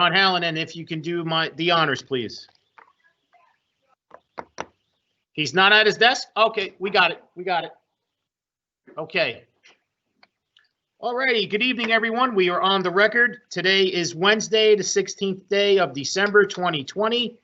John Hallinan, if you can do the honors, please. He's not at his desk? Okay, we got it. We got it. Okay. All righty. Good evening, everyone. We are on the record. Today is Wednesday, the 16th day of December, 2020.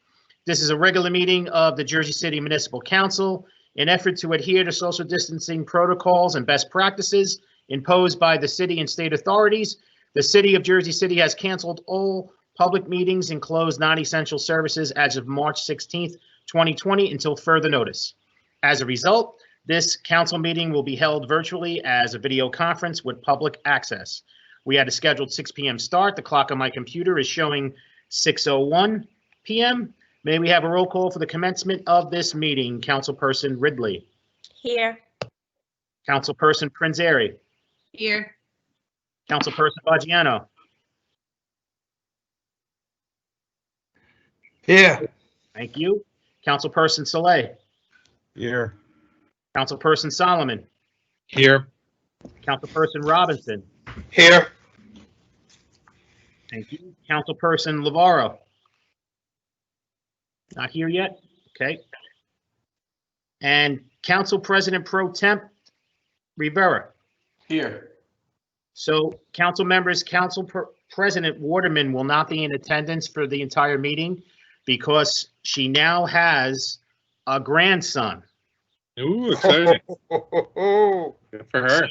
This is a regular meeting of the Jersey City Municipal Council. In effort to adhere to social distancing protocols and best practices imposed by the city and state authorities, the City of Jersey City has canceled all public meetings and closed non-essential services as of March 16th, 2020 until further notice. As a result, this council meeting will be held virtually as a video conference with public access. We had a scheduled 6 p.m. start. The clock on my computer is showing 6:01 p.m. May we have a roll call for the commencement of this meeting? Councilperson Ridley. Here. Councilperson Prinzeri. Here. Councilperson Baggiano. Here. Thank you. Councilperson Saleh. Here. Councilperson Solomon. Here. Councilperson Robinson. Here. Thank you. Councilperson Lavaro. Not here yet? Okay. And Council President Pro Temp Rivera. Here. So, council members, President Waterman will not be in attendance for the entire meeting because she now has a grandson. Ooh, exciting. Good for her.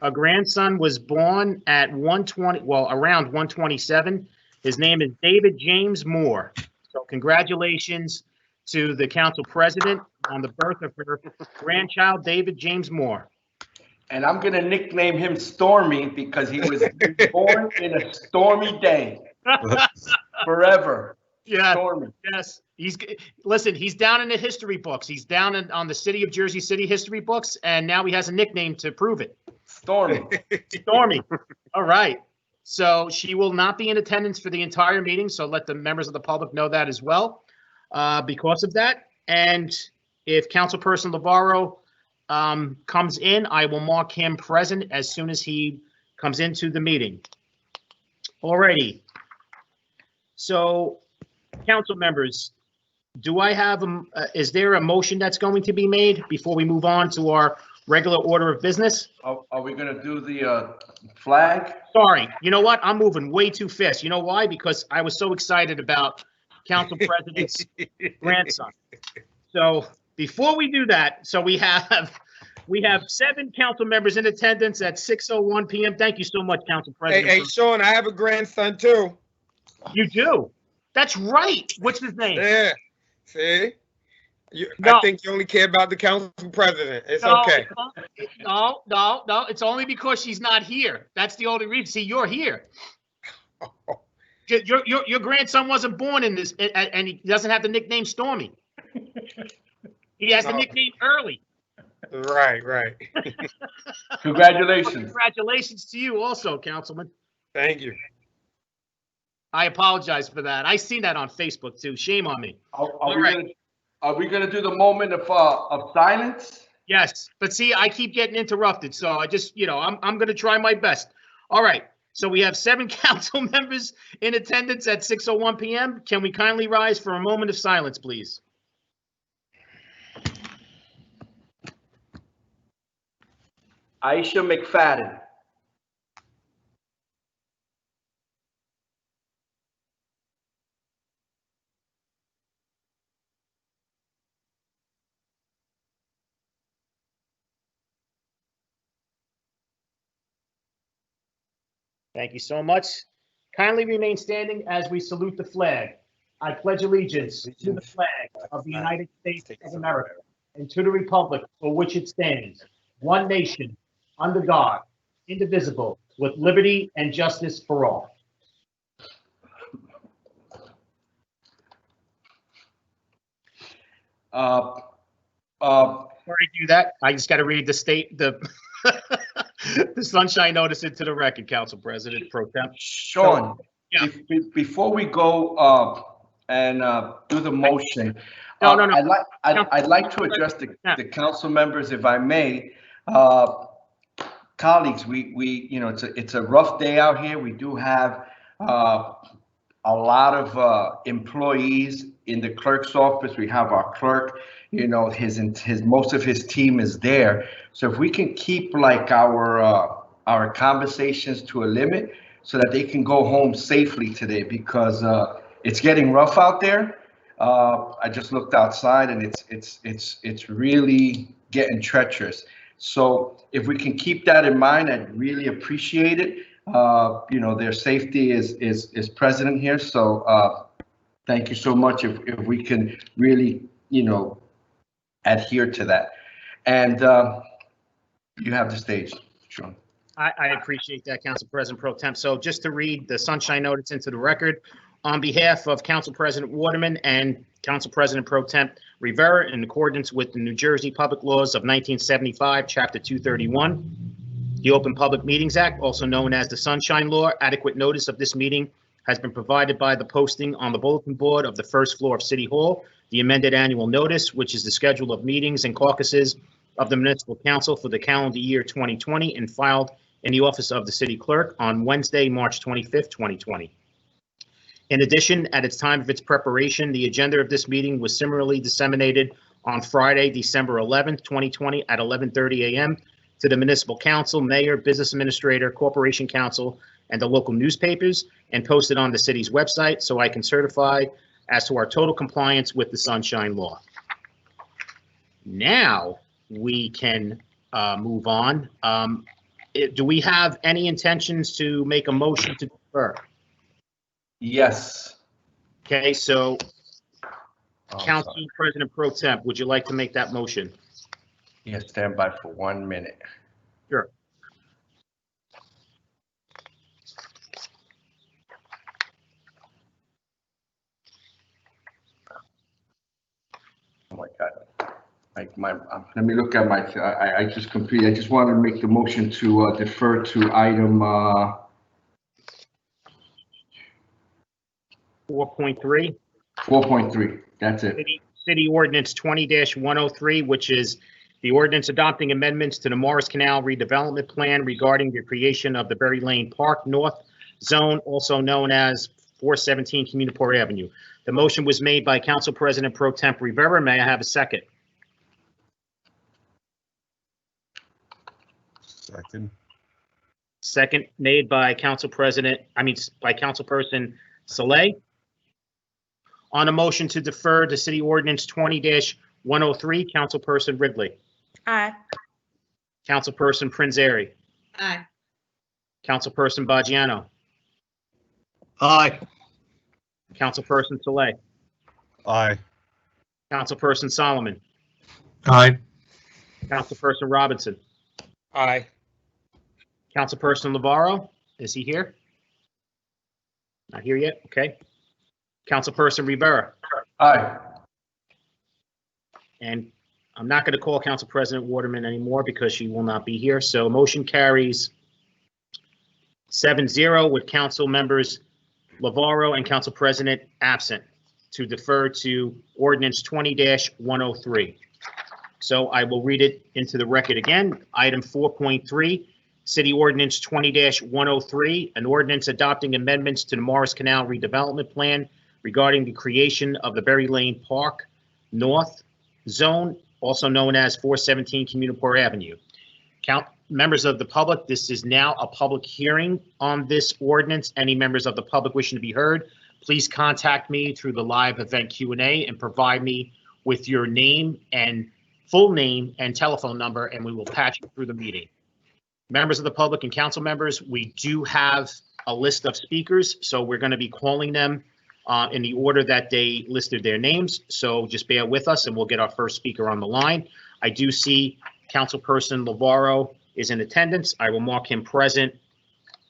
A grandson was born at 120, well, around 127. His name is David James Moore. So congratulations to the council president on the birth of her grandchild, David James Moore. And I'm going to nickname him Stormy because he was born in a stormy day. Forever. Yeah. Stormy. Yes. He's down in the history books. He's down on the City of Jersey City history books, and now he has a nickname to prove it. Stormy. Stormy. All right. So she will not be in attendance for the entire meeting, so let the members of the public know that as well because of that. And if Councilperson Lavaro comes in, I will mark him present as soon as he comes into the meeting. Alrighty. So, council members, do I have, is there a motion that's going to be made before we move on to our regular order of business? Are we going to do the flag? Sorry, you know what? I'm moving way too fast. You know why? Because I was so excited about Council President's grandson. So before we do that, so we have 7 council members in attendance at 6:01 p.m. Thank you so much, Council President. Hey, Sean, I have a grandson too. You do? That's right. What's his name? Yeah. See? No. I think you only care about the council president. It's No, okay. No. It's only because she's not here. That's the only reason. See, you're here. Your grandson wasn't born in this, and he doesn't have the nickname Stormy. He has the nickname Early. Right. Congratulations. Congratulations to you also, Councilman. Thank you. I apologize for that. I seen that on Facebook too. Shame on me. Are we going to do the moment of silence? Yes, but see, I keep getting interrupted, so I just, I'm going to try my best. All right, so we have 7 council members in attendance at 6:01 p.m. Can we kindly rise for a moment of silence, please? Aisha McFadden. Thank you so much. Kindly remain standing as we salute the flag. I pledge allegiance to the flag of the United States of America and to the republic for which it stands, one nation, under God, indivisible, with liberty and justice for all. Before I do that, I just got to read the sunshine notice into the record, Council President Pro Tem. Sean, Yeah. before we go and do the motion, No. I'd like to address the council members, if I may. colleagues, you know, it's a rough day out here. We do have a lot of employees in the clerk's office. We have our clerk, you know, his most of his team is there. So if we can keep like our conversations to a limit so that they can go home safely today, because it's getting rough out there. I just looked outside and it's really getting treacherous. So if we can keep that in mind, I'd really appreciate it. You know, their safety is present here. So thank you so much if we can really, you know, adhere to that. And you have the stage, Sean. I appreciate that, Council President Pro Temp. So just to read the sunshine notice into the record, on behalf of Council President Waterman and Council President Pro Temp Rivera, in accordance with the New Jersey Public Laws of 1975, Chapter 231, the Open Public Meetings Act, also known as the Sunshine Law, adequate notice of this meeting has been provided by the posting on the bulletin board of the first floor of City Hall, the amended annual notice, which is the schedule of meetings and caucuses of the Municipal Council for the calendar year 2020, and filed in the office of the City Clerk on Wednesday, March 25th, 2020. In addition, at its time of its preparation, the agenda of this meeting was similarly disseminated on Friday, December 11th, 2020 at 11:30 a.m. to the Municipal Council, Mayor, Business Administrator, Corporation Council, and the local newspapers, and posted on the city's website, so I can certify as to our total compliance with the Sunshine Law. Now we can move on. Do we have any intentions to make a motion to defer? Yes. Okay, so Oh, Council sorry. President Pro Temp, would you like to make that motion? Yes, stand by for 1 minute. Sure. Oh my God. Let me look at I just completed, I just wanted to make the motion to defer to item 4.3. 4.3. That's it. City Ordinance 20-103, which is the ordinance adopting amendments to the Morris Canal redevelopment plan regarding the creation of the Berry Lane Park North Zone, also known as 417 Communipore Avenue. The motion was made by Council President Pro Temp Rivera. May I have a second? Second. Second made by by Councilperson Saleh. On a motion to defer to City Ordinance 20-103, Councilperson Ridley. Aye. Councilperson Prinzary. Aye. Councilperson Baggiano. Aye. Councilperson Saleh. Aye. Councilperson Solomon. Aye. Councilperson Robinson. Aye. Councilperson Navarro. Is he here? Not here yet. Okay. Councilperson Rivera. Aye. And I'm not going to call Council President Waterman anymore because she will not be here. So motion carries 7-0 with Council members Lavaro and Council President absent to defer to Ordinance 20-103. So I will read it into the record again. Item 4.3, City Ordinance 20-103, an ordinance adopting amendments to the Morris Canal redevelopment plan regarding the creation of the Berry Lane Park North Zone, also known as 417 Communipore Avenue. Members of the public, this is now a public hearing on this ordinance. Any members of the public wishing to be heard, please contact me through the live event Q&A and provide me with your name and full name and telephone number, and we will patch you through the meeting. Members of the public and council members, we do have a list of speakers, so we're going to be calling them in the order that they listed their names. So just bear with us and we'll get our first speaker on the line. I do see Councilperson Lavaro is in attendance. I will mark him present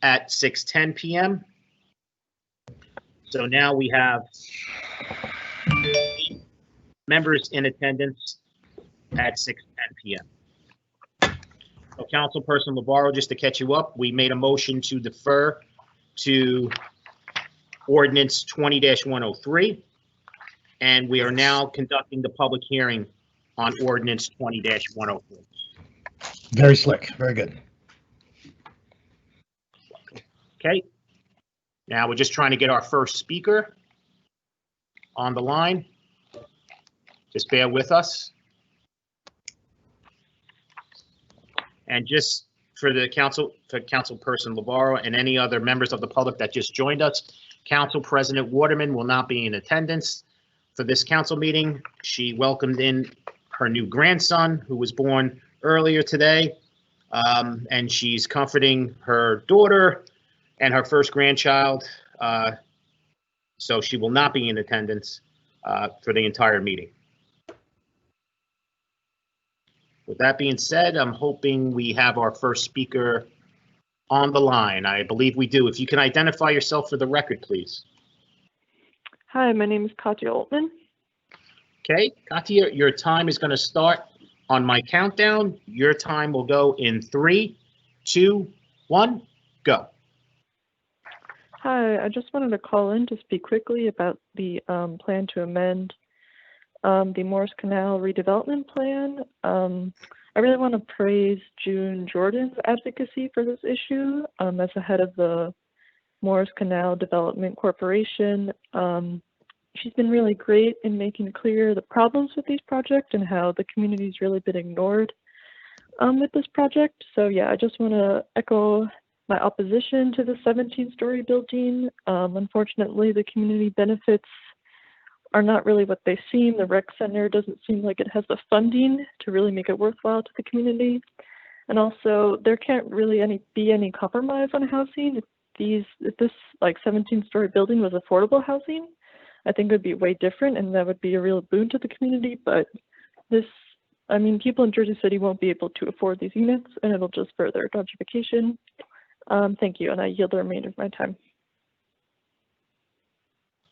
at 6:10 p.m. So now we have members in attendance at 6:10 p.m. So Councilperson Lavaro, just to catch you up, we made a motion to defer to Ordinance 20-103, and we are now conducting the public hearing on Ordinance 20-103. Very slick. Very good. Okay. Now we're just trying to get our first speaker on the line. Just bear with us. And just for the council, for Councilperson Lavarro and any other members of the public that just joined us, Council President Waterman will not be in attendance for this council meeting. She welcomed in her new grandson, who was born earlier today, and she's comforting her daughter and her first grandchild. So she will not be in attendance for the entire meeting. With that being said, I'm hoping we have our first speaker on the line. I believe we do. If you can identify yourself for the record, please. Hi, my name is Katya Altman. Okay, Katya, your time is going to start on my countdown. Your time will go in 3, 2, 1, go. Hi, I just wanted to call in to speak quickly about the plan to amend the Morris Canal redevelopment plan. I really want to praise June Jordan's advocacy for this issue as the head of the Morris Canal Development Corporation. She's been really great in making clear the problems with these projects and how the community's really been ignored with this project. So yeah, I just want to echo my opposition to the 17-story building. Unfortunately, the community benefits are not really what they seem. The rec center doesn't seem like it has the funding to really make it worthwhile to the community. And also, there can't really be any compromise on housing. If this like 17-story building was affordable housing, I think it would be way different, and that would be a real boon to the community. But this, I mean, people in Jersey City won't be able to afford these units, and it'll just further gentrification. Thank you, and I yield the remainder of my time.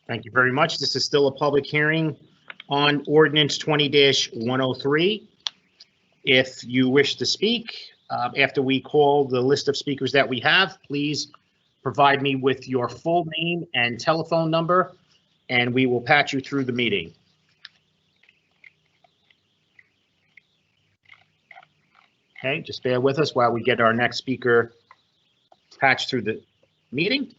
Thank you very much. This is still a public hearing on ordinance 20-103. If you wish to speak, after we call the list of speakers that we have, please provide me with your full name and telephone number, and we will patch you through the meeting. Okay, just bear with us while we get our next speaker patched through the meeting.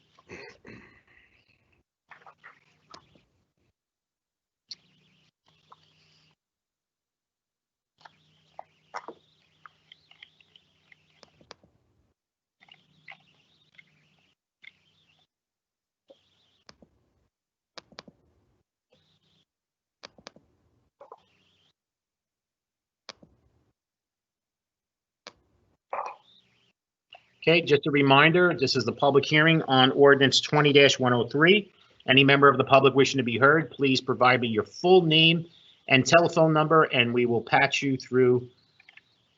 Okay, just a reminder, this is the public hearing on ordinance 20-103. Any member of the public wishing to be heard, please provide me your full name and telephone number, and we will patch you through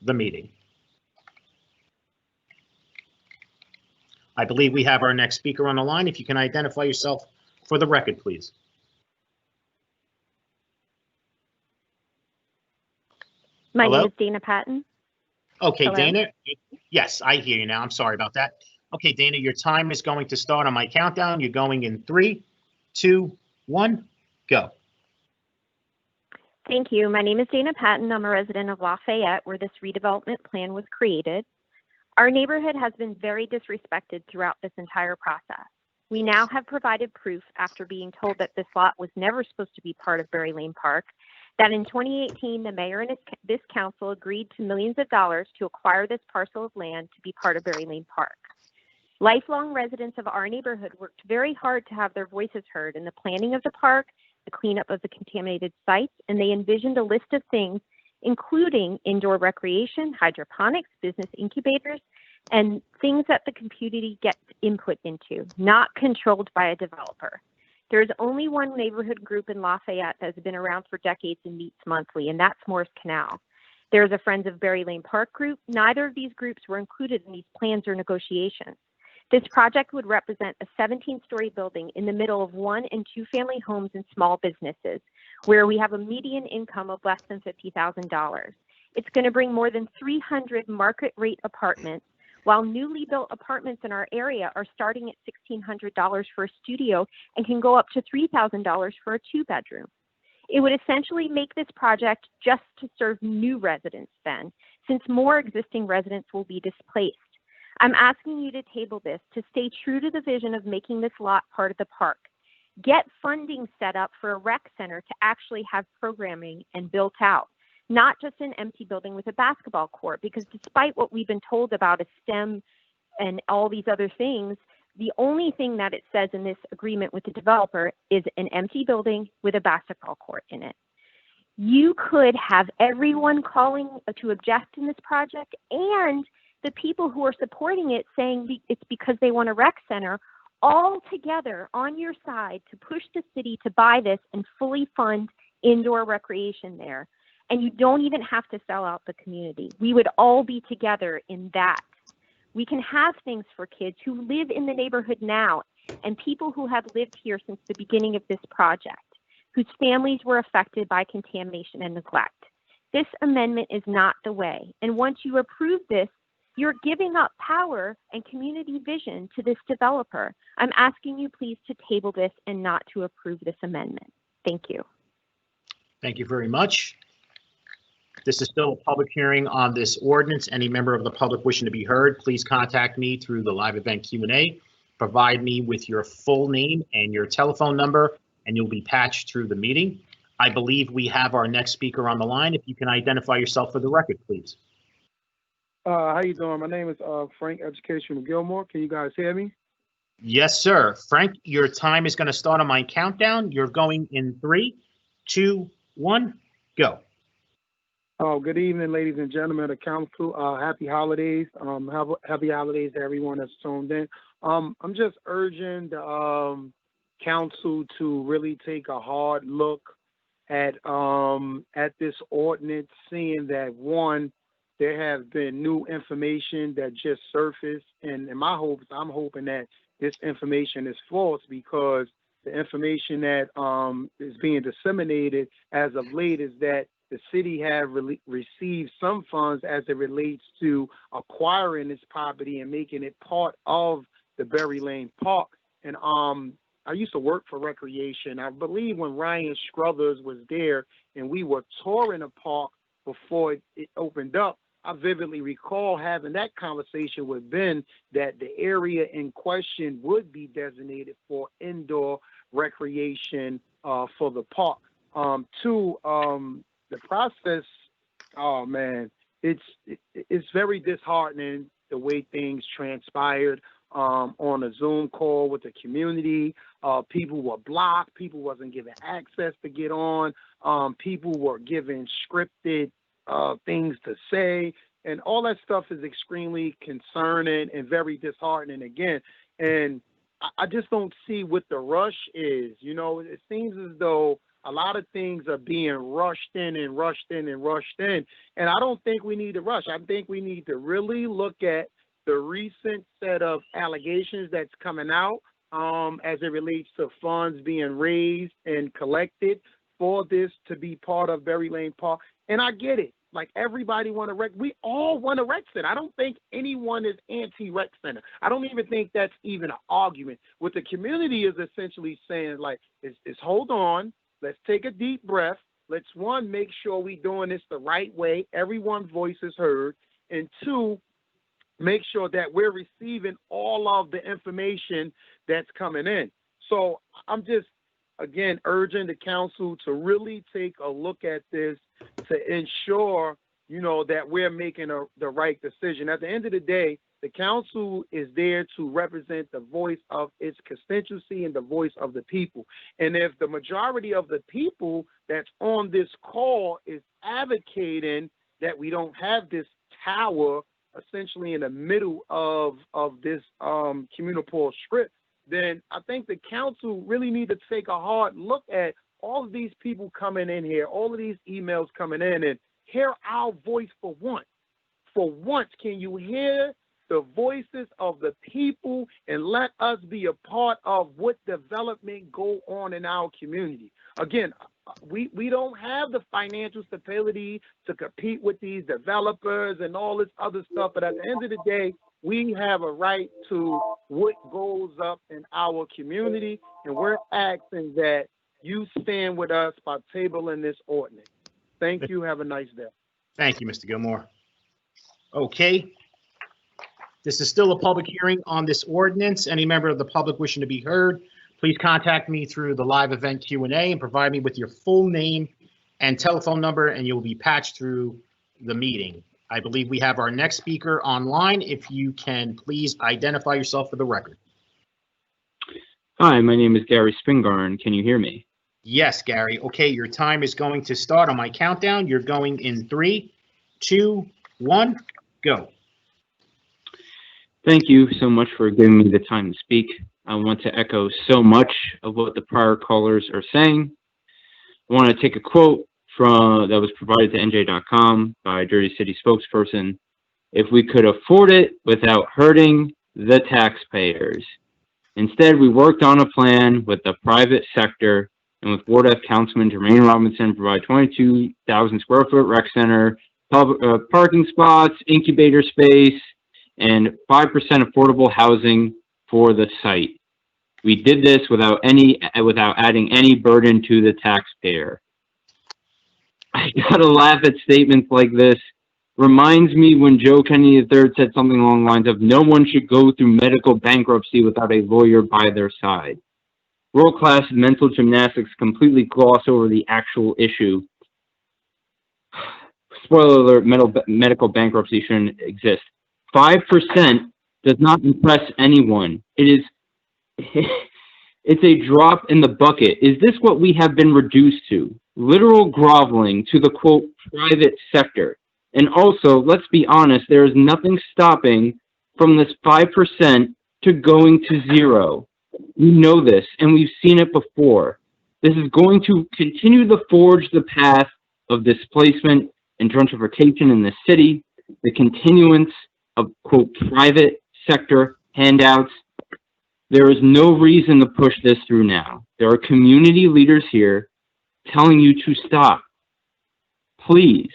the meeting. I believe we have our next speaker on the line. If you can identify yourself for the record, please. My Hello? name is Dana Patton. Okay, Hello? Dana. Yes, I hear you now. I'm sorry about that. Okay, Dana, your time is going to start on my countdown. You're going in 3, 2, 1, go. Thank you. My name is Dana Patton. I'm a resident of Lafayette, where this redevelopment plan was created. Our neighborhood has been very disrespected throughout this entire process. We now have provided proof after being told that this lot was never supposed to be part of Berry Lane Park, that in 2018, the mayor and this council agreed to millions of dollars to acquire this parcel of land to be part of Berry Lane Park. Lifelong residents of our neighborhood worked very hard to have their voices heard in the planning of the park, the cleanup of the contaminated sites, and they envisioned a list of things, including indoor recreation, hydroponics, business incubators, and things that the community gets input into, not controlled by a developer. There's only one neighborhood group in Lafayette that has been around for decades and meets monthly, and that's Morris Canal. There's a Friends of Berry Lane Park group. Neither of these groups were included in these plans or negotiations. This project would represent a 17-story building in the middle of 1- and 2-family homes and small businesses, where we have a median income of less than $50,000. It's going to bring more than 300 market rate apartments, while newly built apartments in our area are starting at $1,600 for a studio and can go up to $3,000 for a 2-bedroom. It would essentially make this project just to serve new residents then, since more existing residents will be displaced. I'm asking you to table this to stay true to the vision of making this lot part of the park. Get funding set up for a rec center to actually have programming and built out, not just an empty building with a basketball court, because despite what we've been told about a STEM and all these other things, the only thing that it says in this agreement with the developer is an empty building with a basketball court in it. You could have everyone calling to object in this project and the people who are supporting it saying it's because they want a rec center all together on your side to push the city to buy this and fully fund indoor recreation there. And you don't even have to sell out the community. We would all be together in that. We can have things for kids who live in the neighborhood now and people who have lived here since the beginning of this project, whose families were affected by contamination and neglect. This amendment is not the way. And once you approve this, you're giving up power and community vision to this developer. I'm asking you please to table this and not to approve this amendment. Thank you. Thank you very much. This is still a public hearing on this ordinance. Any member of the public wishing to be heard, please contact me through the live event Q&A. Provide me with your full name and your telephone number, and you'll be patched through the meeting. I believe we have our next speaker on the line. If you can identify yourself for the record, please. How you doing? My name is Frank Education from Gilmore. Can you guys hear me? Yes, sir. Frank, your time is going to start on my countdown. You're going in 3, 2, 1, go. Oh, good evening, ladies and gentlemen of the council. Happy holidays. Happy holidays to everyone that's tuned in. I'm just urging the council to really take a hard look at this ordinance, seeing that one, there have been new information that just surfaced, and in my hopes, I'm hoping that this information is false, because the information that is being disseminated as of late is that the city have received some funds as it relates to acquiring this property and making it part of the Berry Lane Park. And I used to work for recreation. I believe when Ryan Scruthers was there and we were touring the park before it opened up, I vividly recall having that conversation with Ben that the area in question would be designated for indoor recreation for the park. The process, oh man, it's very disheartening the way things transpired on a Zoom call with the community. People were blocked. People wasn't given access to get on. People were given scripted things to say, and all that stuff is extremely concerning and very disheartening again. And I just don't see what the rush is. You know, it seems as though a lot of things are being rushed in and rushed in and rushed in. And I don't think we need to rush. I think we need to really look at the recent set of allegations that's coming out as it relates to funds being raised and collected for this to be part of Berry Lane Park. And I get it. Like, everybody want a rec. We all want a rec center. I don't think anyone is anti-rec center. I don't even think that's even an argument. What the community is essentially saying, like, is hold on. Let's take a deep breath. Let's, one, make sure we're doing this the right way. Everyone's voice is heard. And two, make sure that we're receiving all of the information that's coming in. So I'm just, again, urging the council to really take a look at this to ensure, you know, that we're making the right decision. At the end of the day, the council is there to represent the voice of its constituency and the voice of the people. And if the majority of the people that's on this call is advocating that we don't have this tower essentially in the middle of this communal strip, then I think the council really need to take a hard look at all of these people coming in here, all of these emails coming in, and hear our voice for once. For once, can you hear the voices of the people and let us be a part of what development go on in our community? Again, we don't have the financial stability to compete with these developers and all this other stuff, but at the end of the day, we have a right to what goes up in our community, and we're asking that you stand with us by tabling this ordinance. Thank you. Have a nice day. Thank you, Mr. Gilmore. Okay. This is still a public hearing on this ordinance. Any member of the public wishing to be heard, please contact me through the live event Q&A and provide me with your full name and telephone number, and you'll be patched through the meeting. I believe we have our next speaker online. If you can please identify yourself for the record. Hi, my name is Gary Spingarn. Can you hear me? Yes, Gary. Okay, your time is going to start on my countdown. You're going in 3, 2, 1, go. Thank you so much for giving me the time to speak. I want to echo so much of what the prior callers are saying. I want to take a quote that was provided to NJ.com by Jersey City spokesperson. If we could afford it without hurting the taxpayers. Instead, we worked on a plan with the private sector and with Ward F Councilman Jermaine Robinson provide 22,000 square foot rec center, parking spots, incubator space, and 5% affordable housing for the site. We did this without adding any burden to the taxpayer. I gotta laugh at statements like this. Reminds me when Joe Kennedy III said something along the lines of, no one should go through medical bankruptcy without a lawyer by their side. World-class mental gymnastics completely gloss over the actual issue. Spoiler alert, medical bankruptcy shouldn't exist. 5% does not impress anyone. It's a drop in the bucket. Is this what we have been reduced to? Literal groveling to the, quote, private sector. And also, let's be honest, there is nothing stopping from this 5% to going to 0. We know this, and we've seen it before. This is going to continue to forge the path of displacement and gentrification in the city, the continuance of, quote, private sector handouts. There is no reason to push this through now. There are community leaders here telling you to stop. Please.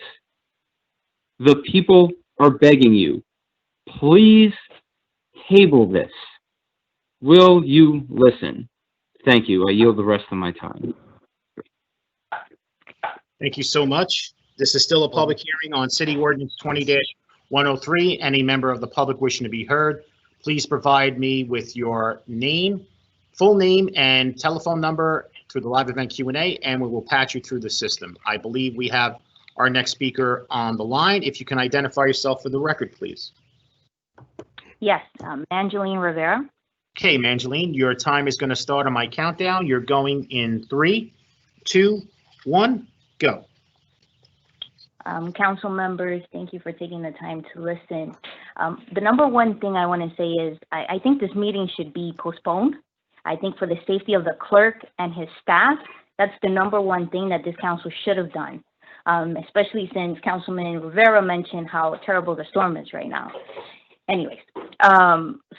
The people are begging you. Please table this. Will you listen? Thank you. I yield the rest of my time. Thank you so much. This is still a public hearing on City Ordinance 20-103. Any member of the public wishing to be heard, please provide me with your name, full name, and telephone number through the live event Q&A, and we will patch you through the system. I believe we have our next speaker on the line. If you can identify yourself for the record, please. Yes, Angeline Rivera. Okay, Mangeline, your time is going to start on my countdown. You're going in 3, 2, 1, go. Council members, thank you for taking the time to listen. The number one thing I want to say is I think this meeting should be postponed. I think for the safety of the clerk and his staff, that's the number one thing that this council should have done, especially since Councilman Rivera mentioned how terrible the storm is right now. Anyways,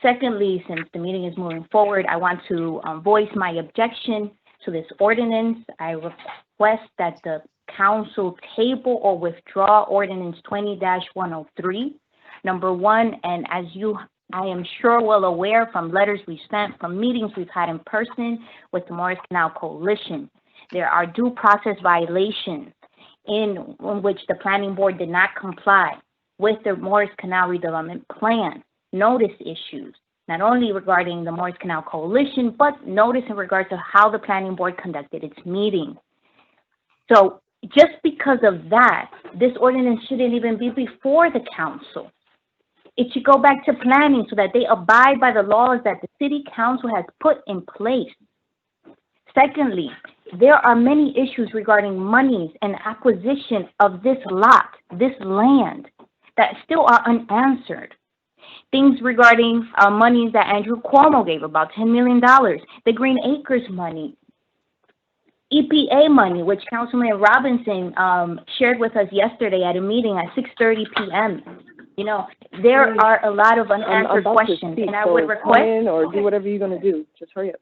secondly, since the meeting is moving forward, I want to voice my objection to this ordinance. I request that the council table or withdraw ordinance 20-103. Number one, and as I am sure well aware from letters we sent, from meetings we've had in person with the Morris Canal Coalition, there are due process violations in which the planning board did not comply with the Morris Canal redevelopment plan. Notice issues, not only regarding the Morris Canal Coalition, but notice in regards to how the planning board conducted its meeting. So just because of that, this ordinance shouldn't even be before the council. It should go back to planning so that they abide by the laws that the city council has put in place. Secondly, there are many issues regarding monies and acquisition of this lot, this land, that still are unanswered. Things regarding monies that Andrew Cuomo gave, about $10 million, the Green Acres money, EPA money, which Councilman Robinson shared with us yesterday at a meeting at 6:30 p.m. You know, there are a lot of unanswered questions, and I would request, or do whatever you're going to do. Just hurry up.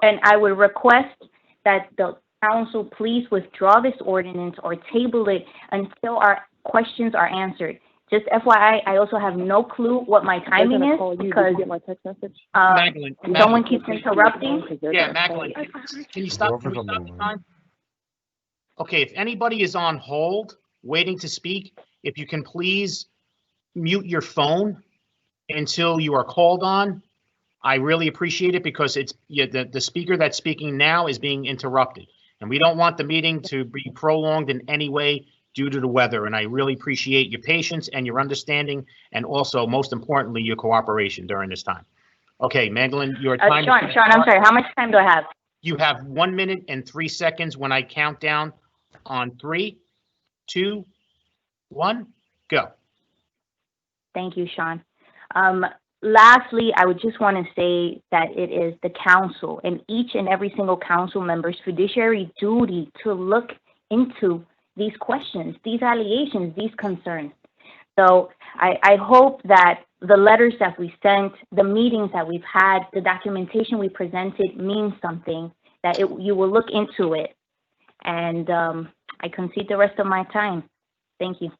And I would request that the council please withdraw this ordinance or table it until our questions are answered. Just FYI, I also have no clue what my timing is because get my text message? someone keeps interrupting. Yeah, Magdalene, can you stop? Can we stop the time? Okay, if anybody is on hold, waiting to speak, if you can please mute your phone until you are called on. I really appreciate it because the speaker that's speaking now is being interrupted. And we don't want the meeting to be prolonged in any way due to the weather. And I really appreciate your patience and your understanding, and also, most importantly, your cooperation during this time. Okay, Magdalene, your time. Sean, I'm sorry, how much time do I have? You have 1 minute and 3 seconds when I count down on 3, 2, 1, go. Thank you, Sean. Lastly, I would just want to say that it is the council and each and every single council member's fiduciary duty to look into these questions, these allegations, these concerns. So I hope that the letters that we sent, the meetings that we've had, the documentation we presented means something, that you will look into it. And I concede the rest of my time. Thank you.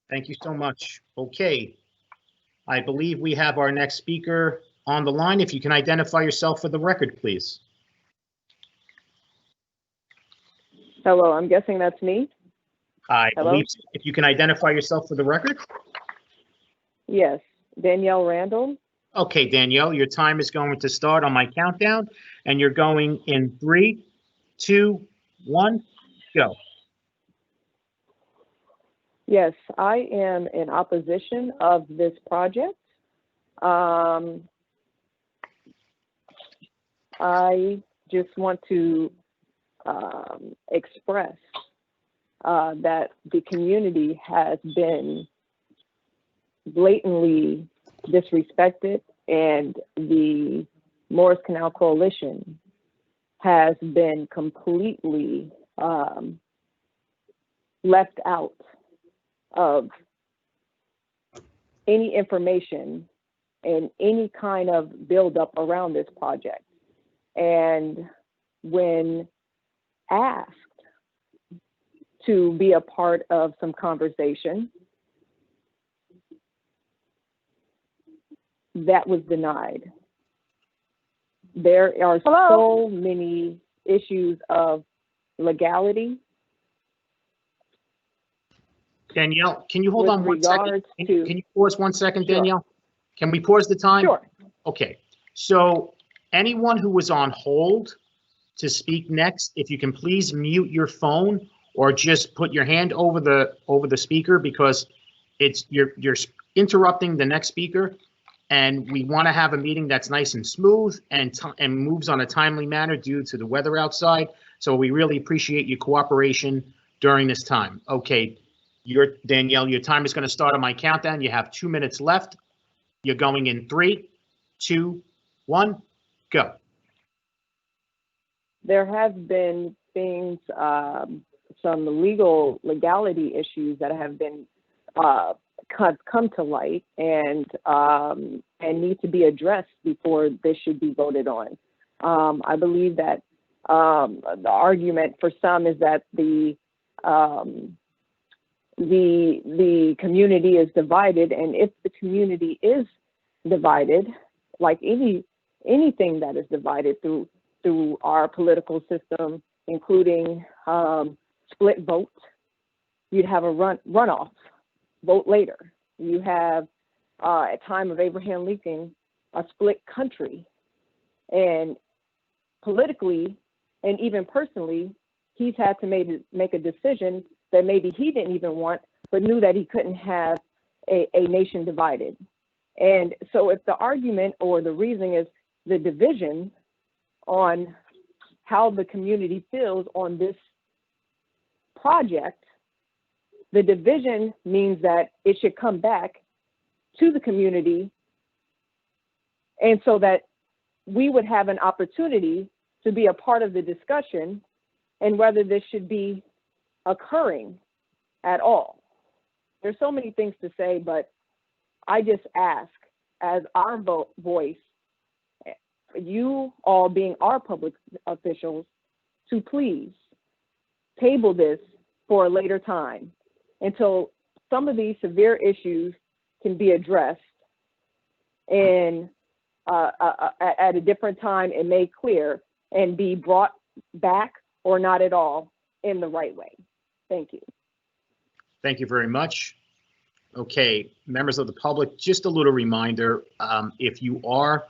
Thank you so much. Okay. I believe we have our next speaker on the line. If you can identify yourself for the record, please. Hello, I'm guessing that's me. I Hello? believe so. If you can identify yourself for the record. Yes, Danielle Randall. Okay, Danielle, your time is going to start on my countdown, and you're going in 3, 2, 1, go. Yes, I am in opposition of this project. I just want to express that the community has been blatantly disrespected, and the Morris Canal Coalition has been completely left out of any information and any kind of buildup around this project. And when asked to be a part of some conversation, that was denied. There are so many issues of legality. Danielle, can you hold on 1 second? to- Can you pause 1 second, Sure. Danielle? Can we pause the time? Sure. Okay. So anyone who was on hold to speak next, if you can please mute your phone or just put your hand over the speaker, because you're interrupting the next speaker, and we want to have a meeting that's nice and smooth and moves on a timely manner due to the weather outside. So we really appreciate your cooperation during this time. Okay. Danielle, your time is going to start on my countdown. You have 2 minutes left. You're going in 3, 2, 1, go. There have been things, some legality issues that have been come to light and need to be addressed before this should be voted on. I believe that the argument for some is that the community is divided, and if the community is divided, like anything that is divided through our political system, including split vote, you'd have a runoff, vote later. You have, at time of Abraham Lincoln, a split country, and politically and even personally, he's had to make a decision that maybe he didn't even want, but knew that he couldn't have a nation divided. And so if the argument or the reasoning is the division on how the community feels on this project, the division means that it should come back to the community, and so that we would have an opportunity to be a part of the discussion and whether this should be occurring at all. There's so many things to say, but I just ask, as our voice, you all being our public officials, to please table this for a later time until some of these severe issues can be addressed and at a different time and made clear and be brought back or not at all in the right way. Thank you. Thank you very much. Okay, members of the public, just a little reminder, if you are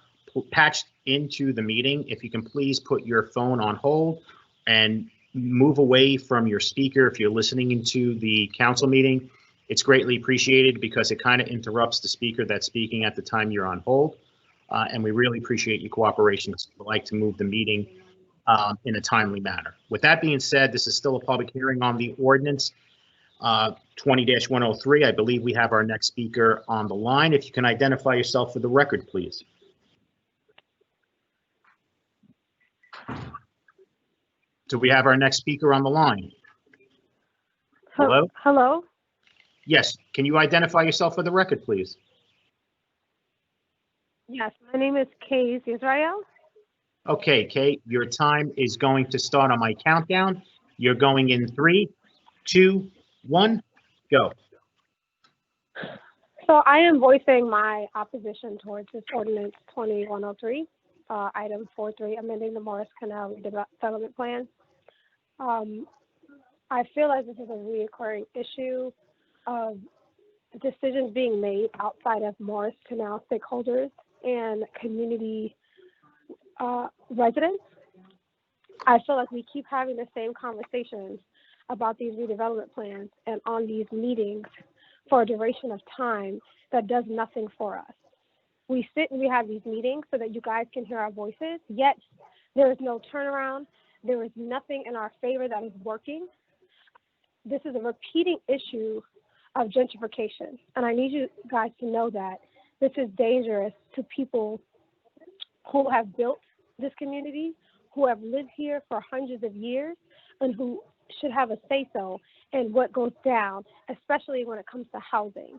patched into the meeting, if you can please put your phone on hold and move away from your speaker if you're listening into the council meeting. It's greatly appreciated because it kind of interrupts the speaker that's speaking at the time you're on hold. And we really appreciate your cooperation. We'd like to move the meeting in a timely manner. With that being said, this is still a public hearing on the ordinance 20-103. I believe we have our next speaker on the line. If you can identify yourself for the record, please. Do we have our next speaker on the line? Hello? Hello? Yes, can you identify yourself for the record, please? Yes, my name is Kays Israel. Okay, Kate, your time is going to start on my countdown. You're going in 3, 2, 1, go. So I am voicing my opposition towards this ordinance 2103, item 4.3, amending the Morris Canal redevelopment plan. I feel like this is a recurring issue of decisions being made outside of Morris Canal stakeholders and community residents. I feel like we keep having the same conversations about these redevelopment plans and on these meetings for a duration of time that does nothing for us. We sit and we have these meetings so that you guys can hear our voices, yet there is no turnaround. There is nothing in our favor that is working. This is a repeating issue of gentrification, and I need you guys to know that this is dangerous to people who have built this community, who have lived here for hundreds of years, and who should have a say-so in what goes down, especially when it comes to housing.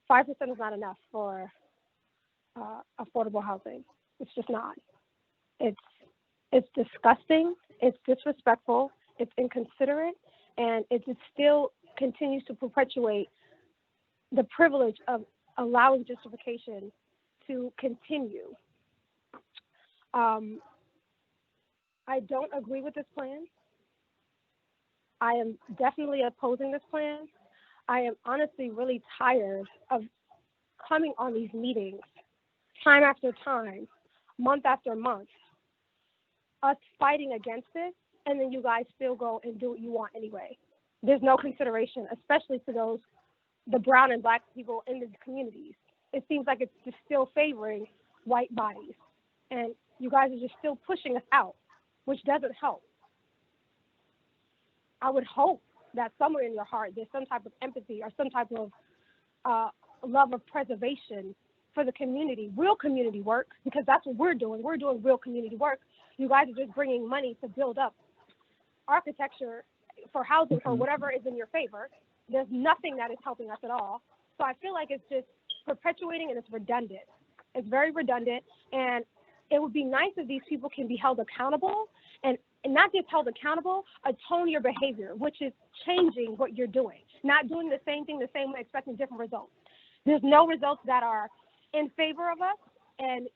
5% is not enough for affordable housing. It's just not. It's disgusting, it's disrespectful, it's inconsiderate, and it still continues to perpetuate the privilege of allowing gentrification to continue. I don't agree with this plan. I am definitely opposing this plan. I am honestly really tired of coming on these meetings time after time, month after month, us fighting against it, and then you guys still go and do what you want anyway. There's no consideration, especially to the brown and black people in the communities. It seems like it's just still favoring white bodies. And you guys are just still pushing us out, which doesn't help. I would hope that somewhere in your heart, there's some type of empathy or some type of love of preservation for the community, real community work, because that's what we're doing. We're doing real community work. You guys are just bringing money to build up architecture for housing for whatever is in your favor. There's nothing that is helping us at all. So I feel like it's just perpetuating and it's redundant. It's very redundant, and it would be nice if these people can be held accountable and not just held accountable, atone your behavior, which is changing what you're doing, not doing the same thing the same way, expecting different results. There's no results that are in favor of us, and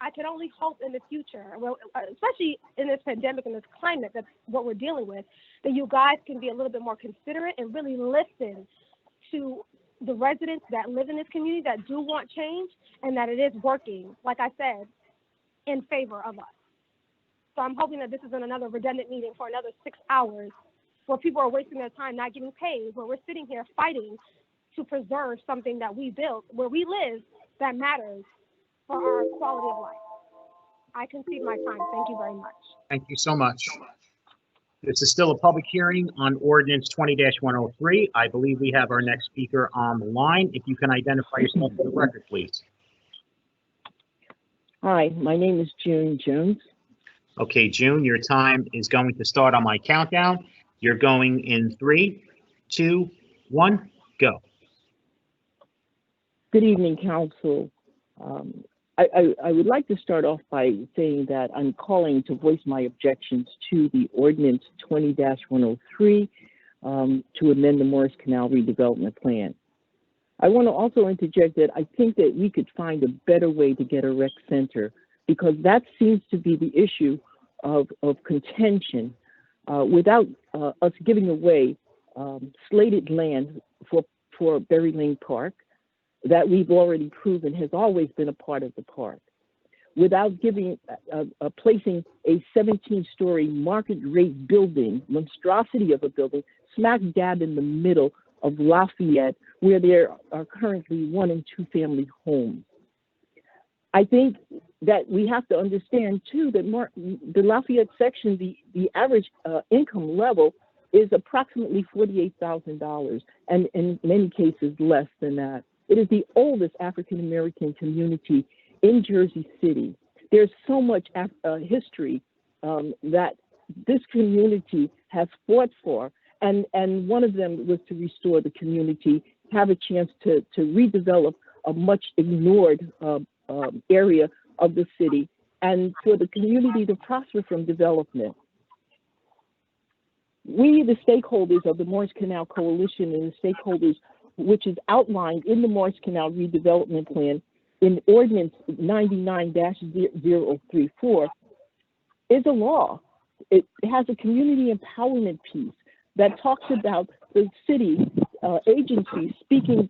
I can only hope in the future, well, especially in this pandemic and this climate, that's what we're dealing with, that you guys can be a little bit more considerate and really listen to the residents that live in this community that do want change, and that it is working, like I said, in favor of us. So I'm hoping that this isn't another redundant meeting for another 6 hours where people are wasting their time not getting paid, where we're sitting here fighting to preserve something that we built, where we live, that matters for our quality of life. I concede my time. Thank you very much. Thank you so much. This is still a public hearing on ordinance 20-103. I believe we have our next speaker on the line. If you can identify yourself for the record, please. Hi, my name is June Jones. Okay, June, your time is going to start on my countdown. You're going in 3, 2, 1, go. Good evening, Council. I would like to start off by saying that I'm calling to voice my objections to the ordinance 20-103 to amend the Morris Canal redevelopment plan. I want to also interject that I think that we could find a better way to get a rec center, because that seems to be the issue of contention without us giving away slated land for Berry Lane Park that we've already proven has always been a part of the park, without placing a 17-story market rate building, monstrosity of a building, smack dab in the middle of Lafayette, where there are currently 1 and 2 family homes. I think that we have to understand too that the Lafayette section, the average income level is approximately $48,000, and in many cases less than that. It is the oldest African American community in Jersey City. There's so much history that this community has fought for, and one of them was to restore the community, have a chance to redevelop a much ignored area of the city, and for the community to prosper from development. We, the stakeholders of the Morris Canal Coalition, and the stakeholders which is outlined in the Morris Canal Redevelopment Plan in Ordinance 99-034, is a law. It has a community empowerment piece that talks about the city agencies speaking,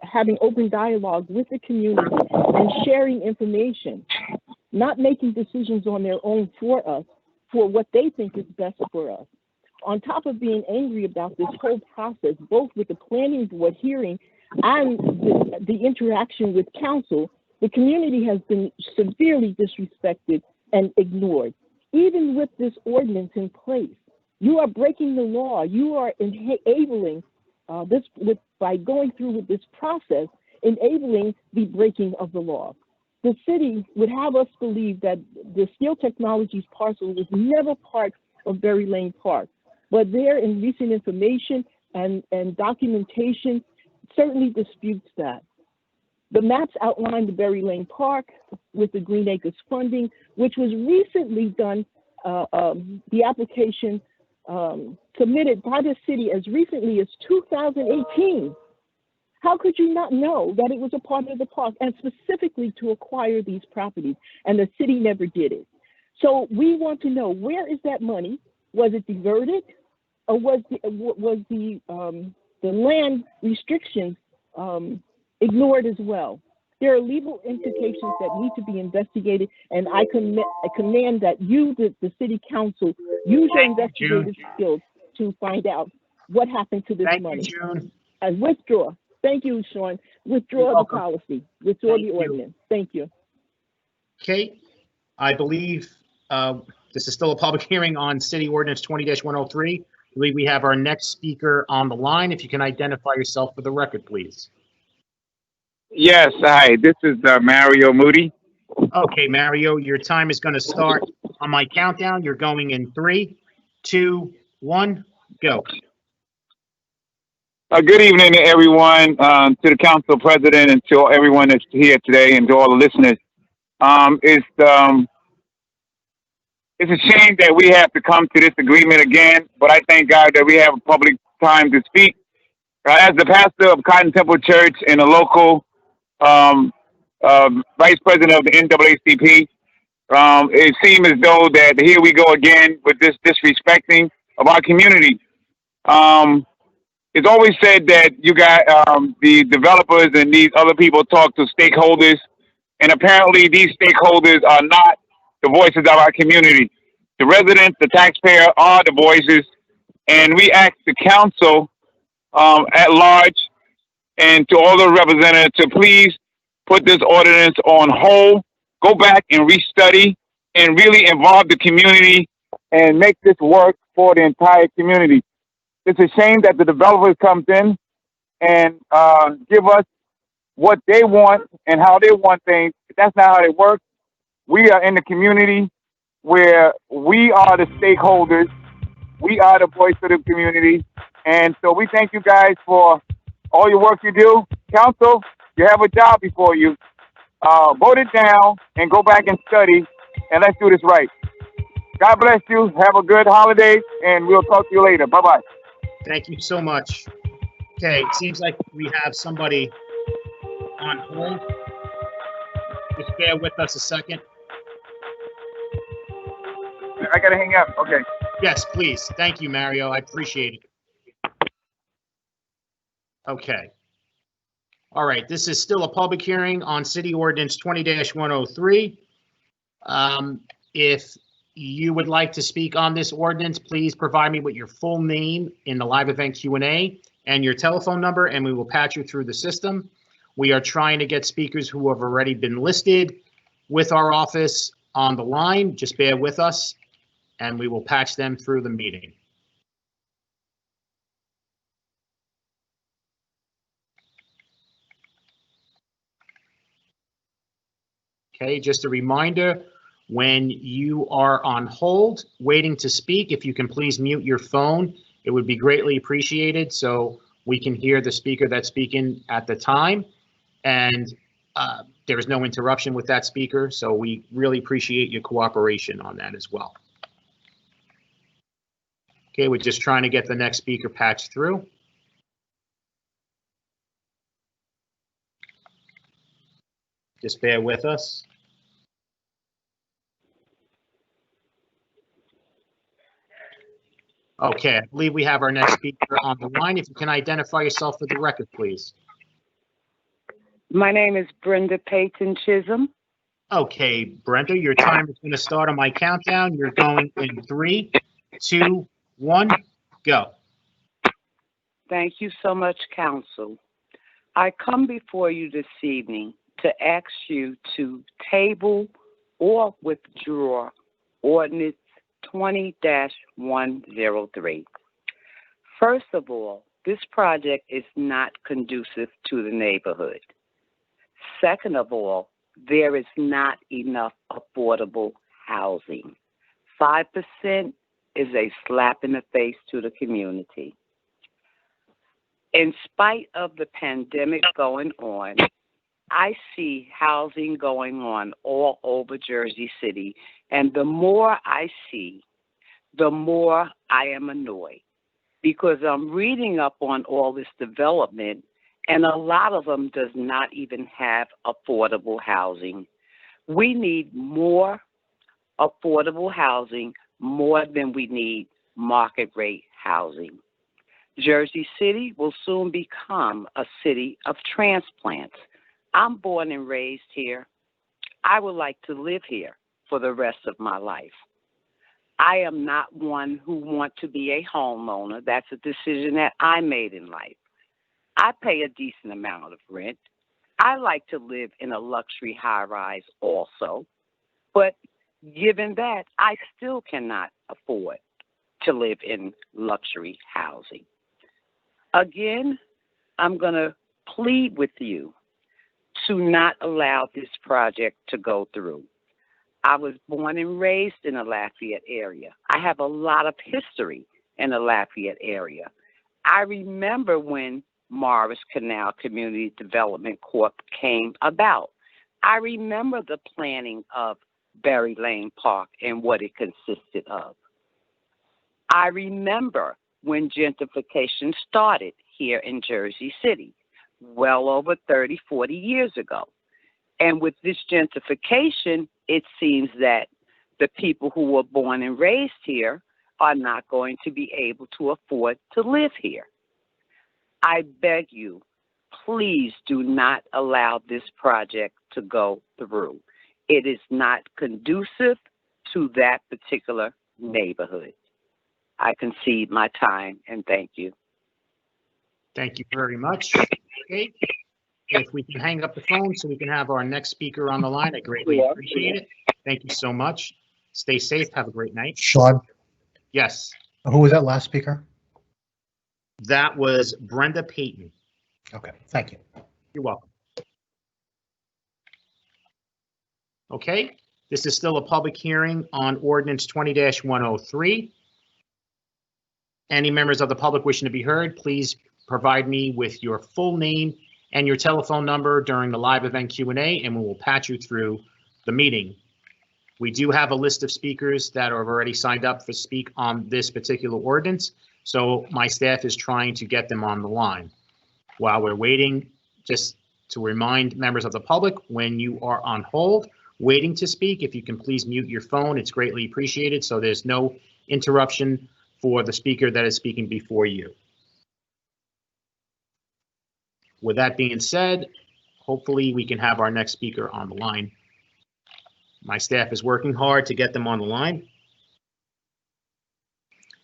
having open dialogue with the community and sharing information, not making decisions on their own for us, for what they think is best for us. On top of being angry about this whole process, both with the planning board hearing and the interaction with council, the community has been severely disrespected and ignored. Even with this ordinance in place, you are breaking the law. You are enabling by going through with this process, enabling the breaking of the law. The city would have us believe that the Steel Technologies parcel was never part of Berry Lane Park, but there in recent information and documentation certainly disputes that. The maps outline the Berry Lane Park with the Green Acres funding, which was recently done, the application submitted by the city as recently as 2018. How could you not know that it was a part of the park and specifically to acquire these properties, and the city never did it? So we want to know, where is that money? Was it diverted, or was the land restrictions ignored as well? There are legal implications that need to be investigated, and I command that you, the city council, use your investigative skills to find out what happened to this money. Thank you, June. And withdraw. Thank you, Sean. Withdraw the policy. Withdraw the ordinance. Thank you. Kate, I believe this is still a public hearing on City Ordinance 20-103. I believe we have our next speaker on the line. If you can identify yourself for the record, please. Yes, hi, this is Mario Moody. Okay, Mario, your time is going to start on my countdown. You're going in 3, 2, 1, go. Good evening to everyone, to the council president, and to everyone that's here today, and to all the listeners. It's a shame that we have to come to this agreement again, but I thank God that we have a public time to speak. As the pastor of Cotton Temple Church and a local vice president of the NAACP, it seems as though that here we go again with this disrespecting of our community. It's always said that you got the developers and these other people talk to stakeholders, and apparently these stakeholders are not the voices of our community. The residents, the taxpayer are the voices, and we ask the council at large and to all the representatives to please put this ordinance on hold, go back and restudy, and really involve the community and make this work for the entire community. It's a shame that the developers comes in and give us what they want and how they want things. That's not how it works. We are in the community where we are the stakeholders. We are the voice of the community. And so we thank you guys for all your work you do. Council, you have a job before you. Vote it down and go back and study, and let's do this right. God bless you. Have a good holiday, and we'll talk to you later. Bye-bye. Thank you so much. Okay, it seems like we have somebody on hold. Just bear with us a second. I gotta hang up. Okay. Yes, please. Thank you, Mario. I appreciate it. Okay. All right, this is still a public hearing on City Ordinance 20-103. If you would like to speak on this ordinance, please provide me with your full name in the live event Q&A and your telephone number, and we will patch you through the system. We are trying to get speakers who have already been listed with our office on the line. Just bear with us, and we will patch them through the meeting. Okay, just a reminder, when you are on hold, waiting to speak, if you can please mute your phone, it would be greatly appreciated so we can hear the speaker that's speaking at the time. And there is no interruption with that speaker, so we really appreciate your cooperation on that as well. Okay, we're just trying to get the next speaker patched through. Just bear with us. Okay, I believe we have our next speaker on the line. If you can identify yourself for the record, please. My name is Brenda Payton Chisholm. Okay, Brenda, your time is going to start on my countdown. You're going in 3, 2, 1, go. Thank you so much, Council. I come before you this evening to ask you to table or withdraw Ordinance 20-103. First of all, this project is not conducive to the neighborhood. Second of all, there is not enough affordable housing. 5% is a slap in the face to the community. In spite of the pandemic going on, I see housing going on all over Jersey City, and the more I see, the more I am annoyed, because I'm reading up on all this development, and a lot of them does not even have affordable housing. We need more affordable housing, more than we need market rate housing. Jersey City will soon become a city of transplants. I'm born and raised here. I would like to live here for the rest of my life. I am not one who wants to be a homeowner. That's a decision that I made in life. I pay a decent amount of rent. I like to live in a luxury high-rise also. But given that, I still cannot afford to live in luxury housing. Again, I'm going to plead with you to not allow this project to go through. I was born and raised in the Lafayette area. I have a lot of history in the Lafayette area. I remember when Morris Canal Community Development Corp came about. I remember the planning of Berry Lane Park and what it consisted of. I remember when gentrification started here in Jersey City, well over 30, 40 years ago. And with this gentrification, it seems that the people who were born and raised here are not going to be able to afford to live here. I beg you, please do not allow this project to go through. It is not conducive to that particular neighborhood. I concede my time, and thank you. Thank you very much. Okay. If we can hang up the phone so we can have our next speaker on the line, I greatly appreciate it. Thank you so much. Stay safe. Have a great night. Sean, Yes, who was that last speaker? that was Brenda Payton. Okay, thank you. You're welcome. Okay, this is still a public hearing on ordinance 20-103. Any members of the public wishing to be heard, please provide me with your full name and your telephone number during the live event Q&A, and we will patch you through the meeting. We do have a list of speakers that are already signed up for speak on this particular ordinance, so my staff is trying to get them on the line. While we're waiting, just to remind members of the public, when you are on hold, waiting to speak, if you can please mute your phone, it's greatly appreciated, so there's no interruption for the speaker that is speaking before you. With that being said, hopefully we can have our next speaker on the line. My staff is working hard to get them on the line.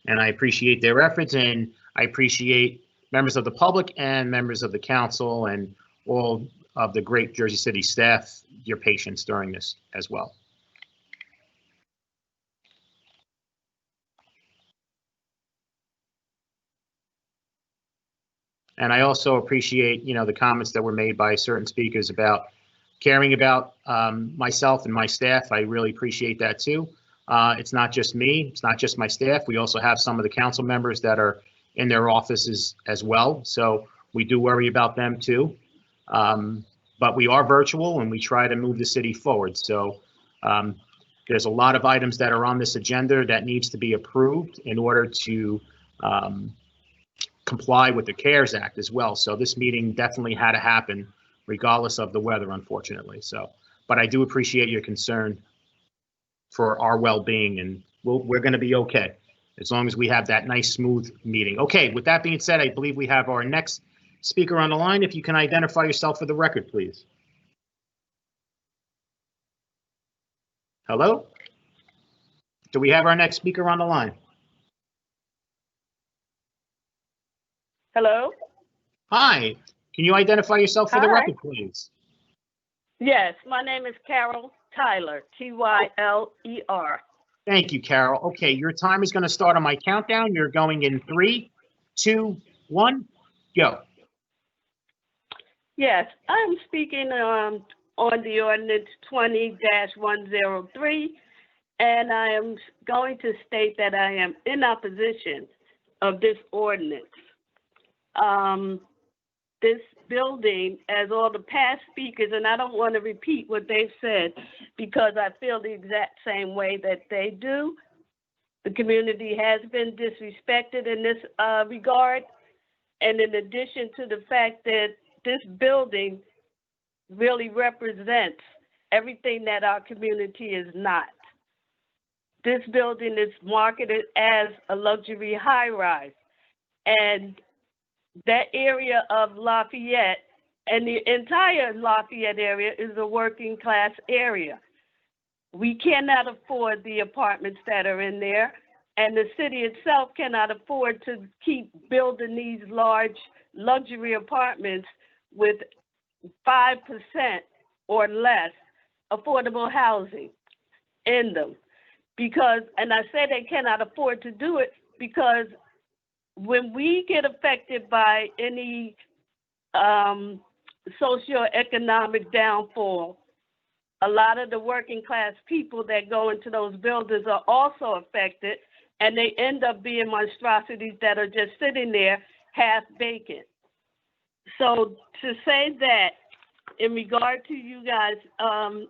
And I appreciate their efforts, and I appreciate members of the public and members of the council and all of the great Jersey City staff, your patience during this as well. And I also appreciate, the comments that were made by certain speakers about caring about myself and my staff. I really appreciate that too. It's not just me, it's not just my staff. We also have some of the council members that are in their offices as well. So we do worry about them too. But we are virtual and we try to move the city forward. So there's a lot of items that are on this agenda that needs to be approved in order to comply with the CARES Act as well. So this meeting definitely had to happen regardless of the weather, unfortunately. So, but I do appreciate your concern for our well-being, and we're going to be okay as long as we have that nice, smooth meeting. Okay, with that being said, I believe we have our next speaker on the line. If you can identify yourself for the record, please. Hello? Do we have our next speaker on the line? Hello? Hi, can you identify yourself for the Hi. record, please? Yes, my name is Carol Tyler, Tyler. Thank you, Carol. Okay, your time is going to start on my countdown. You're going in 3, 2, 1, go. Yes, I'm speaking on the ordinance 20-103, and I am going to state that I am in opposition of this ordinance. This building, as all the past speakers, and I don't want to repeat what they've said because I feel the exact same way that they do. The community has been disrespected in this regard. And in addition to the fact that this building really represents everything that our community is not. This building is marketed as a luxury high-rise. And that area of Lafayette and the entire Lafayette area is a working class area. We cannot afford the apartments that are in there, and the city itself cannot afford to keep building these large luxury apartments with 5% or less affordable housing in them. Because, and I say they cannot afford to do it because when we get affected by any socioeconomic downfall, a lot of the working class people that go into those buildings are also affected, and they end up being monstrosities that are just sitting there half vacant. So to say that in regard to you guys,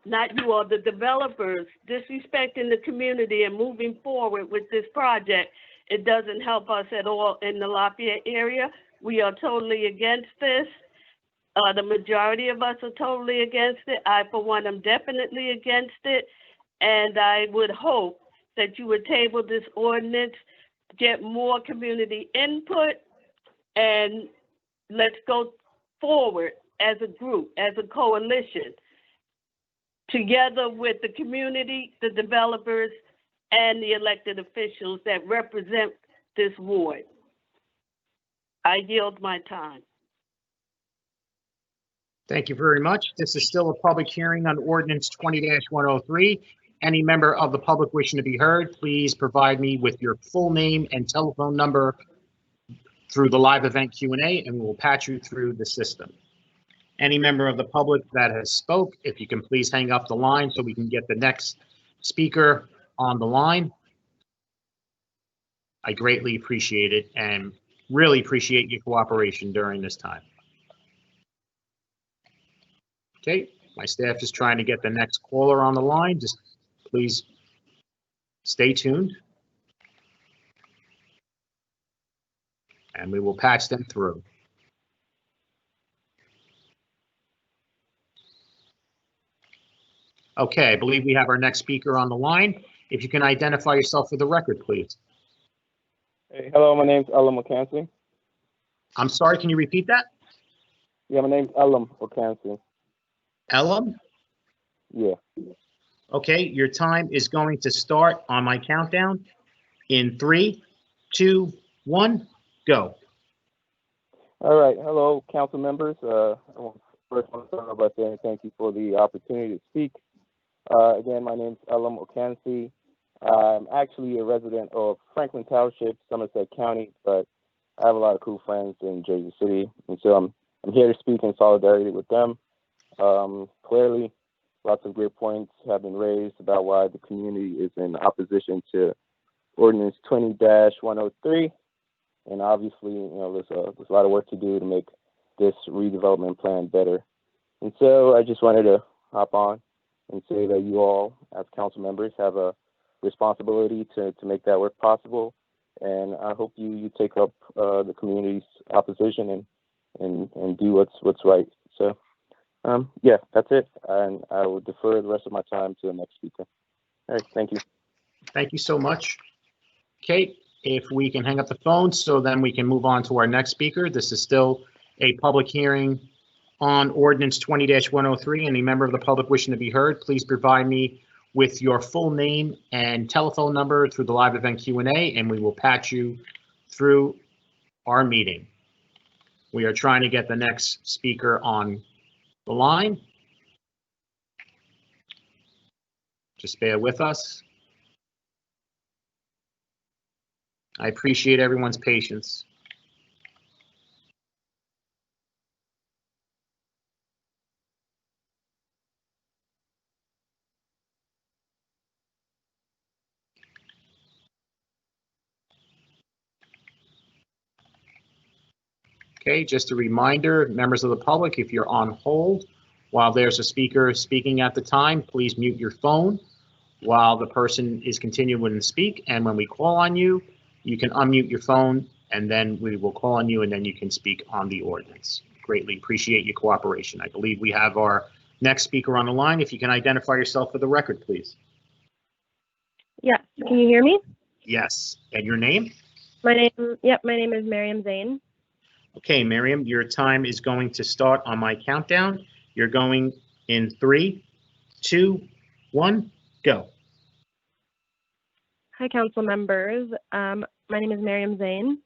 not you all, the developers disrespecting the community and moving forward with this project, it doesn't help us at all in the Lafayette area. We are totally against this. The majority of us are totally against it. I, for one, am definitely against it. And I would hope that you would table this ordinance, get more community input, and let's go forward as a group, as a coalition, together with the community, the developers, and the elected officials that represent this ward. I yield my time. Thank you very much. This is still a public hearing on ordinance 20-103. Any member of the public wishing to be heard, please provide me with your full name and telephone number through the live event Q&A, and we will patch you through the system. Any member of the public that has spoke, if you can please hang up the line so we can get the next speaker on the line. I greatly appreciate it and really appreciate your cooperation during this time. Okay, my staff is trying to get the next caller on the line. Just please stay tuned. And we will patch them through. Okay, I believe we have our next speaker on the line. If you can identify yourself for the record, please. Hey, hello, my name's Ella McKenzie. I'm sorry, can you repeat that? Yeah, my name's Elam Okansi. Elam? Yeah. Okay, your time is going to start on my countdown in 3, 2, 1, go. All right. Hello, council members. First want to start off by saying thank you for the opportunity to speak. Again, my name's Elam Okansi. I'm actually a resident of Franklin Township, Somerset County, but I have a lot of cool friends in Jersey City, and so I'm here to speak in solidarity with them. Clearly, lots of great points have been raised about why the community is in opposition to Ordinance 20-103, and obviously, there's a lot of work to do to make this redevelopment plan better. And so I just wanted to hop on and say that you all, as council members, have a responsibility to make that work possible. And I hope you take up the community's opposition and do what's right. So, yeah, that's it. And I will defer the rest of my time to the next speaker. All right, thank you. Thank you so much. Kate, if we can hang up the phone so then we can move on to our next speaker. This is still a public hearing on Ordinance 20-103. Any member of the public wishing to be heard, please provide me with your full name and telephone number through the live event Q&A, and we will patch you through our meeting. We are trying to get the next speaker on the line. Just bear with us. I appreciate everyone's patience. Okay, just a reminder, members of the public, if you're on hold while there's a speaker speaking at the time, please mute your phone while the person is continuing to speak. And when we call on you, you can unmute your phone and then we will call on you and then you can speak on the ordinance. Greatly appreciate your cooperation. I believe we have our next speaker on the line. If you can identify yourself for the record, please. Yes, can you hear me? Yes, and your name? My name is Miriam Zane. Okay, Miriam, your time is going to start on my countdown. You're going in 3, 2, 1, go. Hi, council members. My name is Miriam Zane.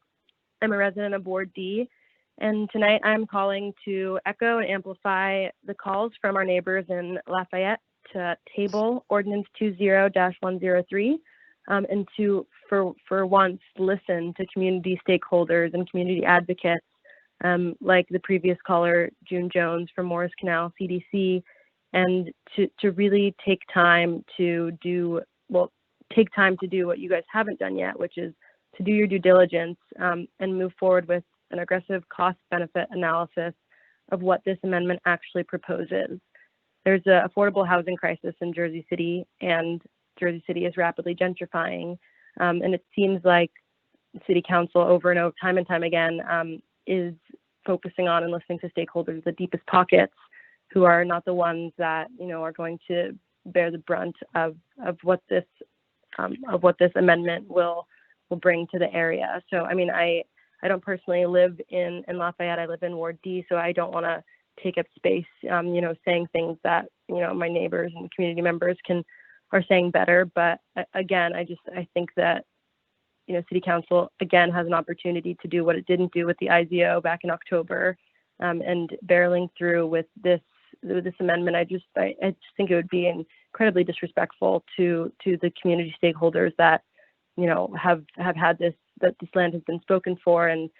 I'm a resident of Ward D, and tonight I'm calling to echo and amplify the calls from our neighbors in Lafayette to table Ordinance 20-103 and to, for once, listen to community stakeholders and community advocates like the previous caller, June Jones from Morris Canal CDC, and to really take time to do what you guys haven't done yet, which is to do your due diligence and move forward with an aggressive cost-benefit analysis of what this amendment actually proposes. There's an affordable housing crisis in Jersey City, and Jersey City is rapidly gentrifying, and it seems like City Council over and over, time and time again, is focusing on and listening to stakeholders, the deepest pockets, who are not the ones that are going to bear the brunt of what this amendment will bring to the area. So I mean, I don't personally live in Lafayette. I live in Ward D, so I don't want to take up space, saying things that my neighbors and community members are saying better. But again, I think that City Council again has an opportunity to do what it didn't do with the IZO back in October, and barreling through with this amendment. I just think it would be incredibly disrespectful to the community stakeholders that have had this land has been spoken for, and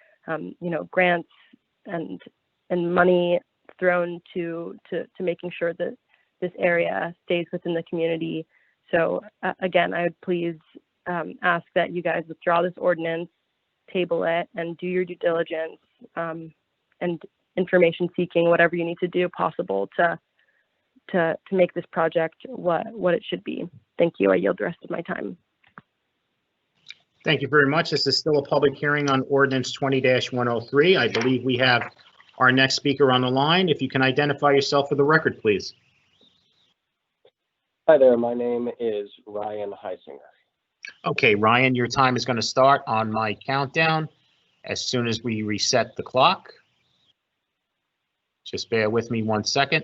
grants and money thrown to making sure that this area stays within the community. So again, I would please ask that you guys withdraw this ordinance, table it, and do your due diligence and information seeking, whatever you need to do possible to make this project what it should be. Thank you. I yield the rest of my time. Thank you very much. This is still a public hearing on Ordinance 20-103. I believe we have our next speaker on the line. If you can identify yourself for the record, please. Hi there. My name is Ryan Heisinger. Okay, Ryan, your time is going to start on my countdown as soon as we reset the clock. Just bear with me 1 second.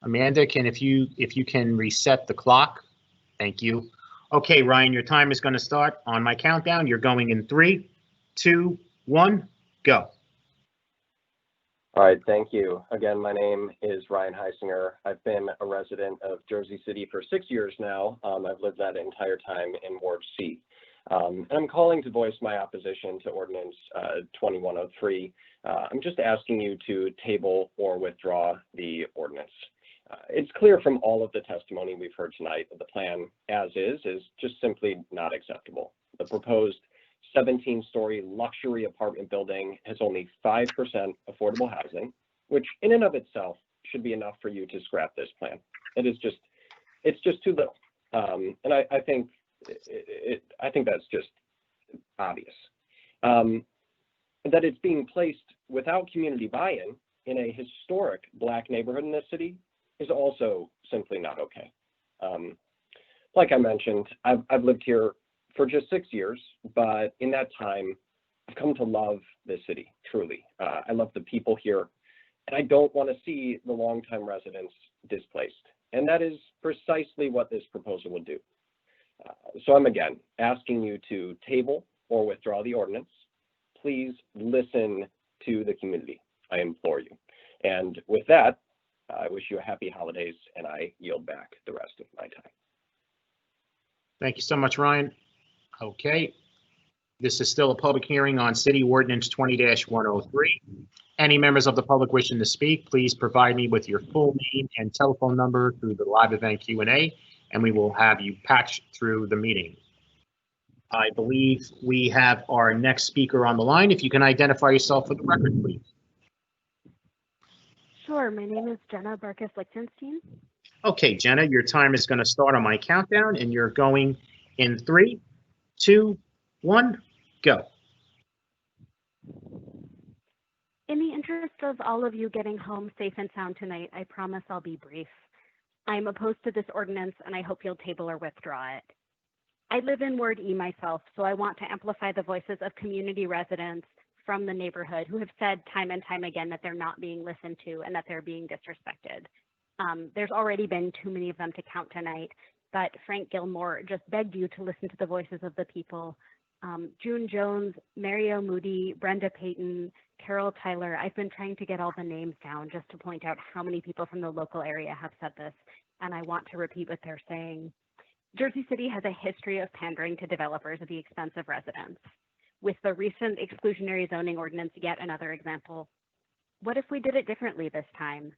Amanda, if you can reset the clock, thank you. Okay, Ryan, your time is going to start on my countdown. You're going in 3, 2, 1, go. All right, thank you. Again, my name is Ryan Heisinger. I've been a resident of Jersey City for 6 years now. I've lived that entire time in Ward C. And I'm calling to voice my opposition to Ordinance 2103. I'm just asking you to table or withdraw the ordinance. It's clear from all of the testimony we've heard tonight that the plan as is just simply not acceptable. The proposed 17-story luxury apartment building has only 5% affordable housing, which in and of itself should be enough for you to scrap this plan. It's just too little. And I think that's just obvious. That it's being placed without community buy-in in a historic Black neighborhood in this city is also simply not okay. Like I mentioned, I've lived here for just 6 years, but in that time, I've come to love this city, truly. I love the people here, and I don't want to see the longtime residents displaced. And that is precisely what this proposal would do. So I'm again asking you to table or withdraw the ordinance. Please listen to the community, I implore you. And with that, I wish you a happy holidays, and I yield back the rest of my time. Thank you so much, Ryan. Okay. This is still a public hearing on City Ordinance 20-103. Any members of the public wishing to speak, please provide me with your full name and telephone number through the live event Q&A, and we will have you patched through the meeting. I believe we have our next speaker on the line. If you can identify yourself for the record, please. Sure, my name is Jenna Barkas-Lichtenstein. Okay, Jenna, your time is going to start on my countdown, and you're going in 3, 2, 1, go. In the interest of all of you getting home safe and sound tonight, I promise I'll be brief. I'm opposed to this ordinance, and I hope you'll table or withdraw it. I live in Ward E myself, so I want to amplify the voices of community residents from the neighborhood who have said time and time again that they're not being listened to and that they're being disrespected. There's already been too many of them to count tonight, but Frank Gilmore just begged you to listen to the voices of the people. June Jones, Mario Moody, Brenda Payton, Carol Tyler. I've been trying to get all the names down just to point out how many people from the local area have said this, and I want to repeat what they're saying. Jersey City has a history of pandering to developers at the expense of residents. With the recent exclusionary zoning ordinance, yet another example. What if we did it differently this time?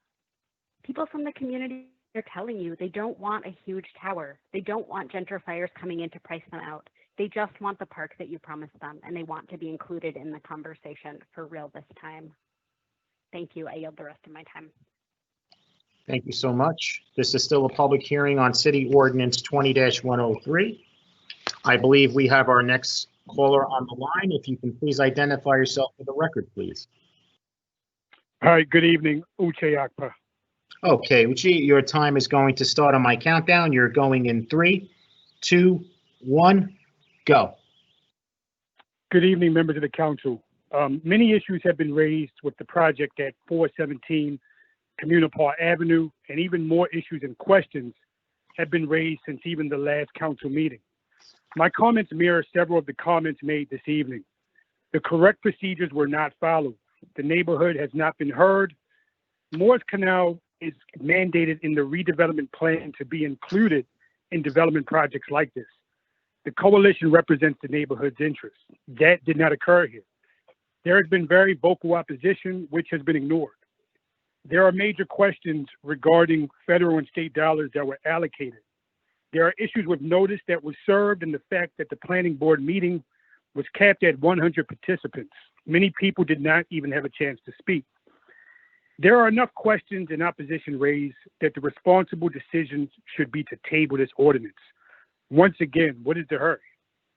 People from the community are telling you they don't want a huge tower. They don't want gentrifiers coming in to price them out. They just want the park that you promised them, and they want to be included in the conversation for real this time. Thank you. I yield the rest of my time. Thank you so much. This is still a public hearing on City Ordinance 20-103. I believe we have our next caller on the line. If you can please identify yourself for the record, please. Hi, good evening. Uche Akpa. Okay, Uche, your time is going to start on my countdown. You're going in 3, 2, 1, go. Good evening, members of the council. Many issues have been raised with the project at 417 Communal Park Avenue, and even more issues and questions have been raised since even the last council meeting. My comments mirror several of the comments made this evening. The correct procedures were not followed. The neighborhood has not been heard. Morris Canal is mandated in the redevelopment plan to be included in development projects like this. The coalition represents the neighborhood's interests. That did not occur here. There has been very vocal opposition, which has been ignored. There are major questions regarding federal and state dollars that were allocated. There are issues with notice that was served and the fact that the planning board meeting was capped at 100 participants. Many people did not even have a chance to speak. There are enough questions and opposition raised that the responsible decisions should be to table this ordinance. Once again, what is the hurry?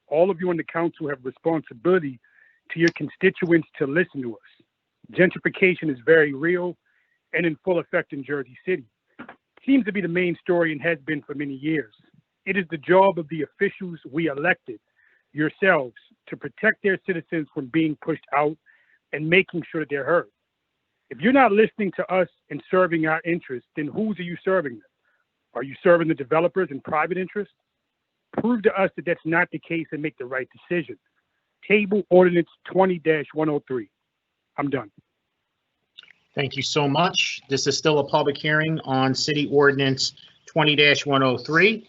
All of you on the council have responsibility to your constituents to listen to us. Gentrification is very real and in full effect in Jersey City. Seems to be the main story and has been for many years. It is the job of the officials we elected, yourselves, to protect their citizens from being pushed out and making sure that they're heard. If you're not listening to us and serving our interests, then whose are you serving them? Are you serving the developers and private interests? Prove to us that that's not the case and make the right decision. Table Ordinance 20-103. I'm done. Thank you so much. This is still a public hearing on City Ordinance 20-103.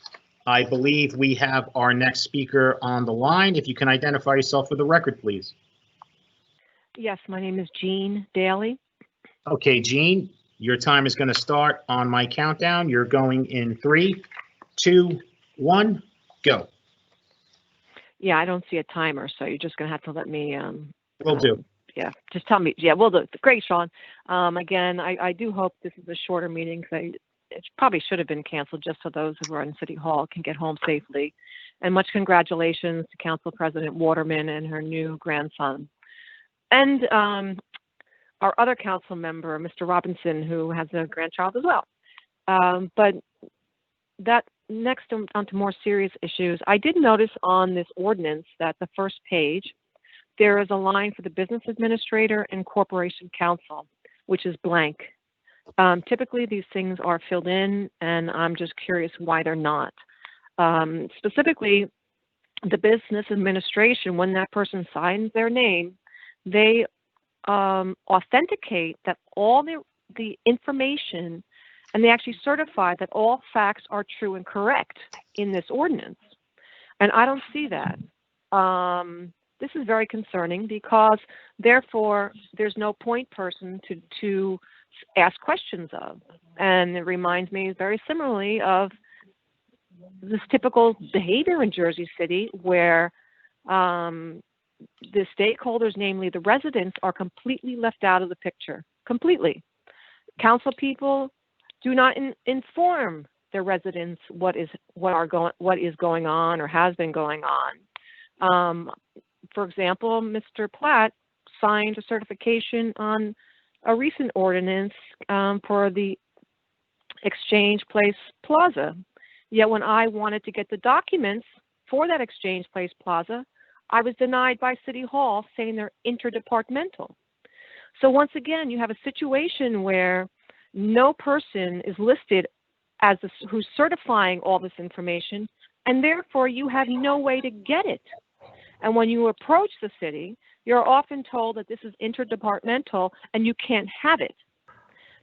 I believe we have our next speaker on the line. If you can identify yourself for the record, please. Yes, my name is Jean Daly. Okay, Jean, your time is going to start on my countdown. You're going in 3, 2, 1, go. Yeah, I don't see a timer, so you're just going to have to let me. Will do. Yeah, just tell me. Yeah, we'll do. Great, Sean. Again, I do hope this is a shorter meeting because it probably should have been canceled just so those who are in City Hall can get home safely. And much congratulations to Council President Waterman and her new grandson. And our other council member, Mr. Robinson, who has a grandchild as well. But that next onto more serious issues, I did notice on this ordinance that the first page, there is a line for the business administrator and corporation counsel, which is blank. Typically, these things are filled in, and I'm just curious why they're not. Specifically, the business administration, when that person signs their name, they authenticate that all the information, and they actually certify that all facts are true and correct in this ordinance. And I don't see that. This is very concerning because, therefore, there's no point person to ask questions of. And it reminds me very similarly of this typical behavior in Jersey City where the stakeholders, namely the residents, are completely left out of the picture. Completely. Council people do not inform their residents what is going on or has been going on. For example, Mr. Platt signed a certification on a recent ordinance for the Exchange Place Plaza. Yet when I wanted to get the documents for that Exchange Place Plaza, I was denied by City Hall saying they're interdepartmental. So once again, you have a situation where no person is listed as who's certifying all this information, and therefore you have no way to get it. And when you approach the city, you're often told that this is interdepartmental and you can't have it.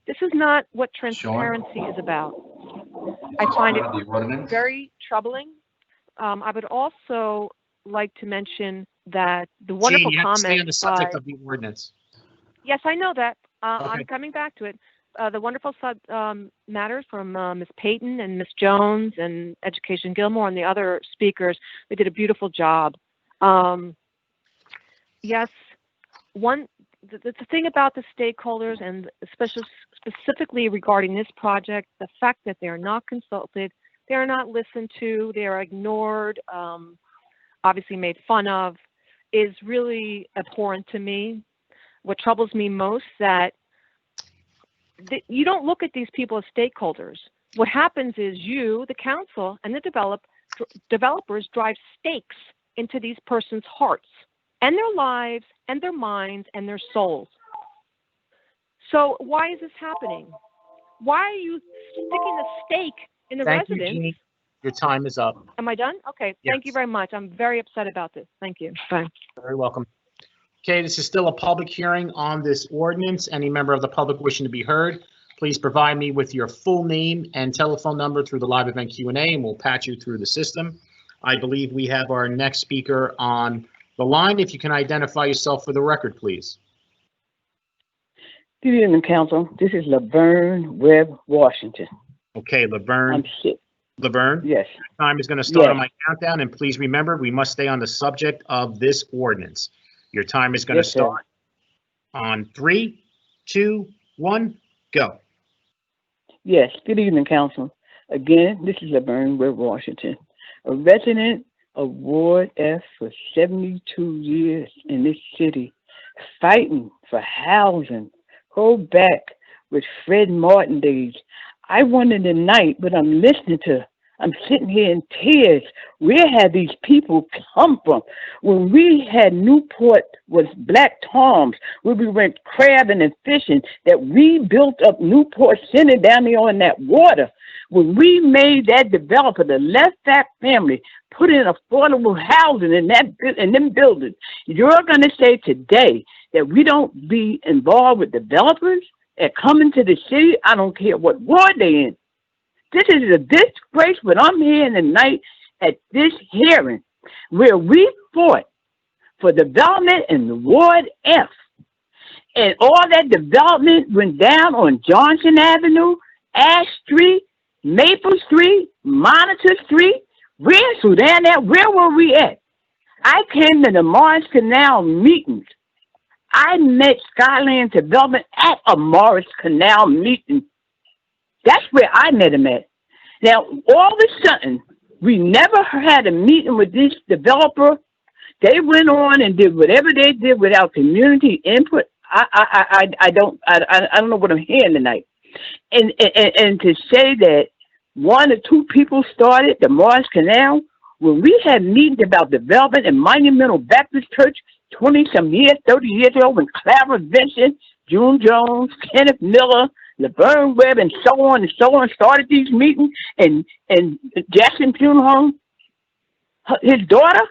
This is not what transparency is about. I find it very troubling. I would also like to mention that the wonderful Jean, you have to stay on the comments subject by, of the ordinance. yes, I know that. Okay. I'm coming back to it. The wonderful matters from Ms. Payton and Ms. Jones and Education Gilmore and the other speakers, they did a beautiful job. Yes, the thing about the stakeholders, and specifically regarding this project, the fact that they are not consulted, they are not listened to, they are ignored, obviously made fun of, is really abhorrent to me. What troubles me most that you don't look at these people as stakeholders. What happens is you, the council, and the developers drive stakes into these persons' hearts and their lives and their minds and their souls. So why is this happening? Why are you sticking a stake in the Thank you, residents? Jean. Your time is up. Am I done? Okay. Thank you very much. I'm very upset about this. Thank you. Bye. Very welcome. Okay, this is still a public hearing on this ordinance. Any member of the public wishing to be heard, please provide me with your full name and telephone number through the live event Q&A, and we'll patch you through the system. I believe we have our next speaker on the line. If you can identify yourself for the record, please. Good evening, Council. This is Laverne Webb Washington. Okay, Laverne. I'm sick. Laverne? Yes. Time is going to start Yes. on my countdown, and please remember, we must stay on the subject of this ordinance. Your time is going to Yes, sir. start on 3, 2, 1, go. Yes. Good evening, Council. Again, this is Laverne Webb Washington, a resident of Ward F for 72 years in this city, fighting for housing. Go back with Fred Martin days. I wanted tonight, but I'm listening to I'm sitting here in tears. Where had these people come from? When we had Newport was Black Tom's, where we went crabbing and fishing, that we built up Newport Center down there on that water. When we made that developer, the Leftak family, put in affordable housing in them buildings, you're going to say today that we don't be involved with developers that come into the city? I don't care what ward they in. This is a disgrace what I'm hearing tonight at this hearing where we fought for development in Ward F. And all that development went down on Johnson Avenue, Ash Street, Maple Street, Monitor Street. Where were we at? I came to the Morris Canal meetings. I met Skyland Development at a Morris Canal meeting. That's where I met him at. Now, all of a sudden, we never had a meeting with this developer. They went on and did whatever they did without community input. I don't know what I'm hearing tonight. And to say that one or two people started the Morris Canal, when we had meetings about development in Monumental Baptist Church 20-some years, 30 years ago, when Clara Vincent, June Jones, Kenneth Miller, Laverne Webb, and so on started these meetings, and Jackson Funeral Home, his daughter,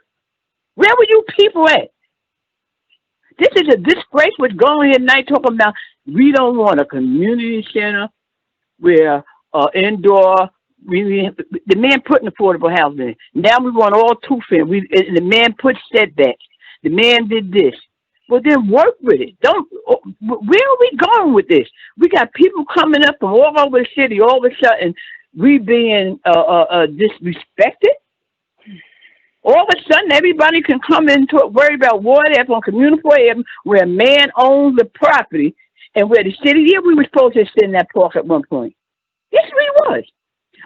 where were you people at? This is a disgrace what's going on here tonight, talking about we don't want a community center where indoor, the man put an affordable housing in. Now we want all two-family. The man put setbacks. The man did this. Well, then work with it. Where are we going with this? We got people coming up from all over the city. All of a sudden, we being disrespected. All of a sudden, everybody can come in to worry about whatever on Municipal where a man owns the property and where the city, we were supposed to sit in that park at one point. Yes, we was.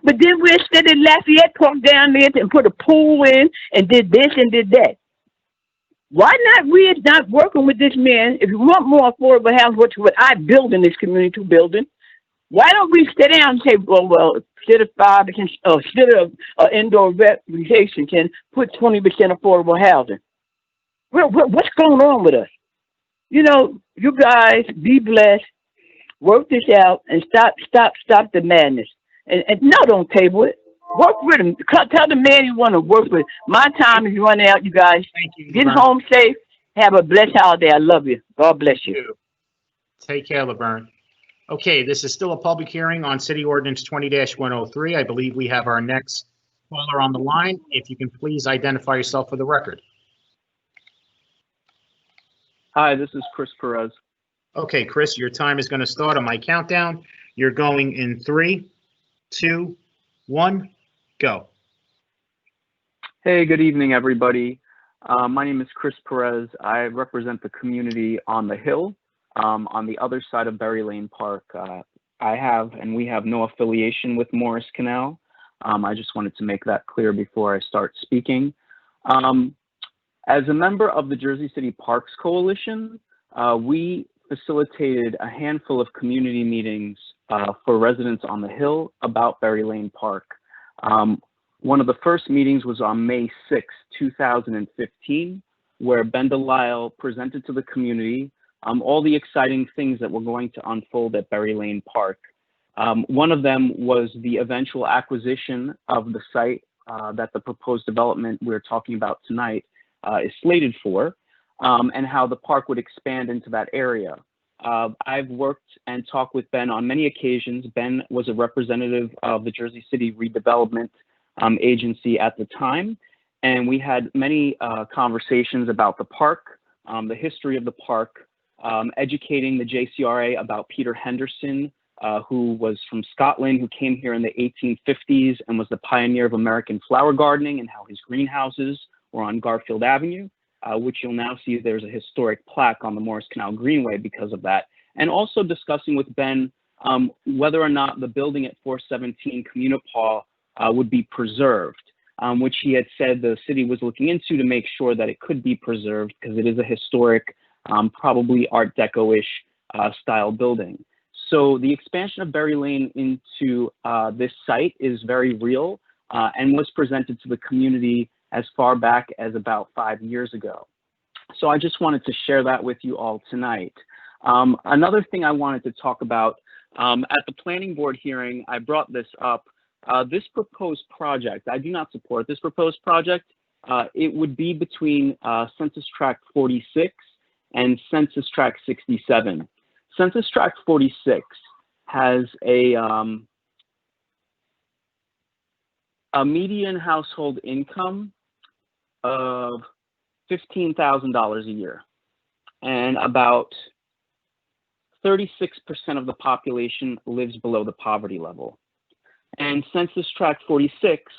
But then we instead of Lafayette Park down there and put a pool in and did this and did that. Why not we not working with this man? If you want more affordable housing, what I build in this community to building, why don't we sit down and say, well, instead of indoor recreation can put 20% affordable housing? What's going on with us? You know, you guys be blessed, work this out, and stop the madness. And no, don't table it. Work with him. Tell the man you want to work with. My time is running out, you guys. Thank you. Get Laverne. home safe. Have a blessed holiday. I love you. God bless you. Take care, Laverne. Okay, this is still a public hearing on City Ordinance 20-103. I believe we have our next caller on the line. If you can please identify yourself for the record. Hi, this is Chris Perez. Okay, Chris, your time is going to start on my countdown. You're going in 3, 2, 1, go. Hey, good evening, everybody. My name is Chris Perez. I represent the community on the Hill, on the other side of Berry Lane Park. We have no affiliation with Morris Canal. I just wanted to make that clear before I start speaking. As a member of the Jersey City Parks Coalition, we facilitated a handful of community meetings for residents on the Hill about Berry Lane Park. One of the first meetings was on May 6, 2015, where Ben Delisle presented to the community all the exciting things that were going to unfold at Berry Lane Park. One of them was the eventual acquisition of the site that the proposed development we're talking about tonight is slated for, and how the park would expand into that area. I've worked and talked with Ben on many occasions. Ben was a representative of the Jersey City Redevelopment Agency at the time, and we had many conversations about the park, the history of the park, educating the JCRA about Peter Henderson, who was from Scotland, who came here in the 1850s and was the pioneer of American flower gardening, and how his greenhouses were on Garfield Avenue, which you'll now see there's a historic plaque on the Morris Canal Greenway because of that. And also discussing with Ben whether or not the building at 417 Communipal would be preserved, which he had said the city was looking into to make sure that it could be preserved because it is a historic, probably Art Deco-ish style building. So the expansion of Berry Lane into this site is very real. and was presented to the community as far back as about 5 years ago. So I just wanted to share that with you all tonight. Another thing I wanted to talk about, at the planning board hearing, I brought this up. This proposed project, I do not support this proposed project. It would be between Census Tract 46 and Census Tract 67. Census Tract 46 has a median household income of $15,000 a year, and about 36% of the population lives below the poverty level. And Census Tract 46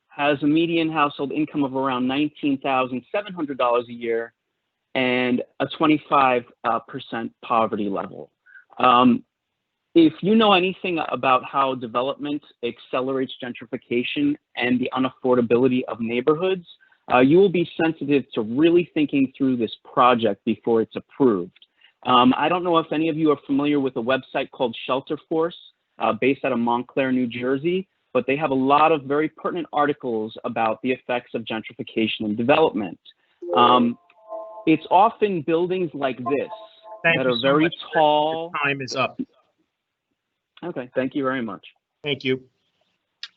has a median household income of around $19,700 a year and a 25% poverty level. If you know anything about how development accelerates gentrification and the unaffordability of neighborhoods, you will be sensitive to really thinking through this project before it's approved. I don't know if any of you are familiar with a website called Shelter Force, based out of Montclair, New Jersey, but they have a lot of very pertinent articles about the effects of gentrification and development. It's often buildings like this that are very tall. Time is up. Okay, thank you very much. Thank you.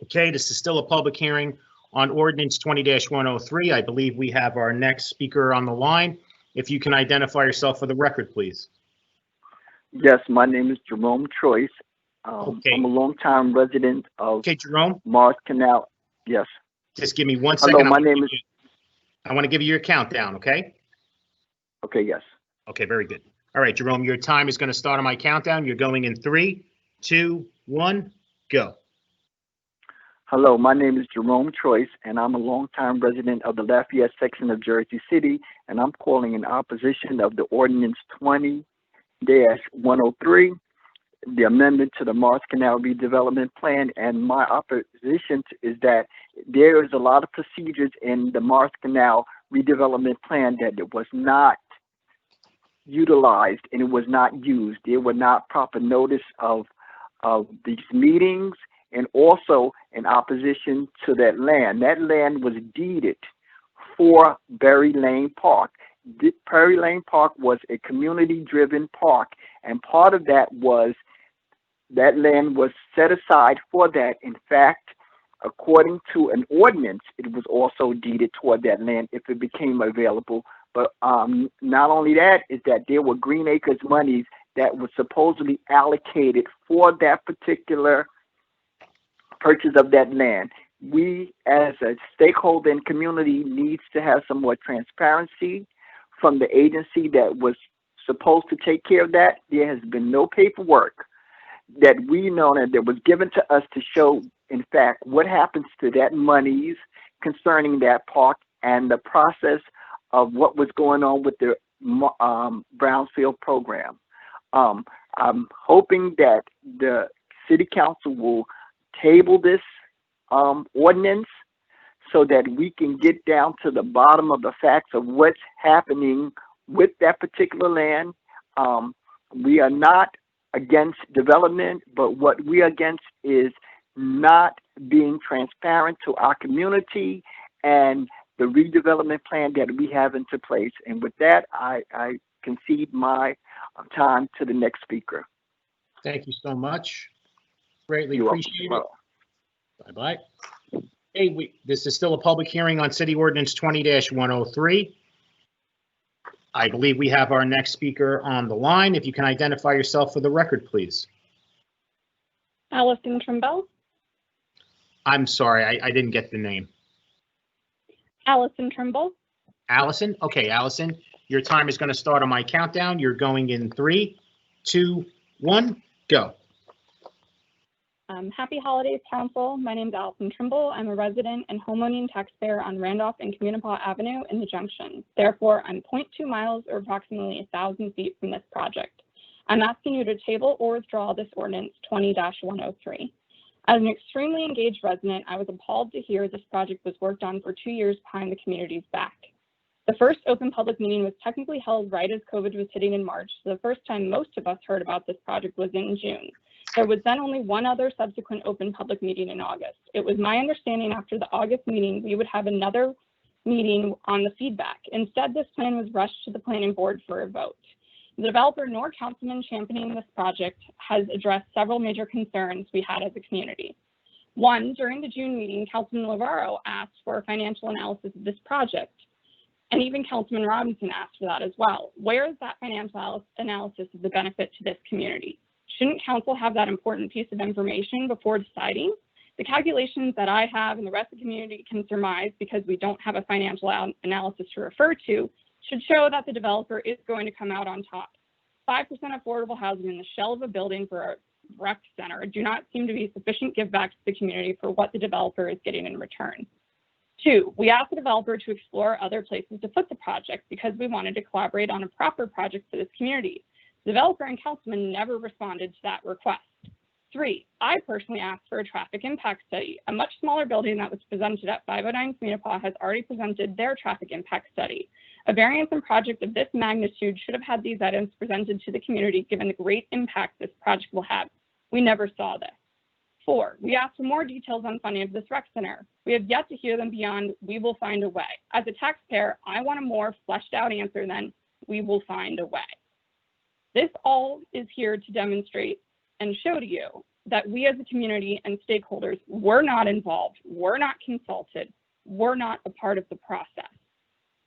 Okay, this is still a public hearing on ordinance 20-103. I believe we have our next speaker on the line. If you can identify yourself for the record, please. Yes, my name is Jerome Choice. Okay. I'm a longtime resident of Jerome. Mars Canal. Yes. Just give me 1 Hello, second. my name is. I want to give you your countdown, okay? Okay, yes. Okay, very good. All right, Jerome, your time is going to start on my countdown. You're going in 3, 2, 1, go. Hello, my name is Jerome Choice, and I'm a longtime resident of the Lafayette section of Jersey City, and I'm calling in opposition of the ordinance 20-103, the amendment to the Mars Canal redevelopment plan. And my opposition is that there is a lot of procedures in the Mars Canal redevelopment plan that it was not utilized and it was not used. There were not proper notice of these meetings, and also in opposition to that land. That land was deeded for Berry Lane Park. Berry Lane Park was a community-driven park, and part of that was that land was set aside for that. In fact, according to an ordinance, it was also deeded toward that land if it became available. But not only that, is that there were Green Acres monies that was supposedly allocated for that particular purchase of that land. We, as a stakeholder and community, needs to have some more transparency from the agency that was supposed to take care of that. There has been no paperwork that we know that was given to us to show, in fact, what happens to that monies concerning that park and the process of what was going on with the Brownfield program. I'm hoping that the City Council will table this ordinance so that we can get down to the bottom of the facts of what's happening with that particular land. We are not against development, but what we are against is not being transparent to our community and the redevelopment plan that we have into place. And with that, I concede my time to the next speaker. Thank you so much. Greatly You're appreciate welcome. it. Bye-bye. Hey, this is still a public hearing on City Ordinance 20-103. I believe we have our next speaker on the line. If you can identify yourself for the record, please. Allison Trimble. I'm sorry, I didn't get the name. Allison Trimble. Allison? Okay, Allison, your time is going to start on my countdown. You're going in 3, 2, 1, go. Happy holidays, Council. My name is Allison Trimble. I'm a resident and homeowning taxpayer on Randolph and Communipaw Avenue in the Junction. Therefore, I'm 0.2 miles or approximately 1,000 feet from this project. I'm asking you to table or withdraw this ordinance 20-103. As an extremely engaged resident, I was appalled to hear this project was worked on for 2 years behind the community's back. The first open public meeting was technically held right as COVID was hitting in March, so the first time most of us heard about this project was in June. There was then only one other subsequent open public meeting in August. It was my understanding after the August meeting, we would have another meeting on the feedback. Instead, this plan was rushed to the planning board for a vote. The developer nor councilman championing this project has addressed several major concerns we had as a community. One, during the June meeting, Councilman Navarro asked for a financial analysis of this project, and even Councilman Robinson asked for that as well. Where is that financial analysis of the benefit to this community? Shouldn't council have that important piece of information before deciding? The calculations that I have and the rest of the community can surmise, because we don't have a financial analysis to refer to, should show that the developer is going to come out on top. 5% affordable housing in the shell of a building for a rec center do not seem to be sufficient give back to the community for what the developer is getting in return. Two, we asked the developer to explore other places to put the project because we wanted to collaborate on a proper project for this community. The developer and councilman never responded to that request. Three, I personally asked for a traffic impact study. A much smaller building that was presented at 509 Municipal has already presented their traffic impact study. A variance and project of this magnitude should have had these items presented to the community given the great impact this project will have. We never saw this. Four, we asked for more details on funding of this rec center. We have yet to hear them beyond, we will find a way. As a taxpayer, I want a more fleshed out answer than, we will find a way. This all is here to demonstrate and show to you that we as a community and stakeholders were not involved, were not consulted, were not a part of the process.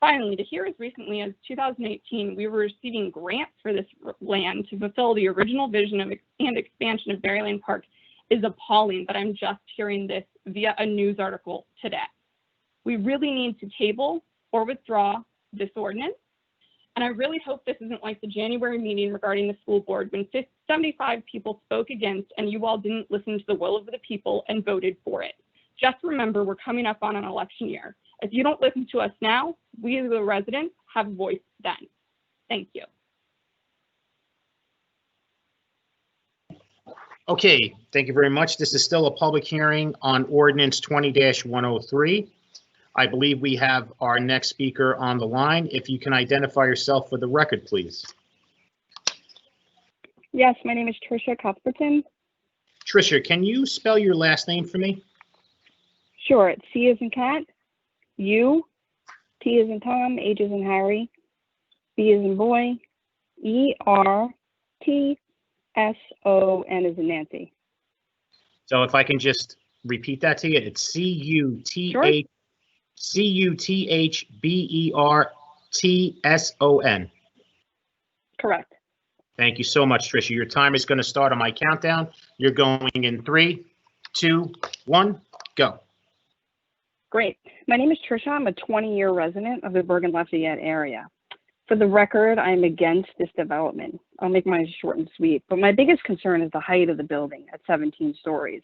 Finally, to hear as recently as 2018, we were receiving grants for this land to fulfill the original vision of and expansion of Berryland Park is appalling, but I'm just hearing this via a news article today. We really need to table or withdraw this ordinance. And I really hope this isn't like the January meeting regarding the school board when 75 people spoke against and you all didn't listen to the will of the people and voted for it. Just remember, we're coming up on an election year. If you don't listen to us now, we as the residents have a voice then. Thank you. Okay, thank you very much. This is still a public hearing on ordinance 20-103. I believe we have our next speaker on the line. If you can identify yourself for the record, please. Yes, my name is Tricia Cuthbertson. Tricia, can you spell your last name for me? Sure, it's C as in cat, U, T as in Tom, H as in Harry, B as in boy, E-R-T-S-O-N as in Nancy. So if I can just repeat that to you, it's C-U-T-H-B-E-R-T-S-O-N. Correct. Thank you so much, Tricia. Your time is going to start on my countdown. You're going in 3, 2, 1, go. Great. My name is Tricia. I'm a 20-year resident of the Bergen Lafayette area. For the record, I'm against this development. I'll make mine short and sweet, but my biggest concern is the height of the building at 17 stories.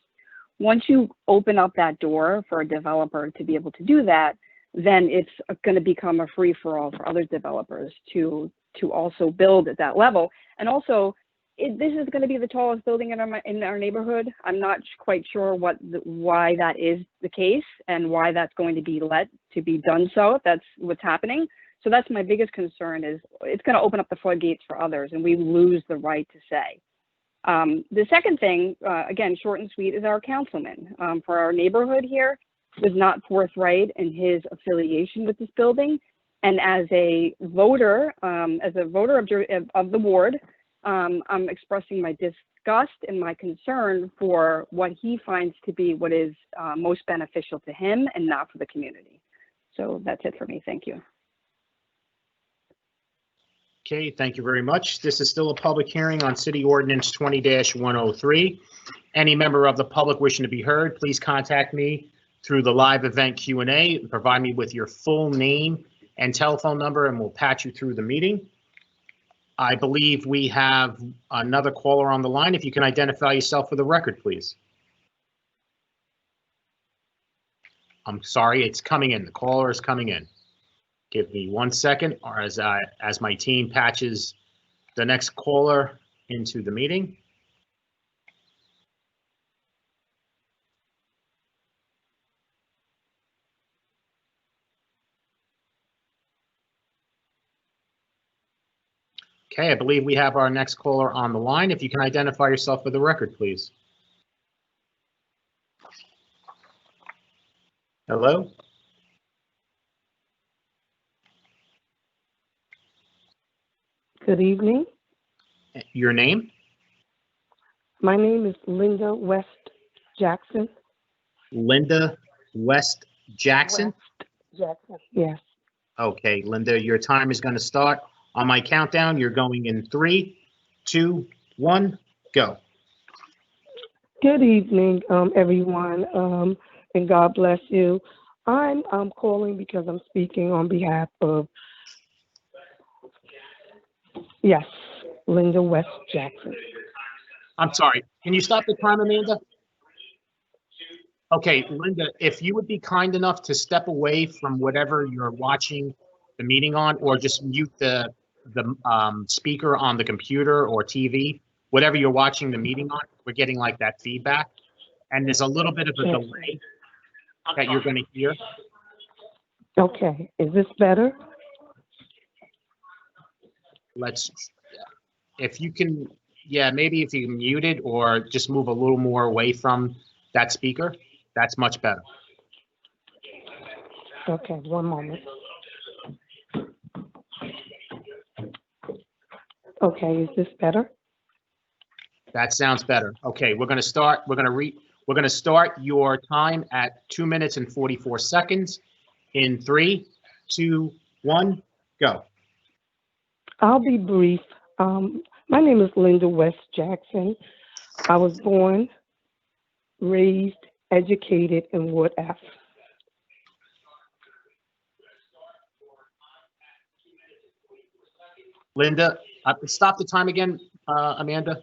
Once you open up that door for a developer to be able to do that, then it's going to become a free-for-all for other developers to also build at that level. And also, this is going to be the tallest building in our neighborhood. I'm not quite sure why that is the case and why that's going to be let to be done so, if that's what's happening. So that's my biggest concern, is it's going to open up the floodgates for others and we lose the right to say. The second thing, again, short and sweet, is our councilman for our neighborhood here was not forthright in his affiliation with this building. And as a voter of the ward, I'm expressing my disgust and my concern for what he finds to be what is most beneficial to him and not for the community. So that's it for me. Thank you. Okay, thank you very much. This is still a public hearing on City Ordinance 20-103. Any member of the public wishing to be heard, please contact me through the live event Q&A. Provide me with your full name and telephone number, and we'll patch you through the meeting. I believe we have another caller on the line. If you can identify yourself for the record, please. I'm sorry, it's coming in. The caller is coming in. Give me 1 second, or as my team patches the next caller into the meeting. Okay, I believe we have our next caller on the line. If you can identify yourself for the record, please. Hello? Good evening. Your name? My name is Linda West Jackson. Linda West Jackson? Jackson. Yes. Okay, Linda, your time is going to start. On my countdown, you're going in 3, 2, 1, go. Good evening, everyone, and God bless you. I'm calling because I'm speaking on behalf of, yes, Linda West Jackson. I'm sorry. Can you stop the time, Amanda? Okay, Linda, if you would be kind enough to step away from whatever you're watching the meeting on, or just mute the speaker on the computer or TV, whatever you're watching the meeting on, we're getting like that feedback. And there's a little bit of a delay that you're going to hear. Okay, is this better? If you can, yeah, maybe if you can mute it or just move a little more away from that speaker, that's much better. Okay, one moment. Okay, is this better? That sounds better. Okay, we're going to start. We're going to start your time at 2 minutes and 44 seconds. In 3, 2, 1, go. I'll be brief. My name is Linda West Jackson. I was born, raised, educated in Ward F. Linda, stop the time again, Amanda.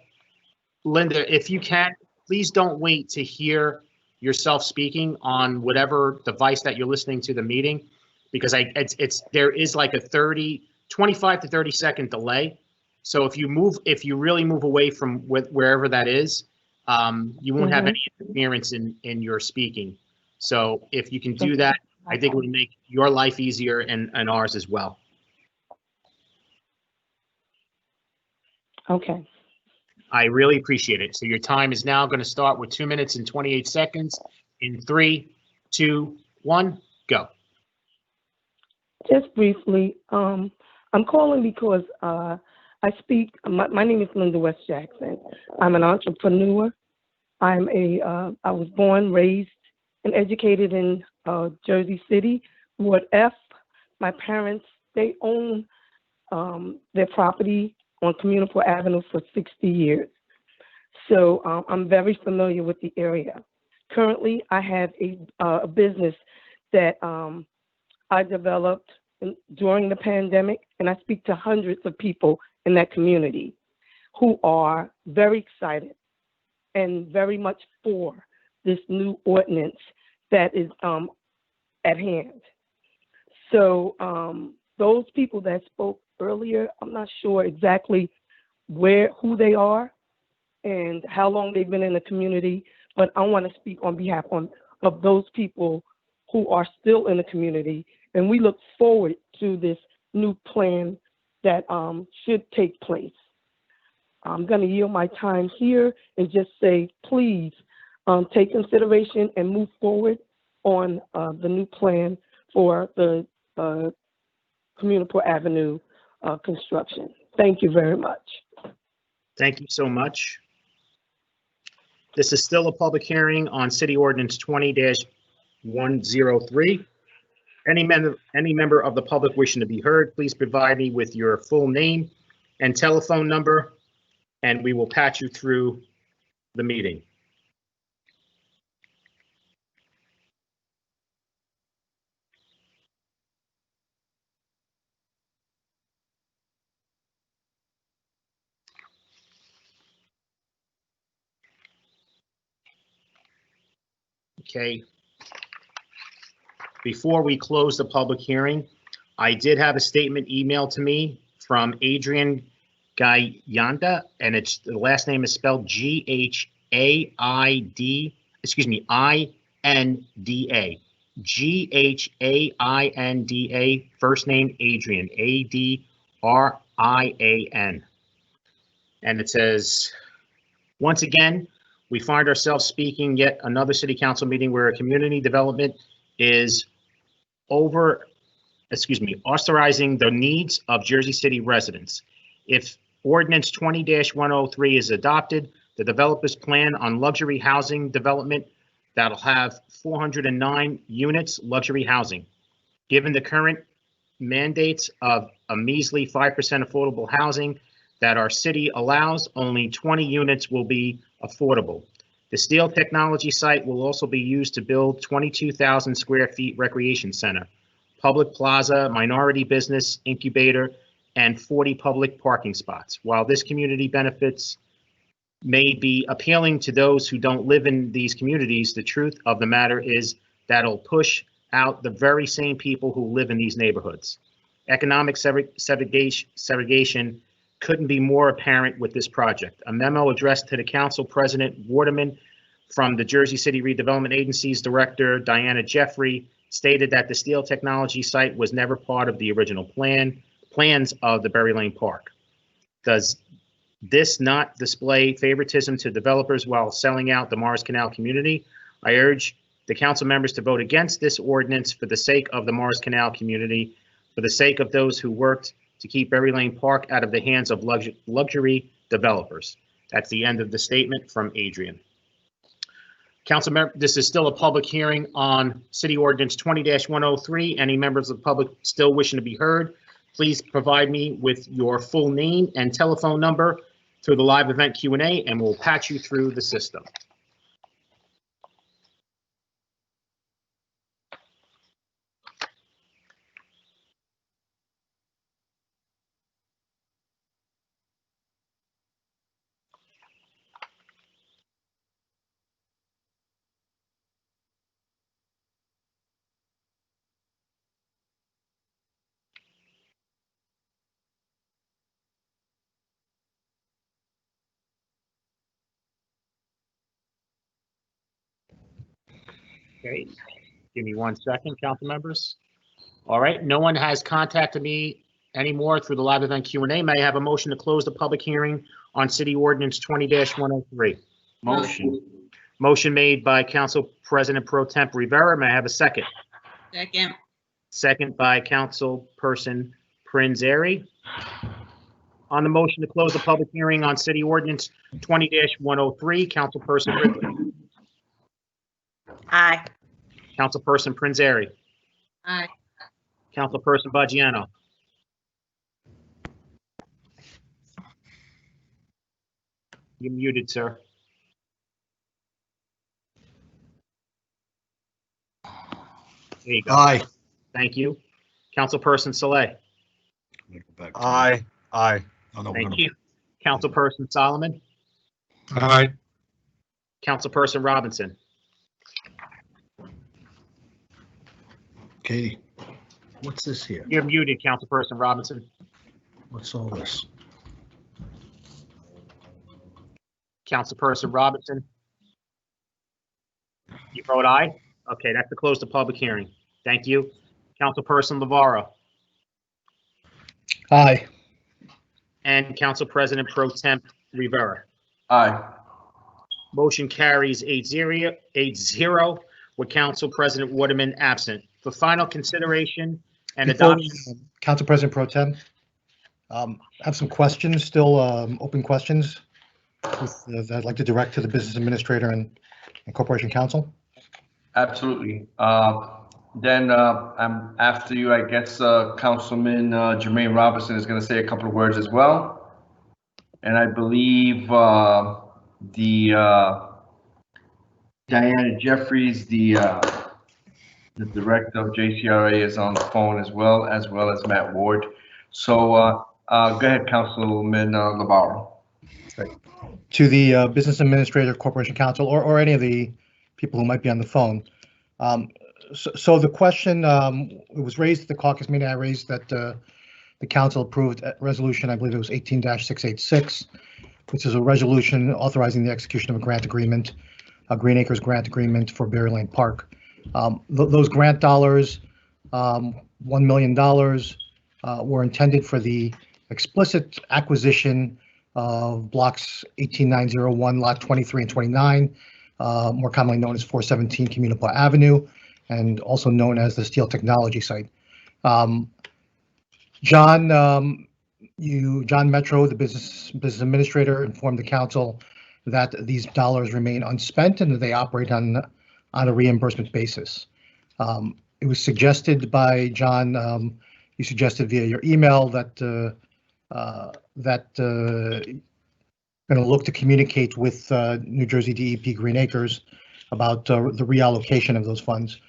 Linda, if you can, please don't wait to hear yourself speaking on whatever device that you're listening to the meeting, because there is like a 25 to 30 second delay. So if you really move away from wherever that is, you won't have any interference in your speaking. So if you can do that, I think it would make your life easier and ours as well. Okay. I really appreciate it. So your time is now going to start with 2 minutes and 28 seconds. In 3, 2, 1, go. Just briefly, I'm calling because I speak. My name is Linda West Jackson. I'm an entrepreneur. I was born, raised, and educated in Jersey City, Ward F. My parents, they own their property on Municipal Avenue for 60 years. So I'm very familiar with the area. Currently, I have a business that I developed during the pandemic, and I speak to hundreds of people in that community who are very excited and very much for this new ordinance that is at hand. So those people that spoke earlier, I'm not sure exactly who they are and how long they've been in the community, but I want to speak on behalf of those people who are still in the community, and we look forward to this new plan that should take place. I'm going to yield my time here and just say, please take consideration and move forward on the new plan for the Municipal Avenue construction. Thank you very much. Thank you so much. This is still a public hearing on City Ordinance 20-103. Any member of the public wishing to be heard, please provide me with your full name and telephone number, and we will patch you through the meeting. Okay. Before we close the public hearing, I did have a statement emailed to me from Adrian Gayanda, and the last name is spelled G-H-A-I-D, excuse me, I-N-D-A. G-H-A-I-N-D-A, first name Adrian, A-D-R-I-A-N. IAN. And it says, once again, we find ourselves speaking yet another city council meeting where a community development is authorizing the needs of Jersey City residents. If ordinance 20-103 is adopted, the developer's plan on luxury housing development that'll have 409 units luxury housing. Given the current mandates of a measly 5% affordable housing that our city allows, only 20 units will be affordable. The steel technology site will also be used to build 22,000 square feet recreation center, public plaza, minority business incubator, and 40 public parking spots. While this community benefits may be appealing to those who don't live in these communities, the truth of the matter is that'll push out the very same people who live in these neighborhoods. Economic segregation couldn't be more apparent with this project. A memo addressed to the council president Waterman from the Jersey City Redevelopment Agency's director, Diana Jeffrey, stated that the steel technology site was never part of the original plans of the Berry Lane Park. Does this not display favoritism to developers while selling out the Morris Canal community? I urge the council members to vote against this ordinance for the sake of the Morris Canal community, for the sake of those who worked to keep Berry Lane Park out of the hands of luxury developers. That's the end of the statement from Adrian. Council member, this is still a public hearing on City Ordinance 20-103. Any members of the public still wishing to be heard, please provide me with your full name and telephone number through the live event Q&A, and we'll patch you through the system. Okay, give me 1 second, council members. All right, no one has contacted me anymore through the live event Q&A. May I have a motion to close the public hearing on City Ordinance 20-103? Motion. Motion made by Council President Pro Temp Rivera. May I have a second? Second. Second by Councilperson Prinzary. On the motion to close the public hearing on City Ordinance 20-103, Councilperson Ridley. Aye. Councilperson Prinzary. Aye. Councilperson Baggiano. You're muted, sir. There you go. Aye. Thank you. Councilperson Saleh. Aye. Aye. Thank you. Councilperson Solomon. Aye. Councilperson Robinson. Katie, what's this here? You're muted, Councilperson Robinson. What's all this? Councilperson Robinson. You vote aye? Okay, that's to close the public hearing. Thank you. Councilperson Lavaro. Aye. And Council President Pro Temp Rivera. Aye. Motion carries 8-0 with Council President Waterman absent. For final consideration and Before adoption. Council President Pro Tem, I have some questions, still open questions that I'd like to direct to the business administrator and Corporation Council. Absolutely. Then I'm after you, I guess, Councilman Jermaine Robinson is going to say a couple of words as well. And I believe Diana Jeffries, the director of JCRA, is on the phone as well as Matt Ward. So go ahead, Councilman Lavaro. Right. To the business administrator, Corporation Council, or any of the people who might be on the phone. So the question, it was raised at the caucus meeting. I raised that the council approved a resolution, I believe it was 18-686, which is a resolution authorizing the execution of a grant agreement, a Green Acres grant agreement for Berry Lane Park. Those grant dollars, $1 million, were intended for the explicit acquisition of blocks 18901, lot 23 and 29, more commonly known as 417 Communipaw Avenue, and also known as the Steel Technology site. John Metro, the business administrator, informed the council that these dollars remain unspent and that they operate on a reimbursement basis. It was suggested by John, you suggested via your email that going to look to communicate with New Jersey DEP Green Acres about the reallocation of those funds.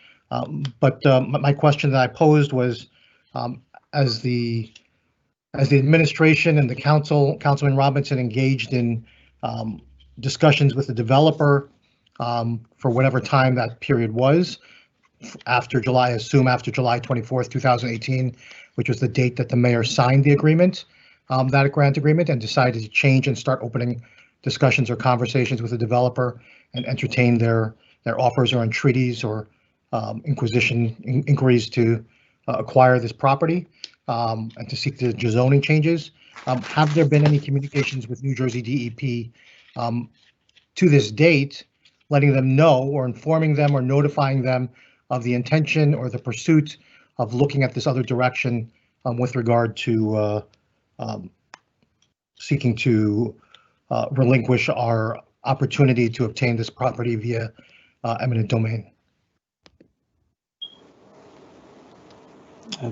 But my question that I posed was, as the administration and the Councilman Robinson engaged in discussions with the developer for whatever time that period was, after July 24th, 2018, which was the date that the mayor signed the agreement, that grant agreement, and decided to change and start opening discussions or conversations with the developer and entertain their offers or entreaties or inquiries to acquire this property and to seek the zoning changes. Have there been any communications with New Jersey DEP to this date, letting them know or informing them or notifying them of the intention or the pursuit of looking at this other direction with regard to seeking to relinquish our opportunity to obtain this property via eminent domain?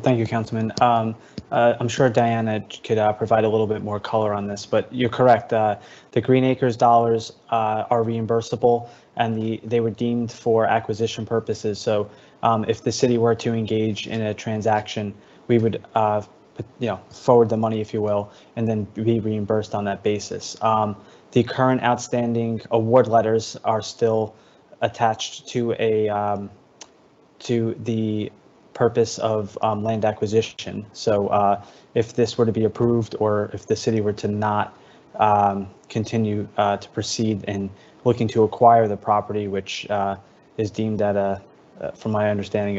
Thank you, Councilman. I'm sure Diana could provide a little bit more color on this, but you're correct. The Green Acres dollars are reimbursable, and they were deemed for acquisition purposes. So if the city were to engage in a transaction, we would forward the money, if you will, and then be reimbursed on that basis. The current outstanding award letters are still attached to the purpose of land acquisition. So if this were to be approved, or if the city were to not continue to proceed in looking to acquire the property, which is deemed at from my understanding,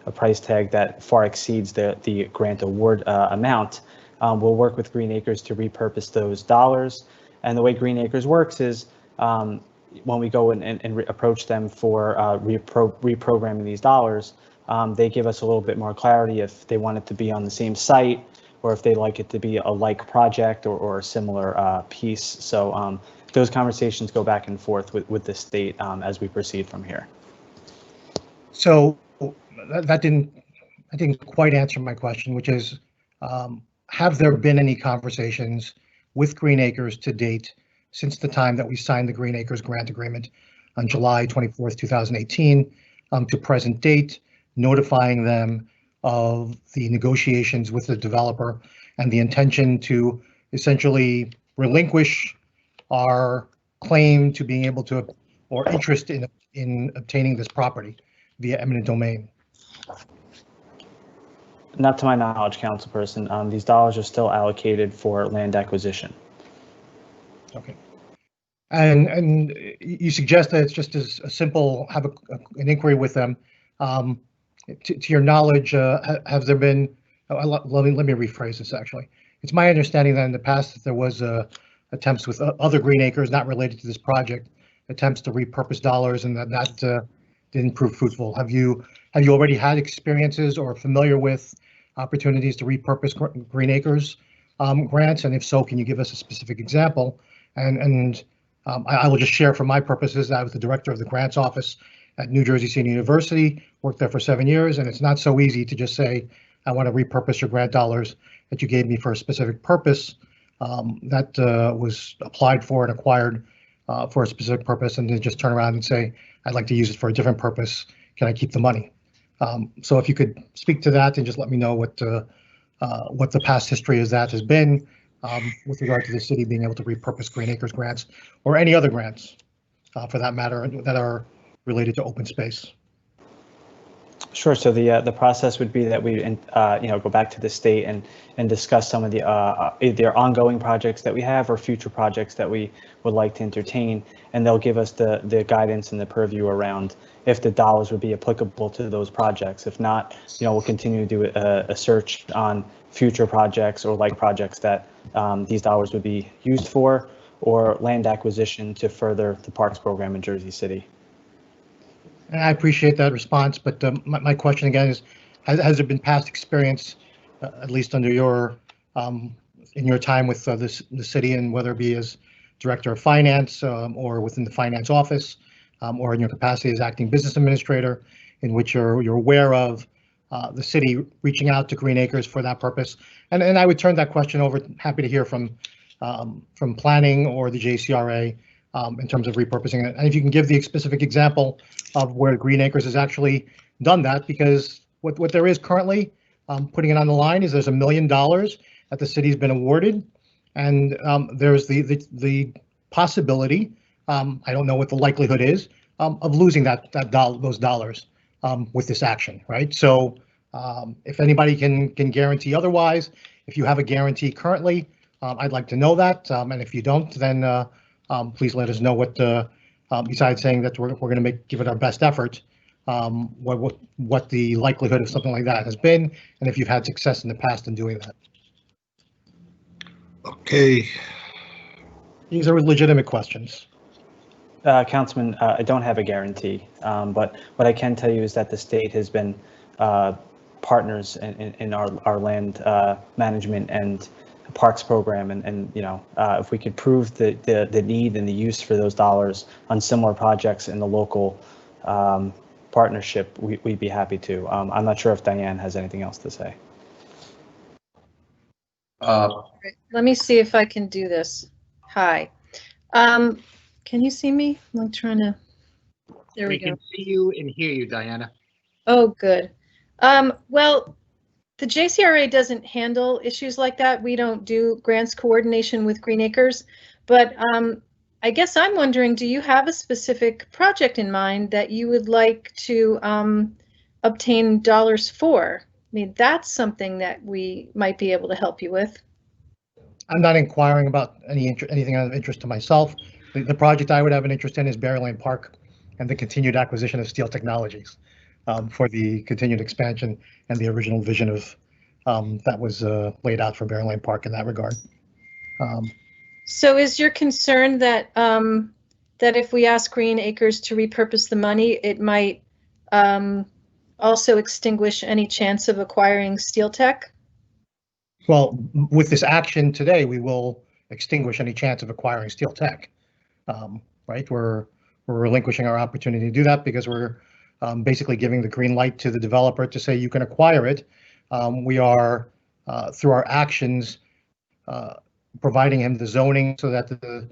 a price tag that far exceeds the grant award amount, we'll work with Green Acres to repurpose those dollars. And the way Green Acres works is when we go and approach them for reprogramming these dollars, they give us a little bit more clarity if they want it to be on the same site, or if they like it to be a like project or a similar piece. So those conversations go back and forth with the state as we proceed from here. So that didn't quite answer my question, which is, have there been any conversations with Green Acres to date since the time that we signed the Green Acres grant agreement on July 24th, 2018 to present date, notifying them of the negotiations with the developer and the intention to essentially relinquish our claim to being able to, or interest in obtaining this property via eminent domain? Not to my knowledge, Councilperson. These dollars are still allocated for land acquisition. Okay. And you suggest that it's just as a simple, have an inquiry with them. To your knowledge, have there been, let me rephrase this actually. It's my understanding that in the past that there was attempts with other Green Acres not related to this project, attempts to repurpose dollars, and that didn't prove fruitful. Have you already had experiences or familiar with opportunities to repurpose Green Acres grants? And if so, can you give us a specific example? And I will just share for my purposes that I was the director of the grants office at New Jersey State University, worked there for 7 years, and it's not so easy to just say, I want to repurpose your grant dollars that you gave me for a specific purpose that was applied for and acquired for a specific purpose, and then just turn around and say, I'd like to use it for a different purpose. Can I keep the money? So if you could speak to that and just let me know what the past history of that has been with regard to the city being able to repurpose Green Acres grants or any other grants for that matter that are related to open space. Sure. So the process would be that we, go back to the state and discuss some of the either ongoing projects that we have or future projects that we would like to entertain, and they'll give us the guidance and the purview around if the dollars would be applicable to those projects. If not, we'll continue to do a search on future projects or like projects that these dollars would be used for, or land acquisition to further the parks program in Jersey City. And I appreciate that response, but my question again is, has there been past experience, at least under your, in your time with the city, and whether it be as director of finance or within the finance office, or in your capacity as acting business administrator, in which you're aware of the city reaching out to Green Acres for that purpose? And I would turn that question over. Happy to hear from planning or the JCRA. In terms of repurposing it. And if you can give the specific example of where Green Acres has actually done that, because what there is currently, putting it on the line, is there's $1 million that the city's been awarded, and there's the possibility, I don't know what the likelihood is, of losing those dollars with this action, right? So if anybody can guarantee otherwise, if you have a guarantee currently, I'd like to know that, and if you don't, then please let us know what, besides saying that we're going to give it our best effort, what the likelihood of something like that has been, and if you've had success in the past in doing that. Okay. These are legitimate questions. Councilman, I don't have a guarantee, but what I can tell you is that the state has been partners in our land management and parks program, and if we could prove the need and the use for those dollars on similar projects in the local partnership, we'd be happy to. I'm not sure if Diane has anything else to say. Let me see if I can do this. Hi. Can you see me? I'm trying to. There we go. We can see you and hear you, Diana. Oh, good. Well, the JCRA doesn't handle issues like that. We don't do grants coordination with Green Acres, but I guess I'm wondering, do you have a specific project in mind that you would like to obtain dollars for? I mean, that's something that we might be able to help you with. I'm not inquiring about anything of interest to myself. The project I would have an interest in is Berry Lane Park and the continued acquisition of Steel Technologies for the continued expansion and the original vision of that was laid out for Berry Lane Park in that regard. So is your concern that that if we ask Green Acres to repurpose the money, it might also extinguish any chance of acquiring Steel Tech? Well, with this action today, we will extinguish any chance of acquiring Steel Tech, right? We're relinquishing our opportunity to do that because we're basically giving the green light to the developer to say you can acquire it. We are, through our actions, providing him the zoning so that the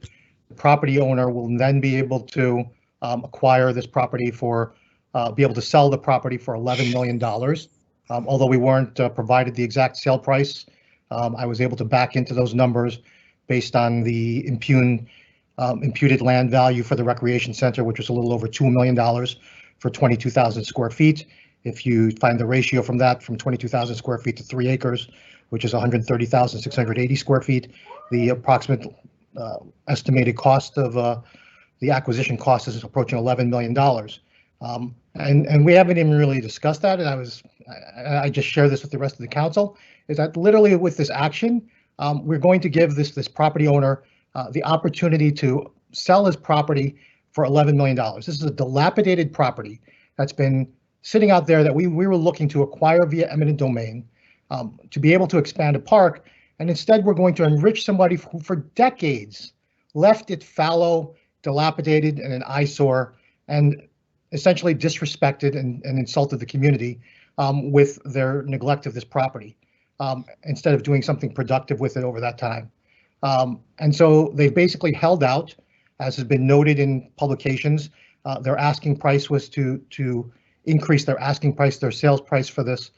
property owner will then be able to acquire this property for, be able to sell the property for $11 million. Although we weren't provided the exact sale price, I was able to back into those numbers based on the imputed land value for the recreation center, which was a little over $2 million for 22,000 square feet. If you find the ratio from that, from 22,000 square feet to 3 acres, which is 130,680 square feet, the approximate estimated cost of the acquisition cost is approaching $11 million. And we haven't even really discussed that. And I just share this with the rest of the council, is that literally with this action, we're going to give this property owner the opportunity to sell his property for $11 million. This is a dilapidated property that's been sitting out there that we were looking to acquire via eminent domain to be able to expand a park. And instead, we're going to enrich somebody who for decades left it fallow, dilapidated, and an eyesore, and essentially disrespected and insulted the community with their neglect of this property, instead of doing something productive with it over that time. And so they've basically held out, as has been noted in publications. Their asking price was to increase their asking price, their sales price for this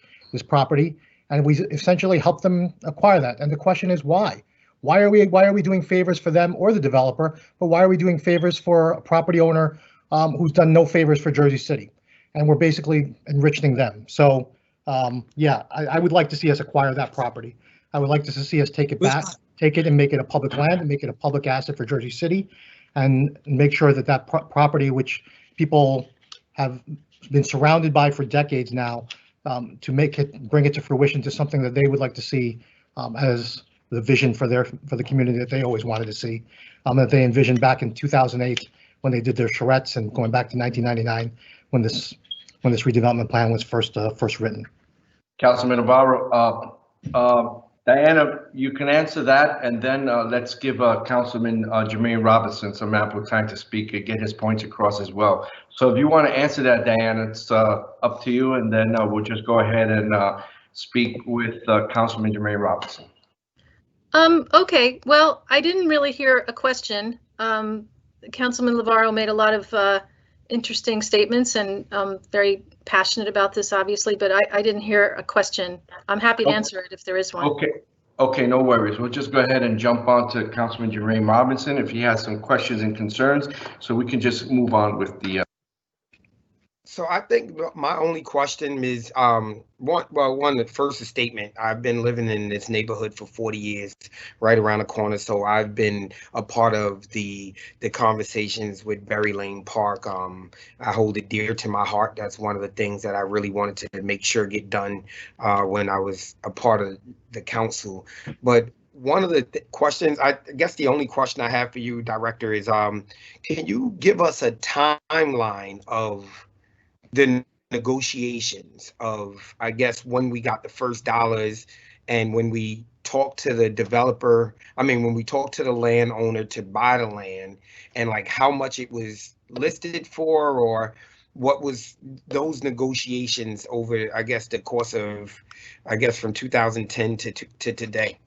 property, and we essentially helped them acquire that. And the question is why? Why are we doing favors for them or the developer, but why are we doing favors for a property owner who's done no favors for Jersey City? and we're basically enriching them. So, yeah, I would like to see us acquire that property. I would like to see us take it back, take it and make it a public land and make it a public asset for Jersey City, and make sure that that property, which people have been surrounded by for decades now, to bring it to fruition to something that they would like to see as the vision for the community that they always wanted to see, that they envisioned back in 2008 when they did their charrettes, and going back to 1999 when this redevelopment plan was first written. Councilman Navarro, Diana, you can answer that, and then let's give Councilman Jermaine Robinson some ample time to speak and get his points across as well. So if you want to answer that, Diana, it's up to you, and then we'll just go ahead and speak with Councilman Jermaine Robinson. Okay, well, I didn't really hear a question. Councilman Navarro made a lot of interesting statements, and very passionate about this, obviously, but I didn't hear a question. I'm happy to answer it if there is one. Okay, no worries. We'll just go ahead and jump on to Councilman Jermaine Robinson if he has some questions and concerns, so we can just move on with the. So I think my only question is, the first statement. I've been living in this neighborhood for 40 years, right around the corner. So I've been a part of the conversations with Berry Lane Park. I hold it dear to my heart. That's one of the things that I really wanted to make sure get done when I was a part of the council. But one of the questions, I guess the only question I have for you, Director, is can you give us a timeline of the negotiations of, I guess, when we got the first dollars and when we talked to the developer, when we talked to the landowner to buy the land, and like how much it was listed for, or what was those negotiations over, I guess, the course of, I guess, from 2010 to today?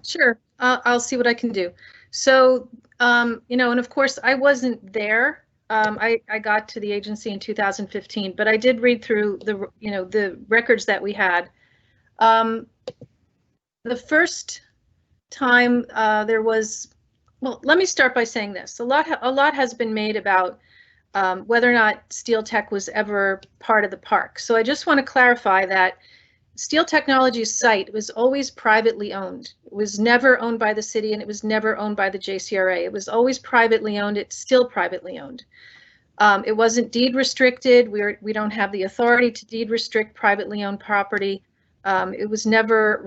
Sure, I'll see what I can do. So, and of course I wasn't there. I got to the agency in 2015, but I did read through the records that we had. The first time there was, well, let me start by saying this. A lot has been made about whether or not Steel Tech was ever part of the park. So I just want to clarify that Steel Technologies site was always privately owned. It was never owned by the city, and it was never owned by the JCRA. It was always privately owned. It's still privately owned. It wasn't deed restricted. We don't have the authority to deed restrict privately owned property. It was never,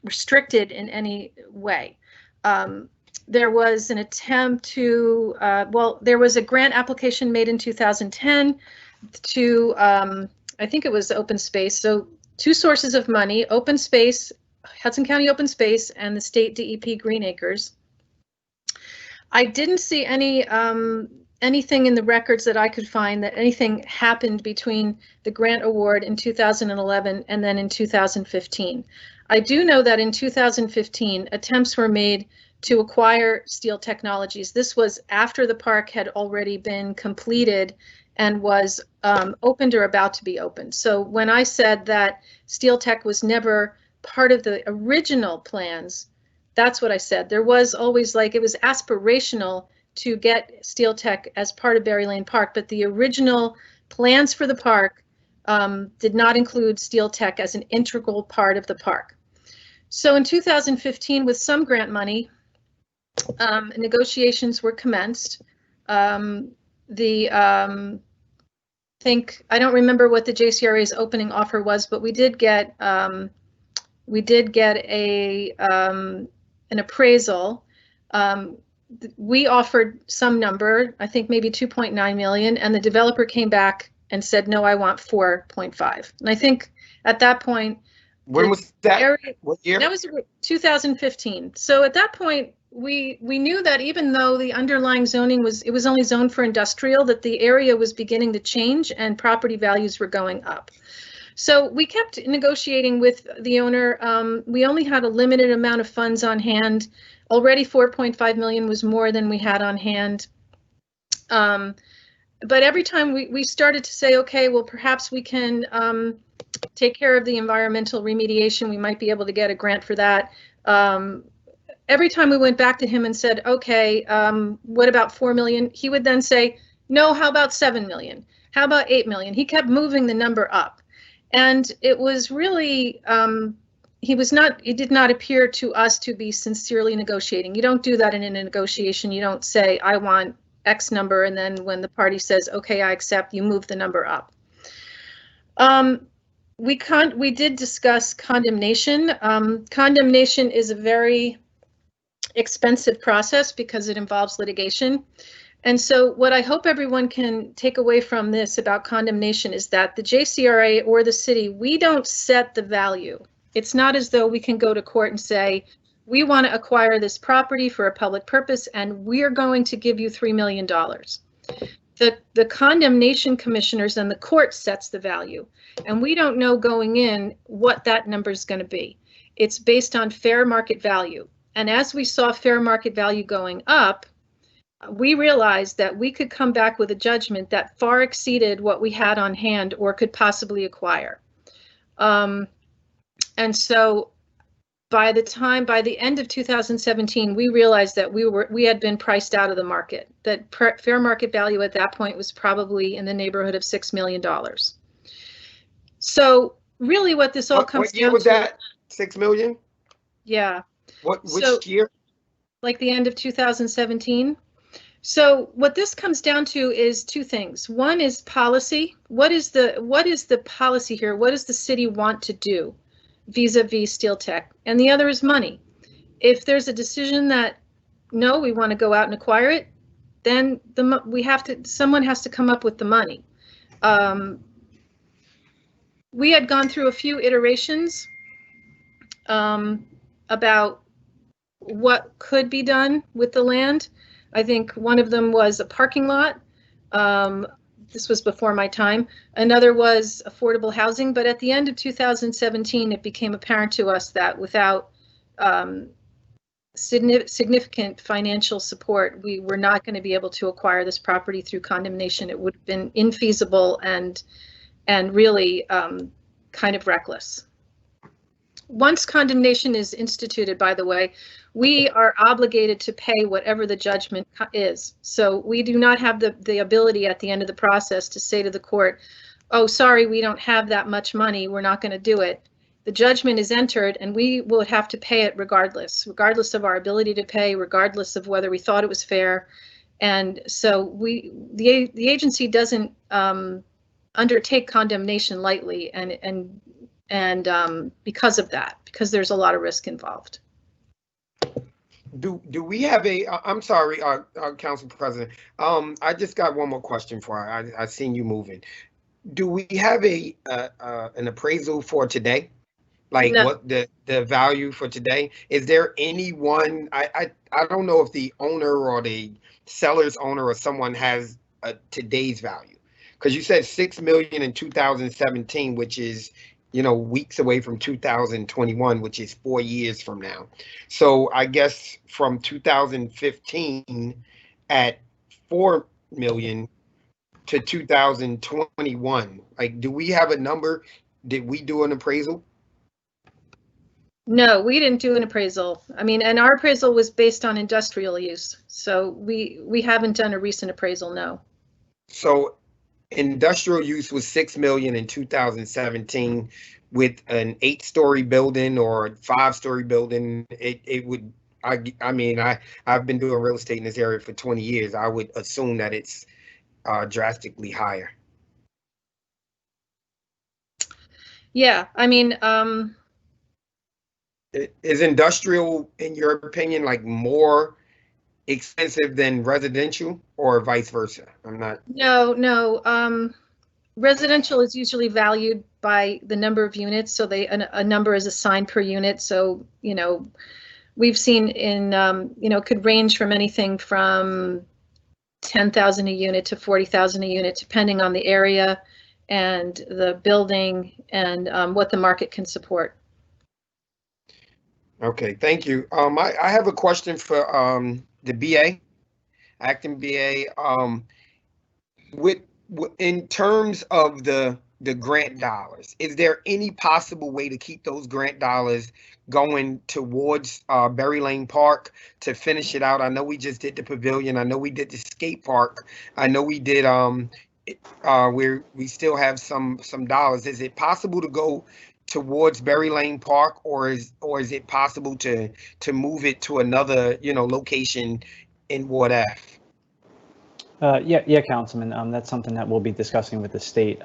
restricted in any way. There was an attempt to, there was a grant application made in 2010 to, I think it was open space. So two sources of money: open space, Hudson County Open Space, and the state DEP Green Acres. I didn't see anything in the records that I could find that anything happened between the grant award in 2011 and then in 2015. I do know that in 2015, attempts were made to acquire Steel Technologies. This was after the park had already been completed and was opened or about to be opened. So when I said that Steel Tech was never part of the original plans, that's what I said. There was always, it was aspirational to get Steel Tech as part of Berry Lane Park, but the original plans for the park did not include Steel Tech as an integral part of the park. So in 2015, with some grant money, negotiations were commenced. I don't remember what the JCRA's opening offer was, but we did get an appraisal. We offered some number, I think maybe 2.9 million, and the developer came back and said, no, I want 4.5. And I think at that point, when was that? What year? That was 2015. So at that point, we knew that even though the underlying zoning was only zoned for industrial, that the area was beginning to change and property values were going up. So we kept negotiating with the owner. We only had a limited amount of funds on hand. Already 4.5 million was more than we had on hand. But every time we started to say, okay, well, perhaps we can take care of the environmental remediation. We might be able to get a grant for that. Every time we went back to him and said, okay, what about 4 million? He would then say, no, how about 7 million? How about 8 million? He kept moving the number up. And it was really, it did not appear to us to be sincerely negotiating. You don't do that in a negotiation. You don't say, I want X number, and then when the party says, okay, I accept, you move the number up. We did discuss condemnation. Condemnation is a very expensive process because it involves litigation. And so what I hope everyone can take away from this about condemnation is that the JCRA or the city, we don't set the value. It's not as though we can go to court and say, we want to acquire this property for a public purpose and we're going to give you $3 million. The condemnation commissioners and the court sets the value. And we don't know going in what that number is going to be. It's based on fair market value. And as we saw fair market value going up, we realized that we could come back with a judgment that far exceeded what we had on hand or could possibly acquire. And so by the end of 2017, we realized that we had been priced out of the market, that fair market value at that point was probably in the neighborhood of $6 million. So really what this all comes down to— What year was that? 6 million? Yeah. Which year? Like the end of 2017. So what this comes down to is two things. One is policy. What is the policy here? What does the city want to do vis-a-vis Steel Tech? And the other is money. If there's a decision that, no, we want to go out and acquire it, then someone has to come up with the money. We had gone through a few iterations about what could be done with the land. I think one of them was a parking lot. This was before my time. Another was affordable housing. But at the end of 2017, it became apparent to us that without significant financial support, we were not going to be able to acquire this property through condemnation. It would have been infeasible and really kind of reckless. Once condemnation is instituted, by the way, we are obligated to pay whatever the judgment is. So we do not have the ability at the end of the process to say to the court, oh, sorry, we don't have that much money, we're not going to do it. The judgment is entered and we will have to pay it regardless of our ability to pay, regardless of whether we thought it was fair. And so the agency doesn't undertake condemnation lightly, and because of that, because there's a lot of risk involved. Do we have I'm sorry, Council President. I just got one more question for you. I seen you moving. Do we have an appraisal for today? Like no. What the value for today? Is there anyone? I don't know if the owner or the seller's owner or someone has today's value, because you said 6 million in 2017, which is, you know, weeks away from 2021, which is 4 years from now. So I guess from 2015 at 4 million to 2021, like, do we have a number? Did we do an appraisal? No, we didn't do an appraisal. I mean, and our appraisal was based on industrial use. So we haven't done a recent appraisal, no. So industrial use was 6 million in 2017 with an 8-story building or a 5-story building. It would, I mean, I've been doing real estate in this area for 20 years. I would assume that it's drastically higher. Yeah, I mean, is industrial, in your opinion, like more expensive than residential, or vice versa? I'm not. No. Residential is usually valued by the number of units, so a number is assigned per unit. So, you know, we've seen in, you know, could range from anything from 10,000 a unit to 40,000 a unit, depending on the area and the building and what the market can support. Okay, thank you. I have a question for the BA, acting BA. In terms of the grant dollars, is there any possible way to keep those grant dollars going towards Berry Lane Park to finish it out? I know we just did the pavilion. I know we did the skate park. I know we did where we still have some dollars. Is it possible to go towards Berry Lane Park, or is it possible to move it to another, location in Ward F? Yeah, Councilman. That's something that we'll be discussing with the state.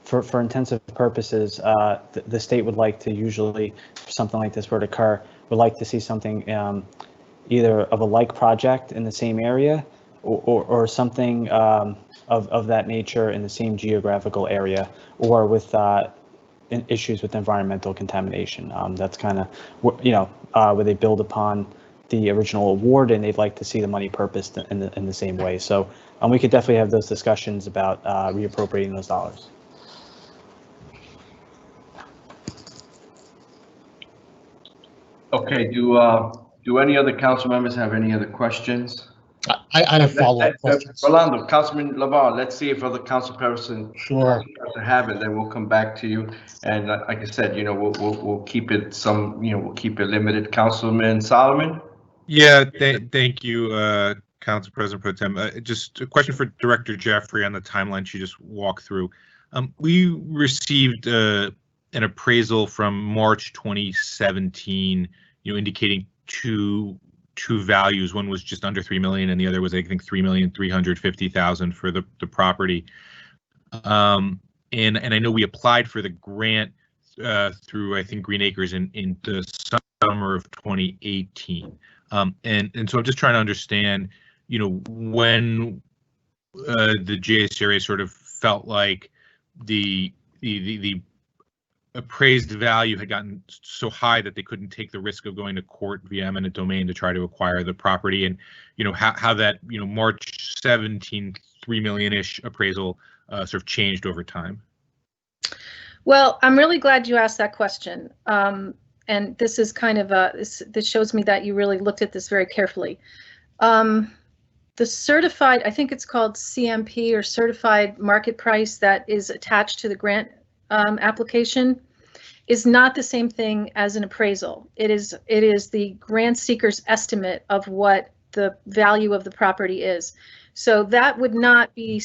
For intensive purposes, the state would like to usually, if something like this were to occur, would like to see something either of a like project in the same area or something of that nature in the same geographical area, or with issues with environmental contamination. That's kind of, where they build upon the original award and they'd like to see the money purposed in the same way. So we could definitely have those discussions about reappropriating those dollars. Okay, do any other council members have any other questions? I have follow-up questions. Rolando, Councilman Lavar, let's see if other council person have it, then we'll come back to you. And like I said, we'll keep it we'll keep it limited. Councilman Solomon? Yeah, thank you, Council President Pro Tem. Just a question for Director Jeffrey on the timeline she just walked through. We received an appraisal from March 2017, indicating two values. One was just under 3 million, and the other was, I think, 3,350,000 for the property. And I know we applied for the grant through, I think, Green Acres in the summer of 2018. And so I'm just trying to understand, when the JSRA sort of felt like the appraised value had gotten so high that they couldn't take the risk of going to court via eminent domain to try to acquire the property, and how that March 17 $3 million-ish appraisal sort of changed over time. Well, I'm really glad you asked that question. And this is kind of this shows me that you really looked at this very carefully. The certified, I think it's called CMP, or certified market price, that is attached to the grant application, is not the same thing as an appraisal. It is the grant seeker's estimate of what the value of the property is. So that would not be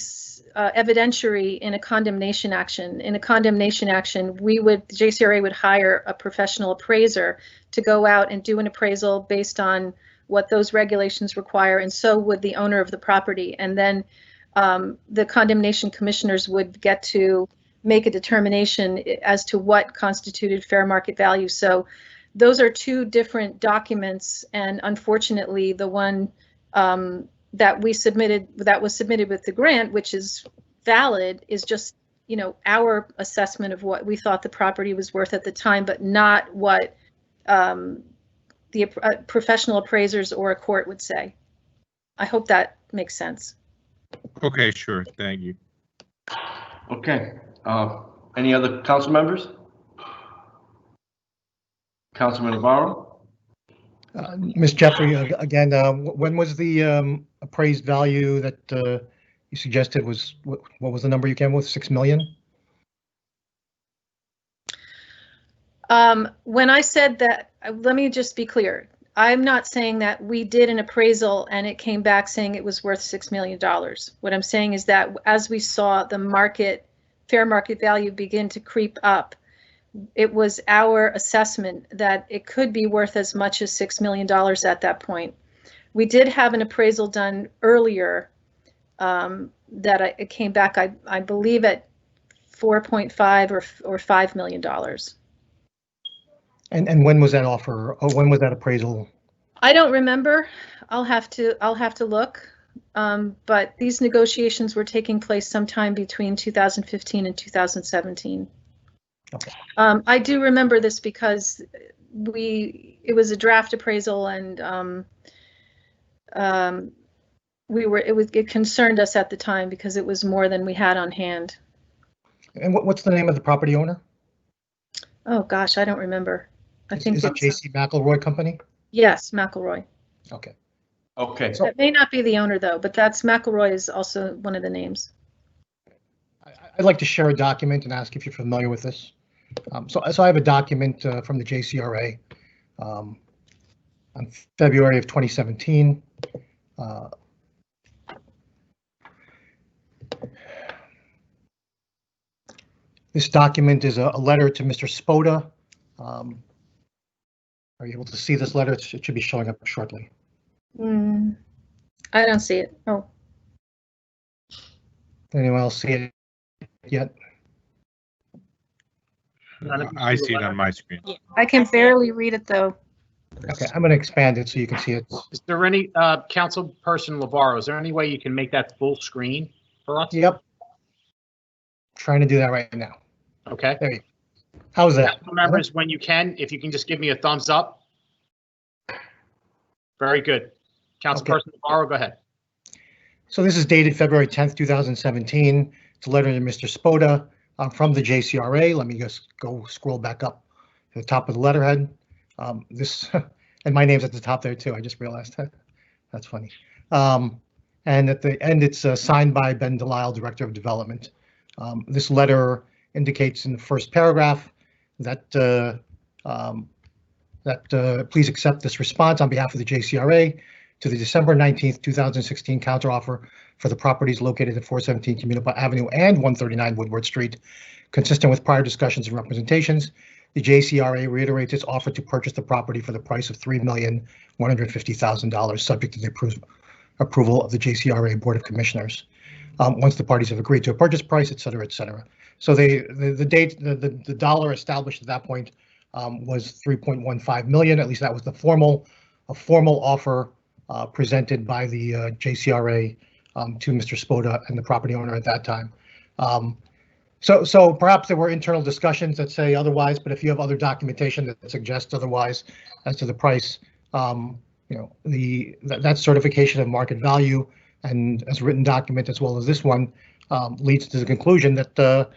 evidentiary in a condemnation action. In a condemnation action, the JCRA would hire a professional appraiser to go out and do an appraisal based on what those regulations require, and so would the owner of the property. And then the condemnation commissioners would get to make a determination as to what constituted fair market value. So those are two different documents, and unfortunately the one that was submitted with the grant, which is valid, is just our assessment of what we thought the property was worth at the time, but not what the professional appraisers or a court would say. I hope that makes sense. Okay, sure. Thank you. Okay. Any other council members? Councilman Navarro? Ms. Jeffrey, again, when was the appraised value that you suggested was, what was the number you came with, 6 million? When I said that, let me just be clear. I'm not saying that we did an appraisal and it came back saying it was worth $6 million. What I'm saying is that as we saw the fair market value begin to creep up, it was our assessment that it could be worth as much as $6 million at that point. We did have an appraisal done earlier that it came back, I believe, at 4.5 or $5 million. And when was that offer? Oh, when was that appraisal? I don't remember. I'll have to look. But these negotiations were taking place sometime between 2015 and 2017. Okay. I do remember this because it was a draft appraisal, and it concerned us at the time because it was more than we had on hand. And what's the name of the property owner? Oh gosh, I don't remember. I think is it J.C. McElroy Company? Yes, McElroy. Okay. Okay. That may not be the owner though, but McElroy is also one of the names. I'd like to share a document and ask if you're familiar with this. So I have a document from the JCRA on February of 2017. This document is a letter to Mr. Spoda. Are you able to see this letter? It should be showing up shortly. I don't see it. Oh. Anyone else see it yet? I see it on my screen. I can barely read it though. Okay, I'm going to expand it so you can see it. Is there any, Councilperson Navarro, is there any way you can make that full screen for us? Yep. Trying to do that right now. Okay. There you go. How's that? Council members, when you can, if you can just give me a thumbs up. Very good. Councilperson Navarro, go ahead. So this is dated February 10th, 2017. It's a letter to Mr. Spoda from the JCRA. Let me just go scroll back up to the top of the letterhead. And my name's at the top there too. I just realized that. That's funny. And at the end, it's signed by Ben Delisle, Director of Development. This letter indicates in the first paragraph that please accept this response on behalf of the JCRA to the December 19th, 2016 counteroffer for the properties located at 417 Communipaw Avenue and 139 Woodward Street. Consistent with prior discussions and representations, the JCRA reiterates its offer to purchase the property for the price of $3,150,000, subject to the approval of the JCRA Board of Commissioners. Once the parties have agreed to a purchase price, et cetera, et cetera. So the dollar established at that point was 3.15 million. At least that was the formal offer presented by the JCRA to Mr. Spoda and the property owner at that time. So perhaps there were internal discussions that say otherwise, but if you have other documentation that suggests otherwise as to the price, that certification of market value and as a written document as well as this one leads to the conclusion that at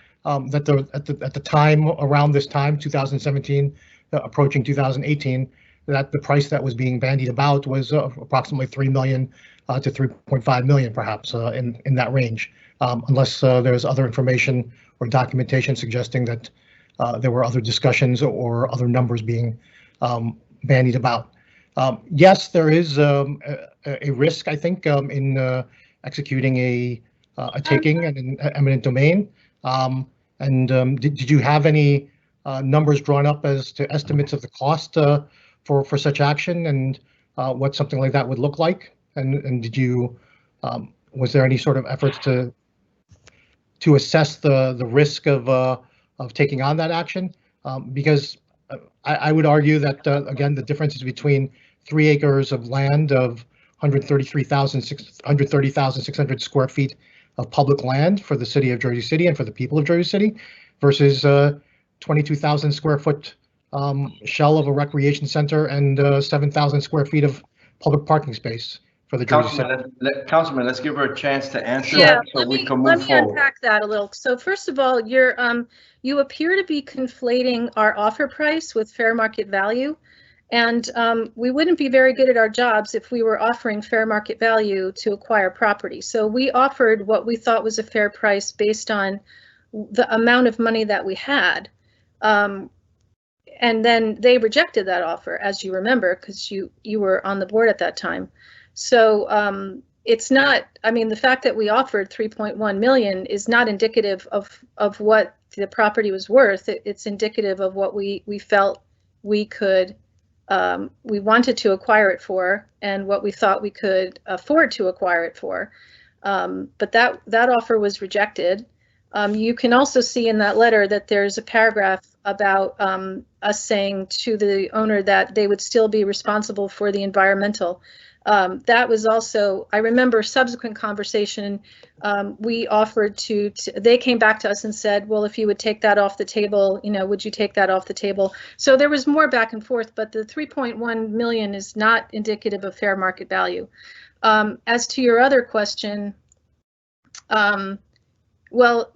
the time around this time, 2017, approaching 2018, that the price that was being bandied about was approximately 3 million to 3.5 million, perhaps in that range, unless there's other information or documentation suggesting that there were other discussions or other numbers being bandied about. Yes, there is a risk, I think, in executing a taking and an eminent domain. Did you have any numbers drawn up as to estimates of the cost for such action and what something like that would look like? And did you was there any sort of efforts to assess the risk of taking on that action? Because I would argue that again, the differences between 3 acres of land of 130,600 square feet of public land for the city of Jersey City and for the people of Jersey City versus 22,000 square foot shell of a recreation center and 7,000 square feet of public parking space for the Jersey City. Councilman, let's give her a chance to answer Yeah, that so we can let move me forward. unpack that a little. So first of all, you appear to be conflating our offer price with fair market value. And we wouldn't be very good at our jobs if we were offering fair market value to acquire property. So we offered what we thought was a fair price based on the amount of money that we had. And then they rejected that offer, as you remember, because you were on the board at that time. So it's not, I mean, the fact that we offered 3.1 million is not indicative of what the property was worth. It's indicative of what we felt we could, we wanted to acquire it for and what we thought we could afford to acquire it for. But that offer was rejected. You can also see in that letter that there's a paragraph about us saying to the owner that they would still be responsible for the environmental. That was also, I remember subsequent conversation, we offered they came back to us and said, well, if you would take that off the table, would you take that off the table? So there was more back and forth, but the 3.1 million is not indicative of fair market value. As to your other question, well,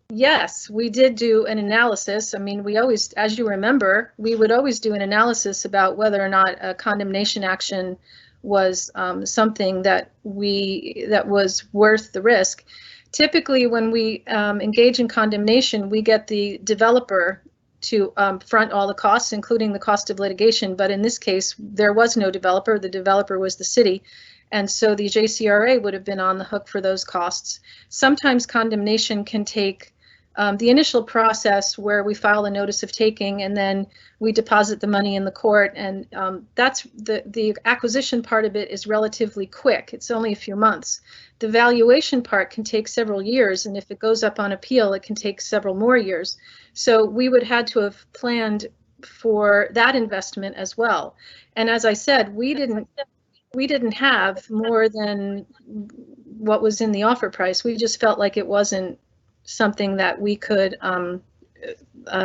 yes, we did do an analysis. I mean, we always, as you remember, we would always do an analysis about whether or not a condemnation action was something that was worth the risk. Typically, when we engage in condemnation, we get the developer to front all the costs, including the cost of litigation. But in this case, there was no developer. The developer was the city. And so the JCRA would have been on the hook for those costs. Sometimes condemnation can take the initial process where we file a notice of taking and then we deposit the money in the court, and that's the acquisition part of it is relatively quick. It's only a few months. The valuation part can take several years, and if it goes up on appeal, it can take several more years. So we would had to have planned for that investment as well. And as I said, we didn't have more than what was in the offer price. We just felt like it wasn't something that we could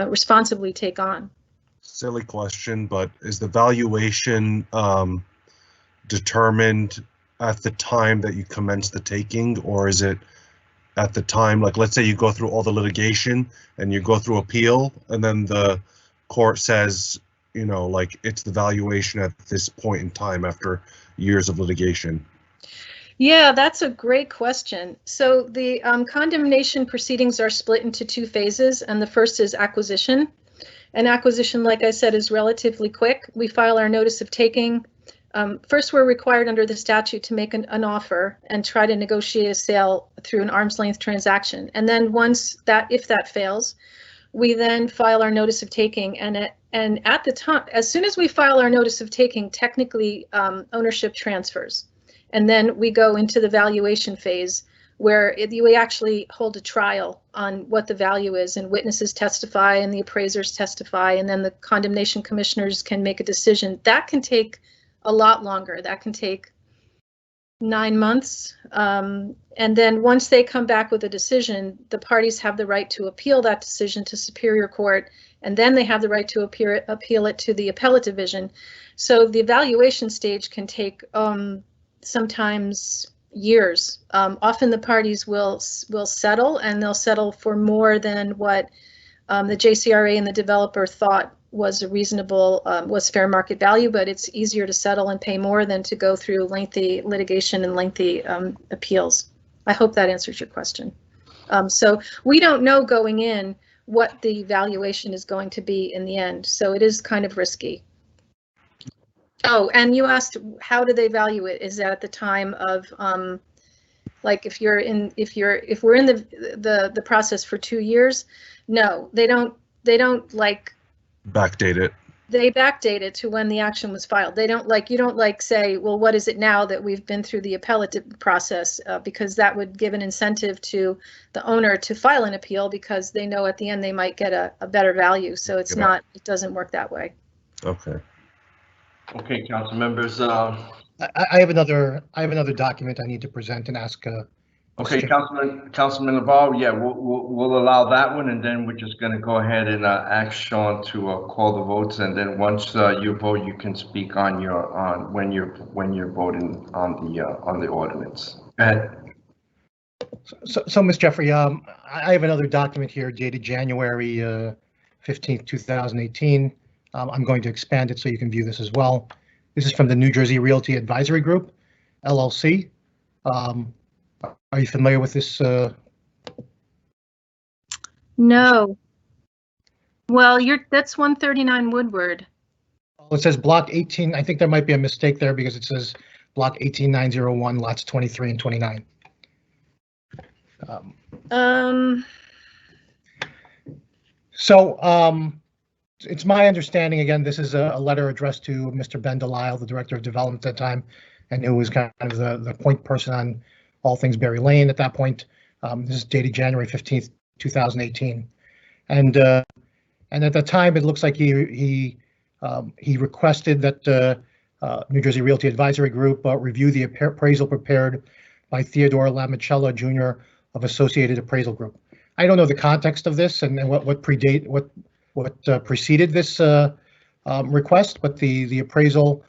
responsibly take on. Silly question, but is the valuation determined at the time that you commence the taking, or is it at the time, like let's say you go through all the litigation and you go through appeal and then the court says, you know, like it's the valuation at this point in time after years of litigation? Yeah, that's a great question. So the condemnation proceedings are split into two phases, and the first is acquisition. And acquisition, like I said, is relatively quick. We file our notice of taking. First, we're required under the statute to make an offer and try to negotiate a sale through an arm's length transaction. And then once that, if that fails, we then file our notice of taking. And at the time, as soon as we file our notice of taking, technically ownership transfers. And then we go into the valuation phase where we actually hold a trial on what the value is, and witnesses testify and the appraisers testify, and then the condemnation commissioners can make a decision. That can take a lot longer. That can take 9 months. And then once they come back with a decision, the parties have the right to appeal that decision to Superior Court, and then they have the right to appeal it to the appellate division. So the evaluation stage can take sometimes years. Often the parties will settle, and they'll settle for more than what the JCRA and the developer thought was a reasonable, was fair market value, but it's easier to settle and pay more than to go through lengthy litigation and lengthy appeals. I hope that answers your question. So we don't know going in what the valuation is going to be in the end, so it is kind of risky. Oh, and you asked how do they value it? Is that at the time of like if we're in the process for 2 years? No, they don't like backdate it. They backdate it to when the action was filed. They don't like, you don't like say, well, what is it now that we've been through the appellate process, because that would give an incentive to the owner to file an appeal because they know at the end they might get a better value. So it's not, it doesn't work that way. Okay. Okay, council members. I have another document I need to present and ask. Okay, Councilman Navarro. Yeah, we'll allow that one, and then we're just going to go ahead and ask Sean to call the votes, and then once you vote, you can speak on your when you're voting on the ordinance. Go ahead. So Ms. Jeffrey, I have another document here dated January 15th, 2018. I'm going to expand it so you can view this as well. This is from the New Jersey Realty Advisory Group, LLC. Are you familiar with this? No. Well, that's 139 Woodward. It says block 18. I think there might be a mistake there because it says block 18901, lots 23 and 29. It's my understanding, again, this is a letter addressed to Mr. Ben Delisle, the Director of Development at that time, and who was kind of the point person on all things Berry Lane at that point. This is dated January 15th, 2018. And at that time, it looks like he requested that New Jersey Realty Advisory Group review the appraisal prepared by Theodore Lamicella Jr. of Associated Appraisal Group. I don't know the context of this and what preceded this request, but the appraisal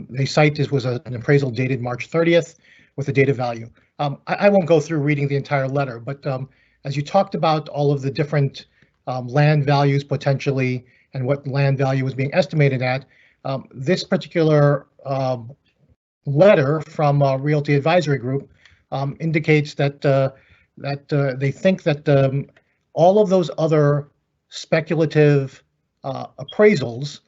they cite was an appraisal dated March 30th with a date of value. I won't go through reading the entire letter, but as you talked about all of the different land values potentially and what land value was being estimated at, this particular letter from Realty Advisory Group indicates that they think that all of those other speculative appraisals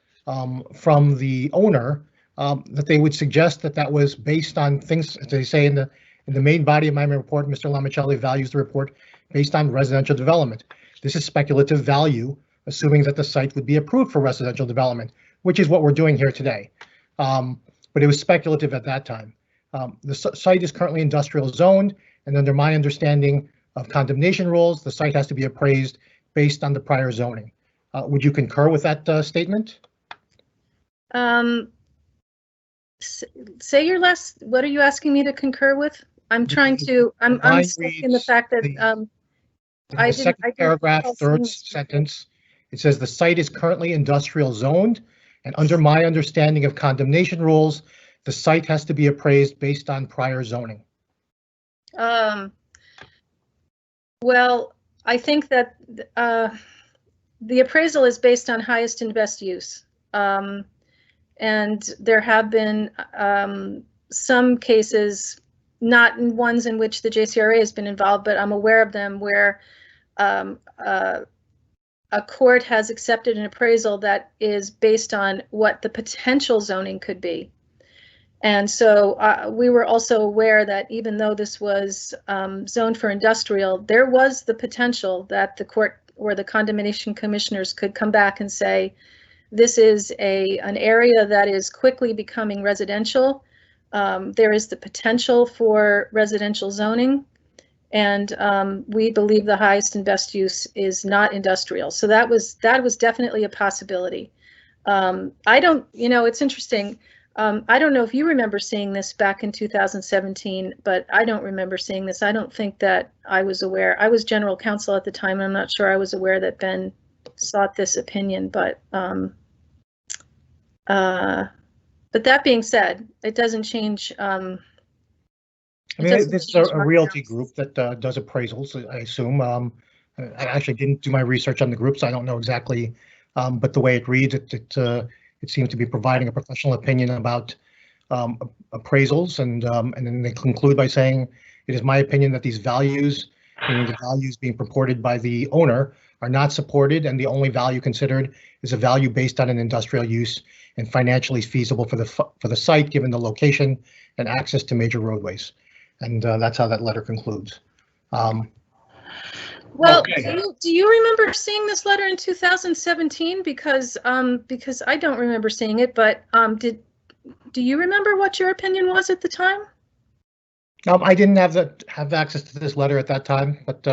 from the owner, that they would suggest that was based on things, as they say in the main body of my report. Mr. Lamicella values the report based on residential development. This is speculative value, assuming that the site would be approved for residential development, which is what we're doing here today. But it was speculative at that time. The site is currently industrial zoned, and under my understanding of condemnation rules, the site has to be appraised based on the prior zoning. Would you concur with that statement? Say your last, what are you asking me to concur with? I'm trying to, I'm stuck in the fact that in the second paragraph, third sentence, it says the site is currently industrial zoned, and under my understanding of condemnation rules, the site has to be appraised based on prior zoning. Well, I think that the appraisal is based on highest and best use. And there have been some cases, not in ones in which the JCRA has been involved, but I'm aware of them where a court has accepted an appraisal that is based on what the potential zoning could be. And so we were also aware that even though this was zoned for industrial, there was the potential that the court or the condemnation commissioners could come back and say, this is an area that is quickly becoming residential. There is the potential for residential zoning, and we believe the highest and best use is not industrial. So that was definitely a possibility. I don't, it's interesting. I don't know if you remember seeing this back in 2017, but I don't remember seeing this. I don't think that I was aware. I was general counsel at the time, and I'm not sure I was aware that Ben sought this opinion, but that being said, it doesn't change. I mean, this is a realty group that does appraisals, I assume. I actually didn't do my research on the group, so I don't know exactly. But the way it reads, it seems to be providing a professional opinion about appraisals, and then they conclude by saying, it is my opinion that these values, meaning the values being purported by the owner, are not supported, and the only value considered is a value based on an industrial use and financially feasible for the site, given the location and access to major roadways. And that's how that letter concludes. Well, okay. Do you remember seeing this letter in 2017? Because I don't remember seeing it, but do you remember what your opinion was at the time? I didn't have access to this letter at that time, but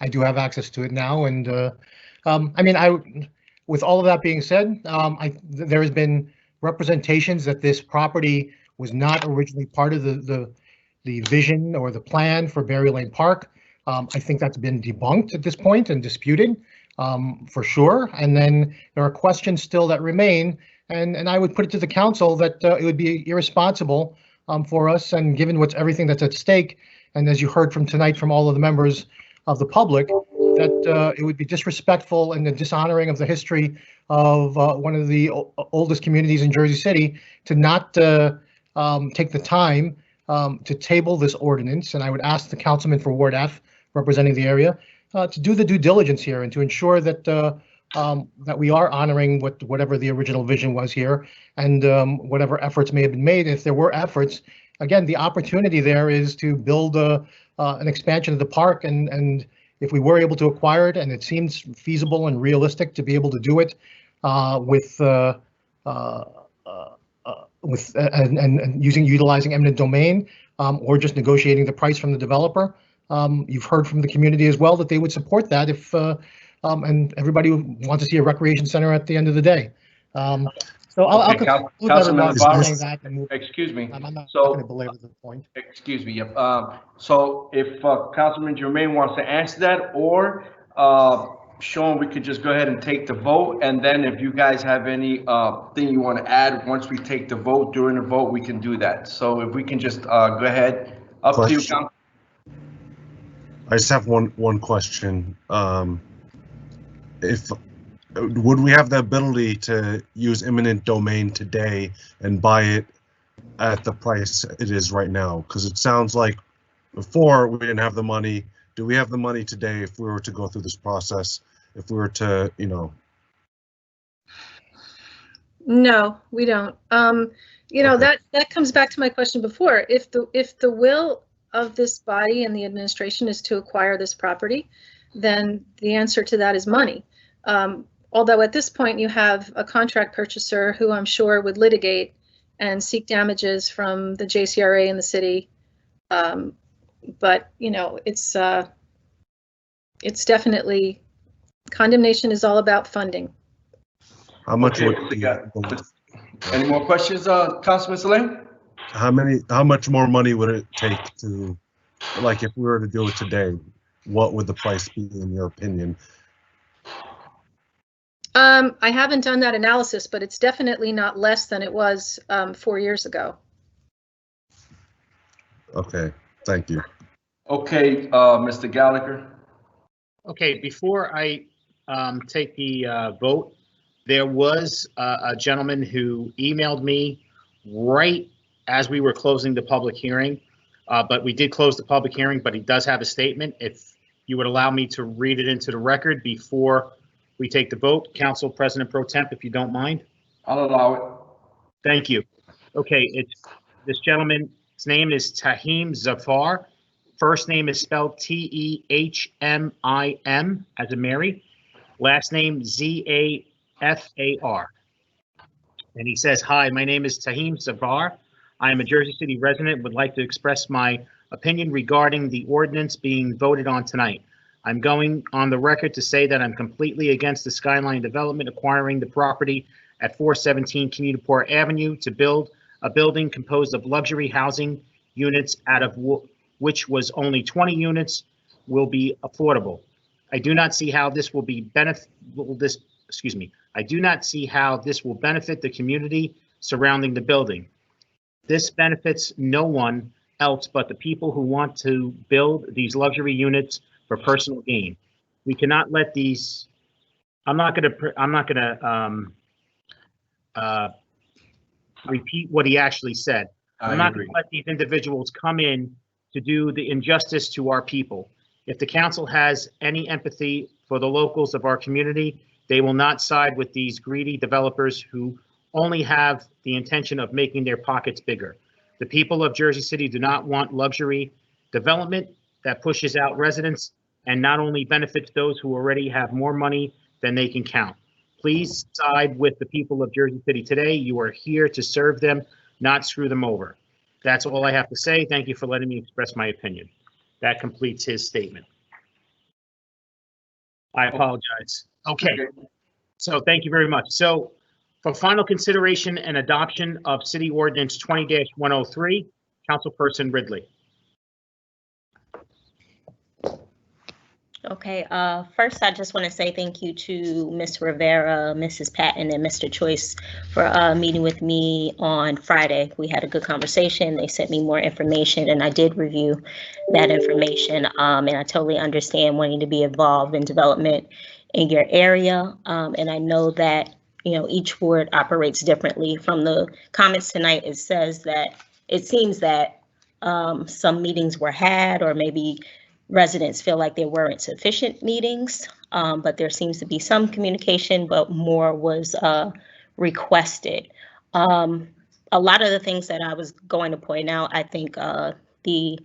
I do have access to it now. And I mean, with all of that being said, there has been representations that this property was not originally part of the vision or the plan for Berry Lane Park. I think that's been debunked at this point and disputed for sure. And then there are questions still that remain. And I would put it to the council that it would be irresponsible for us, and given everything that's at stake, and as you heard from tonight from all of the members of the public, that it would be disrespectful and dishonoring of the history of one of the oldest communities in Jersey City to not take the time to table this ordinance. And I would ask the councilman for Ward F, representing the area, to do the due diligence here and to ensure that that we are honoring whatever the original vision was here, and whatever efforts may have been made. If there were efforts, again, the opportunity there is to build an expansion of the park, and if we were able to acquire it, and it seems feasible and realistic to be able to do it utilizing eminent domain, or just negotiating the price from the developer. You've heard from the community as well that they would support that if, and everybody would want to see a recreation center at the end of the day. So I'll conclude that. Excuse me. I'm not going to belabor the point. Excuse me. Yep. So if Councilman Jermaine wants to answer that, or Sean, we could just go ahead and take the vote, and then if you guys have any thing you want to add once we take the vote, during the vote, we can do that. So if we can just go ahead, up to you, Councilman. I just have one question. Would we have the ability to use eminent domain today and buy it at the price it is right now? Because it sounds like before we didn't have the money. Do we have the money today if we were to go through this process? If we were to, No, we don't. That comes back to my question before. If the will of this body and the administration is to acquire this property, then the answer to that is money. Although at this point you have a contract purchaser who I'm sure would litigate and seek damages from the JCRA and the city. But you know, it's definitely, condemnation is all about funding. How much would Any more questions, Councilman Salim? how much more money would it take to, like, if we were to do it today, what would the price be in your opinion? I haven't done that analysis, but it's definitely not less than it was 4 years ago. Okay, thank you. Okay, Mr. Gallagher. Okay, before I take the vote, there was a gentleman who emailed me right as we were closing the public hearing, but we did close the public hearing, but he does have a statement. If you would allow me to read it into the record before we take the vote, Council President Pro Temp, if you don't mind. I'll allow it. Thank you. Okay, it's this gentleman, his name is Tahim Zafar. First name is spelled Tehmim, as in Mary. Last name Zafar. And he says, "Hi, my name is Tahim Zafar. I am a Jersey City resident and would like to express my opinion regarding the ordinance being voted on tonight. I'm going on the record to say that I'm completely against the Skyline Development acquiring the property at 417 Communiport Avenue to build a building composed of luxury housing units, out of which was only 20 units will be affordable. I do not see how this will be I do not see how this will benefit the community surrounding the building. This benefits no one else but the people who want to build these luxury units for personal gain. We cannot let these, I'm not going to repeat what he actually said. I'm not going to let these individuals come in to do the injustice to our people. If the council has any empathy for the locals of our community, they will not side with these greedy developers who only have the intention of making their pockets bigger. The people of Jersey City do not want luxury development that pushes out residents and not only benefits those who already have more money than they can count. Please side with the people of Jersey City today. You are here to serve them, not screw them over. That's all I have to say. Thank you for letting me express my opinion." That completes his statement. I apologize. Okay. So thank you very much. So for final consideration and adoption of City Ordinance 20-103, Councilperson Ridley. Okay, first I just want to say thank you to Ms. Rivera, Mrs. Patton, and Mr. Choice for meeting with me on Friday. We had a good conversation. They sent me more information and I did review that information. And I totally understand wanting to be involved in development in your area. And I know that, you know, each ward operates differently. From the comments tonight, it says that it seems that some meetings were had, or maybe residents feel like there weren't sufficient meetings, but there seems to be some communication, but more was requested. A lot of the things that I was going to point out, I think the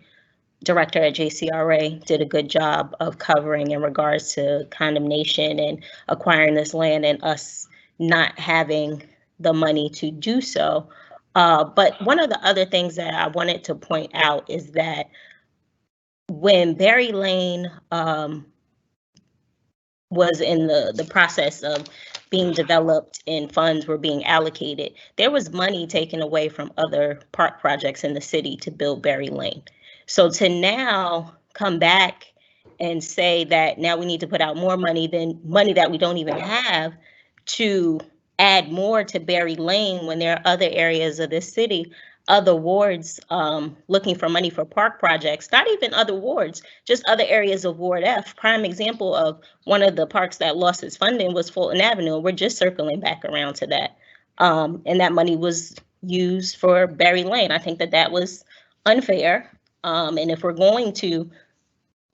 director at JCRA did a good job of covering in regards to condemnation and acquiring this land and us not having the money to do so. But one of the other things that I wanted to point out is that when Berry Lane was in the process of being developed and funds were being allocated, there was money taken away from other park projects in the city to build Berry Lane. So to now come back and say that now we need to put out more money than money that we don't even have to add more to Berry Lane when there are other areas of this city, other wards looking for money for park projects, not even other wards, just other areas of Ward F. Prime example of one of the parks that lost its funding was Fulton Avenue. We're just circling back around to that. And that money was used for Berry Lane. I think that that was unfair. And if we're going to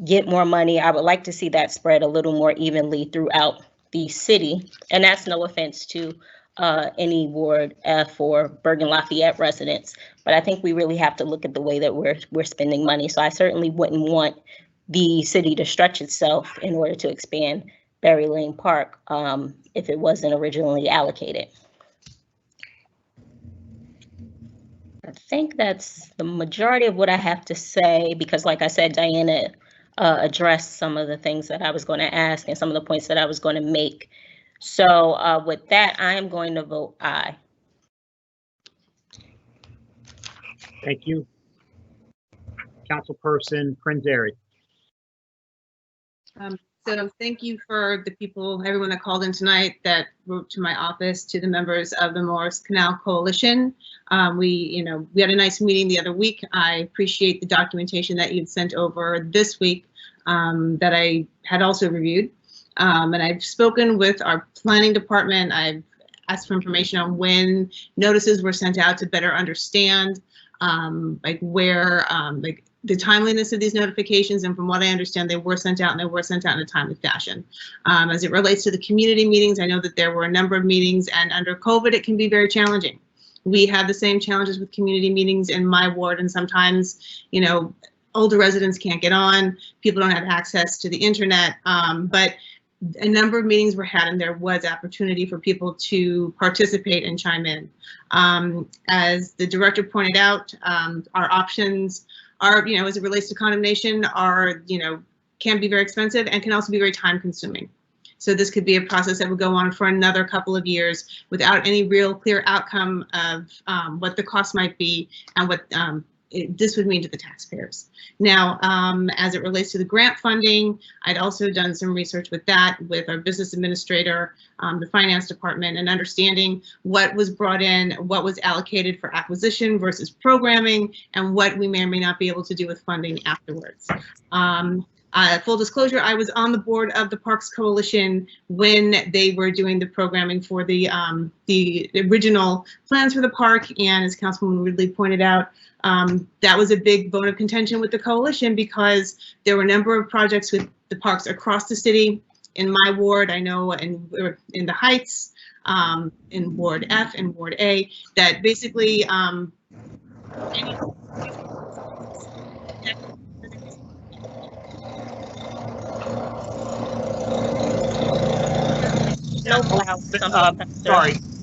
get more money, I would like to see that spread a little more evenly throughout the city. And that's no offense to any Ward F or Bergen Lafayette residents, but I think we really have to look at the way that we're spending money. So I certainly wouldn't want the city to stretch itself in order to expand Berry Lane Park if it wasn't originally allocated. I think that's the majority of what I have to say, because like I said, Diana addressed some of the things that I was going to ask and some of the points that I was going to make. So with that, I am going to vote aye. Thank you. Councilperson Prinzary. So thank you for the people, everyone that called in tonight that wrote to my office, to the members of the Morris Canal Coalition. We had a nice meeting the other week. I appreciate the documentation that you'd sent over this week that I had also reviewed. And I've spoken with our planning department. I've asked for information on when notices were sent out to better understand the timeliness of these notifications, and from what I understand, they were sent out, and they were sent out in a timely fashion. As it relates to the community meetings, I know that there were a number of meetings, and under COVID, it can be very challenging. We have the same challenges with community meetings in my ward, and sometimes, older residents can't get on, people don't have access to the internet, but a number of meetings were had and there was opportunity for people to participate and chime in. As the director pointed out, our options are, as it relates to condemnation, are, can be very expensive and can also be very time consuming. So this could be a process that would go on for another couple of years without any real clear outcome of what the cost might be and what this would mean to the taxpayers. Now, as it relates to the grant funding, I'd also done some research with that, with our business administrator, the finance department, and understanding what was brought in, what was allocated for acquisition versus programming, and what we may or may not be able to do with funding afterwards. Full disclosure, I was on the board of the Parks Coalition when they were doing the programming for the original plans for the park, and as Councilwoman Ridley pointed out, that was a big bone of contention with the coalition because there were a number of projects with the parks across the city. In my ward, I know in the Heights, in Ward F and Ward A, that basically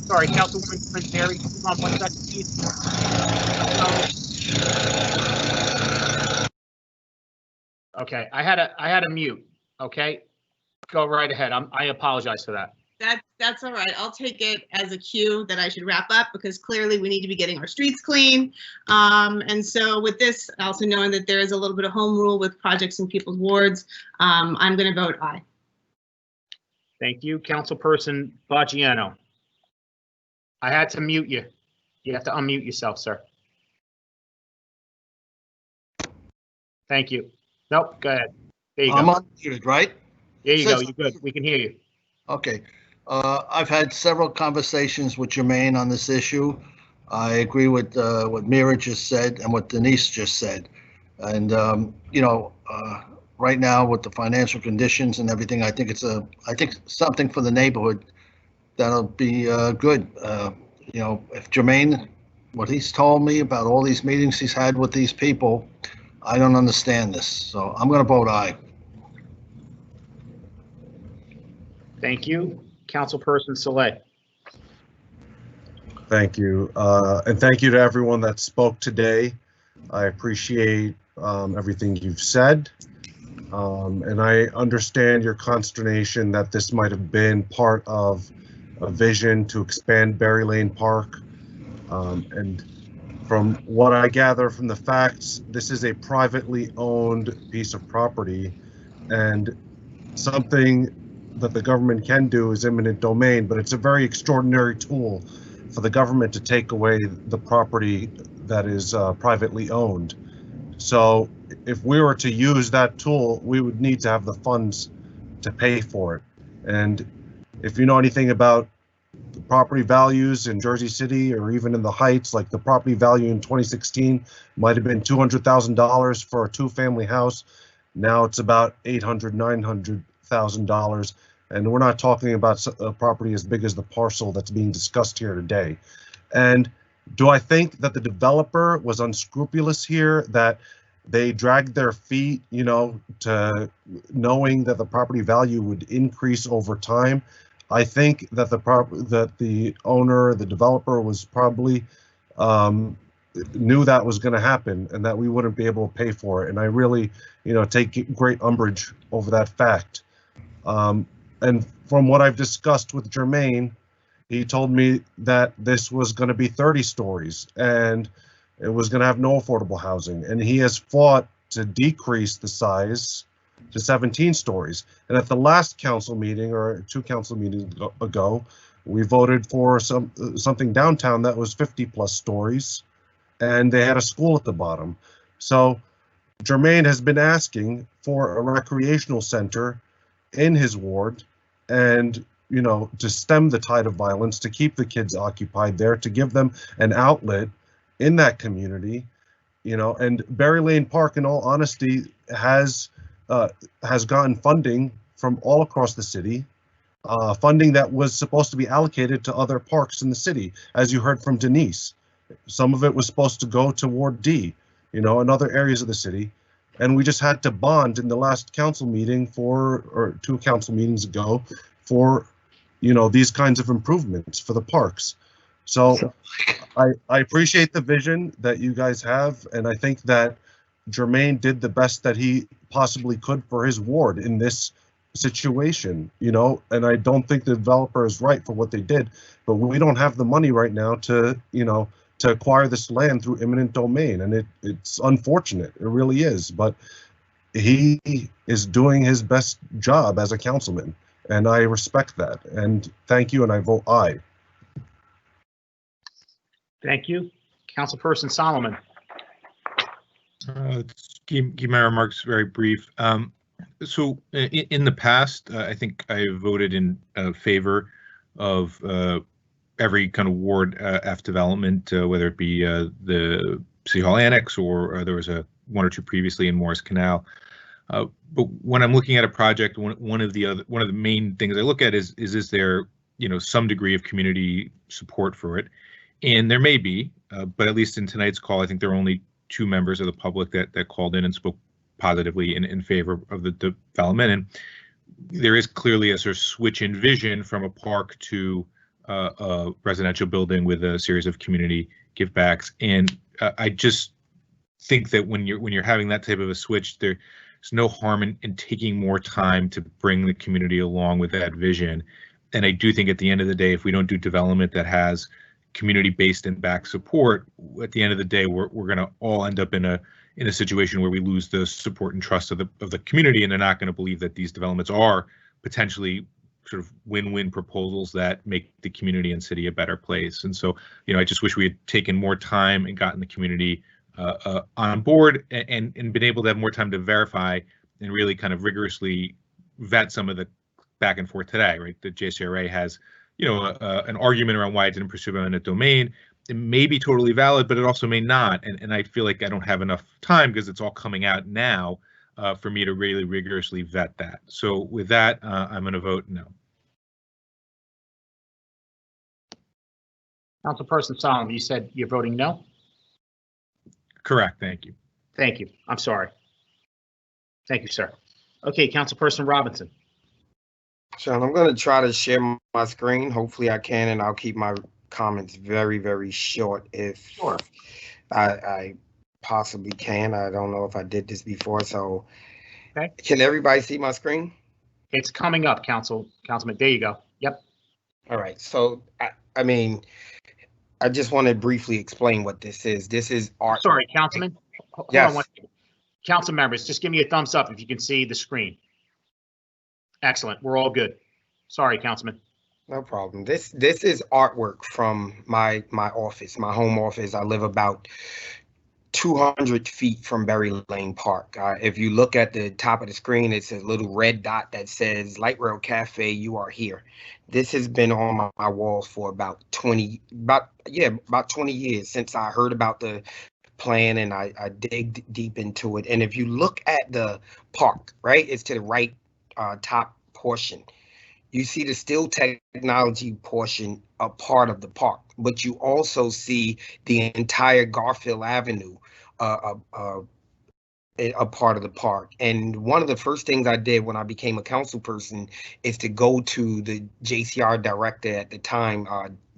Sorry, Councilwoman Prinzary, hold on 1 second, please. Okay, I had a mute. Okay, go right ahead. I apologize for that. That's all right. I'll take it as a cue that I should wrap up because clearly we need to be getting our streets clean. And so with this, also knowing that there is a little bit of home rule with projects in people's wards, I'm going to vote aye. Thank you, Councilperson Baggiano. I had to mute you. You have to unmute yourself, sir. Thank you. Nope, go ahead. There you go. I'm unmuted, right? There you go. You're good. We can hear you. Okay. I've had several conversations with Jermaine on this issue. I agree with what Mira just said and what Denise just said. And, right now with the financial conditions and everything, I think something for the neighborhood that'll be good. If Jermaine, what he's told me about all these meetings he's had with these people, I don't understand this. So I'm going to vote aye. Thank you. Councilperson Saleh. Thank you. And thank you to everyone that spoke today. I appreciate everything you've said. And I understand your consternation that this might have been part of a vision to expand Berry Lane Park. And from what I gather from the facts, this is a privately owned piece of property, and something that the government can do is eminent domain, but it's a very extraordinary tool for the government to take away the property that is privately owned. So if we were to use that tool, we would need to have the funds to pay for it. And if you know anything about the property values in Jersey City or even in the Heights, like the property value in 2016 might have been $200,000 for a two-family house. Now it's about $800,000, $900,000. And we're not talking about a property as big as the parcel that's being discussed here today. And do I think that the developer was unscrupulous here, that They dragged their feet, you know, to knowing that the property value would increase over time. I think that the owner, the developer, was probably knew that was going to happen and that we wouldn't be able to pay for it. And I really, you know, take great umbrage over that fact. And from what I've discussed with Jermaine, he told me that this was going to be 30 stories and it was going to have no affordable housing. And he has fought to decrease the size to 17 stories. And at the last council meeting, or 2 council meetings ago, we voted for something downtown that was 50+ stories, and they had a school at the bottom. So Jermaine has been asking for a recreational center in his ward, and, you know, to stem the tide of violence, to keep the kids occupied there, to give them an outlet in that community, you know. And Berry Lane Park, in all honesty, has gotten funding from all across the city, funding that was supposed to be allocated to other parks in the city, as you heard from Denise. Some of it was supposed to go to Ward D, you know, and other areas of the city. And we just had to bond in the last council meeting or 2 council meetings ago for, you know, these kinds of improvements for the parks. So I appreciate the vision that you guys have, and I think that Jermaine did the best that he possibly could for his ward in this situation, you know, and I don't think the developer is right for what they did, but we don't have the money right now to, you know, to acquire this land through eminent domain, and it's unfortunate, it really is, but he is doing his best job as a councilman, and I respect that, and thank you, and I vote aye. Thank you. Councilperson Solomon. Keep my remarks very brief. So in the past, I think I voted in favor of every kind of Ward F development, whether it be the City Hall Annex or there was one or two previously in Morris Canal. But when I'm looking at a project, one of the main things I look at is there, you know, some degree of community support for it, and there may be, but at least in tonight's call, I think there are only 2 members of the public that called in and spoke positively in favor of the development, and there is clearly a sort of switch in vision from a park to a residential building with a series of community givebacks, and I just think that when you're having that type of a switch, there's no harm in taking more time to bring the community along with that vision. And I do think at the end of the day, if we don't do development that has community-based and back support, at the end of the day, we're going to all end up in a situation where we lose the support and trust of the community, and they're not going to believe that these developments are potentially sort of win-win proposals that make the community and city a better place. And so, you know, I just wish we had taken more time and gotten the community on board and been able to have more time to verify and really kind of rigorously vet some of the back and forth today, right? The JCRA has, you know, an argument around why it didn't pursue eminent domain. It may be totally valid, but it also may not. And I feel like I don't have enough time because it's all coming out now for me to really rigorously vet that. So with that, I'm going to vote no. Councilperson Solomon, you said you're voting no? Correct. Thank you. Thank you. I'm sorry. Thank you, sir. Okay, Councilperson Robinson. Sean, I'm going to try to share my screen. Hopefully I can, and I'll keep my comments very, very short if I possibly can. I don't know if I did this before, so okay. Can everybody see my screen? It's coming up, Councilman. There you go. Yep. All right. So, I mean, I just want to briefly explain what this is. This is art. Sorry, Councilman. Hold yes. on one second. Council members, just give me a thumbs up if you can see the screen. Excellent. We're all good. Sorry, Councilman. No problem. This is artwork from my office, my home office. I live about 200 feet from Berry Lane Park. If you look at the top of the screen, it's a little red dot that says Light Rail Cafe, you are here. This has been on my walls for about 20 years since I heard about the plan, and I digged deep into it. And if you look at the park, right, it's to the right top portion. You see the steel technology portion, a part of the park, but you also see the entire Garfield Avenue a part of the park. And one of the first things I did when I became a council person is to go to the JCR director at the time,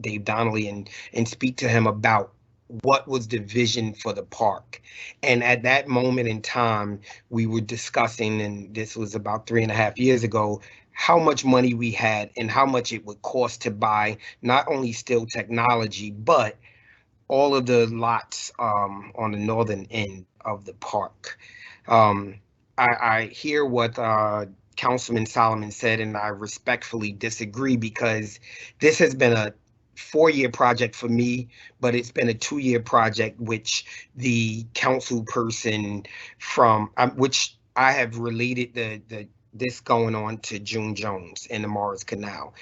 Dave Donnelly, and speak to him about what was the vision for the park. And at that moment in time, we were discussing, and this was about 3.5 years ago, how much money we had and how much it would cost to buy not only still technology, but all of the lots on the northern end of the park. I hear what Councilman Solomon said, and I respectfully disagree, because this has been a 4-year project for me, but it's been a 2-year project, which the council person from which I have related this going on to June Jones and the Morris Canal.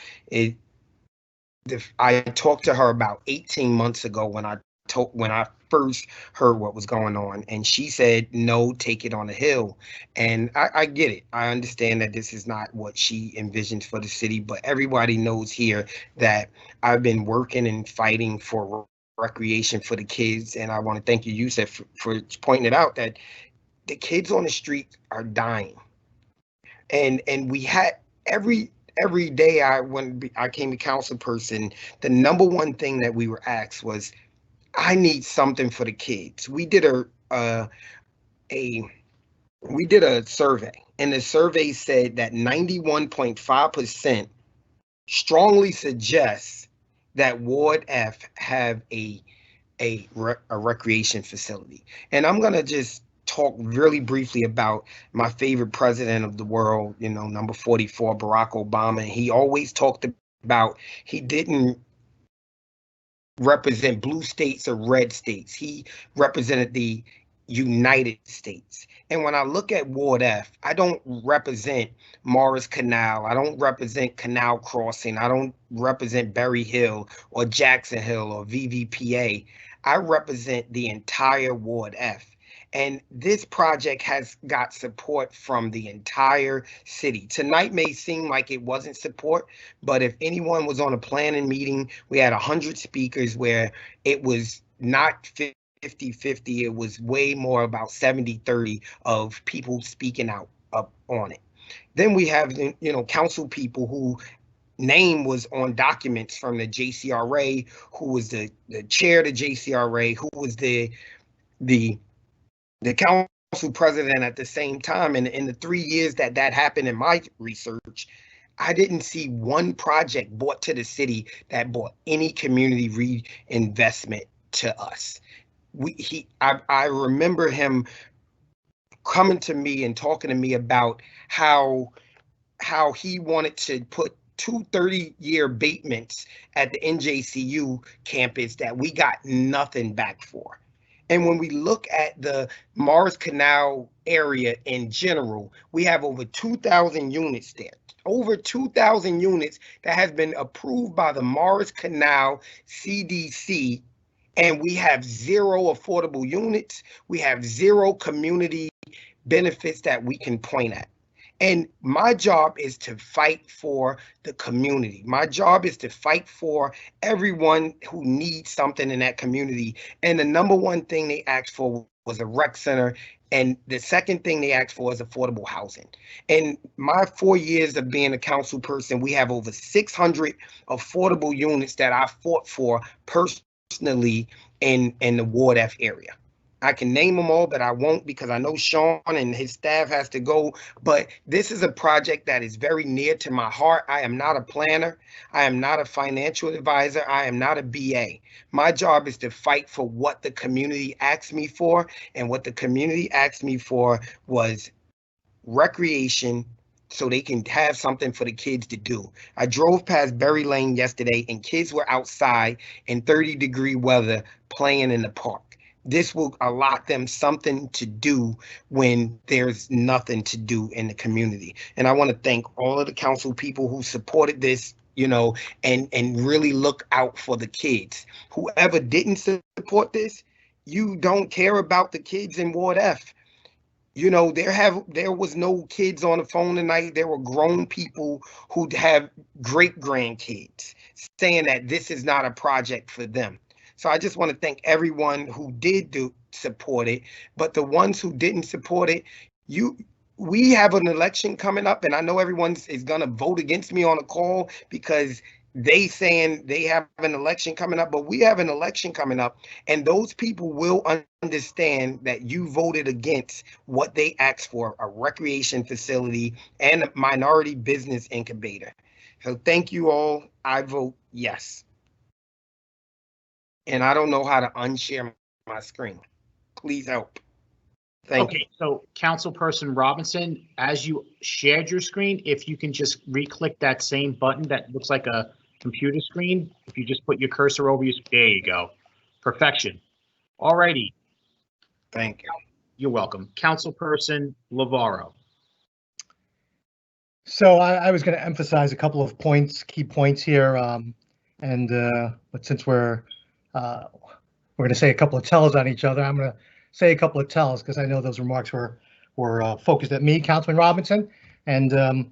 I talked to her about 18 months ago when I first heard what was going on, and she said, no, take it on the hill. And I get it. I understand that this is not what she envisions for the city, but everybody knows here that I've been working and fighting for recreation for the kids. And I want to thank you, Yusuf, for pointing it out, that the kids on the street are dying. And we had every day when I came to council person, the number one thing that we were asked was, I need something for the kids. We did a survey, and the survey said that 91.5% strongly suggests that Ward F have a recreation facility. And I'm gonna just talk really briefly about my favorite president of the world, number 44, Barack Obama. He always talked about he didn't represent blue states or red states. He represented the United States. And when I look at Ward F, I don't represent Morris Canal. I don't represent Canal Crossing. I don't represent Berry Hill or Jackson Hill or VVPA. I represent the entire Ward F. And this project has got support from the entire city. Tonight may seem like it wasn't support, but if anyone was on a planning meeting, we had 100 speakers where it was not 50-50. It was way more about 70-30 of people speaking out up on it. Then we have, council people who name was on documents from the JCRA, who was the chair of the JCRA, who was the council president at the same time. And in the 3 years that happened in my research, I didn't see one project brought to the city that brought any community reinvestment to us. I remember him coming to me and talking to me about how he wanted to put 2 30-year abatements at the NJCU campus that we got nothing back for. And when we look at the Morris Canal area in general, we have over 2,000 units there. Over 2,000 units that has been approved by the Morris Canal CDC, and we have 0 affordable units. We have 0 community benefits that we can point at. And my job is to fight for the community. My job is to fight for everyone who needs something in that community. And the number one thing they asked for was a rec center. And the second thing they asked for is affordable housing. In my 4 years of being a council person, we have over 600 affordable units that I fought for personally in the Ward F area. I can name them all, but I won't, because I know Sean and his staff has to go. But this is a project that is very near to my heart. I am not a planner. I am not a financial advisor. I am not a BA. My job is to fight for what the community asked me for. And what the community asked me for was recreation, so they can have something for the kids to do. I drove past Berry Lane yesterday, and kids were outside in 30-degree weather playing in the park. This will allot them something to do when there's nothing to do in the community. And I want to thank all of the council people who supported this, and really look out for the kids. Whoever didn't support this, you don't care about the kids in Ward F. There was no kids on the phone tonight. There were grown people who have great grandkids saying that this is not a project for them. So I just want to thank everyone who did support it, but the ones who didn't support it, we have an election coming up, and I know everyone is going to vote against me on a call because they saying they have an election coming up, but we have an election coming up, and those people will understand that you voted against what they asked for, a recreation facility and a minority business incubator. So thank you all. I vote yes. And I don't know how to unshare my screen. Please help. Thank you. Okay, so Councilperson Robinson, as you shared your screen, if you can just re-click that same button that looks like a computer screen, if you just put your cursor over your, there you go. Perfection. All righty. Thank you. You're welcome. Councilperson Lavaro. So I was going to emphasize a couple of points, key points here, but since we're going to say a couple of tells on each other, I'm going to say a couple of tells because I know those remarks were focused at me, Councilman Robinson, and 100%.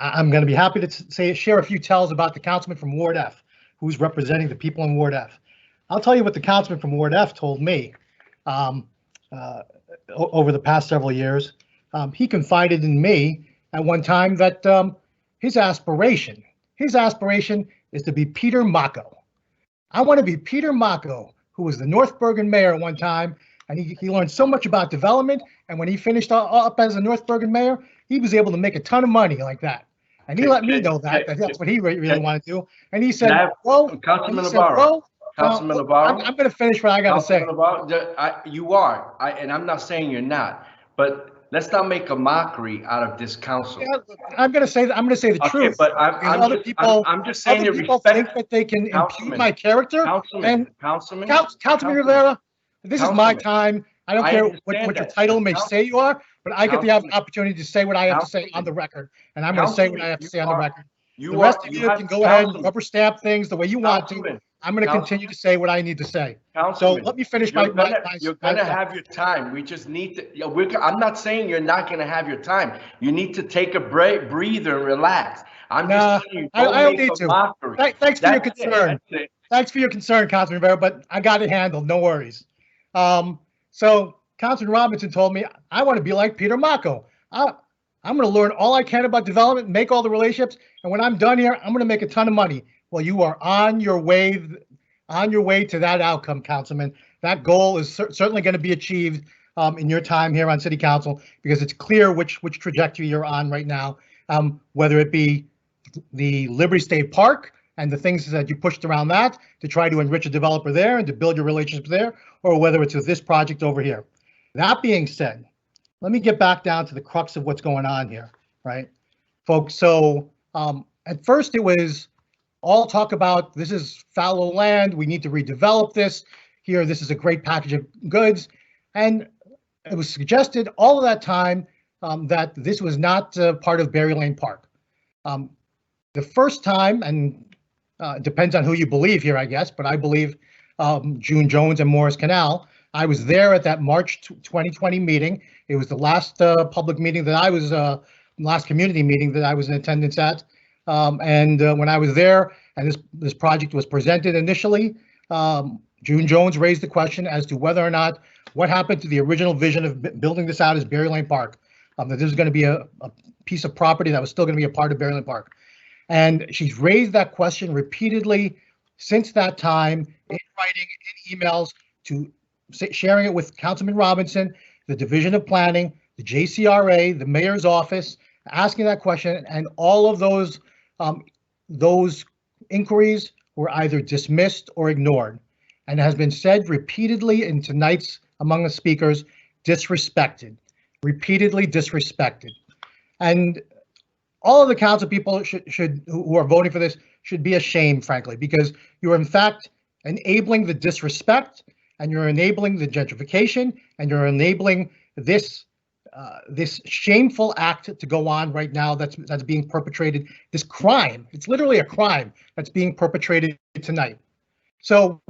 I'm going to be happy to share a few tells about the councilman from Ward F, who's representing the people in Ward F. I'll tell you what the councilman from Ward F told me over the past several years. He confided in me at one time that his aspiration is to be Peter Mocco. I want to be Peter Mocco, who was the North Bergen mayor at one time, and he learned so much about development. And when he finished up as a North Bergen mayor, he was able to make a ton of money like that. And he let me know that that's what he really wanted to do. And he said, "Well, Councilman Navarro, I'm going to finish what I got to say." You are, and I'm not saying you're not, but let's not make a mockery out of this council. Yeah, I'm going to say the truth. But I'm just saying other people think that they can impede my character. Councilman Rivera, this is my time. I don't care what your title may say you are, but I get to have an opportunity to say what I have to say on the record, and I'm going to say what I have to say on the record. The rest of you can go ahead and rubber stamp things the way you want to. I'm going to continue to say what I need to say. So let me finish You're going to have your time. We just need to. I'm not saying you're not going to have your time. You need to take a breather and relax. I'm just telling you, don't make a mockery. Thanks for your concern. Thanks for your concern, Councilman Rivera, but I got it handled. No worries. So Councilman Robinson told me I want to be like Peter Mocco. I'm going to learn all I can about development, make all the relationships, and when I'm done here, I'm going to make a ton of money. Well, you are on your way to that outcome, Councilman. That goal is certainly going to be achieved in your time here on City Council, because it's clear which trajectory you're on right now, whether it be the Liberty State Park and the things that you pushed around that to try to enrich a developer there and to build your relationships there, or whether it's with this project over here. That being said, let me get back down to the crux of what's going on here, right, folks? So at first it was all talk about this is fallow land, we need to redevelop this here, this is a great package of goods, and it was suggested all of that time that this was not part of Berry Lane Park. The first time, and it depends on who you believe here, I guess, but I believe June Jones and Morris Canal. I was there at that March 2020 meeting. It was the last public meeting that I was, last community meeting that I was in attendance at. When I was there and this project was presented initially, June Jones raised the question as to whether or not what happened to the original vision of building this out as Berry Lane Park, that this was going to be a piece of property that was still going to be a part of Berry Lane Park. And she's raised that question repeatedly since that time, in writing, in emails, to sharing it with Councilman Robinson, the Division of Planning, the JCRA, the Mayor's Office, asking that question, and all of those inquiries were either dismissed or ignored. And it has been said repeatedly in tonight's, among the speakers, disrespected, repeatedly disrespected. And all of the council people who are voting for this should be ashamed, frankly, because you are in fact enabling the disrespect, and you're enabling the gentrification, and you're enabling this shameful act to go on right now that's being perpetrated, this crime. It's literally a crime that's being perpetrated tonight. So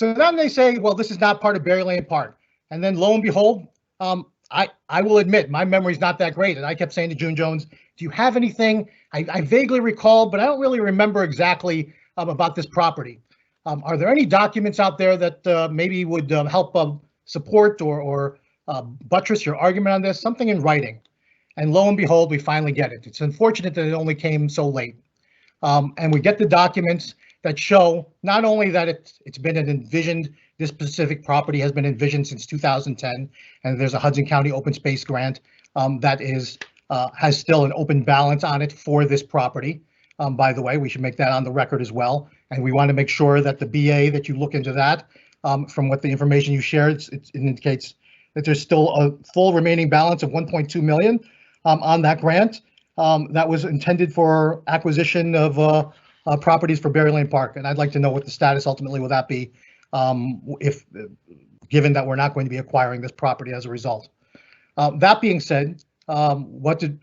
then they say, well, this is not part of Berry Lane Park. And then lo and behold, I will admit my memory's not that great. And I kept saying to June Jones, do you have anything? I vaguely recall, but I don't really remember exactly about this property. Are there any documents out there that maybe would help support or buttress your argument on this? Something in writing. And lo and behold, we finally get it. It's unfortunate that it only came so late. And we get the documents that show not only that it's been envisioned, this specific property has been envisioned since 2010, and there's a Hudson County open space grant that has still an open balance on it for this property. By the way, we should make that on the record as well. And we want to make sure that the BA, that you look into that, from what the information you shared, it indicates that there's still a full remaining balance of 1.2 million on that grant that was intended for acquisition of properties for Berry Lane Park. And I'd like to know what the status ultimately will that be, if given that we're not going to be acquiring this property as a result. That being said,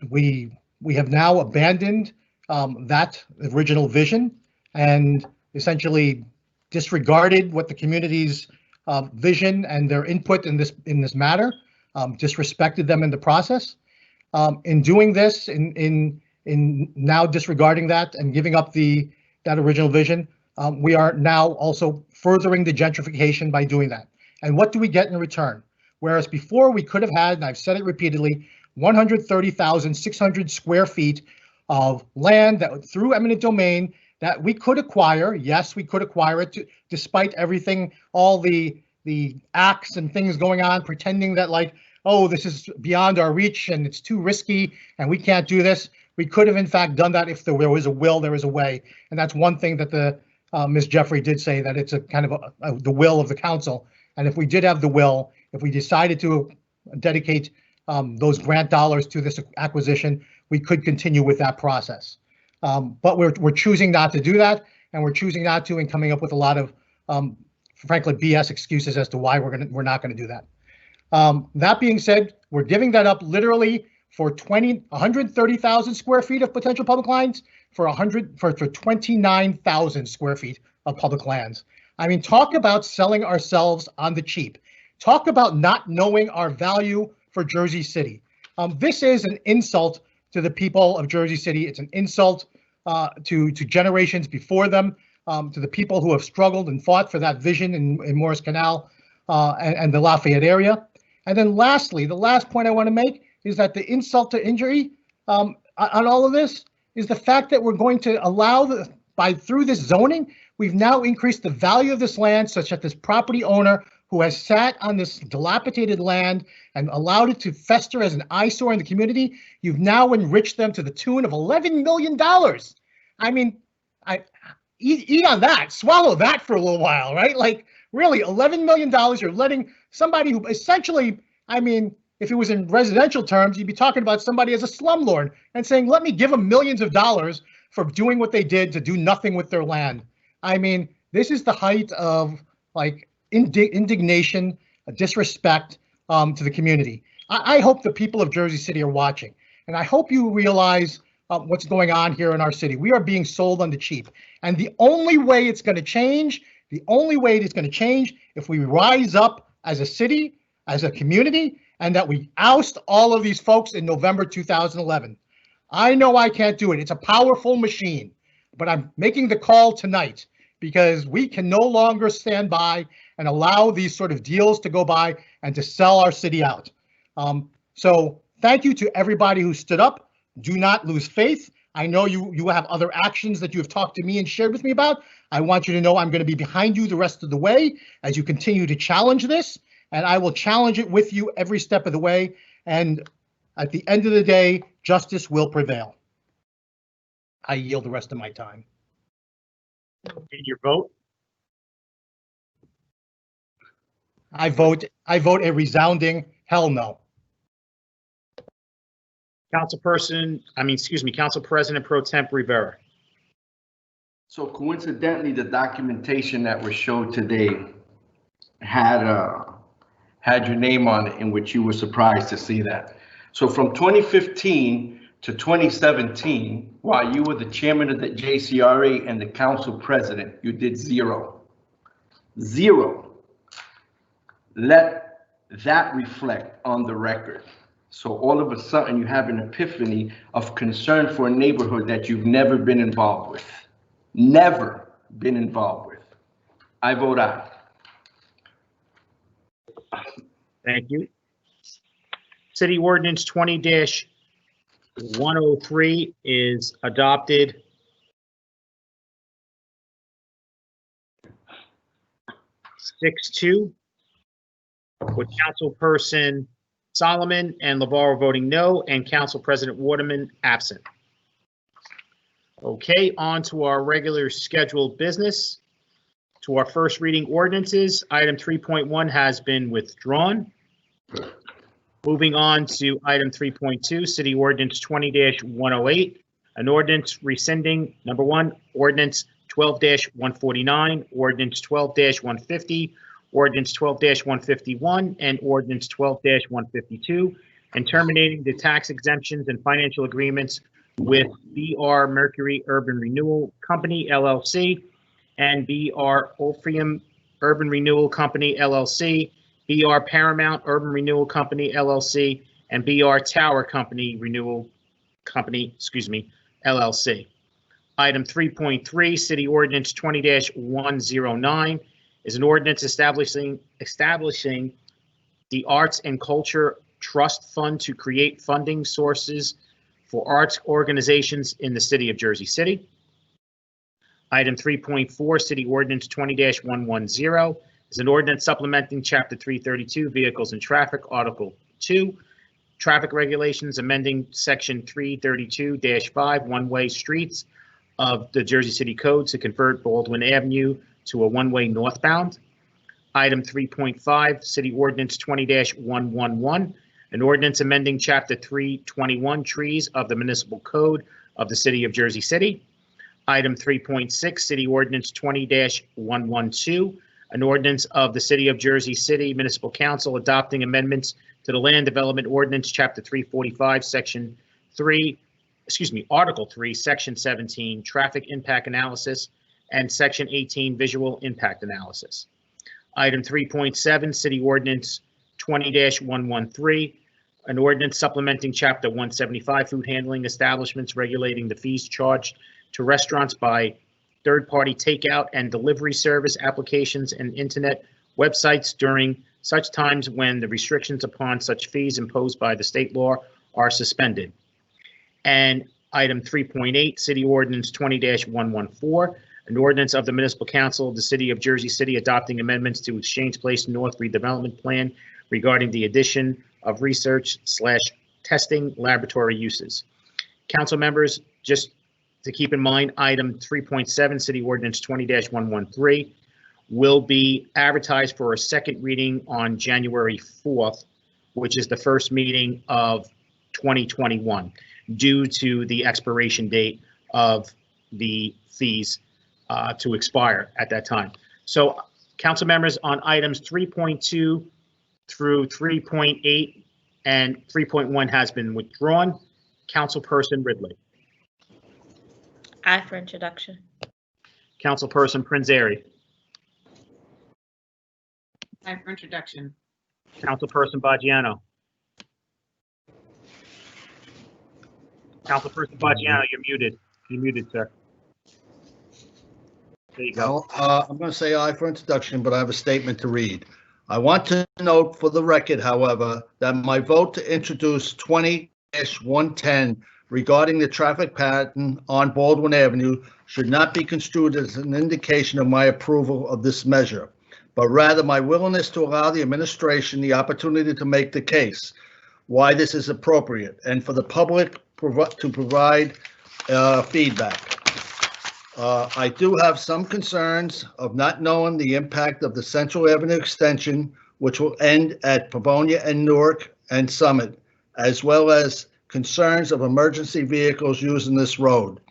we have now abandoned that original vision and essentially disregarded what the community's vision and their input in this matter, disrespected them in the process. In doing this, in now disregarding that and giving up that original vision, we are now also furthering the gentrification by doing that. And what do we get in return? Whereas before we could have had, and I've said it repeatedly, 130,600 square feet of land that through eminent domain that we could acquire. Yes, we could acquire it despite everything, all the acts and things going on, pretending that like, oh, this is beyond our reach and it's too risky and we can't do this. We could have in fact done that if there was a will, there is a way. And that's one thing that the Ms. Jeffrey did say, that it's a kind of the will of the council. And if we did have the will, if we decided to dedicate those grant dollars to this acquisition, we could continue with that process. But we're choosing not to do that, and we're choosing not to, and coming up with a lot of, frankly, BS excuses as to why we're not going to do that. That being said, we're giving that up literally for 130,000 square feet of potential public lands for 29,000 square feet of public lands. I mean, talk about selling ourselves on the cheap. Talk about not knowing our value for Jersey City. This is an insult to the people of Jersey City. It's an insult to generations before them, to the people who have struggled and fought for that vision in Morris Canal and the Lafayette area. And then lastly, the last point I want to make is that the insult to injury on all of this is the fact that we're going to allow through this zoning, we've now increased the value of this land such that this property owner who has sat on this dilapidated land and allowed it to fester as an eyesore in the community, you've now enriched them to the tune of $11 million. I mean, eat on that, swallow that for a little while, right? Like, really, $11 million, you're letting somebody who essentially, I mean, if it was in residential terms, you'd be talking about somebody as a slumlord and saying, let me give them millions of dollars for doing what they did to do nothing with their land. I mean, this is the height of like indignation, disrespect to the community. I hope the people of Jersey City are watching, and I hope you realize what's going on here in our city. We are being sold on the cheap, and the only way it's going to change, if we rise up as a city, as a community, and that we oust all of these folks in November 2011. I know I can't do it. It's a powerful machine, but I'm making the call tonight because we can no longer stand by and allow these sort of deals to go by and to sell our city out. So thank you to everybody who stood up. Do not lose faith. I know you have other actions that you have talked to me and shared with me about. I want you to know I'm going to be behind you the rest of the way as you continue to challenge this, and I will challenge it with you every step of the way. And at the end of the day, justice will prevail. I yield the rest of my time. In your vote? I vote a resounding hell no. Council President Pro Temp Rivera. So coincidentally, the documentation that was showed today had your name on it, in which you were surprised to see that. So from 2015 to 2017, while you were the chairman of the JCRA and the council president, you did zero. Let that reflect on the record. So all of a sudden you have an epiphany of concern for a neighborhood that you've never been involved with. Never been involved with. I vote aye. Thank you. City Ordinance 20-103 is adopted. 6-2, with Councilperson Solomon and LeVar voting no, and Council President Waterman absent. Okay, on to our regular scheduled business. To our first reading ordinances, item 3.1 has been withdrawn. Moving on to item 3.2, City Ordinance 20-108, an ordinance rescinding, number 1, Ordinance 12-149, Ordinance 12-150, Ordinance 12-151, and Ordinance 12-152, and terminating the tax exemptions and financial agreements with BR Mercury Urban Renewal Company, LLC, and BR Orpheum Urban Renewal Company, LLC, BR Paramount Urban Renewal Company, LLC, and BR Tower Company Renewal Company, LLC. Item 3.3, City Ordinance 20-109, is an ordinance establishing the Arts and Culture Trust Fund to create funding sources for arts organizations in the city of Jersey City. Item 3.4, City Ordinance 20-110, is an ordinance supplementing Chapter 332, Vehicles and Traffic, Article 2, Traffic Regulations, amending Section 332-5, One-Way Streets of the Jersey City Code to convert Baldwin Avenue to a one-way northbound. Item 3.5, City Ordinance 20-111, an ordinance amending Chapter 321, Trees of the Municipal Code of the City of Jersey City. Item 3.6, City Ordinance 20-112, an ordinance of the City of Jersey City Municipal Council adopting amendments to the Land Development Ordinance, Chapter 345, Section 3, Article 3, Section 17, Traffic Impact Analysis, and Section 18, Visual Impact Analysis. Item 3.7, City Ordinance 20-113, an ordinance supplementing Chapter 175, Food Handling Establishments, regulating the fees charged to restaurants by third-party takeout and delivery service applications and internet websites during such times when the restrictions upon such fees imposed by the state law are suspended. And item 3.8, City Ordinance 20-114, an ordinance of the Municipal Council of the City of Jersey City adopting amendments to Exchange Place North redevelopment plan regarding the addition of research/testing laboratory uses. Council members, just to keep in mind, item 3.7, City Ordinance 20-113, will be advertised for a second reading on January 4th, which is the first meeting of 2021, due to the expiration date of the fees to expire at that time. So, council members, on items 3.2 through 3.8 and 3.1 has been withdrawn. Councilperson Ridley. Aye for introduction. Councilperson Prinzary. Aye for introduction. Councilperson Baggiano. Councilperson Baggiano, you're muted. You're muted, sir. There you go. I'm going to say aye for introduction, but I have a statement to read. I want to note for the record, however, that my vote to introduce 20-110 regarding the traffic pattern on Baldwin Avenue should not be construed as an indication of my approval of this measure, but rather my willingness to allow the administration the opportunity to make the case why this is appropriate and for the public to provide feedback. I do have some concerns of not knowing the impact of the Central Avenue extension, which will end at Pavonia and Newark and Summit, as well as concerns of emergency vehicles using this road.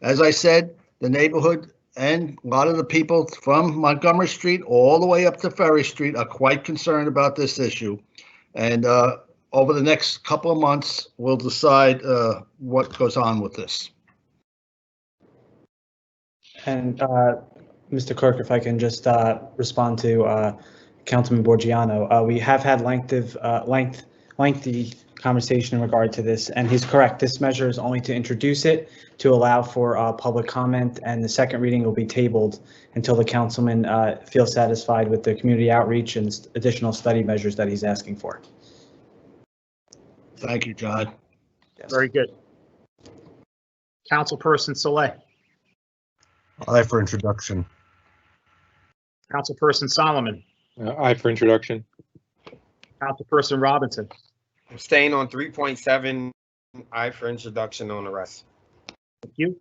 As I said, the neighborhood and a lot of the people from Montgomery Street all the way up to Ferry Street are quite concerned about this issue. And over the next couple of months, we'll decide what goes on with this. And Mr. Clerk, if I can just respond to Councilman Borgiano, we have had lengthy conversation in regard to this, and he's correct. This measure is only to introduce it to allow for public comment, and the second reading will be tabled until the councilman feels satisfied with the community outreach and additional study measures that he's asking for. Thank you, John. Yes. Very good. Councilperson Saleh. Aye for introduction. Councilperson Solomon. Aye for introduction. Councilperson Robinson. Abstain on 3.7. Aye for introduction on the rest. Thank you.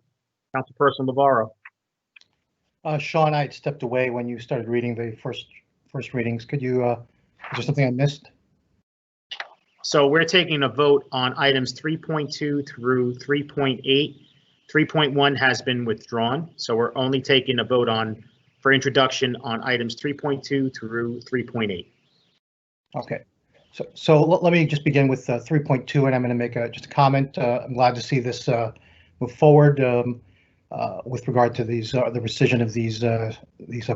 Councilperson Navarro. Sean, I had stepped away when you started reading the first readings. Could you, is there something I missed? So we're taking a vote on items 3.2 through 3.8. 3.1 has been withdrawn, so we're only taking a vote for introduction on items 3.2 through 3.8. Okay, so let me just begin with 3.2, and I'm going to make just a comment. I'm glad to see this move forward with regard to these the rescission of these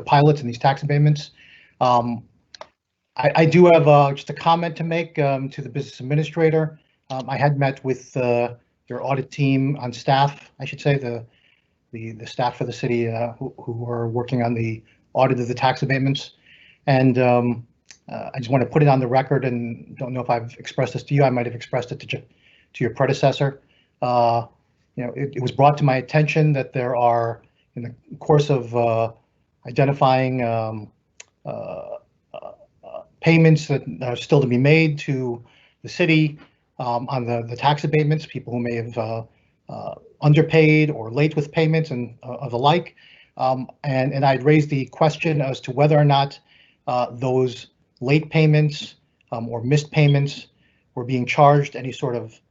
pilots and these tax abatements. I do have just a comment to make to the business administrator. I had met with your audit team on staff, I should say, the staff for the city who are working on the audit of the tax abatements. And I just want to put it on the record, and don't know if I've expressed this to you. I might have expressed it to your predecessor. It was brought to my attention that there are, in the course of identifying payments that are still to be made to the city on the tax abatements, people who may have underpaid or late with payments and of the like. And I'd raised the question as to whether or not those late payments or missed payments were being charged any sort of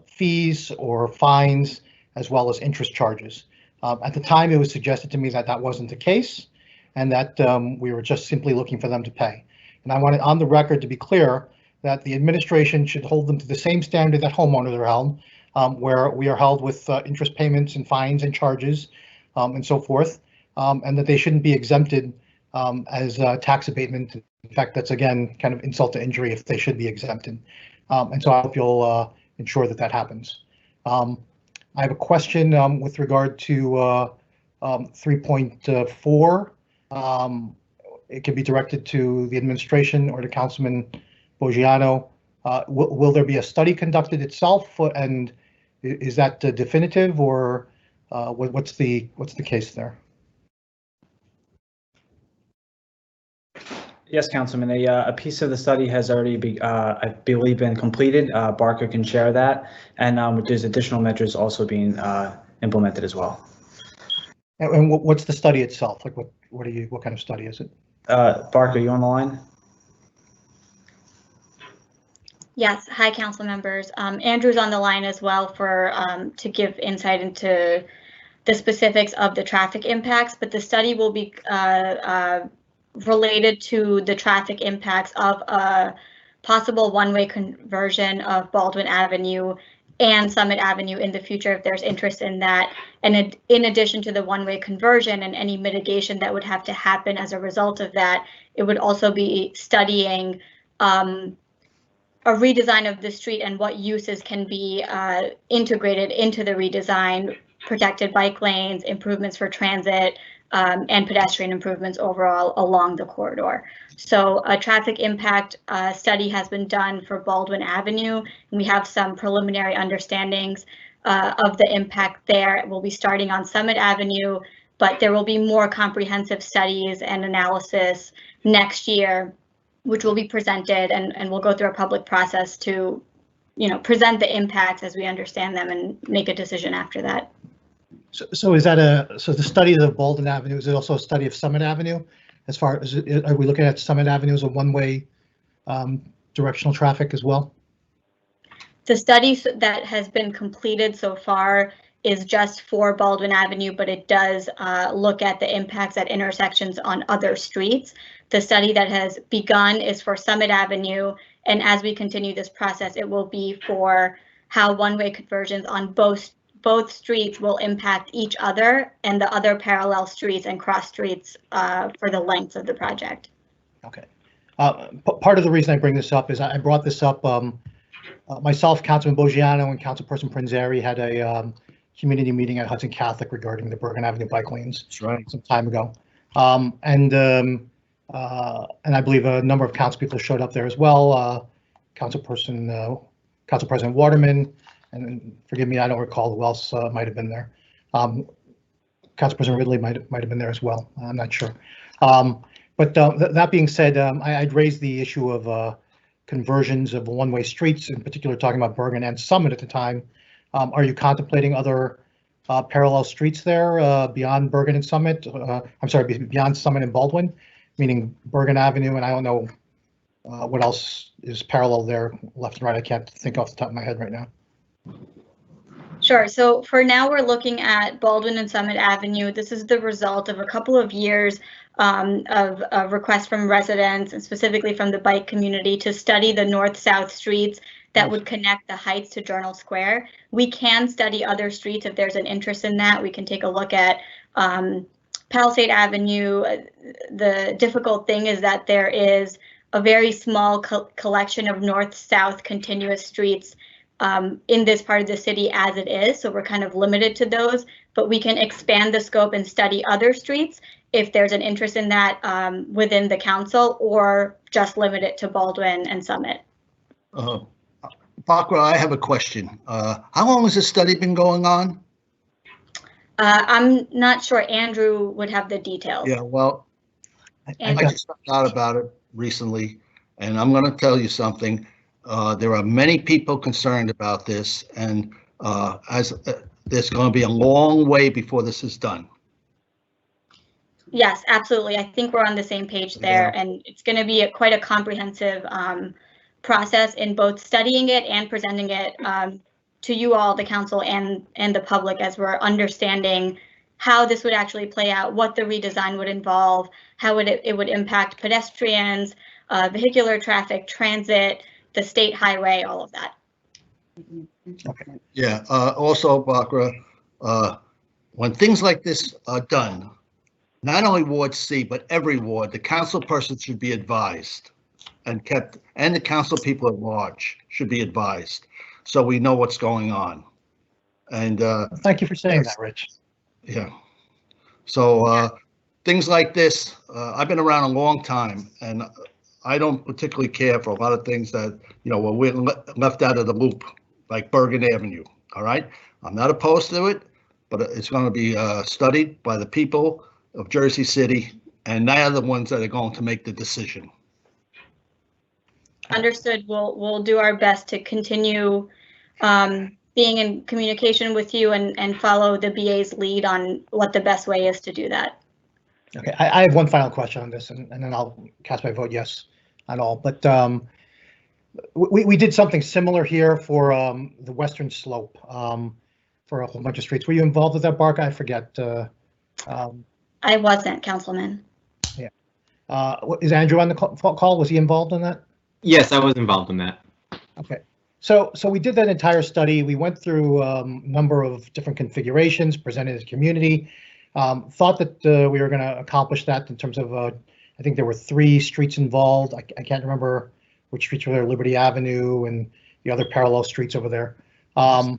fees or fines, as well as interest charges. At the time, it was suggested to me that that wasn't the case, and that we were just simply looking for them to pay. And I wanted on the record to be clear that the administration should hold them to the same standard that homeowners are held, where we are held with interest payments and fines and charges and so forth, and that they shouldn't be exempted as tax abatement. In fact, that's again kind of insult to injury if they should be exempted. And so I hope you'll ensure that that happens. I have a question with regard to 3.4. It can be directed to the administration or to Councilman Boggiano. Will there be a study conducted itself, and is that definitive, or what's the case there? Yes, Councilman, a piece of the study has already I believe been completed. Barker can share that, and there's additional measures also being implemented as well. And what's the study itself? Like what kind of study is it? Barker, you on the line? Yes. Hi, council members. Andrew's on the line as well to give insight into the specifics of the traffic impacts, but the study will be related to the traffic impacts of a possible one-way conversion of Baldwin Avenue and Summit Avenue in the future if there's interest in that. And in addition to the one-way conversion and any mitigation that would have to happen as a result of that, it would also be studying a redesign of the street and what uses can be integrated into the redesign, protected bike lanes, improvements for transit, and pedestrian improvements overall along the corridor. So a traffic impact study has been done for Baldwin Avenue, and we have some preliminary understandings of the impact there. We'll be starting on Summit Avenue, but there will be more comprehensive studies and analysis next year, which will be presented, and we'll go through a public process to, present the impacts as we understand them and make a decision after that. So is that the study of Baldwin Avenue, is it also a study of Summit Avenue? As far as, are we looking at Summit Avenue as a one-way directional traffic as well? The study that has been completed so far is just for Baldwin Avenue, but it does look at the impacts at intersections on other streets. The study that has begun is for Summit Avenue, and as we continue this process, it will be for how one-way conversions on both streets will impact each other and the other parallel streets and cross streets for the length of the project. Okay. Part of the reason I bring this up is I brought this up, myself, Councilman Bogiano, and Councilperson Prinzari had a community meeting at Hudson Catholic regarding the Bergen Avenue bike lanes. That's right. Some time ago. And I believe a number of council people showed up there as well. Council President Waterman, and forgive me, I don't recall who else might have been there. Council President Ridley might have been there as well. I'm not sure. But that being said, I'd raised the issue of conversions of one-way streets, in particular talking about Bergen and Summit at the time. Are you contemplating other parallel streets there beyond Bergen and Summit? I'm sorry, beyond Summit and Baldwin, meaning Bergen Avenue, and I don't know what else is parallel there, left and right. I can't think off the top of my head right now. Sure. So for now, we're looking at Baldwin and Summit Avenue. This is the result of a couple of years of requests from residents, and specifically from the bike community, to study the north-south streets that would connect the Heights to Journal Square. We can study other streets if there's an interest in that. We can take a look at Palisade Avenue. The difficult thing is that there is a very small collection of north-south continuous streets in this part of the city as it is, so we're kind of limited to those, but we can expand the scope and study other streets if there's an interest in that within the council, or just limit it to Baldwin and Summit. Bakra, I have a question. How long has this study been going on? I'm not sure. Andrew would have the details. Yeah, well, I just found out about it recently, and I'm going to tell you something. There are many people concerned about this, and there's going to be a long way before this is done. Yes, absolutely. I think we're on the same page there, and it's going to be quite a comprehensive process in both studying it and presenting it to you all, the council, and the public, as we're understanding how this would actually play out, what the redesign would involve, how it would impact pedestrians, vehicular traffic, transit, the state highway, all of that. Okay. Yeah. Also, Bakra, when things like this are done, not only Ward C, but every ward, the council person should be advised and the council people at large should be advised, so we know what's going on. And thank you for saying that, Rich. Yeah. So things like this, I've been around a long time, and I don't particularly care for a lot of things that, we're left out of the loop, like Bergen Avenue. All right. I'm not opposed to it, but it's going to be studied by the people of Jersey City, and they are the ones that are going to make the decision. Understood. We'll do our best to continue being in communication with you and follow the BA's lead on what the best way is to do that. Okay, I have one final question on this, and then I'll cast my vote yes on all. But we did something similar here for the Western Slope for a whole bunch of streets. Were you involved with that, Bark? I forget. I wasn't, Councilman. Yeah. Is Andrew on the call? Was he involved in that? Yes, I was involved in that. Okay. So we did that entire study. We went through a number of different configurations, presented to the community. Thought that we were going to accomplish that in terms of, I think there were 3 streets involved. I can't remember which streets were there, Liberty Avenue and the other parallel streets over there. And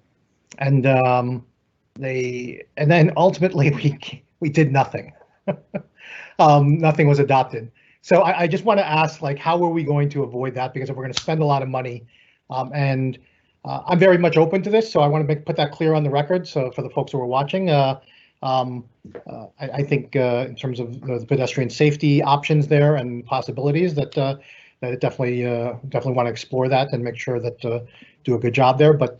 then ultimately we did nothing. Nothing was adopted. So I just want to ask, like, how are we going to avoid that? Because if we're going to spend a lot of money, and I'm very much open to this, so I want to put that clear on the record. So for the folks who are watching, I think in terms of the pedestrian safety options there and possibilities, that it definitely want to explore that and make sure that do a good job there. But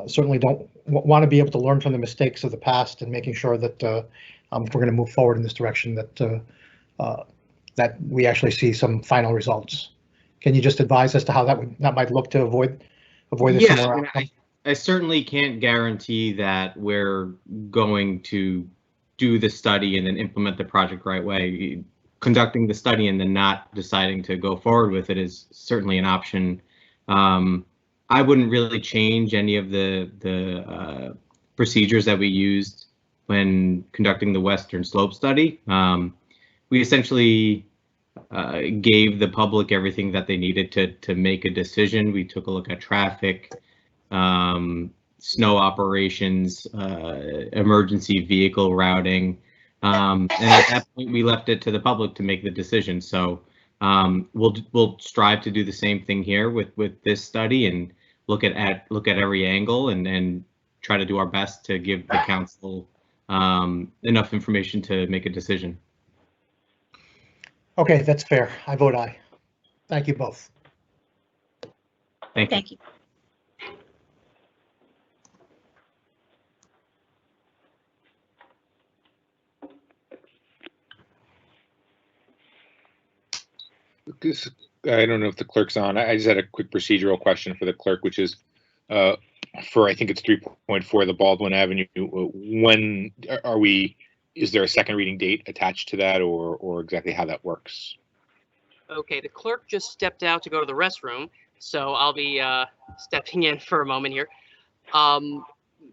certainly don't want to be able to learn from the mistakes of the past and making sure that if we're going to move forward in this direction, that we actually see some final results. Can you just advise as to how that might look to avoid this? Yeah, I certainly can't guarantee that we're going to do the study and then implement the project right way. Conducting the study and then not deciding to go forward with it is certainly an option. I wouldn't really change any of the procedures that we used when conducting the Western Slope study. We essentially gave the public everything that they needed to make a decision. We took a look at traffic, snow operations, emergency vehicle routing, and at that point we left it to the public to make the decision. So we'll strive to do the same thing here with this study and look at every angle and try to do our best to give the council enough information to make a decision. Okay, that's fair. I vote aye. Thank you both. Thank you. I don't know if the clerk's on. I just had a quick procedural question for the clerk, which is for, I think it's 3.4, the Baldwin Avenue. When are we, is there a second reading date attached to that, or exactly how that works? Okay, the clerk just stepped out to go to the restroom, so I'll be stepping in for a moment here.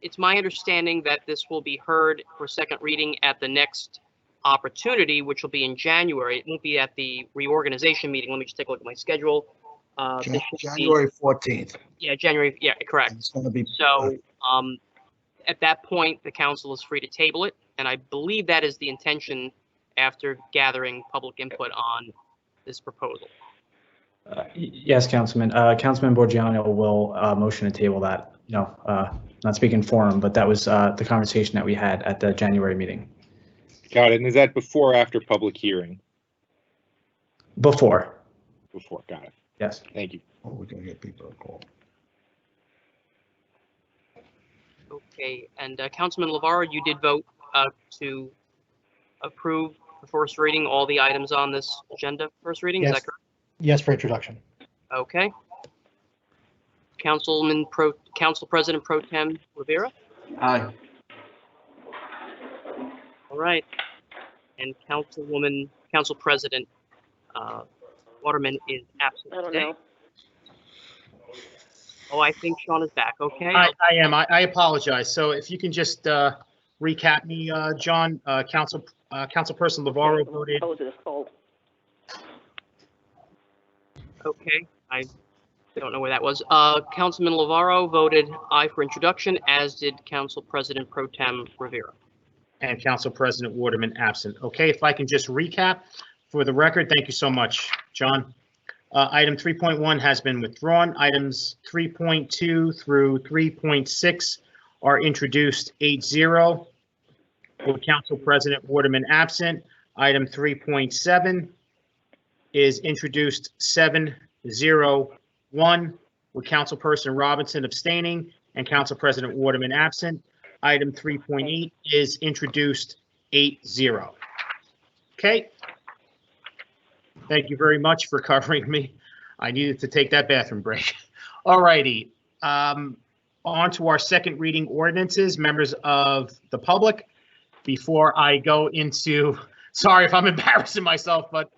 It's my understanding that this will be heard for second reading at the next opportunity, which will be in January. It won't be at the reorganization meeting. Let me just take a look at my schedule. January 14th. Yeah, January. Yeah, correct. It's going to be. So at that point, the council is free to table it, and I believe that is the intention after gathering public input on this proposal. Yes, Councilman. Councilman Borgiano will motion to table that. Not speaking for him, but that was the conversation that we had at the January meeting. Got it. And is that before or after public hearing? Before. Before. Got it. Yes. Thank you. Oh, we're going to get people to call. Okay, and Councilman LaVara, you did vote to approve the first reading, all the items on this agenda first reading, Yes. is that correct? Yes, for introduction. Okay. Council President Pro Tem Rivera? Aye. All right. And Council President Waterman is absent today. Oh, I think Sean is back. Okay. I am. I apologize. So if you can just recap me, John, Councilperson LaVaro voted. Okay. I don't know where that was. Councilman LaVaro voted aye for introduction, as did Council President Pro Tem Rivera. And Council President Waterman absent. Okay, if I can just recap for the record, thank you so much, John. Item 3.1 has been withdrawn. Items 3.2 through 3.6 are introduced 8-0 with Council President Waterman absent. Item 3.7 is introduced 7-0-1 with Councilperson Robinson abstaining and Council President Waterman absent. Item 3.8 is introduced 8-0. Okay. Thank you very much for covering me. I needed to take that bathroom break. All righty. On to our second reading ordinances, members of the public. Before I go into, sorry if I'm embarrassing myself, but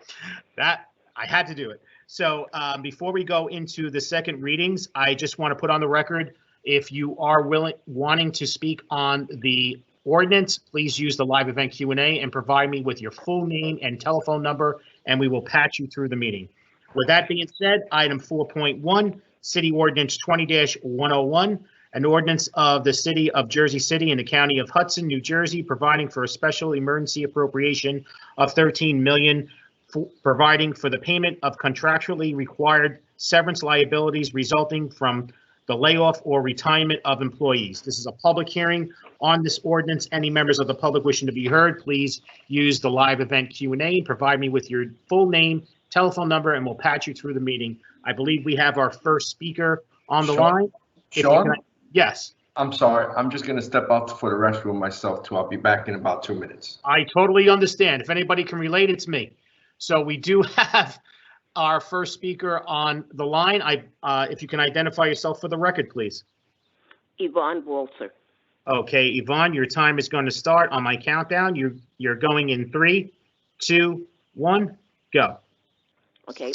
that I had to do it. So before we go into the second readings, I just want to put on the record, if you are wanting to speak on the ordinance, please use the live event Q&A and provide me with your full name and telephone number, and we will patch you through the meeting. With that being said, item 4.1, City Ordinance 20-101, an ordinance of the City of Jersey City and the County of Hudson, New Jersey, providing for a special emergency appropriation of $13 million, providing for the payment of contractually required severance liabilities resulting from the layoff or retirement of employees. This is a public hearing on this ordinance. Any members of the public wishing to be heard, please use the live event Q&A and provide me with your full name, telephone number, and we'll patch you through the meeting. I believe we have our first speaker on the line. Sean? Yes. I'm sorry. I'm just going to step out for the restroom myself too. I'll be back in about 2 minutes. I totally understand. If anybody can relate, it's me. So we do have our first speaker on the line. If you can identify yourself for the record, please. Yvonne Walter. Okay, Yvonne, your time is going to start on my countdown. You're going in 3, 2, 1, go. Okay,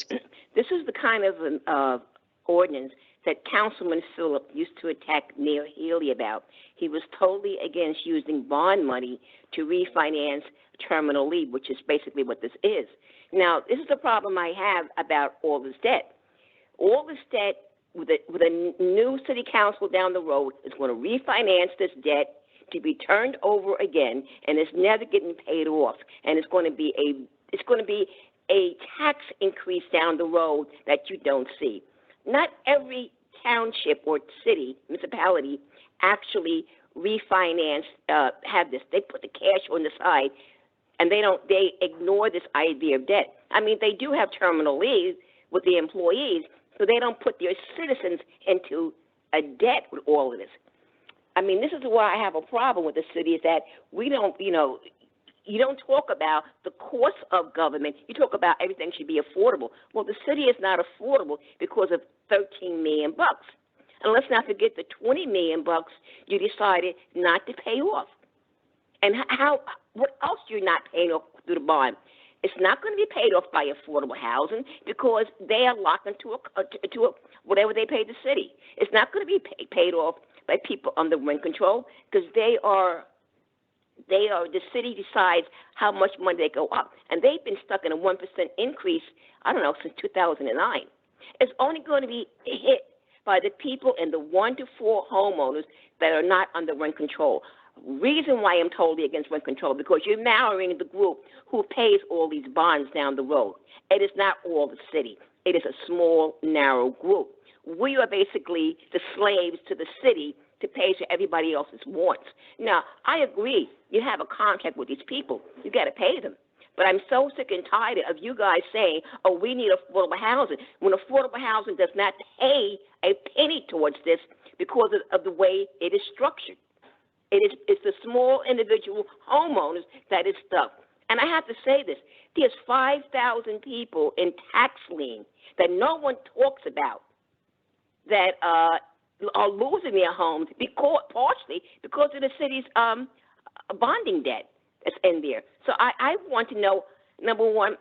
this is the kind of ordinance that Councilman Phillip used to attack Mayor Healy about. He was totally against using bond money to refinance Terminal E, which is basically what this is. Now, this is the problem I have about all this debt. All this debt, with a new city council down the road, is going to refinance this debt to be turned over again, and it's never getting paid off. And it's going to be a tax increase down the road that you don't see. Not every township or city, municipality, actually refinance, have this. They put the cash on the side, and they ignore this idea of debt. I mean, they do have terminal leave with the employees, so they don't put their citizens into a debt with all of this. I mean, this is why I have a problem with the city, is that we don't, you don't talk about the cost of government. You talk about everything should be affordable. Well, the city is not affordable because of $13 million. And let's not forget the $20 million you decided not to pay off. And what else you're not paying off through the bond? It's not going to be paid off by affordable housing because they are locked into whatever they pay the city. It's not going to be paid off by people under rent control because the city decides how much money they go up. And they've been stuck in a 1% increase, I don't know, since 2009. It's only going to be hit by the people in the 1 to 4 homeowners that are not under rent control. Reason why I'm totally against rent control, because you're marrying the group who pays all these bonds down the road. It is not all the city. It is a small, narrow group. We are basically the slaves to the city to pay for everybody else's wants. Now, I agree. You have a contract with these people. You got to pay them. But I'm so sick and tired of you guys saying, oh, we need affordable housing, when affordable housing does not pay a penny towards this because of the way it is structured. It's the small individual homeowners that is stuck. And I have to say this, there's 5,000 people in tax lien that no one talks about that are losing their homes partially because of the city's bonding debt that's in there. So I want to know, number one,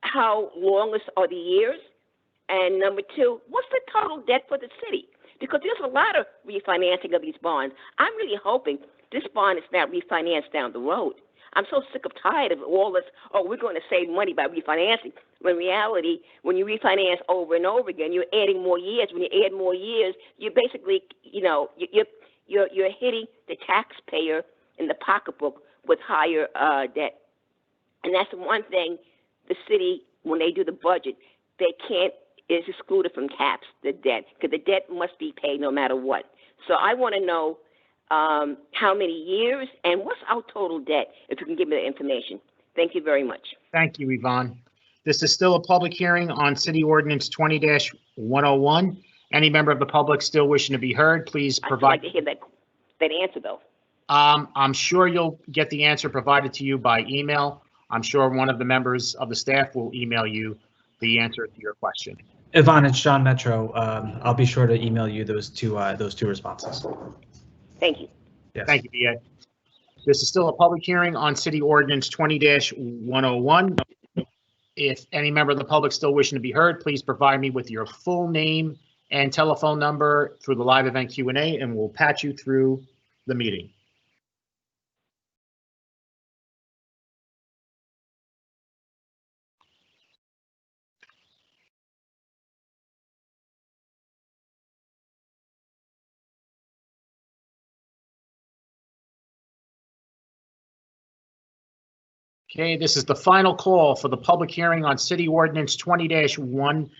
how long are the years? And number two, what's the total debt for the city? Because there's a lot of refinancing of these bonds. I'm really hoping this bond is not refinanced down the road. I'm so sick of tired of all this, oh, we're going to save money by refinancing. When in reality, when you refinance over and over again, you're adding more years. When you add more years, you're basically, you're hitting the taxpayer in the pocketbook with higher debt. And that's the one thing the city, when they do the budget, is excluded from caps, the debt, because the debt must be paid no matter what. So I want to know how many years and what's our total debt, if you can give me the information. Thank you very much. Thank you, Yvonne. This is still a public hearing on City Ordinance 20-101. Any member of the public still wishing to be heard, please provide. I'd like to hear that answer, though. I'm sure you'll get the answer provided to you by email. I'm sure one of the members of the staff will email you the answer to your question. Yvonne, it's John Metro. I'll be sure to email you those two responses. Thank you. Yes. Thank you, DA. This is still a public hearing on City Ordinance 20-101. If any member of the public still wishing to be heard, please provide me with your full name and telephone number through the live event Q&A, and we'll patch you through the meeting. Okay, this is the final call for the public hearing on City Ordinance 20-101.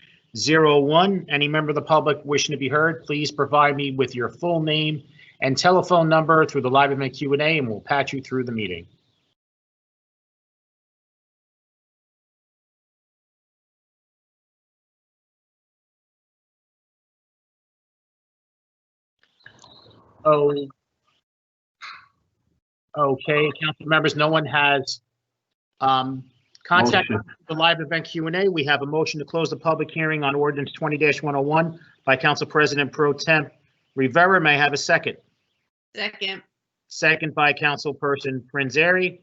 Any member of the public wishing to be heard, please provide me with your full name and telephone number through the live event Q&A, and we'll patch you through the meeting. Oh, okay, council members, no one has contact the live event Q&A. We have a motion to close the public hearing on Ordinance 20-101 by Council President Pro Tem Rivera. May I have a second? Second. Second by Councilperson Franzeri.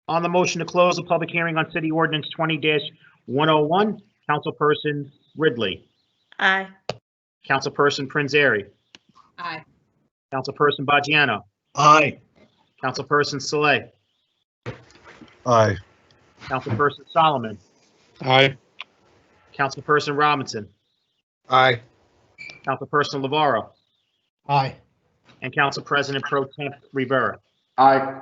On the motion to close the public hearing on City Ordinance 20-101, Councilperson Ridley. Aye. Councilperson Prinzary. Aye. Councilperson Baggiano. Aye. Councilperson Saleh. Aye. Councilperson Solomon. Aye. Councilperson Robinson. Aye. Councilperson Lavarro. Aye. And Council President Pro Temp Rivera. Aye.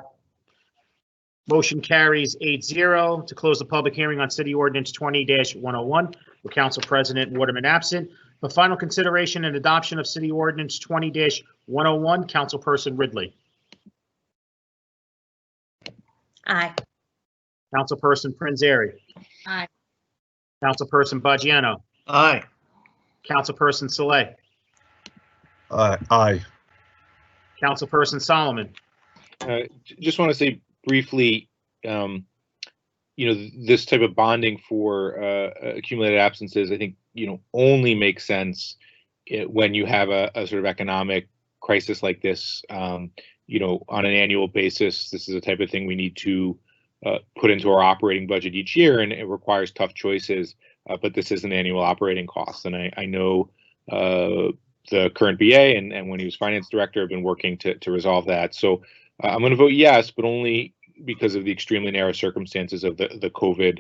Motion carries 8-0 to close the public hearing on City Ordinance 20-101 with Council President Waterman absent. For final consideration and adoption of City Ordinance 20-101, Councilperson Ridley. Aye. Councilperson Prinzary. Aye. Councilperson Baggiano. Aye. Councilperson Saleh. Aye. Councilperson Solomon. Just want to say briefly, this type of bonding for accumulated absences, I think, only makes sense when you have a sort of economic crisis like this. On an annual basis, this is the type of thing we need to put into our operating budget each year, and it requires tough choices. But this is an annual operating cost, and I know the current BA and when he was finance director have been working to resolve that. So I'm going to vote yes, but only because of the extremely narrow circumstances of the COVID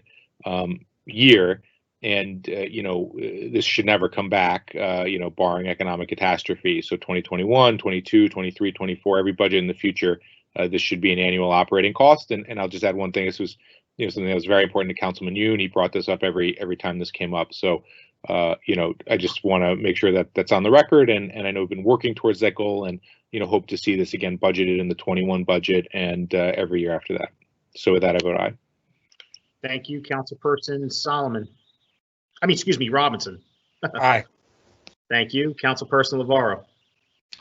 year. And, this should never come back, barring economic catastrophe. So 2021, 22, 23, 24, every budget in the future, this should be an annual operating cost. And I'll just add one thing. This was something that was very important to Councilman Yoon. He brought this up every time this came up. So, I just want to make sure that that's on the record. And I know we've been working towards that goal and, hope to see this again budgeted in the 21 budget and every year after that. So with that, I vote aye. Thank you, Councilperson Robinson. Aye. Thank you, Councilperson Lavarro.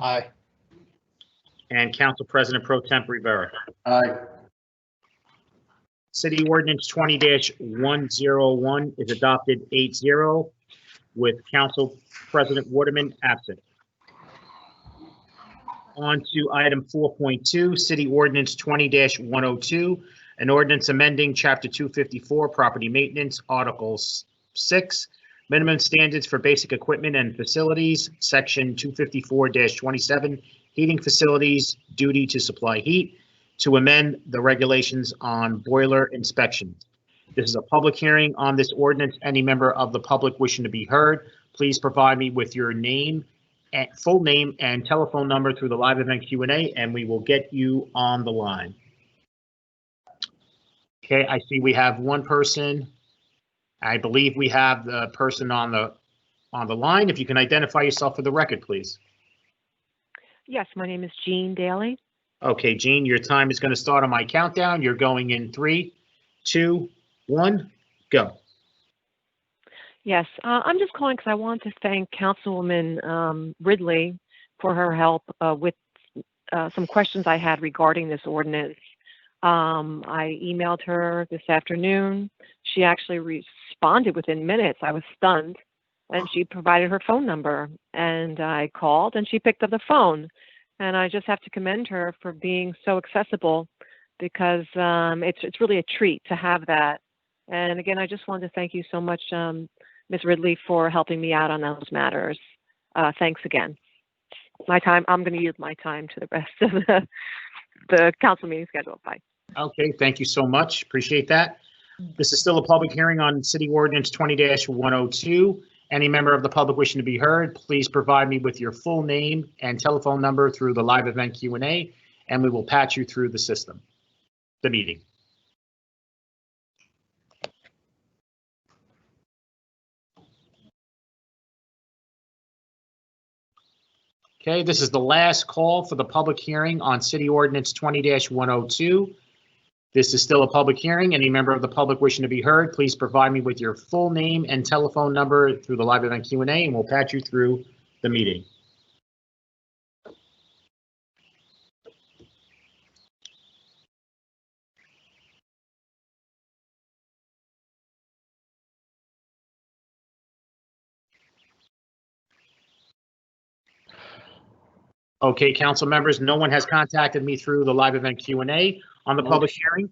Aye. And Council President Pro Temp Rivera. Aye. City Ordinance 20-101 is adopted 8-0 with Council President Waterman absent. On to item 4.2, City Ordinance 20-102, an ordinance amending Chapter 254, Property Maintenance, Article 6, Minimum Standards for Basic Equipment and Facilities, Section 254-27, Heating Facilities, Duty to Supply Heat, to amend the regulations on boiler inspections. This is a public hearing on this ordinance. Any member of the public wishing to be heard, please provide me with your name, and full name and telephone number through the live event Q&A, and we will get you on the line. Okay, I see we have one person. I believe we have the person on the line. If you can identify yourself for the record, please. Yes, my name is Jean Daly. Okay, Jean, your time is going to start on my countdown. You're going in 3, 2, 1, go. Yes, I'm just calling because I want to thank Councilwoman Ridley for her help with some questions I had regarding this ordinance. I emailed her this afternoon. She actually responded within minutes. I was stunned, and she provided her phone number, and I called, and she picked up the phone. And I just have to commend her for being so accessible, because it's really a treat to have that. And again, I just wanted to thank you so much, Ms. Ridley, for helping me out on those matters. Thanks again. I'm going to use my time to the rest of the council meeting schedule. Bye. Okay, thank you so much. Appreciate that. This is still a public hearing on City Ordinance 20-102. Any member of the public wishing to be heard, please provide me with your full name and telephone number through the live event Q&A, and we will patch you through the meeting. Okay, this is the last call for the public hearing on City Ordinance 20-102. This is still a public hearing. Any member of the public wishing to be heard, please provide me with your full name and telephone number through the live event Q&A, and we'll patch you through the meeting. Okay, council members, no one has contacted me through the live event Q&A on the public hearing.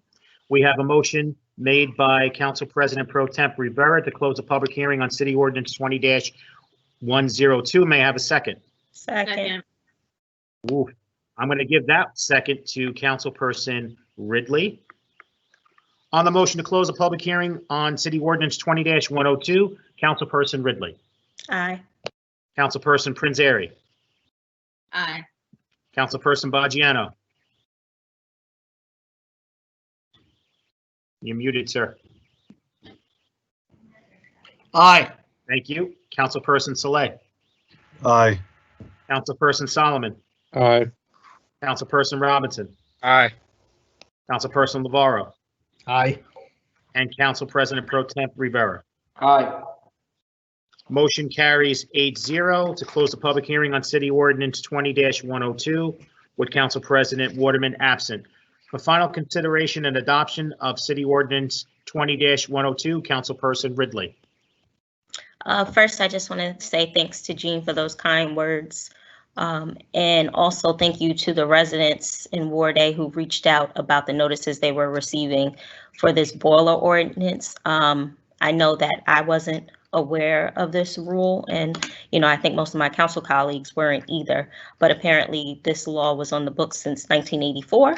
We have a motion made by Council President Pro Temp Rivera to close a public hearing on City Ordinance 20-102 102. May I have a second? Second. Ooh, I'm going to give that second to Councilperson Ridley. On the motion to close a public hearing on City Ordinance 20-102, Councilperson Ridley. Aye. Councilperson Prinzary. Aye. Councilperson Baggiano. You're muted, sir. Aye. Thank you. Councilperson Saleh. Aye. Councilperson Solomon. Aye. Councilperson Robinson. Aye. Councilperson Navarro. Aye. And Council President Pro Temp Rivera. Aye. Motion carries 8-0 to close the public hearing on City Ordinance 20-102 with Council President Waterman absent. For final consideration and adoption of City Ordinance 20-102, Councilperson Ridley. First, I just want to say thanks to Jean for those kind words. And also thank you to the residents in Ward A who reached out about the notices they were receiving for this boiler ordinance. I know that I wasn't aware of this rule, and I think most of my council colleagues weren't either, but apparently this law was on the books since 1984,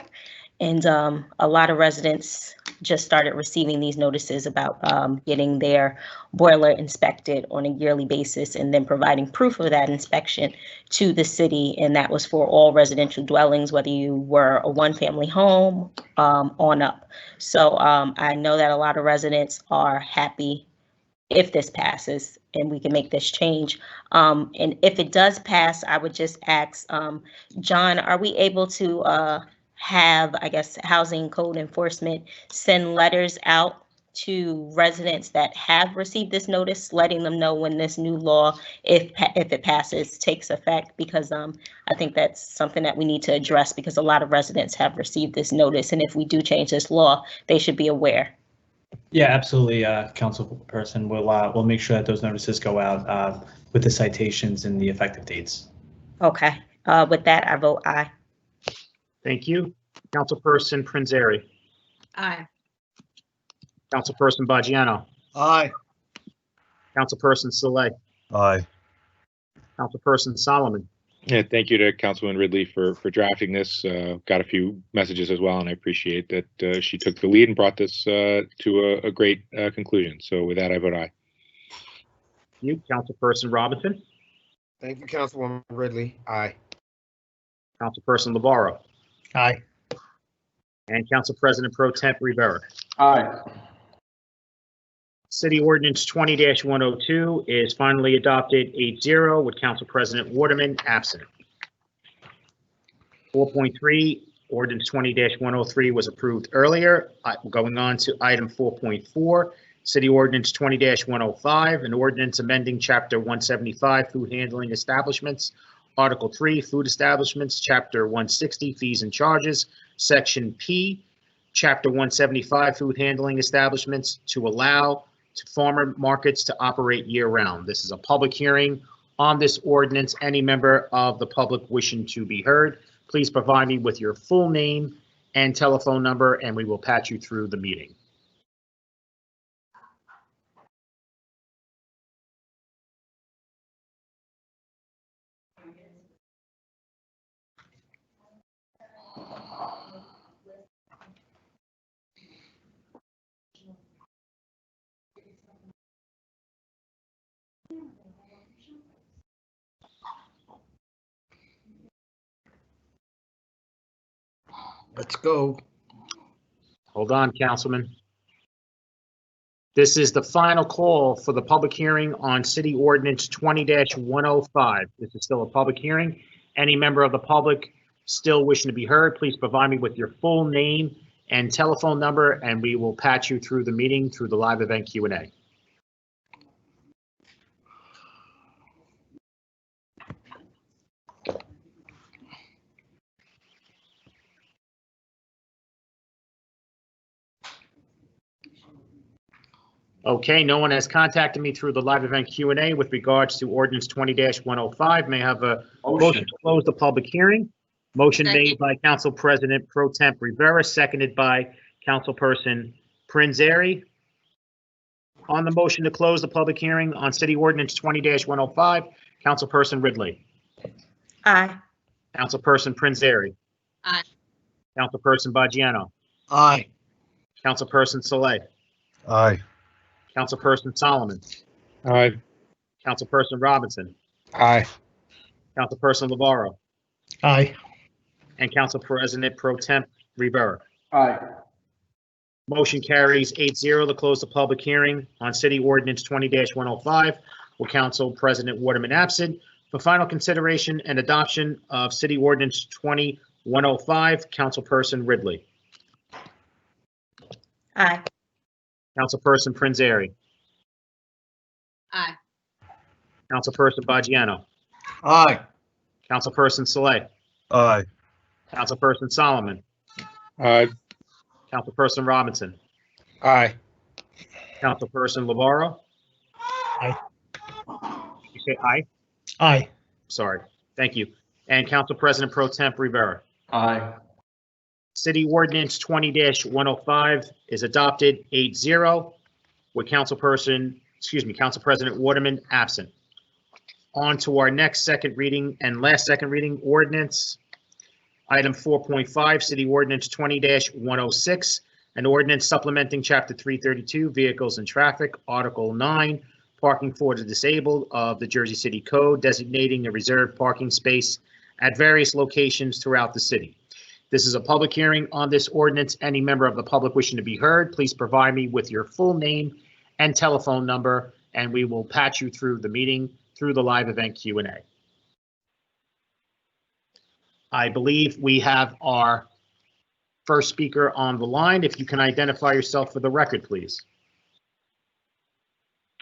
and a lot of residents just started receiving these notices about getting their boiler inspected on a yearly basis and then providing proof of that inspection to the city, and that was for all residential dwellings, whether you were a one-family home on up. So I know that a lot of residents are happy if this passes and we can make this change. And if it does pass, I would just ask, John, are we able to have, I guess, housing code enforcement send letters out to residents that have received this notice, letting them know when this new law, if it passes, takes effect? Because I think that's something that we need to address, because a lot of residents have received this notice, and if we do change this law, they should be aware. Yeah, absolutely, Councilperson. We'll make sure that those notices go out with the citations and the effective dates. Okay. With that, I vote aye. Thank you. Councilperson Prinzary. Aye. Councilperson Baggiano. Aye. Councilperson Saleh. Aye. Councilperson Solomon. Yeah, thank you to Councilwoman Ridley for drafting this. Got a few messages as well, and I appreciate that she took the lead and brought this to a great conclusion. So with that, I vote aye. You, Councilperson Robinson. Thank you, Councilwoman Ridley. Aye. Councilperson Navarro. Aye. And Council President Pro Temp Rivera. Aye. City Ordinance 20-102 is finally adopted 8-0 with Council President Waterman absent. 4.3, Ordinance 20-103 was approved earlier. Going on to item 4.4, City Ordinance 20-105, an ordinance amending Chapter 175, Food Handling Establishments, Article 3, Food Establishments, Chapter 160, Fees and Charges, Section P, Chapter 175, Food Handling Establishments, to allow farmer markets to operate year-round. This is a public hearing on this ordinance. Any member of the public wishing to be heard, please provide me with your full name and telephone number, and we will patch you through the meeting. Let's go. Hold on, Councilman. This is the final call for the public hearing on City Ordinance 20-105. This is still a public hearing. Any member of the public still wishing to be heard, please provide me with your full name and telephone number, and we will patch you through the meeting through the live event Q&A. Okay, no one has contacted me through the live event Q&A with regards to Ordinance 20-105. May I have a motion to close the public hearing? Motion made by Council President Pro Temp Rivera, seconded by Councilperson Prinzary. On the motion to close the public hearing on City Ordinance 20-105, Councilperson Ridley. Aye. Councilperson Prinzary. Aye. Councilperson Baggiano. Aye. Councilperson Saleh. Aye. Councilperson Solomon. Aye. Councilperson Robinson. Aye. Councilperson Navarro. Aye. And Council President Pro Temp Rivera. Aye. Motion carries 8-0 to close the public hearing on City Ordinance 20-105, with Council President Waterman absent. For final consideration and adoption of City Ordinance 20-105, Councilperson Ridley. Aye. Councilperson Prinzary. Aye. Councilperson Baggiano. Aye. Councilperson Saleh. Aye. Councilperson Solomon. Aye. Councilperson Robinson. Aye. Councilperson Navarro. Aye. You say aye? Aye. Sorry. Thank you. And Council President Pro Temp Rivera. Aye. City Ordinance 20-105 is adopted 8-0 with Council President Waterman absent. On to our next second reading and last second reading ordinance. Item 4.5, City Ordinance 20-106, an ordinance supplementing Chapter 332, Vehicles and Traffic, Article 9, Parking for the Disabled of the Jersey City Code, designating a reserved parking space at various locations throughout the city. This is a public hearing on this ordinance. Any member of the public wishing to be heard, please provide me with your full name and telephone number, and we will patch you through the meeting through the live event Q&A. I believe we have our first speaker on the line. If you can identify yourself for the record, please.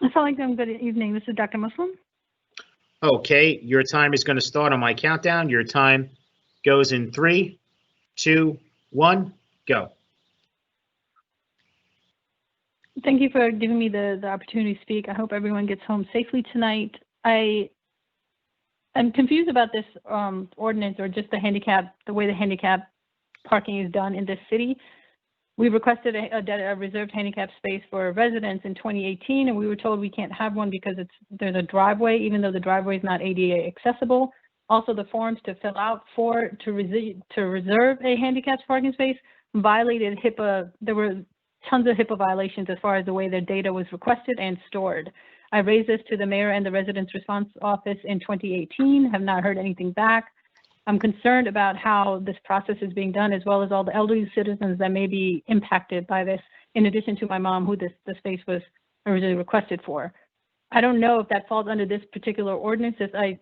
Assalamualaikum. Good evening. This is Dr. Muslim. Okay, your time is going to start on my countdown. Your time goes in 3, 2, 1, go. Thank you for giving me the opportunity to speak. I hope everyone gets home safely tonight. I'm confused about this ordinance, or just the way the handicap parking is done in this city. We requested a reserved handicap space for residents in 2018, and we were told we can't have one because there's a driveway, even though the driveway is not ADA accessible. Also, the forms to fill out to reserve a handicapped parking space violated HIPAA. There were tons of HIPAA violations as far as the way their data was requested and stored. I raised this to the mayor and the residents' response office in 2018, have not heard anything back. I'm concerned about how this process is being done, as well as all the elderly citizens that may be impacted by this, in addition to my mom, who the space was originally requested for. I don't know if that falls under this particular ordinance. As I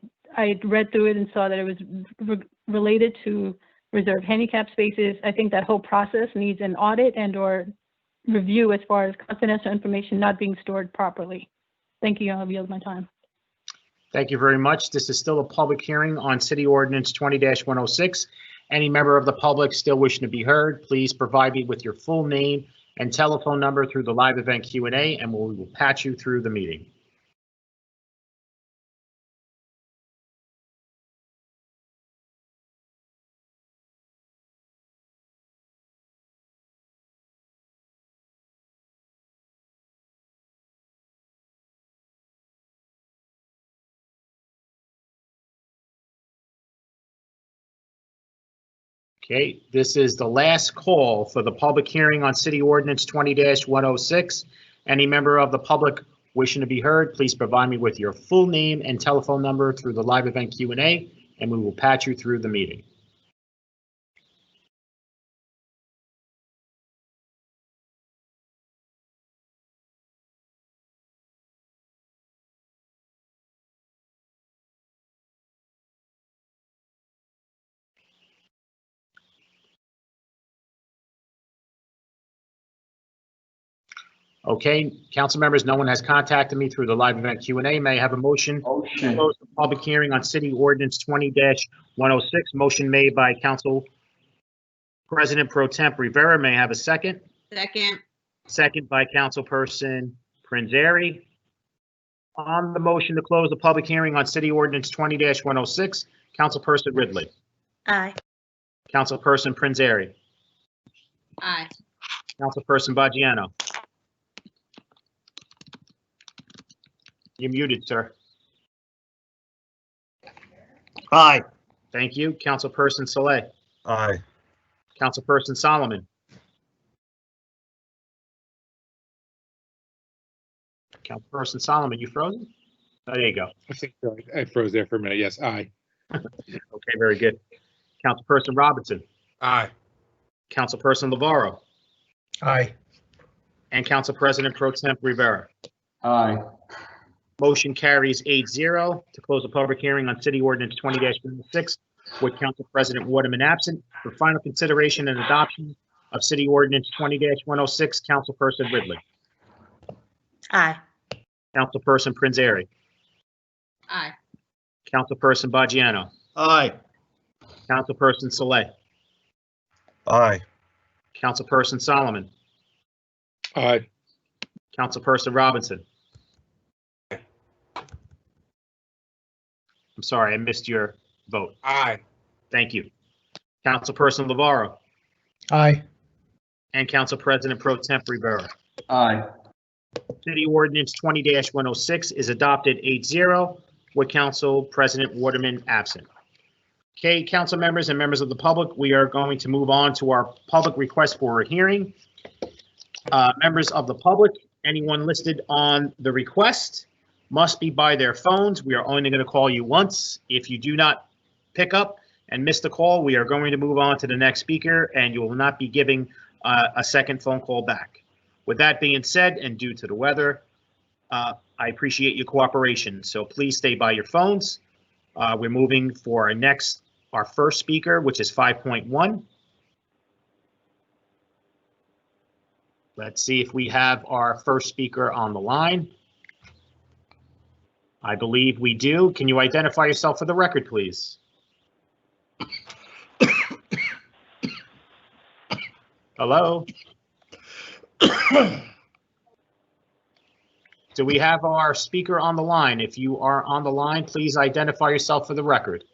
read through it and saw that it was related to reserved handicap spaces. I think that whole process needs an audit and/or review as far as confidential information not being stored properly. Thank you. I'll yield my time. Thank you very much. This is still a public hearing on City Ordinance 20-106. Any member of the public still wishing to be heard, please provide me with your full name and telephone number through the live event Q&A, and we will patch you through the meeting. Okay, this is the last call for the public hearing on City Ordinance 20-106. Any member of the public wishing to be heard, please provide me with your full name and telephone number through the live event Q&A, and we will patch you through the meeting. Okay, council members, no one has contacted me through the live event Q&A. May I have a motion to close the public hearing on City Ordinance 20-106? Motion made by Council President Pro Temp Rivera. May I have a second? Second. Second by Councilperson Prinzary. On the motion to close the public hearing on City Ordinance 20-106, Councilperson Ridley. Aye. Councilperson Prinzary. Aye. Councilperson Baggiano. You're muted, sir. Aye. Thank you. Councilperson Saleh. Aye. Councilperson Solomon. Councilperson Solomon, you frozen? Oh, there you go. I think I froze there for a minute. Yes, aye. Okay, very good. Councilperson Robinson. Aye. Councilperson Navarro. Aye. And Council President Pro Temp Rivera. Aye. Motion carries 8-0 to close the public hearing on City Ordinance 20-106 with Council President Waterman absent. For final consideration and adoption of City Ordinance 20-106, Councilperson Ridley. Aye. Councilperson Prinzary. Aye. Councilperson Baggiano. Aye. Councilperson Saleh. Aye. Councilperson Solomon. Aye. Councilperson Robinson. I'm sorry, I missed your vote. Aye. Thank you. Councilperson Navarro. Aye. And Council President Pro Temp Rivera. Aye. City Ordinance 20-106 is adopted 8-0 with Council President Waterman absent. Okay, council members and members of the public, we are going to move on to our public request for a hearing. Members of the public, anyone listed on the request must be by their phones. We are only going to call you once. If you do not pick up and miss the call, we are going to move on to the next speaker and you will not be giving a second phone call back. With that being said, and due to the weather, I appreciate your cooperation. So please stay by your phones. We're moving for our first speaker, which is 5.1. Let's see if we have our first speaker on the line. I believe we do. Can you identify yourself for the record, please? Hello? Do we have our speaker on the line? If you are on the line, please identify yourself for the record.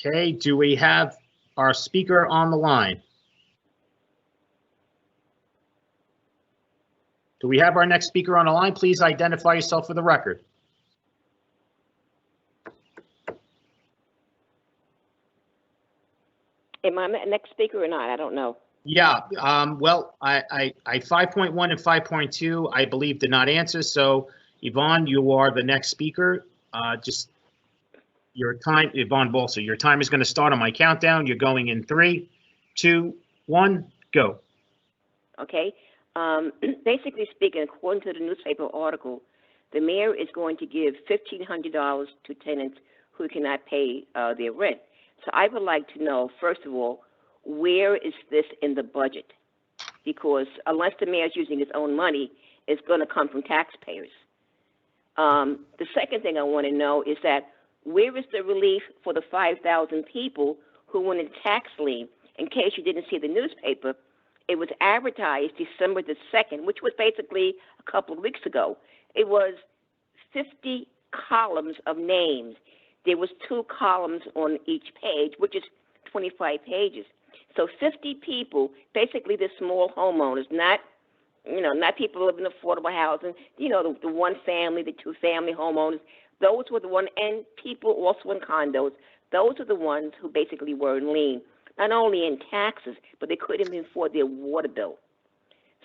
Okay, do we have our speaker on the line? Do we have our next speaker on the line? Please identify yourself for the record. Am I the next speaker or not? I don't know. Yeah, well, I 5.1 and 5.2, I believe, did not answer. So, Yvonne, you are the next speaker. Just your time, Yvonne Balser, your time is going to start on my countdown. You're going in 3, 2, 1, go. Okay. Basically speaking, according to the newspaper article, the mayor is going to give $1,500 to tenants who cannot pay their rent. So I would like to know, first of all, where is this in the budget? Because unless the mayor is using his own money, it's going to come from taxpayers. The second thing I want to know is that where is the relief for the 5,000 people who went in tax lien? In case you didn't see the newspaper, it was advertised December the 2nd, which was basically a couple of weeks ago. It was 50 columns of names. There was 2 columns on each page, which is 25 pages. So 50 people, basically the small homeowners, not people who live in affordable housing, the one family, the 2 family homeowners. Those were the one, and people also in condos. Those are the ones who basically were in lien, not only in taxes, but they couldn't even afford their water bill.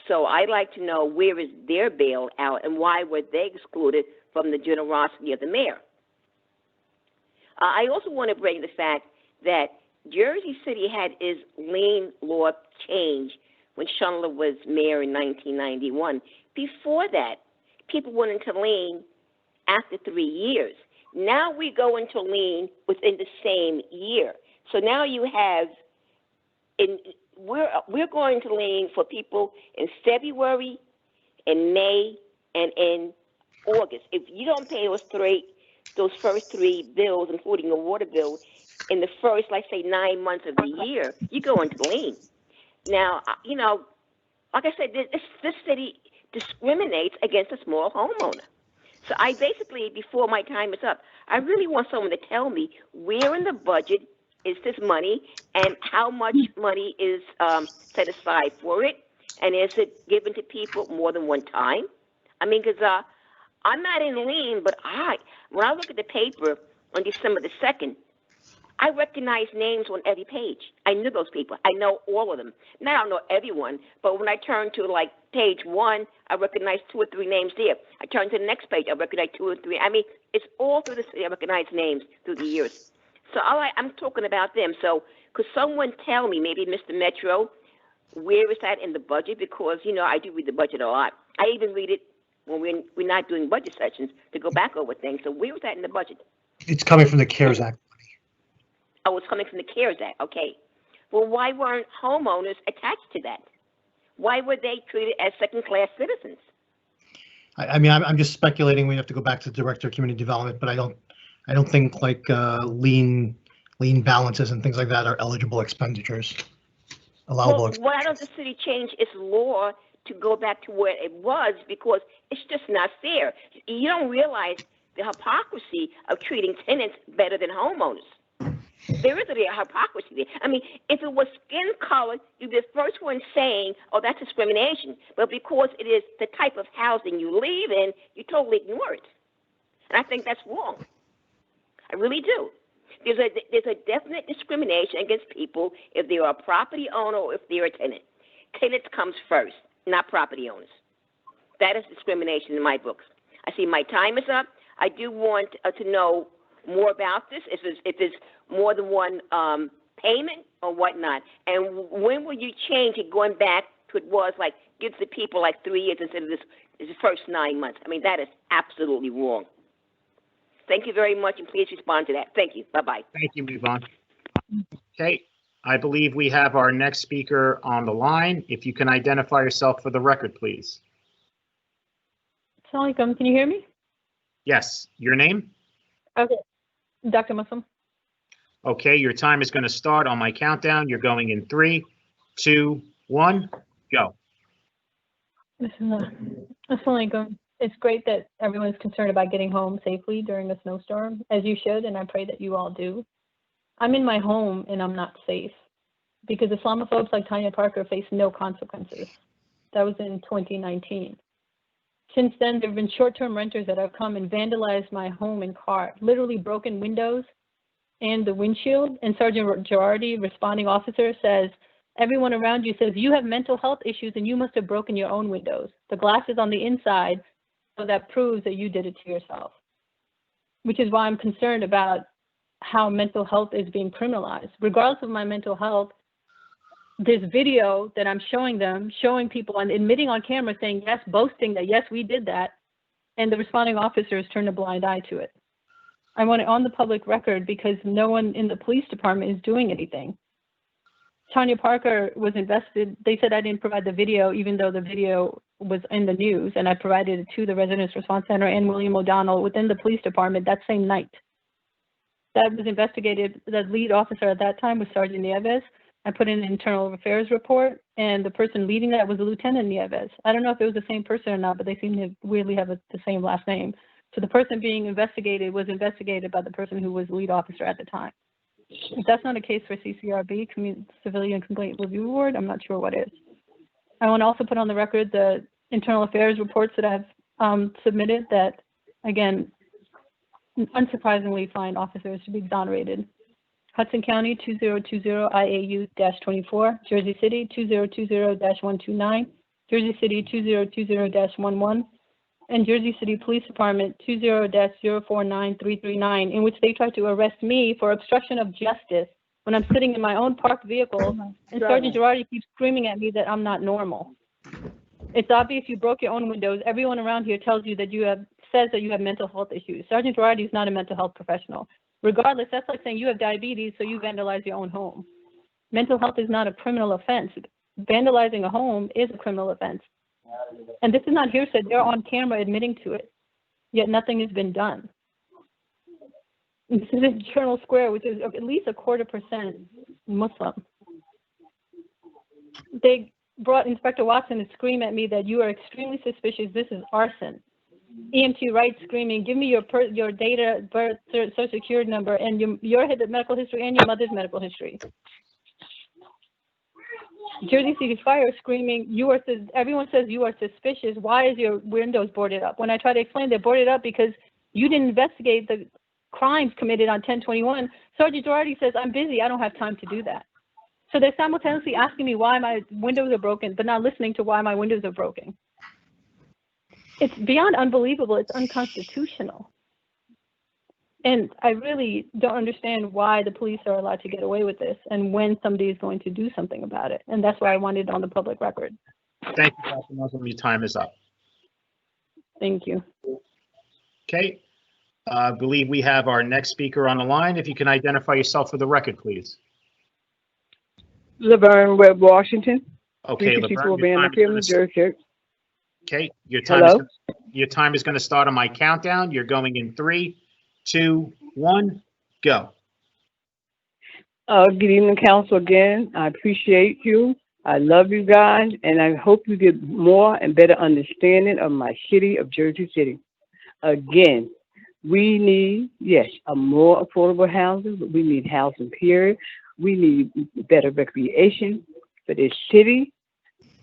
So I'd like to know where is their bail out and why were they excluded from the generosity of the mayor. I also want to bring the fact that Jersey City had its lien law change when Schindler was mayor in 1991. Before that, people went into lien after 3 years. Now we go into lien within the same year. So now you have, we're going to lien for people in February, in May, and in August. If you don't pay those first 3 bills, including the water bill, in the first, like say, 9 months of the year, you go into lien. Now, like I said, this city discriminates against a small homeowner. So I basically, before my time is up, I really want someone to tell me where in the budget is this money and how much money is set aside for it, and is it given to people more than one time? I mean, because I'm not in lean, but when I look at the paper on December the 2nd, I recognize names on every page. I knew those people. I know all of them. Now I don't know everyone, but when I turn to like page 1, I recognize 2 or 3 names there. I turn to the next page, I recognize 2 or 3. I mean, it's all through the city. I recognize names through the years. So I'm talking about them. So could someone tell me, maybe Mr. Metro, where is that in the budget? Because, you know, I do read the budget a lot. I even read it when we're not doing budget sessions to go back over things. So where is that in the budget? It's coming from the CARES Act. Oh, it's coming from the CARES Act. Okay. Well, why weren't homeowners attached to that? Why were they treated as second-class citizens? I mean, I'm just speculating. We have to go back to the Director of Community Development, but I don't think like lien balances and things like that are eligible expenditures, allowable Well, expenditures. why don't the city change its law to go back to where it was? Because it's just not fair. You don't realize the hypocrisy of treating tenants better than homeowners. There is a hypocrisy there. I mean, if it was skin color, you'd be the first one saying, oh, that's discrimination. But because it is the type of housing you live in, you totally ignore it. And I think that's wrong. I really do. There's a definite discrimination against people if they're a property owner or if they're a tenant. Tenants comes first, not property owners. That is discrimination in my books. I see my time is up. I do want to know more about this, if there's more than one payment or whatnot. And when will you change it going back to it was like, gives the people like 3 years instead of this first 9 months? I mean, that is absolutely wrong. Thank you very much, and please respond to that. Thank you. Bye-bye. Thank you, Yvonne. Okay, I believe we have our next speaker on the line. If you can identify yourself for the record, please. Assalamu alaikum. Can you hear me? Yes, your name? Okay. Dr. Muslim. Okay, your time is going to start on my countdown. You're going in 3, 2, 1, go. Assalamu alaikum. It's great that everyone's concerned about getting home safely during a snowstorm, as you should, and I pray that you all do. I'm in my home and I'm not safe because Islamophobes like Tanya Parker face no consequences. That was in 2019. Since then, there have been short-term renters that have come and vandalized my home and car, literally broken windows and the windshield. And Sergeant Girardi, responding officer, says, everyone around you says you have mental health issues and you must have broken your own windows. The glass is on the inside, so that proves that you did it to yourself, which is why I'm concerned about how mental health is being criminalized. Regardless of my mental health, there's video that I'm showing them, showing people and admitting on camera saying, yes, boasting that, yes, we did that. And the responding officers turned a blind eye to it. I want it on the public record because no one in the police department is doing anything. Tanya Parker was invested. They said I didn't provide the video, even though the video was in the news, and I provided it to the Residence Response Center and William O'Donnell within the police department that same night. That was investigated. The lead officer at that time was Sergeant Nieves. I put in an internal affairs report, and the person leading that was Lieutenant Nieves. I don't know if it was the same person or not, but they seem to weirdly have the same last name. So the person being investigated was investigated by the person who was lead officer at the time. If that's not a case for CCRB, Civilian Complaint Review Board, I'm not sure what is. I want to also put on the record the internal affairs reports that I've submitted that, again, unsurprisingly find officers to be exonerated. Hudson County 2020 IAU-24, Jersey City 2020-129, Jersey City 2020-11, and Jersey City Police Department 20-049339, in which they tried to arrest me for obstruction of justice when I'm sitting in my own parked vehicle, and Sergeant Girardi keeps screaming at me that I'm not normal. It's obvious you broke your own windows. Everyone around here tells you that says that you have mental health issues. Sergeant Girardi is not a mental health professional. Regardless, that's like saying you have diabetes, so you vandalize your own home. Mental health is not a criminal offense. Vandalizing a home is a criminal offense. And this is not hearsay. They're on camera admitting to it, yet nothing has been done. This is in Journal Square, which is at least 0.25% Muslim. They brought Inspector Watson to scream at me that you are extremely suspicious. This is arson. EMT right screaming, give me your data, birth, social security number, and your medical history and your mother's medical history. Jersey City Fire screaming, everyone says you are suspicious. Why is your windows boarded up? When I try to explain, they're boarded up because you didn't investigate the crimes committed on 10/21. Sergeant Girardi says, I'm busy, I don't have time to do that. So they're simultaneously asking me why my windows are broken, but not listening to why my windows are broken. It's beyond unbelievable. It's unconstitutional. And I really don't understand why the police are allowed to get away with this and when somebody is going to do something about it. And that's why I wanted it on the public record. Thank you, Dr. Muslim. Your time is up. Thank you. Okay. I believe we have our next speaker on the line. If you can identify yourself for the record, please. Laverne Webb, Washington. Okay, Laverne, New Jersey. Okay, your Hello? time is going to start on my countdown. You're going in 3, 2, 1, go. Good evening, council again. I appreciate you. I love you guys, and I hope you get more and better understanding of my city of Jersey City. Again, we need, yes, a more affordable housing, but we need housing, period. We need better recreation for this city.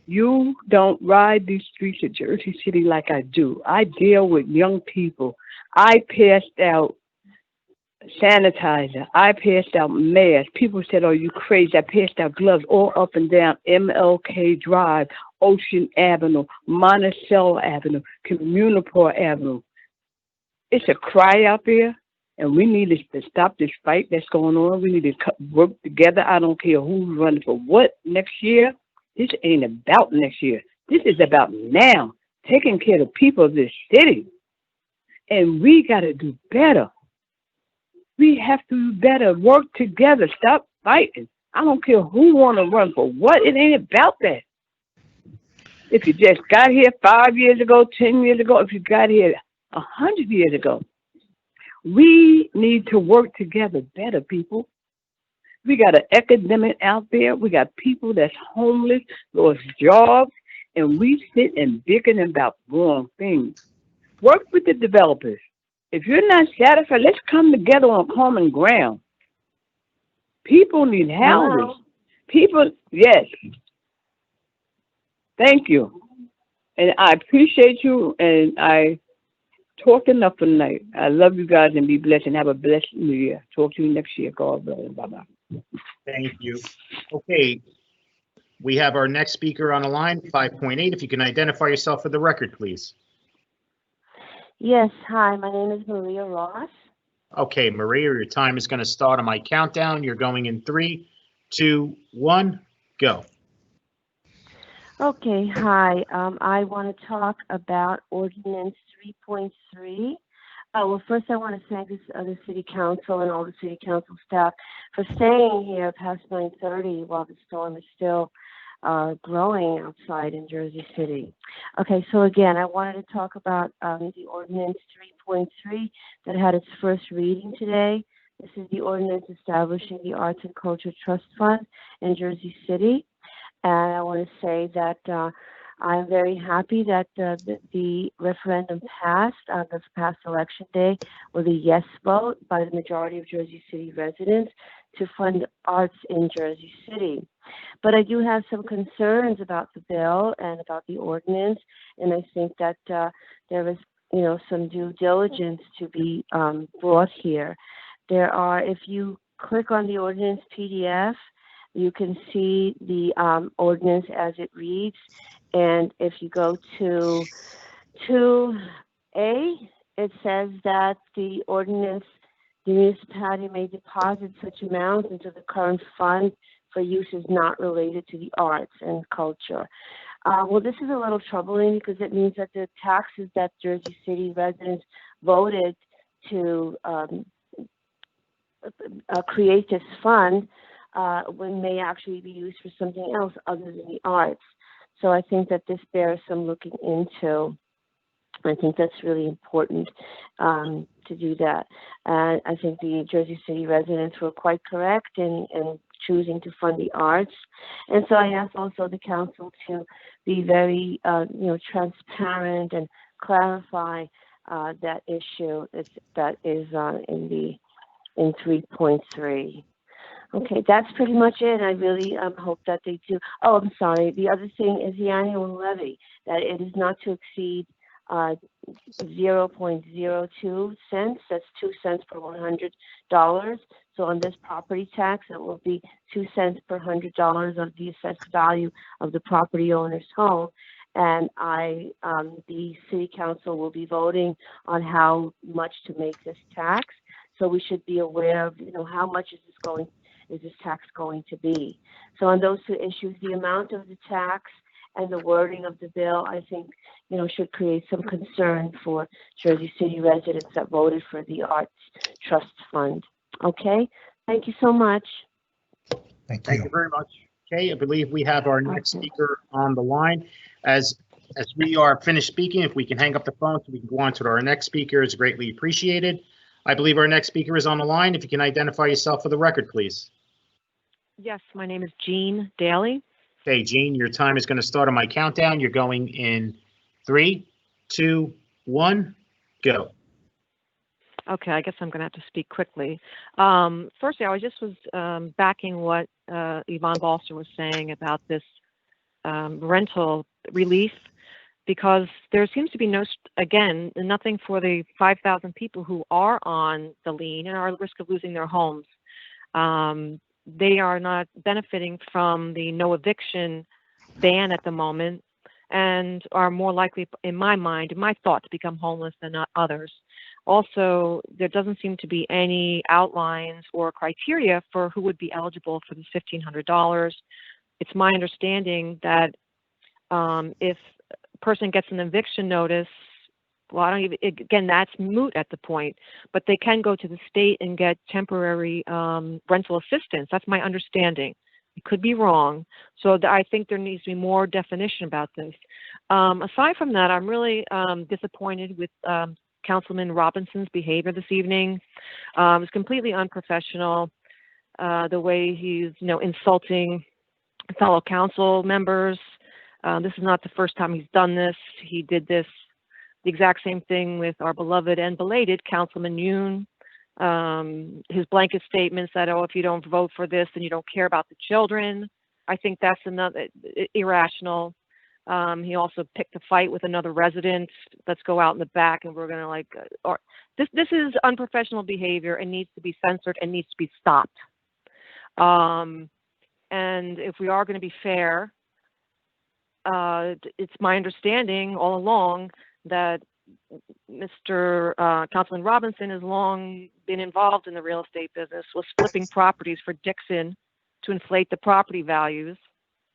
You don't ride these streets of Jersey City like I do. I deal with young people. I passed out sanitizer. I passed out masks. People said, oh, you crazy. I passed out gloves all up and down MLK Drive, Ocean Avenue, Municipal Avenue, Municipal Avenue. It's a cry out there, and we need to stop this fight that's going on. We need to work together. I don't care who's running for what next year. This ain't about next year. This is about now, taking care of the people of this city. And we got to do better. We have to do better. Work together. Stop fighting. I don't care who want to run for what. It ain't about that. If you just got here 5 years ago, 10 years ago, if you got here 100 years ago, we need to work together better, people. We got an epidemic out there. We got people that's homeless, lost jobs, and we sit and bicker about wrong things. Work with the developers. If you're not satisfied, let's come together on common ground. People need houses. Hello? People, yes. Thank you. And I appreciate you, and I talk enough for tonight. I love you guys, and be blessed, and have a blessed new year. Talk to you next year. God bless. Bye-bye. Thank you. Okay, we have our next speaker on the line, 5.8. If you can identify yourself for the record, please. Yes, hi, my name is Maria Ross. Okay, Maria, your time is going to start on my countdown. You're going in 3, 2, 1, go. Okay, hi. I want to talk about Ordinance 3.3. Well, first I want to thank the City Council and all the City Council staff for staying here past 9:30 while the storm is still growing outside in Jersey City. Okay, so again, I wanted to talk about the Ordinance 3.3 that had its first reading today. This is the ordinance establishing the Arts and Culture Trust Fund in Jersey City. And I want to say that I'm very happy that the referendum passed on this past election day with a yes vote by the majority of Jersey City residents to fund arts in Jersey City. But I do have some concerns about the bill and about the ordinance, and I think that there is, some due diligence to be brought here. There are, if you click on the ordinance PDF, you can see the ordinance as it reads. And if you go to 2A, it says that the municipality may deposit such amounts into the current fund for uses not related to the arts and culture. Well, this is a little troubling because it means that the taxes that Jersey City residents voted to create this fund may actually be used for something else other than the arts. So I think that this bears some looking into. I think that's really important to do that. And I think the Jersey City residents were quite correct in choosing to fund the arts. And so I asked also the council to be very, transparent and clarify that issue that is in 3.3. Okay, that's pretty much it. I really hope that they do. Oh, I'm sorry. The other thing is the annual levy, that it is not to exceed 0.02 cents. That's 2 cents per $100. So on this property tax, it will be 2 cents per $100 of the assessed value of the property owner's home. And the city council will be voting on how much to make this tax. So we should be aware of, how much is this tax going to be? So on those two issues, the amount of the tax and the wording of the bill, I think, should create some concern for Jersey City residents that voted for the Arts Trust Fund. Okay, thank you so much. Thank you very much. Okay, I believe we have our next speaker on the line. As we are finished speaking, if we can hang up the phone so we can go on to our next speaker, is greatly appreciated. I believe our next speaker is on the line. If you can identify yourself for the record, please. Yes, my name is Jean Daly. Okay, Jean, your time is going to start on my countdown. You're going in 3, 2, 1, go. Okay, I guess I'm going to have to speak quickly. Firstly, I just was backing what Yvonne Balser was saying about this rental relief, because there seems to be nothing for the 5,000 people who are on the lien and are at risk of losing their homes. They are not benefiting from the no eviction ban at the moment and are more likely, in my thought, to become homeless than others. Also, there doesn't seem to be any outlines or criteria for who would be eligible for this $1,500. It's my understanding that if a person gets an eviction notice, again, that's moot at the point, but they can go to the state and get temporary rental assistance. That's my understanding. It could be wrong. So I think there needs to be more definition about this. Aside from that, I'm really disappointed with Councilman Robinson's behavior this evening. It was completely unprofessional. The way he's, insulting fellow council members. This is not the first time he's done this. He did the exact same thing with our beloved and belated Councilman Yoon. His blanket statements that, if you don't vote for this, then you don't care about the children. I think that's another irrational. He also picked a fight with another resident. Let's go out in the back and we're going to this is unprofessional behavior and needs to be censored and needs to be stopped. And if we are going to be fair, it's my understanding all along that Mr. Councilman Robinson has long been involved in the real estate business, was flipping properties for Dixon to inflate the property values,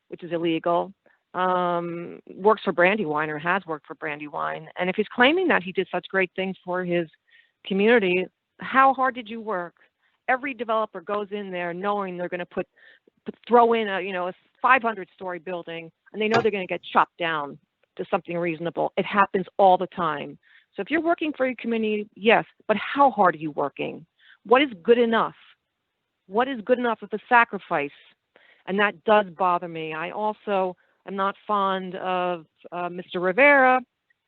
which is illegal. Works for Brandywine, or has worked for Brandywine. And if he's claiming that he did such great things for his community, how hard did you work? Every developer goes in there knowing they're going to throw in a 500-story building, and they know they're going to get chopped down to something reasonable. It happens all the time. So if you're working for your community, yes, but how hard are you working? What is good enough? What is good enough with the sacrifice? And that does bother me. I also am not fond of Mr. Rivera,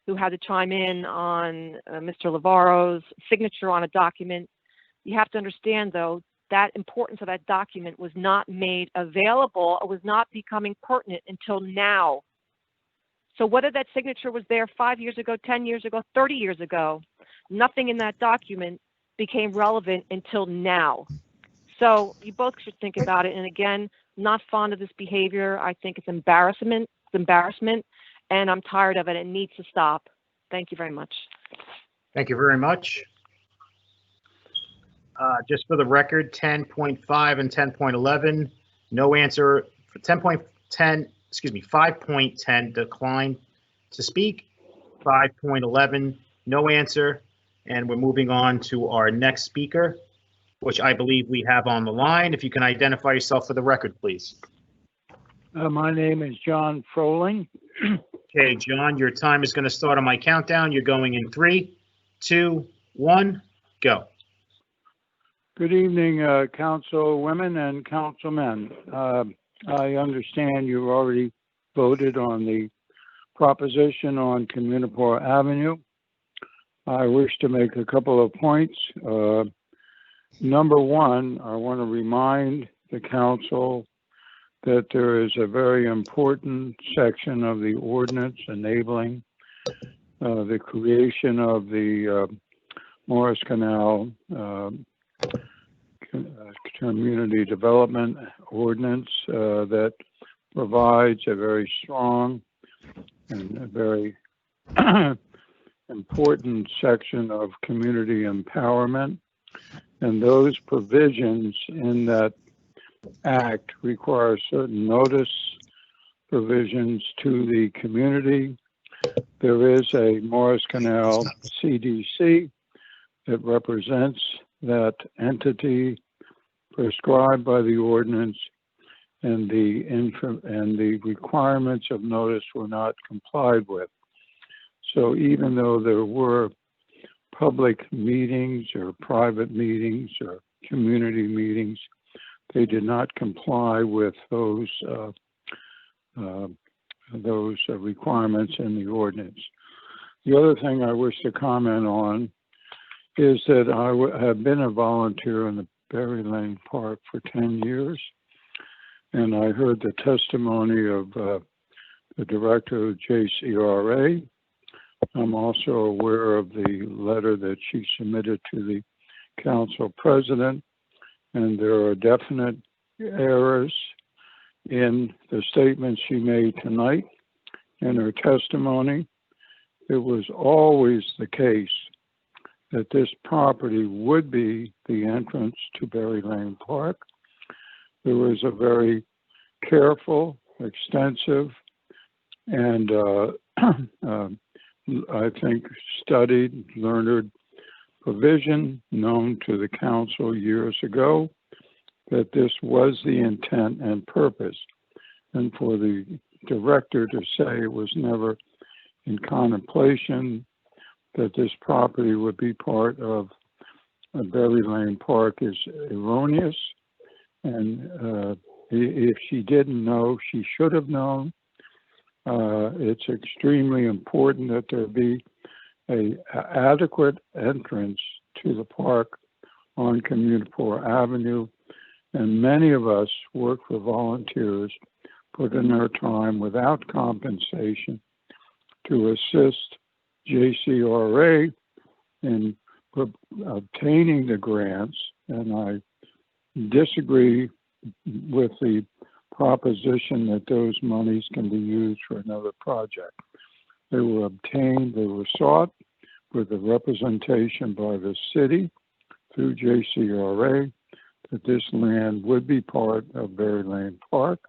who had to chime in on Mr. Lavaro's signature on a document. You have to understand, though, that importance of that document was not made available or was not becoming pertinent until now. So whether that signature was there 5 years ago, 10 years ago, 30 years ago, nothing in that document became relevant until now. So you both should think about it. And again, not fond of this behavior. I think it's embarrassment, and I'm tired of it. It needs to stop. Thank you very much. Thank you very much. Just for the record, 10.5 and 10.11, no answer. 10.10, 5.10 decline to speak. 5.11, no answer. And we're moving on to our next speaker, which I believe we have on the line. If you can identify yourself for the record, please. My name is John Froling. Okay, John, your time is going to start on my countdown. You're going in 3, 2, 1, go. Good evening, councilwomen and councilmen. I understand you already voted on the proposition on Municipal Avenue. I wish to make a couple of points. Number one, I want to remind the council that there is a very important section of the ordinance enabling the creation of the Morris Canal Community Development Ordinance that provides a very strong and a very important section of community empowerment. And those provisions in that act require certain notice provisions to the community. There is a Morris Canal CDC that represents that entity prescribed by the ordinance, and the requirements of notice were not complied with. So even though there were public meetings or private meetings or community meetings, they did not comply with those requirements in the ordinance. The other thing I wish to comment on is that I have been a volunteer in the Berry Lane Park for 10 years, and I heard the testimony of the director of JCRA. I'm also aware of the letter that she submitted to the council president, and there are definite errors in the statement she made tonight in her testimony. It was always the case that this property would be the entrance to Berry Lane Park. There was a very careful, extensive, and I think studied, learned provision known to the council years ago that this was the intent and purpose. And for the director to say it was never in contemplation that this property would be part of Berry Lane Park is erroneous. And if she didn't know, she should have known. It's extremely important that there be an adequate entrance to the park on Municipal Avenue. And many of us work for volunteers, put in their time without compensation to assist JCRA in obtaining the grants. And I disagree with the proposition that those monies can be used for another project. They were obtained, they were sought with a representation by the city through JCRA that this land would be part of Berry Lane Park.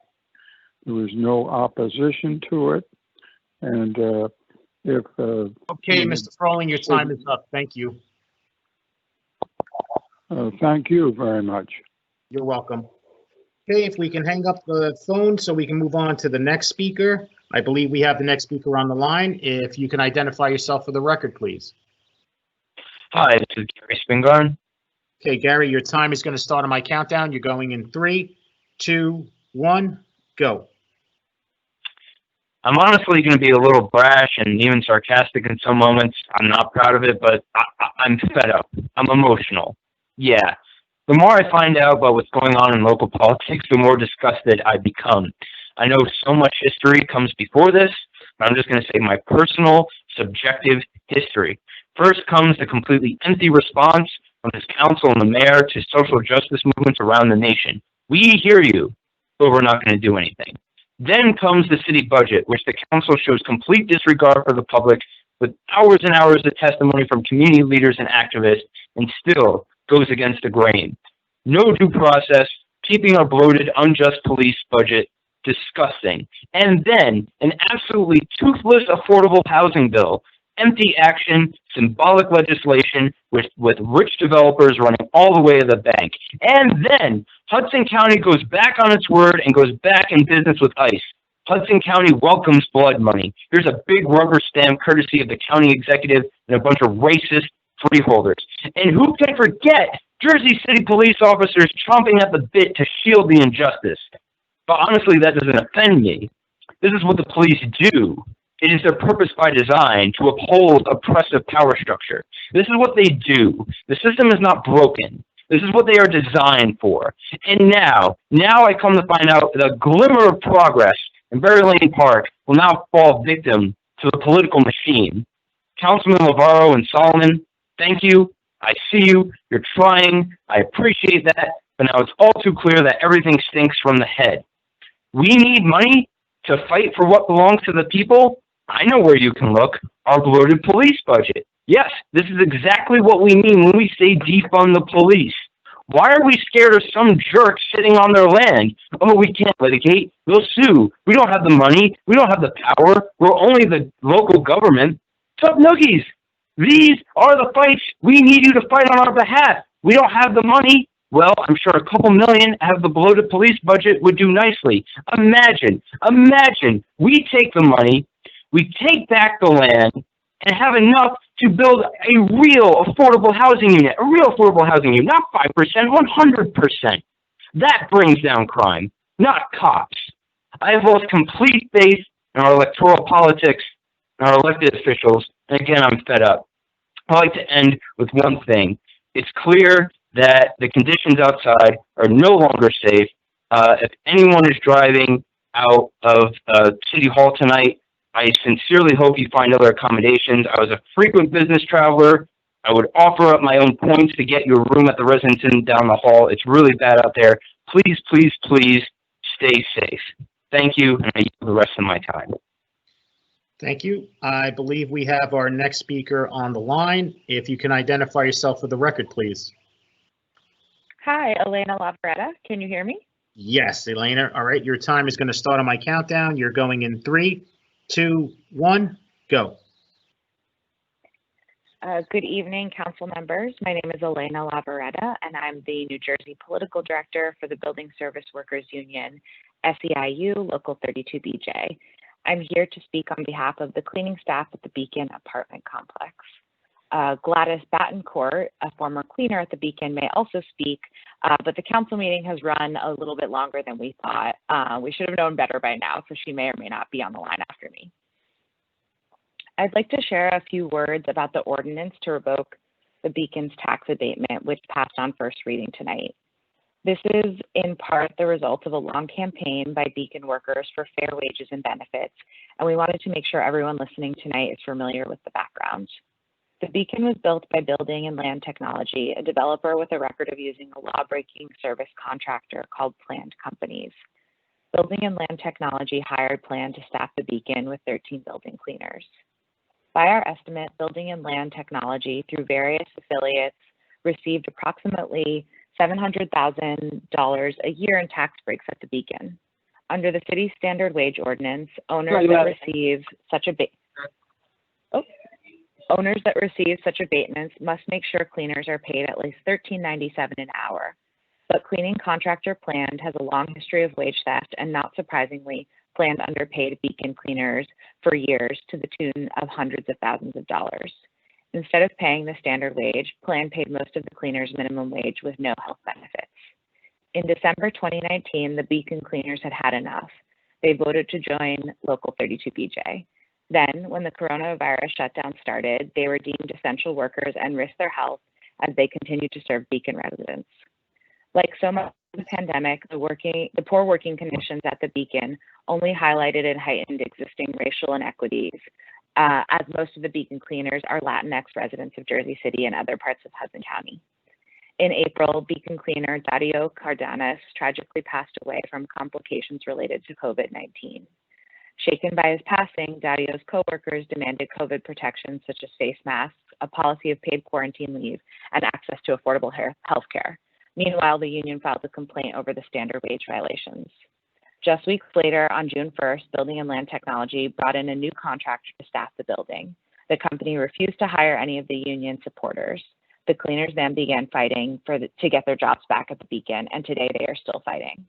There was no opposition to it. And if... Okay, Mr. Froling, your time is up. Thank you. Thank you very much. You're welcome. Okay, if we can hang up the phone so we can move on to the next speaker. I believe we have the next speaker on the line. If you can identify yourself for the record, please. Hi, this is Gary Spingarn. Okay, Gary, your time is going to start on my countdown. You're going in 3, 2, 1, go. I'm honestly going to be a little brash and even sarcastic in some moments. I'm not proud of it, but I'm fed up. I'm emotional. Yeah. The more I find out about what's going on in local politics, the more disgusted I become. I know so much history comes before this, but I'm just going to say my personal, subjective history. First comes the completely empty response from this council and the mayor to social justice movements around the nation. We hear you, but we're not going to do anything. Then comes the city budget, which the council shows complete disregard for the public with hours and hours of testimony from community leaders and activists, and still goes against the grain. No due process, keeping a bloated, unjust police budget, disgusting. And then an absolutely toothless affordable housing bill, empty action, symbolic legislation with rich developers running all the way to the bank. And then Hudson County goes back on its word and goes back in business with ICE. Hudson County welcomes blood money. Here's a big rubber stamp courtesy of the county executive and a bunch of racist freeholders. And who can forget Jersey City police officers chomping at the bit to shield the injustice? But honestly, that doesn't offend me. This is what the police do. It is their purpose by design to uphold oppressive power structure. This is what they do. The system is not broken. This is what they are designed for. And now I come to find out that a glimmer of progress in Berry Lane Park will now fall victim to the political machine. Councilman Navarro and Solomon, thank you. I see you. You're trying. I appreciate that. But now it's all too clear that everything stinks from the head. We need money to fight for what belongs to the people. I know where you can look. Our bloated police budget. Yes, this is exactly what we mean when we say defund the police. Why are we scared of some jerk sitting on their land? Oh, we can't litigate. We'll sue. We don't have the money. We don't have the power. We're only the local government. Tough noogies. These are the fights we need you to fight on our behalf. We don't have the money. Well, I'm sure a couple million out of the bloated police budget would do nicely. Imagine, we take the money, we take back the land, and have enough to build a real affordable housing unit, not 5%, 100%. That brings down crime, not cops. I have lost complete faith in our electoral politics and our elected officials, and again, I'm fed up. I'd like to end with one thing. It's clear that the conditions outside are no longer safe. If anyone is driving out of City Hall tonight, I sincerely hope you find other accommodations. I was a frequent business traveler. I would offer up my own points to get you a room at the Residence Inn down the hall. It's really bad out there. Please, please, please stay safe. Thank you, and I yield the rest of my time. Thank you. I believe we have our next speaker on the line. If you can identify yourself for the record, please. Hi, Elena Lavaretta. Can you hear me? Yes, Elena. All right, your time is going to start on my countdown. You're going in 3, 2, 1, go. Good evening, council members. My name is Elena Lavaretta, and I'm the New Jersey Political Director for the Building Service Workers Union, SEIU, Local 32BJ. I'm here to speak on behalf of the cleaning staff at the Beacon apartment complex. Gladys Battencourt, a former cleaner at the Beacon, may also speak, but the council meeting has run a little bit longer than we thought. We should have known better by now, so she may or may not be on the line after me. I'd like to share a few words about the ordinance to revoke the Beacon's tax abatement, which passed on first reading tonight. This is in part the result of a long campaign by Beacon workers for fair wages and benefits, and we wanted to make sure everyone listening tonight is familiar with the background. The Beacon was built by Building and Land Technology, a developer with a record of using a law-breaking service contractor called Planned Companies. Building and Land Technology hired Planned to staff the Beacon with 13 building cleaners. By our estimate, Building and Land Technology, through various affiliates, received approximately $700,000 a year in tax breaks at the Beacon. Under the city's standard wage ordinance, owners that receive such abatements must make sure cleaners are paid at least $13.97 an hour. But cleaning contractor Planned has a long history of wage theft, and not surprisingly, Planned underpaid Beacon cleaners for years to the tune of hundreds of thousands of dollars. Instead of paying the standard wage, Planned paid most of the cleaners minimum wage with no health benefits. In December 2019, the Beacon cleaners had had enough. They voted to join Local 32BJ. Then, when the coronavirus shutdown started, they were deemed essential workers and risked their health as they continued to serve Beacon residents. Like so much of the pandemic, the poor working conditions at the Beacon only highlighted and heightened existing racial inequities, as most of the Beacon cleaners are Latinx residents of Jersey City and other parts of Hudson County. In April, Beacon cleaner Dario Cardenas tragically passed away from complications related to COVID-19. Shaken by his passing, Dadio's coworkers demanded COVID protections such as face masks, a policy of paid quarantine leave, and access to affordable health care. Meanwhile, the union filed a complaint over the standard wage violations. Just weeks later, on June 1st, Building and Land Technology brought in a new contractor to staff the building. The company refused to hire any of the union supporters. The cleaners then began fighting to get their jobs back at the Beacon, and today they are still fighting.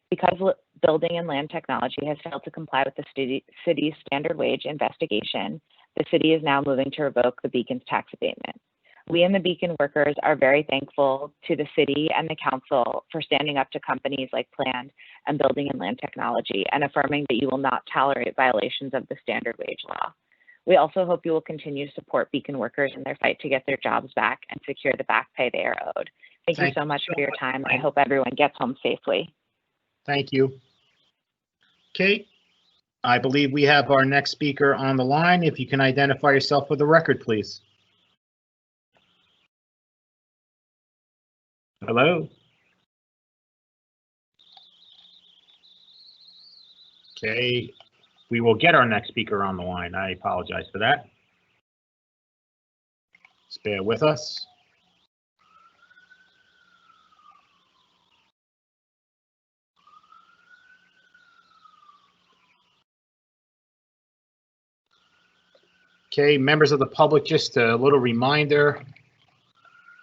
Because Building and Land Technology has failed to comply with the city's standard wage investigation, the city is now moving to revoke the Beacon's tax abatement. We and the Beacon workers are very thankful to the city and the council for standing up to companies like Planned and Building and Land Technology and affirming that you will not tolerate violations of the standard wage law. We also hope you will continue to support Beacon workers in their fight to get their jobs back and secure the back pay they are owed. Thank you so much for your time. I hope everyone gets home safely. Thank you. Okay, I believe we have our next speaker on the line. If you can identify yourself for the record, please. Hello? Okay, we will get our next speaker on the line. I apologize for that. Just bear with us. Okay, members of the public, just a little reminder.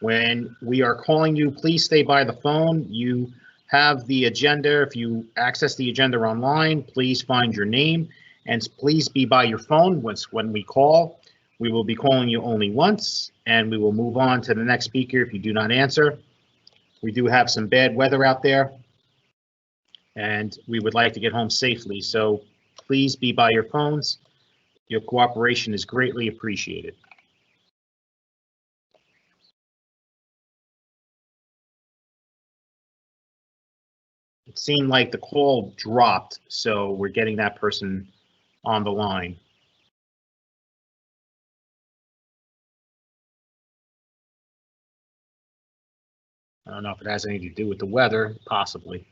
When we are calling you, please stay by the phone. You have the agenda. If you access the agenda online, please find your name and please be by your phone when we call. We will be calling you only once and we will move on to the next speaker if you do not answer. We do have some bad weather out there and we would like to get home safely. So please be by your phones. Your cooperation is greatly appreciated. It seemed like the call dropped, so we're getting that person on the line. I don't know if it has anything to do with the weather, possibly.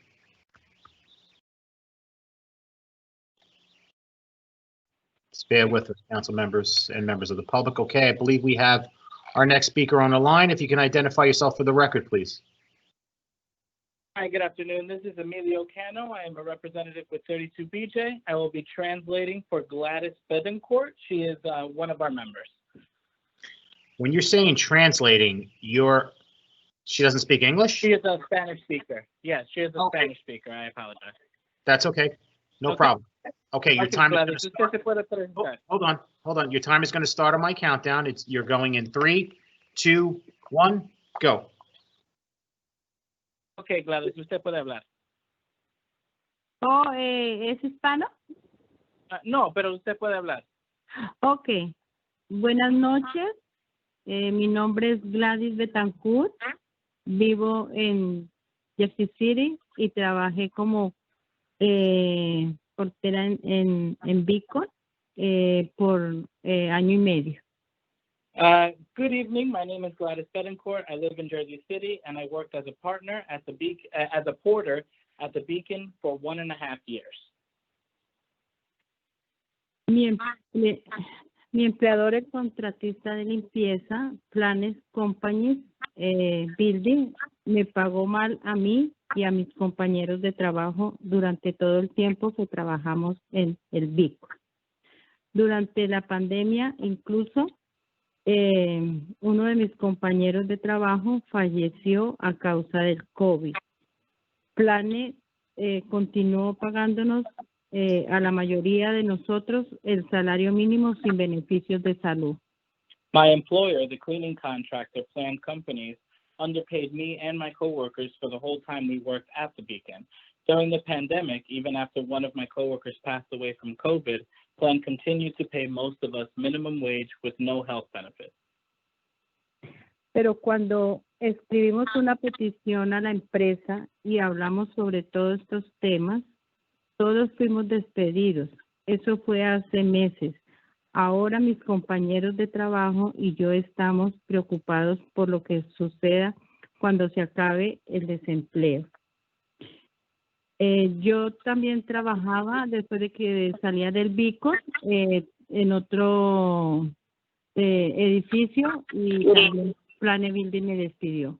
Just bear with us, council members and members of the public. Okay, I believe we have our next speaker on the line. If you can identify yourself for the record, please. Hi, good afternoon. This is Emilio Cano. I am a representative with 32BJ. I will be translating for Gladys Betancourt. She is one of our members. When you're saying translating, she doesn't speak English? She is a Spanish speaker. Yes, she is a Spanish speaker. I apologize. That's okay. No problem. Okay, your time is going to start. Hold on. Your time is going to start on my countdown. You're going in 3, 2, 1, go. Ok, Gladys, usted puede hablar. Oh, ¿es hispano? No, pero usted puede hablar. Ok. Buenas noches. Mi nombre es Gladys Betancourt. Vivo en Jersey City y trabajé como portera en Beacon por año y medio. Good evening. My name is Gladys Betancourt. I live in Jersey City, and I worked as a partner at the as a porter at the Beacon for 1.5 years. Mi empleador es contratista de limpieza, Planes Companies Building, me pagó mal a mí y a mis compañeros de trabajo durante todo el tiempo que trabajamos en el Beacon. Durante la pandemia, incluso, uno de mis compañeros de trabajo falleció a causa del COVID. Plane continuó pagándonos a la mayoría de nosotros el salario mínimo sin beneficios de salud. My employer, the cleaning contractor, Planned Companies, underpaid me and my coworkers for the whole time we worked at the Beacon. During the pandemic, even after one of my coworkers passed away from COVID, Planned continued to pay most of us minimum wage with no health benefits. Pero cuando escribimos una petición a la empresa y hablamos sobre todos estos temas, todos fuimos despedidos. Eso fue hace meses. Ahora mis compañeros de trabajo y yo estamos preocupados por lo que suceda cuando se acabe el desempleo. Yo también trabajaba después de que salía del Beacon en otro edificio y también Plane Building me despidió.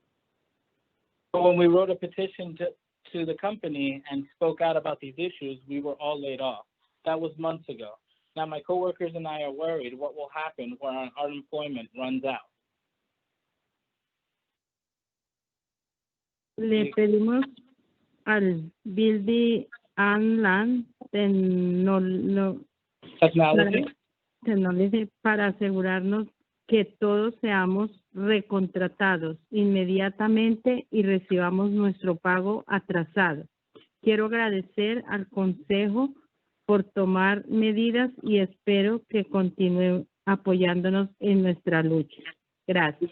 So when we wrote a petition to the company and spoke out about these issues, we were all laid off. That was months ago. Now my coworkers and I are worried what will happen when our employment runs out. Le pedimos al Building and Land Technology para asegurarnos que todos seamos recontratados inmediatamente y recibamos nuestro pago atrasado. Quiero agradecer al Consejo por tomar medidas y espero que continúen apoyándonos en nuestra lucha. Gracias.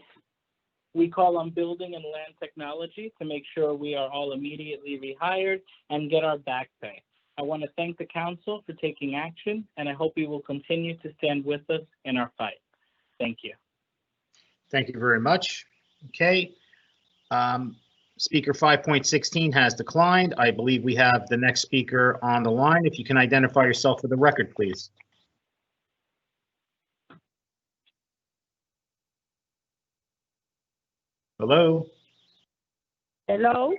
We call on building and land technology to make sure we are all immediately rehired and get our back pay. I want to thank the council for taking action, and I hope you will continue to stand with us in our fight. Thank you. Thank you very much. Okay. Speaker 5.16 has declined. I believe we have the next speaker on the line. If you can identify yourself for the record, please. Hello? Hello?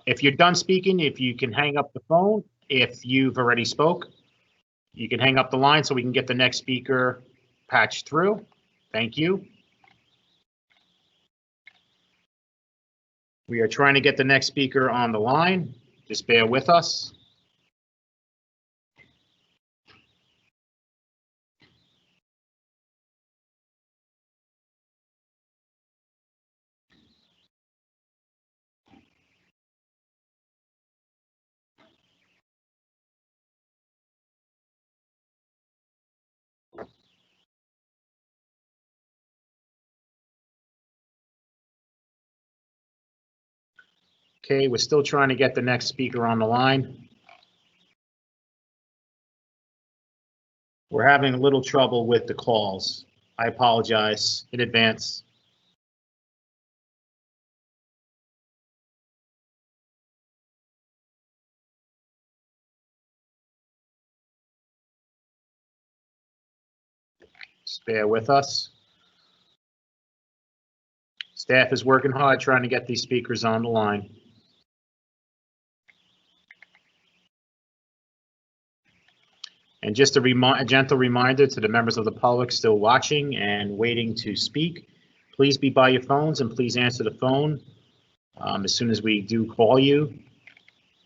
If you're done speaking, if you can hang up the phone, if you've already spoke, you can hang up the line so we can get the next speaker patched through. Thank you. We are trying to get the next speaker on the line. Just bear with us. Okay, we're still trying to get the next speaker on the line. We're having a little trouble with the calls. I apologize in advance. Just bear with us. Staff is working hard trying to get these speakers on the line. And just a gentle reminder to the members of the public still watching and waiting to speak, please be by your phones and please answer the phone as soon as we do call you,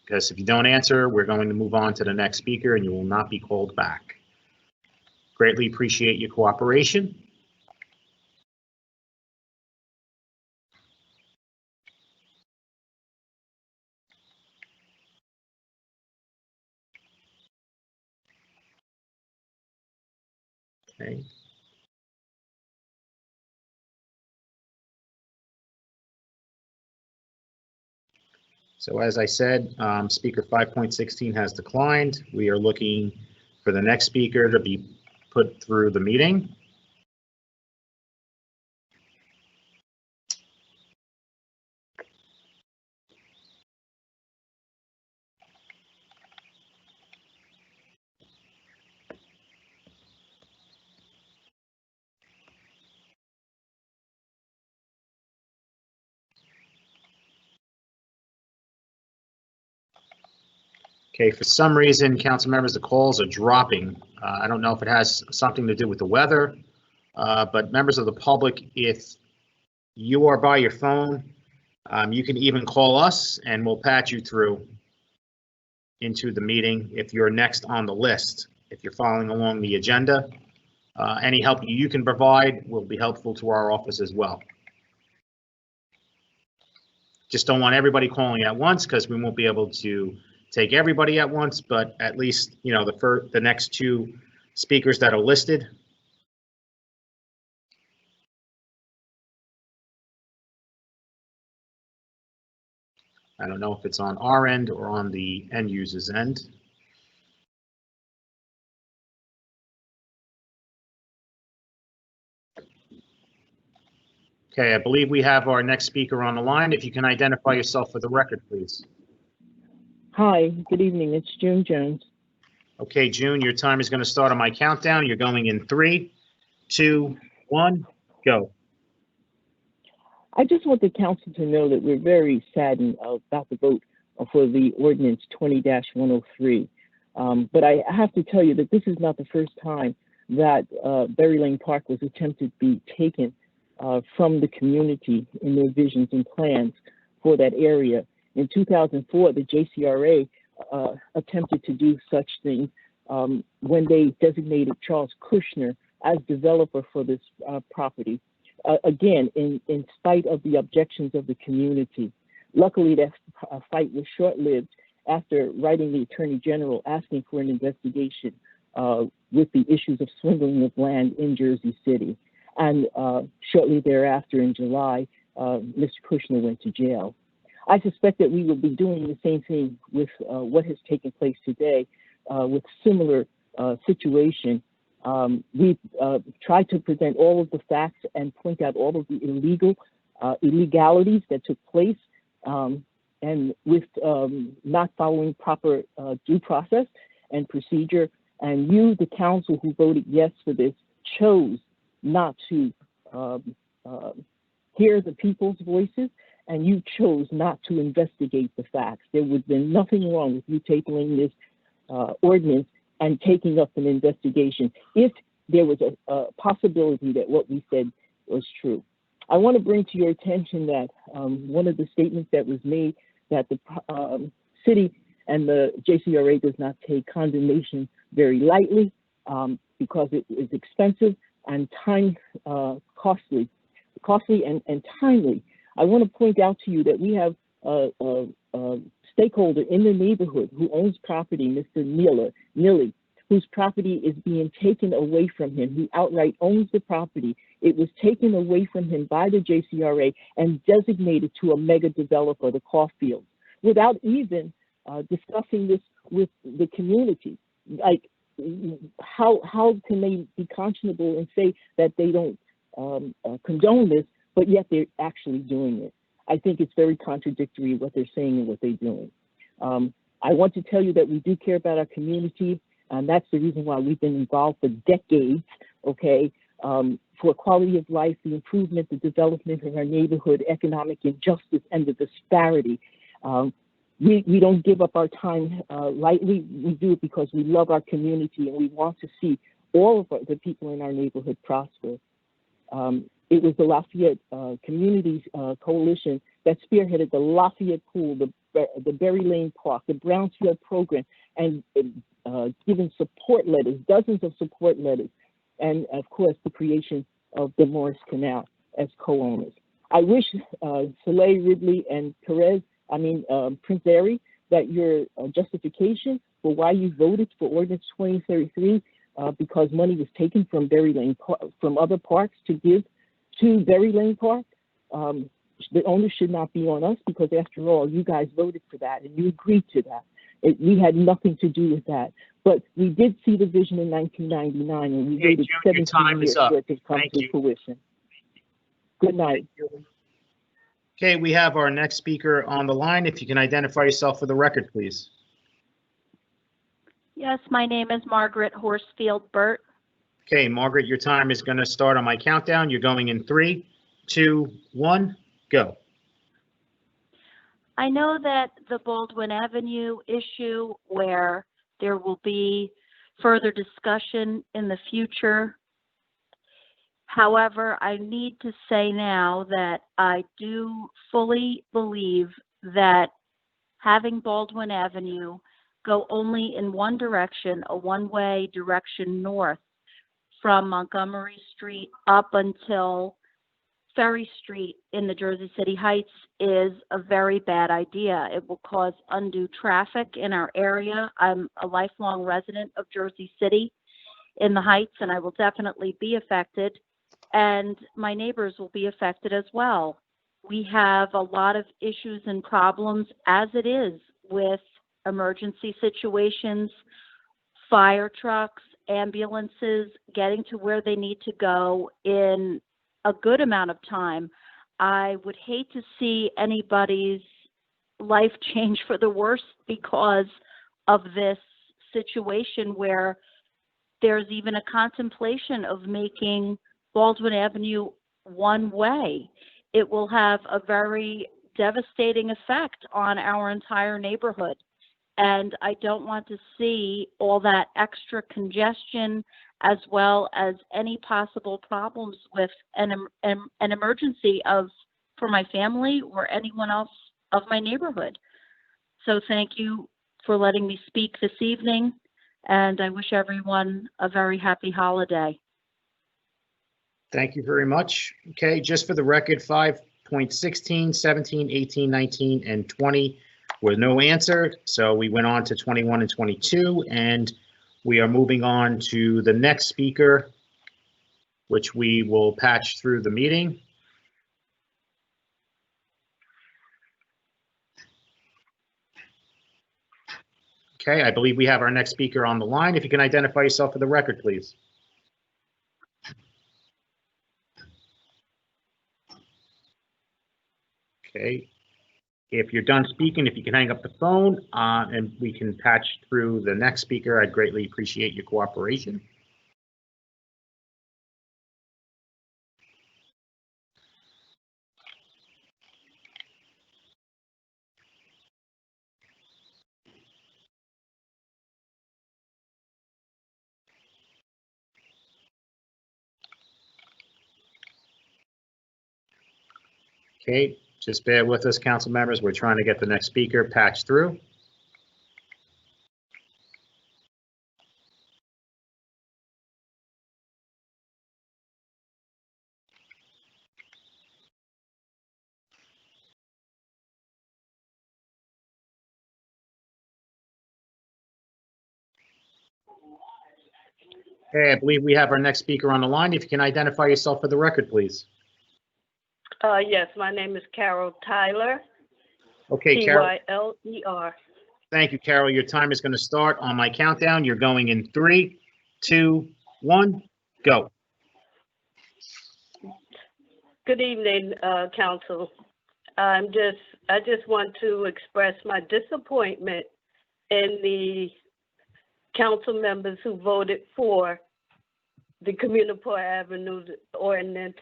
because if you don't answer, we're going to move on to the next speaker and you will not be called back. Greatly appreciate your cooperation. Okay. So as I said, speaker 5.16 has declined. We are looking for the next speaker to be put through the meeting. Okay, for some reason, council members, the calls are dropping. I don't know if it has something to do with the weather, but members of the public, if you are by your phone, you can even call us and we'll patch you through into the meeting if you're next on the list. If you're following along the agenda, any help you can provide will be helpful to our office as well. Just don't want everybody calling at once because we won't be able to take everybody at once, but at least, you know, the next two speakers that are listed. I don't know if it's on our end or on the end user's end. Okay, I believe we have our next speaker on the line. If you can identify yourself for the record, please. Hi, good evening. It's June Jones. Okay, June, your time is going to start on my countdown. You're going in 3, 2, 1, go. I just want the council to know that we're very saddened about the vote for the ordinance 20-103. But I have to tell you that this is not the first time that Berry Lane Park was attempted to be taken from the community in their visions and plans for that area. In 2004, the JCRA attempted to do such things when they designated Charles Kushner as developer for this property. Again, in spite of the objections of the community. Luckily, that fight was short-lived after writing the Attorney General asking for an investigation with the issues of swindling of land in Jersey City. And shortly thereafter, in July, Mr. Kushner went to jail. I suspect that we will be doing the same thing with what has taken place today with similar situation. We've tried to present all of the facts and point out all of the illegalities that took place, and with not following proper due process and procedure. And you, the council who voted yes for this, chose not to hear the people's voices, and you chose not to investigate the facts. There would have been nothing wrong with you tabling this ordinance and taking up an investigation if there was a possibility that what we said was true. I want to bring to your attention that one of the statements that was made that the city and the JCRA does not take condemnation very lightly because it is expensive and costly and timely. I want to point out to you that we have a stakeholder in the neighborhood who owns property, Mr. Nilly, whose property is being taken away from him. He outright owns the property. It was taken away from him by the JCRA and designated to a mega developer, the Caulfield, without even discussing this with the community. Like, how can they be conscionable and say that they don't condone this, but yet they're actually doing it? I think it's very contradictory what they're saying and what they're doing. I want to tell you that we do care about our community, and that's the reason why we've been involved for decades, okay? For quality of life, the improvement, the development of our neighborhood, economic injustice, and the disparity. We don't give up our time lightly. We do it because we love our community and we want to see all of the people in our neighborhood prosper. It was the Lafayette Communities Coalition that spearheaded the Lafayette Pool, the Berry Lane Park, the Brownsfield program, and given support letters, dozens of support letters, and of course the creation of the Morris Canal as co-owners. I wish Soleil, Ridley, and Prince Airy, that your justification for why you voted for Ordinance 2033, because money was taken from Berry Lane from other parks to give to Berry Lane Park, the onus should not be on us, because after all, you guys voted for that and you agreed to that. We had nothing to do with that. But we did see the vision in 1999, and we waited 17 years for it to come to fruition. Good night. Okay, we have our next speaker on the line. If you can identify yourself for the record, please. Yes, my name is Margaret Horsfield Burt. Okay, Margaret, your time is going to start on my countdown. You're going in 3, 2, 1, go. I know that the Baldwin Avenue issue, where there will be further discussion in the future. However, I need to say now that I do fully believe that having Baldwin Avenue go only in one direction, a one-way direction north from Montgomery Street up until Ferry Street in the Jersey City Heights is a very bad idea. It will cause undue traffic in our area. I'm a lifelong resident of Jersey City in the Heights, and I will definitely be affected, and my neighbors will be affected as well. We have a lot of issues and problems as it is with emergency situations, fire trucks, ambulances getting to where they need to go in a good amount of time. I would hate to see anybody's life change for the worse because of this situation, where there's even a contemplation of making Baldwin Avenue one way. It will have a very devastating effect on our entire neighborhood. And I don't want to see all that extra congestion, as well as any possible problems with an emergency for my family or anyone else of my neighborhood. So thank you for letting me speak this evening, and I wish everyone a very happy holiday. Thank you very much. Okay, just for the record, 5.16, 17, 18, 19, and 20 were no answer. So we went on to 21 and 22, and we are moving on to the next speaker, which we will patch through the meeting. Okay, I believe we have our next speaker on the line. If you can identify yourself for the record, please. Okay, if you're done speaking, if you can hang up the phone and we can patch through the next speaker, I'd greatly appreciate your cooperation. Okay, just bear with us, council members. We're trying to get the next speaker patched through. Okay, I believe we have our next speaker on the line. If you can identify yourself for the record, please. Yes, my name is Carol Tyler. Okay, Carol. Tyler. Thank you, Carol. Your time is going to start on my countdown. You're going in 3, 2, 1, go. Good evening, council. I just want to express my disappointment in the council members who voted for the Municipal Avenue ordinance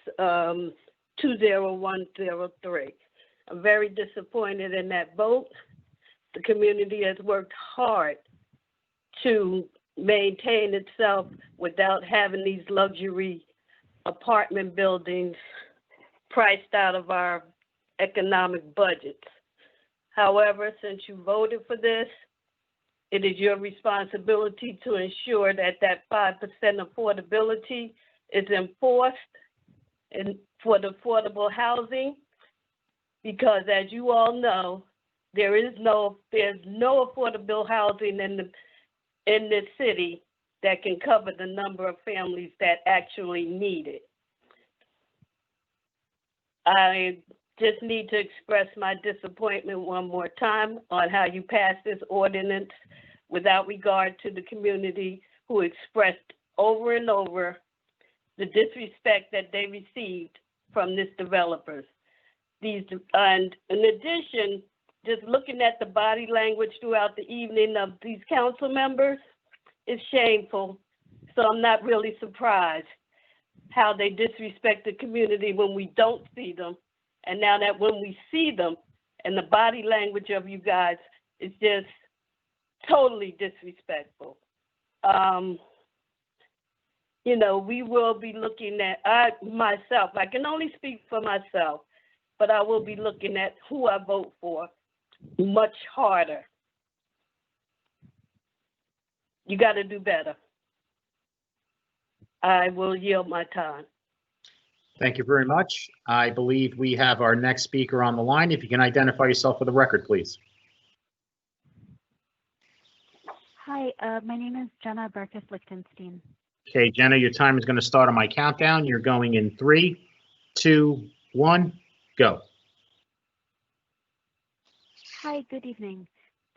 20103. I'm very disappointed in that vote. The community has worked hard to maintain itself without having these luxury apartment buildings priced out of our economic budgets. However, since you voted for this, it is your responsibility to ensure that that 5% affordability is enforced for the affordable housing, because as you all know, there's no affordable housing in this city that can cover the number of families that actually need it. I just need to express my disappointment one more time on how you passed this ordinance without regard to the community who expressed over and over the disrespect that they received from these developers. And in addition, just looking at the body language throughout the evening of these council members is shameful. So I'm not really surprised how they disrespect the community when we don't see them. And now that when we see them, and the body language of you guys is just totally disrespectful. You know, we will be looking at, I can only speak for myself, but I will be looking at who I vote for much harder. You got to do better. I will yield my time. Thank you very much. I believe we have our next speaker on the line. If you can identify yourself for the record, please. Hi, my name is Jenna Berkus-Lichtenstein. Okay, Jenna, your time is going to start on my countdown. You're going in 3, 2, 1, go. Hi, good evening.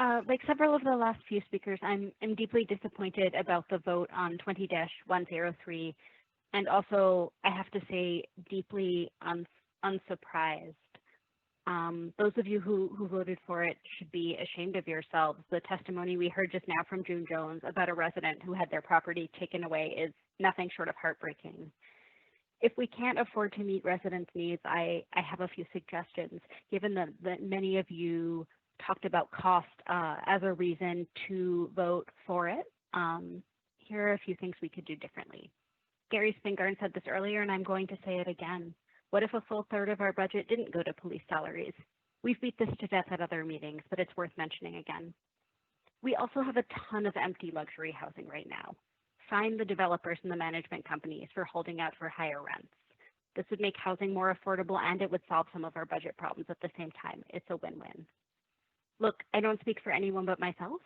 Like several of the last few speakers, I'm deeply disappointed about the vote on 20-103, and also, I have to say, deeply unsurprised. Those of you who voted for it should be ashamed of yourselves. The testimony we heard just now from June Jones about a resident who had their property taken away is nothing short of heartbreaking. If we can't afford to meet residents' needs, I have a few suggestions. Given that many of you talked about cost as a reason to vote for it, here are a few things we could do differently. Gary Spingarn said this earlier, and I'm going to say it again. What if a full third of our budget didn't go to police salaries? We've beat this to death at other meetings, but it's worth mentioning again. We also have a ton of empty luxury housing right now. Fine the developers and the management companies for holding out for higher rents. This would make housing more affordable and it would solve some of our budget problems at the same time. It's a win-win. Look, I don't speak for anyone but myself.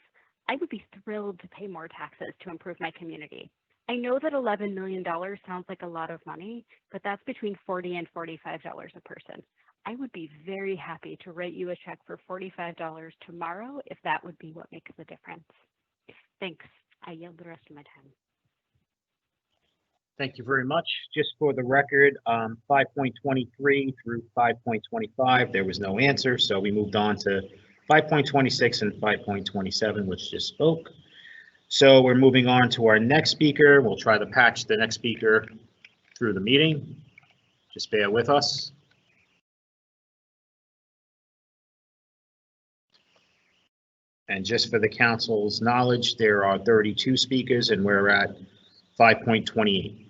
I would be thrilled to pay more taxes to improve my community. I know that $11 million sounds like a lot of money, but that's between $40 and $45 a person. I would be very happy to write you a check for $45 tomorrow if that would be what makes the difference. Thanks. I yield the rest of my time. Thank you very much. Just for the record, 5.23 through 5.25, there was no answer, so we moved on to 5.26 and 5.27, which just spoke. So we're moving on to our next speaker. We'll try to patch the next speaker through the meeting. Just bear with us. And just for the council's knowledge, there are 32 speakers and we're at 5.28.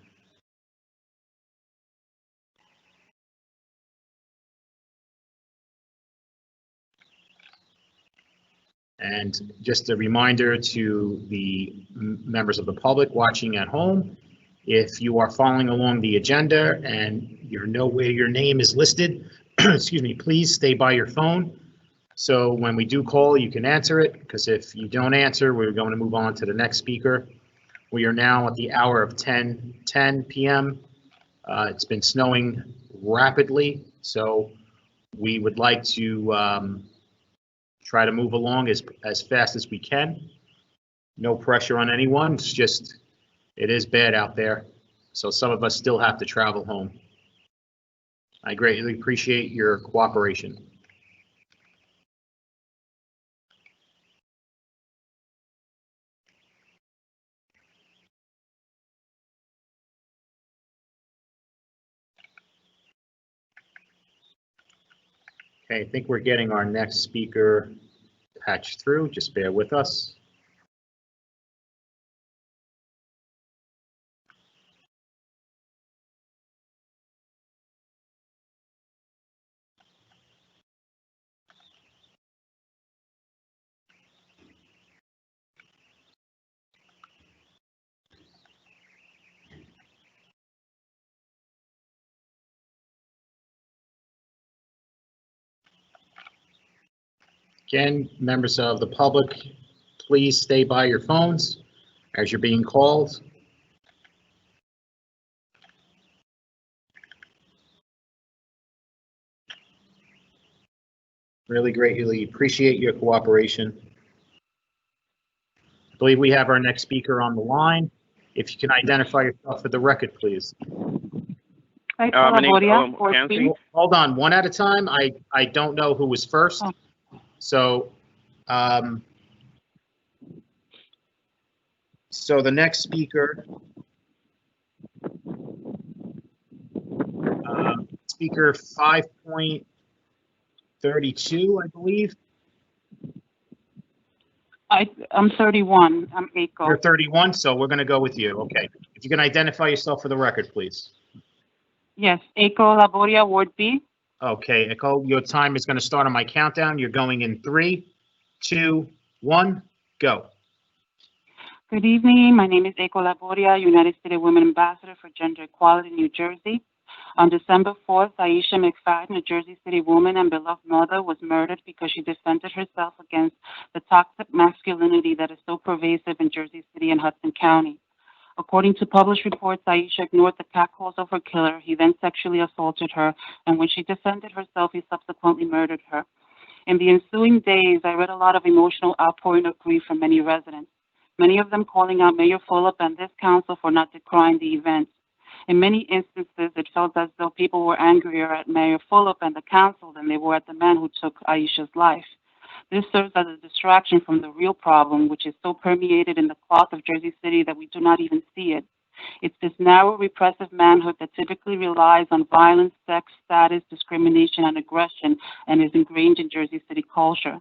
And just a reminder to the members of the public watching at home, if you are following along the agenda and you know where your name is listed, excuse me, please stay by your phone. So when we do call, you can answer it, because if you don't answer, we're going to move on to the next speaker. We are now at the hour of 10:10 p.m. It's been snowing rapidly, so we would like to try to move along as fast as we can. No pressure on anyone. It's just, it is bad out there. So some of us still have to travel home. I greatly appreciate your cooperation. Okay, I think we're getting our next speaker patched through. Just bear with us. Again, members of the public, please stay by your phones as you're being called. Really greatly appreciate your cooperation. I believe we have our next speaker on the line. If you can identify yourself for the record, please. Hold on, one at a time. I don't know who was first. Oh. So, so the next speaker, speaker 5.32, I believe. I'm 31. I'm Eiko. You're 31, so we're going to go with you. Okay. If you can identify yourself for the record, please. Yes, Eiko Laboria, Ward B. Okay, Eiko, your time is going to start on my countdown. You're going in 3, 2, 1, go. Good evening. My name is Eiko Laboria, United States Women Ambassador for Gender Equality, New Jersey. On December 4th, Aisha McFadden, a Jersey City woman and beloved mother, was murdered because she defended herself against the toxic masculinity that is so pervasive in Jersey City and Hudson County. According to published reports, Aisha ignored the catcalls of her killer. He then sexually assaulted her, and when she defended herself, he subsequently murdered her. In the ensuing days, I read a lot of emotional outpouring of grief from many residents, many of them calling out Mayor Fulop and this council for not decrying the events. In many instances, it felt as though people were angrier at Mayor Fulop and the council than they were at the man who took Aisha's life. This serves as a distraction from the real problem, which is so permeated in the cloth of Jersey City that we do not even see it. It's this narrow, repressive manhood that typically relies on violence, sex, status, discrimination, and aggression, and is ingrained in Jersey City culture.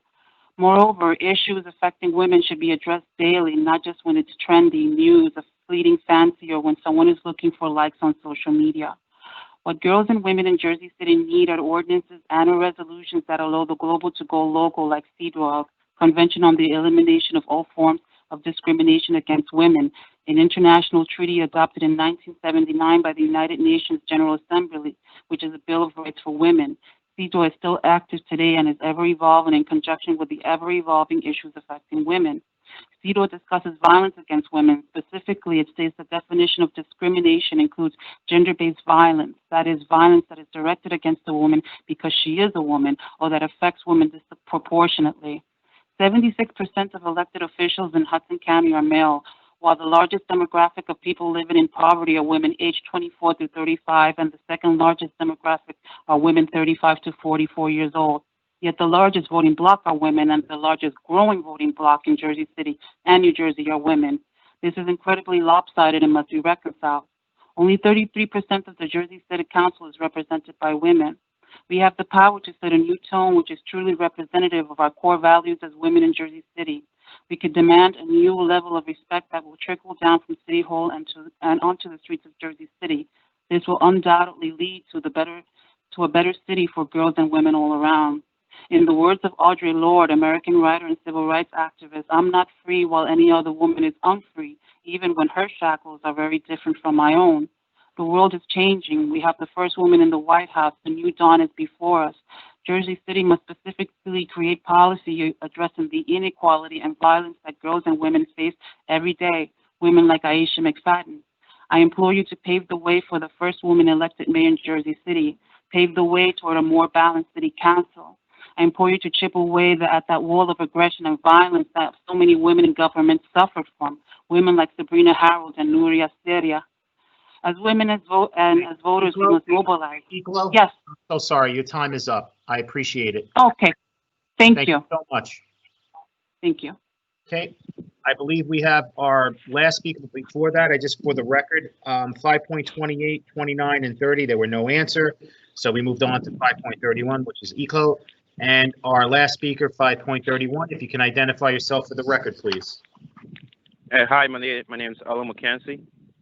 Moreover, issues affecting women should be addressed daily, not just when it's trendy, news, a fleeting fancy, or when someone is looking for likes on social media. What girls and women in Jersey City need are ordinances and resolutions that allow the global to go local, like CEDAW, Convention on the Elimination of All Forms of Discrimination Against Women, an international treaty adopted in 1979 by the United Nations General Assembly, which is a Bill of Rights for Women. CEDAW is still active today and is ever evolving in conjunction with the ever evolving issues affecting women. CEDAW discusses violence against women. Specifically, it states the definition of discrimination includes gender-based violence, that is, violence that is directed against a woman because she is a woman or that affects women disproportionately. 76% of elected officials in Hudson County are male, while the largest demographic of people living in poverty are women aged 24 through 35, and the second largest demographic are women 35 to 44 years old. Yet the largest voting bloc are women, and the largest growing voting bloc in Jersey City and New Jersey are women. This is incredibly lopsided and must be reconciled. Only 33% of the Jersey City Council is represented by women. We have the power to set a new tone which is truly representative of our core values as women in Jersey City. We could demand a new level of respect that will trickle down from City Hall and onto the streets of Jersey City. This will undoubtedly lead to a better city for girls and women all around. In the words of Audre Lorde, American writer and civil rights activist, I'm not free while any other woman is unfree, even when her shackles are very different from my own. The world is changing. We have the first woman in the White House. The new dawn is before us. Jersey City must specifically create policy addressing the inequality and violence that girls and women face every day, women like Aisha McFadden. I implore you to pave the way for the first woman elected mayor in Jersey City, pave the way toward a more balanced city council. I implore you to chip away at that wall of aggression and violence that so many women in government suffered from, women like Sabrina Harold and Nuria Steria. As women as voters, we must mobilize. Yes. So sorry, your time is up. I appreciate it. Okay. Thank you. Thank you so much. Thank you. Okay, I believe we have our last speaker. Before that, for the record, 5.28, 29, and 30, there were no answer. So we moved on to 5.31, which is ECO. And our last speaker, 5.31, if you can identify yourself for the record, please. Hi, my name is Alan McKenzie.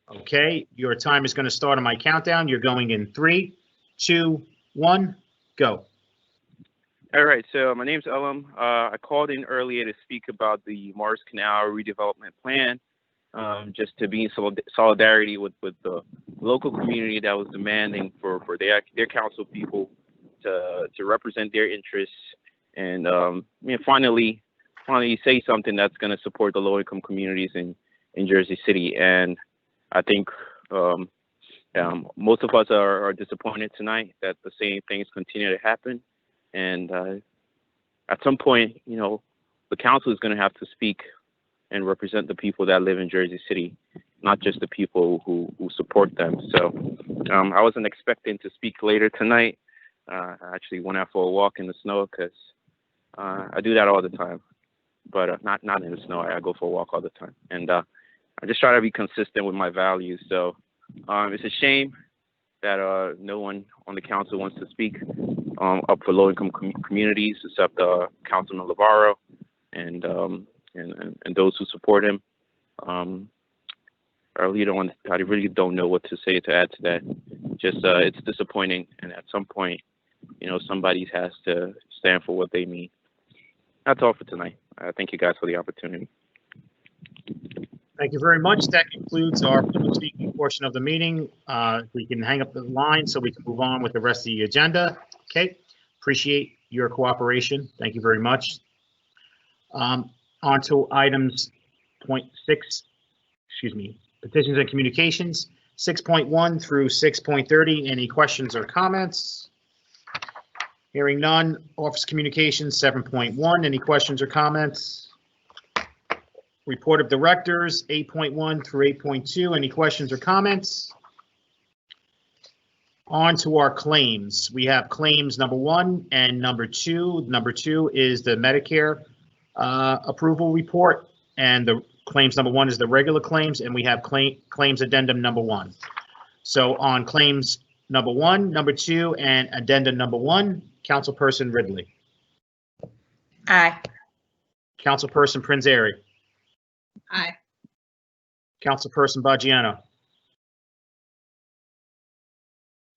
Okay, your time is going to start on my countdown. You're going in 3, 2, 1, go. All right, so my name's Elam. I called in earlier to speak about the Morris Canal redevelopment plan, just to be in solidarity with the local community that was demanding for their council people to represent their interests and finally say something that's going to support the low-income communities in Jersey City. And I think most of us are disappointed tonight that the same things continue to happen. And at some point, the council is going to have to speak and represent the people that live in Jersey City, not just the people who support them. So I wasn't expecting to speak later tonight. I actually went out for a walk in the snow because I do that all the time, but not in the snow. I go for a walk all the time. And I just try to be consistent with my values. So it's a shame that no one on the council wants to speak up for low-income communities except Councilman Navarro and those who support him. I really don't know what to say to add to that. Just it's disappointing, and at some point, somebody has to stand for what they mean. That's all for tonight. Thank you guys for the opportunity. Thank you very much. That concludes our public speaking portion of the meeting. We can hang up the line so we can move on with the rest of the agenda. Okay. Appreciate your cooperation. Thank you very much. On to items 0.6, petitions and communications, 6.1 through 6.30. Any questions or comments? Hearing none. Office communications, 7.1. Any questions or comments? Report of directors, 8.1 through 8.2. Any questions or comments? On to our claims. We have claims number 1 and number 2. Number 2 is the Medicare approval report, and the claims number 1 is the regular claims, and we have claims addendum number 1. So on claims number 1, number 2, and addendum number 1, Councilperson Ridley. Aye. Councilperson Prinzary. Aye. Councilperson Baggiano.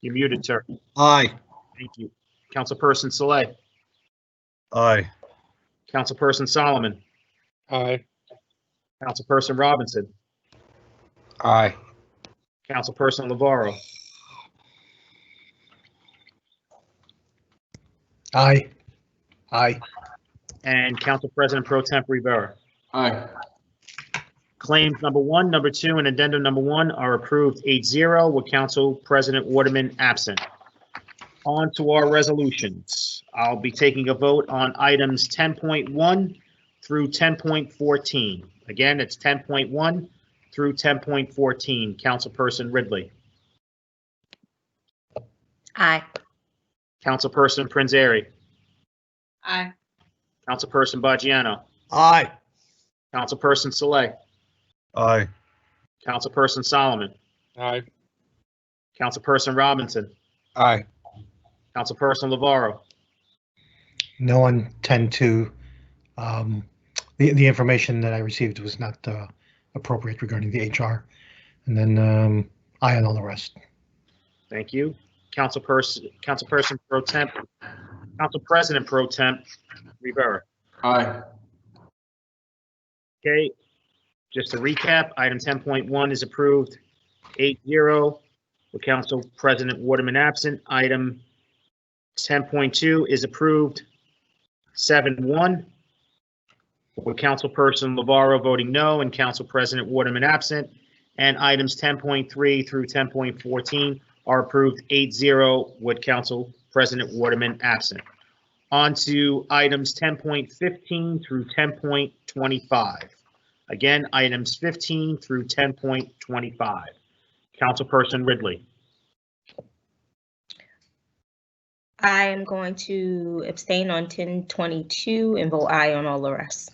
You're muted, sir. Aye. Thank you. Councilperson Saleh. Aye. Councilperson Solomon. Aye. Councilperson Robinson. Aye. Councilperson Navarro, Aye. Aye. and Council President Pro Temp Rivera. Aye. Claims number 1, number 2, and addendum number 1 are approved 8-0 with Council President Waterman absent. On to our resolutions. I'll be taking a vote on items 10.1 through 10.14. Again, it's 10.1 through 10.14. Councilperson Ridley. Aye. Councilperson Prinzary. Aye. Councilperson Baggiano. Aye. Councilperson Saleh. Aye. Councilperson Solomon. Aye. Councilperson Robinson. Aye. Councilperson Navarro. No on 10-2. The information that I received was not appropriate regarding the HR. And then aye on all the rest. Thank you. Councilperson Pro Temp, Council President Pro Temp Rivera. Aye. Okay, just to recap, item 10.1 is approved 8-0 with Council President Waterman absent. Item 10.2 is approved 7-1 with Councilperson Navarro voting no and Council President Waterman absent. And items 10.3 through 10.14 are approved 8-0 with Council President Waterman absent. On to items 10.15 through 10.25. Again, items 15 through 10.25. Councilperson Ridley. I am going to abstain on 1022 and vote aye on all the rest.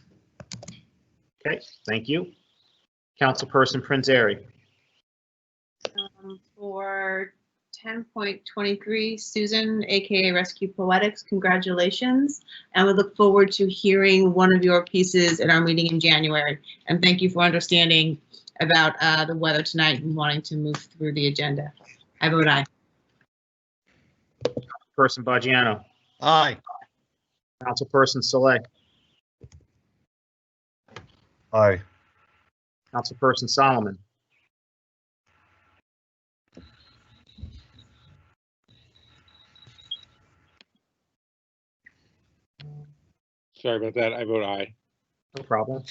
Okay, thank you. Councilperson Prinzary. For 10.23, Susan, aka Rescue Poetics, congratulations. And we look forward to hearing one of your pieces at our meeting in January. And thank you for understanding about the weather tonight and wanting to move through the agenda. I vote aye. Councilperson Baggiano. Aye. Councilperson Saleh. Aye. Councilperson Solomon. Sorry about that. I vote aye. No problem.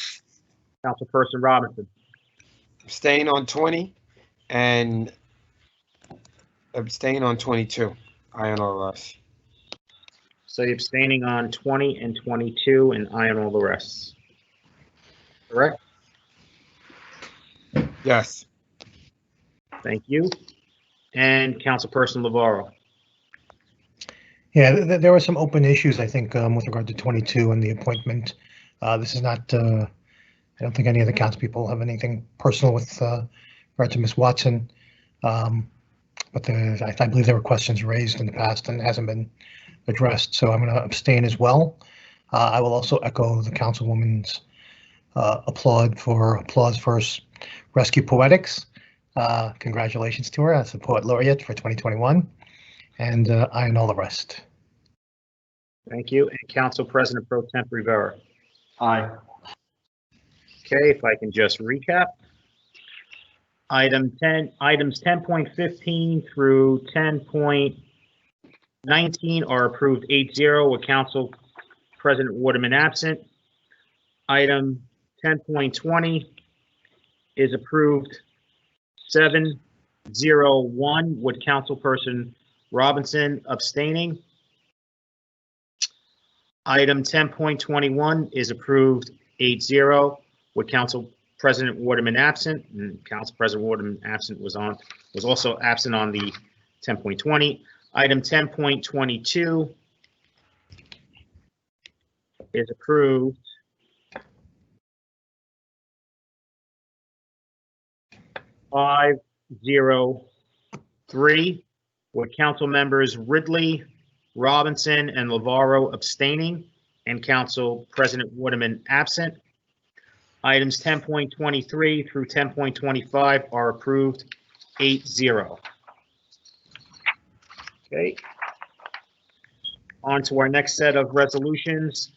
Councilperson Robinson. Abstain on 20 and abstain on 22. Aye on all the rest. So you're abstaining on 20 and 22 and aye on all the rest. Correct? Yes. Thank you. And Councilperson Navarro. Yeah, there were some open issues, I think, with regard to 22 and the appointment. This is not, I don't think any of the council people have anything personal with regard to Ms. Watson. But I believe there were questions raised in the past and it hasn't been addressed. So I'm going to abstain as well. I will also echo the councilwoman's applause for Rescue Poetics. Congratulations to her as the Poet Laureate for 2021. And I and all the rest. Thank you. And Council President Pro Temp Rivera. Aye. Okay, if I can just recap. Items 10.15 through 10.19 are approved 8-0 with Council President Waterman absent. Item 10.20 is approved 7-0-1 with Councilperson Robinson abstaining. Item 10.21 is approved 8-0 with Council President Waterman absent, and Council President Waterman absent was also absent on the 10.20. Item 10.22 is approved 5-0-3 with Council members Ridley, Robinson, and Navarro abstaining, and Council President Waterman absent. Items 10.23 through 10.25 are approved 8-0. Okay. On to our next set of resolutions.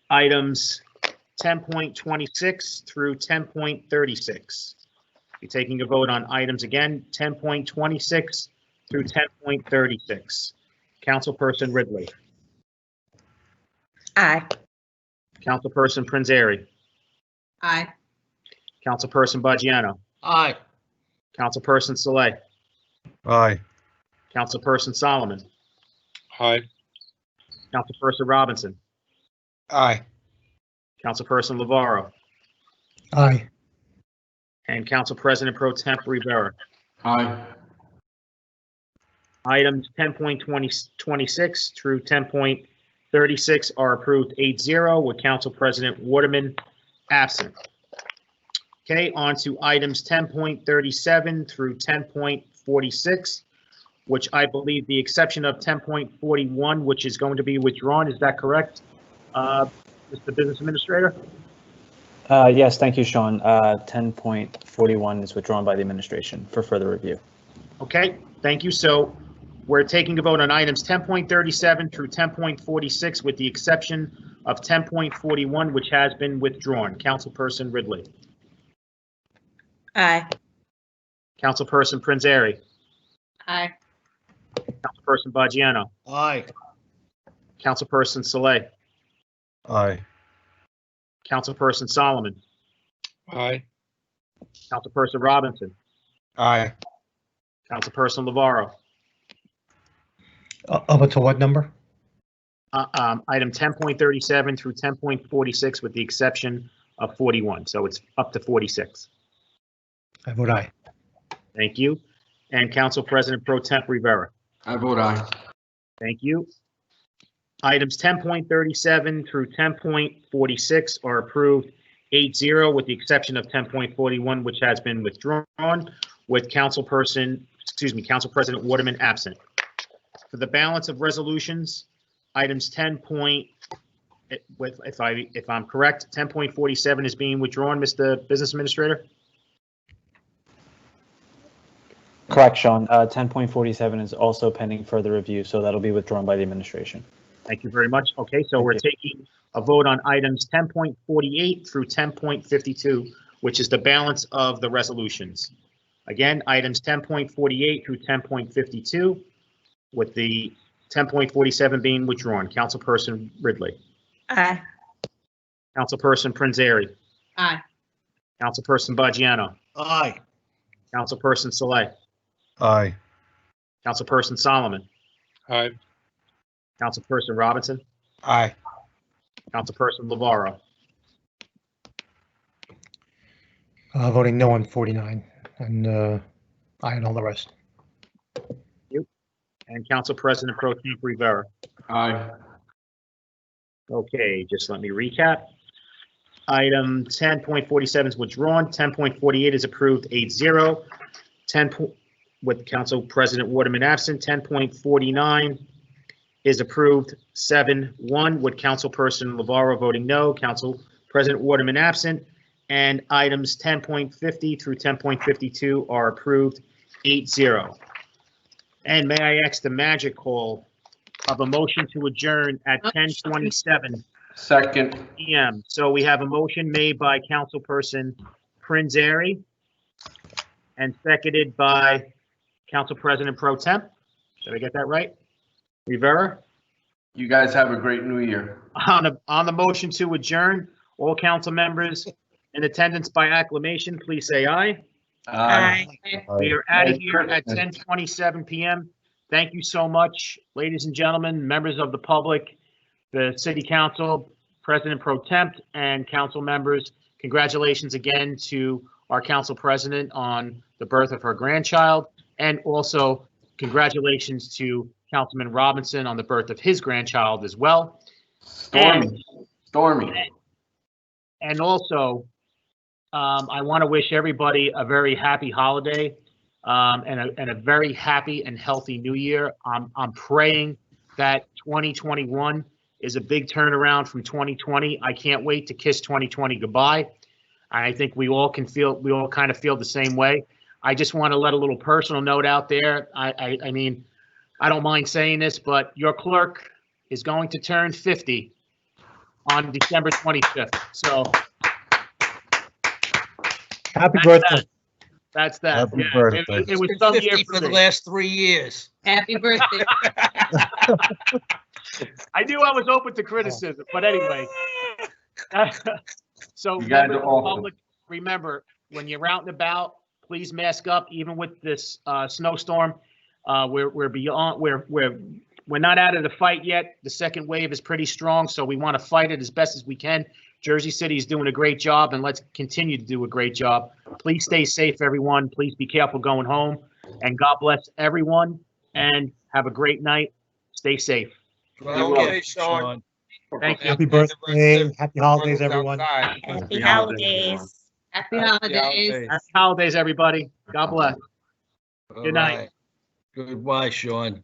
Items 10.26 through 10.36. You're taking a vote on items again, 10.26 through 10.36. Councilperson Ridley. Aye. Councilperson Prinzary. Aye. Councilperson Baggiano. Aye. Councilperson Saleh. Aye. Councilperson Solomon. Aye. Councilperson Robinson. Aye. Councilperson Lavaro. Aye. And Council President Pro Temp Rivera. Aye. Items 10.26 through 10.36 are approved 8-0 with Council President Waterman absent. Okay, on to items 10.37 through 10.46, which I believe the exception of 10.41, which is going to be withdrawn. Is that correct, Mr. Business Administrator? Yes, thank you, Sean. 10.41 is withdrawn by the administration for further review. Okay, thank you. So we're taking a vote on items 10.37 through 10.46 with the exception of 10.41, which has been withdrawn. Councilperson Ridley. Aye. Councilperson Prinzary. Aye. Councilperson Baggiano. Aye. Councilperson Saleh. Aye. Councilperson Solomon. Aye. Councilperson Robinson. Aye. Councilperson Lavaro. Up until what number? Item 10.37 through 10.46 with the exception of 41. So it's up to 46. I vote aye. Thank you. And Council President Pro Temp Rivera. I vote aye. Thank you. Items 10.37 through 10.46 are approved 8-0 with the exception of 10.41, which has been withdrawn with Council President Waterman absent. For the balance of resolutions, items 10. If I'm correct, 10.47 is being withdrawn, Mr. Business Administrator. Correct, Sean. 10.47 is also pending further review, so that'll be withdrawn by the administration. Thank you very much. Okay, so we're taking a vote on items 10.48 through 10.52, which is the balance of the resolutions. Again, items 10.48 through 10.52, with the 10.47 being withdrawn. Councilperson Ridley. Aye. Councilperson Prinzary. Aye. Councilperson Baggiano. Aye. Councilperson Saleh. Aye. Councilperson Solomon. Aye. Councilperson Robinson. Aye. Councilperson Lavaro. Voting no on 49 and aye on all the rest. And Council President Pro Temp Rivera. Aye. Okay, just let me recap. Item 10.47 is withdrawn. 10.48 is approved 8-0. With Council President Waterman absent. 10.49 is approved 7-1 with Councilperson Lavaro voting no. Council President Waterman absent. And items 10.50 through 10.52 are approved 8-0. And may I ask the magic call of a motion to adjourn at 10:27 Second. p.m. So we have a motion made by Councilperson Prinzary and seconded by Council President Pro Temp. Did I get that right? Rivera? You guys have a great new year. On the motion to adjourn, all council members in attendance by acclamation, please say aye. Aye. We are out of here at 10:27 p.m. Thank you so much, ladies and gentlemen, members of the public, the city council, President Pro Temp, and council members. Congratulations again to our council president on the birth of her grandchild, and also congratulations to Councilman Robinson on the birth of his grandchild as well. Stormy. And also, I want to wish everybody a very happy holiday and a very happy and healthy new year. I'm praying that 2021 is a big turnaround from 2020. I can't wait to kiss 2020 goodbye. I think we all kind of feel the same way. I just want to let a little personal note out there. I mean, I don't mind saying this, but your clerk is going to turn 50 on December 25th. So happy birthday. That's that. Happy Yeah. birthday. It was Been some 50 year for the me. last 3 years. Happy birthday. I knew I was open to criticism, but anyway. So You guys members are of the awesome. public, remember, when you're out and about, please mask up, even with this snowstorm. We're beyond, we're not out of the fight yet. The second wave is pretty strong, so we want to fight it as best as we can. Jersey City is doing a great job, and let's continue to do a great job. Please stay safe, everyone. Please be careful going home, and God bless everyone, and have a great night. Stay safe. Okay, Sean. Thank you. Happy birthday, happy holidays, everyone. Happy holidays. Happy holidays. Happy holidays, everybody. God bless. All Good night. right. Goodbye, Sean.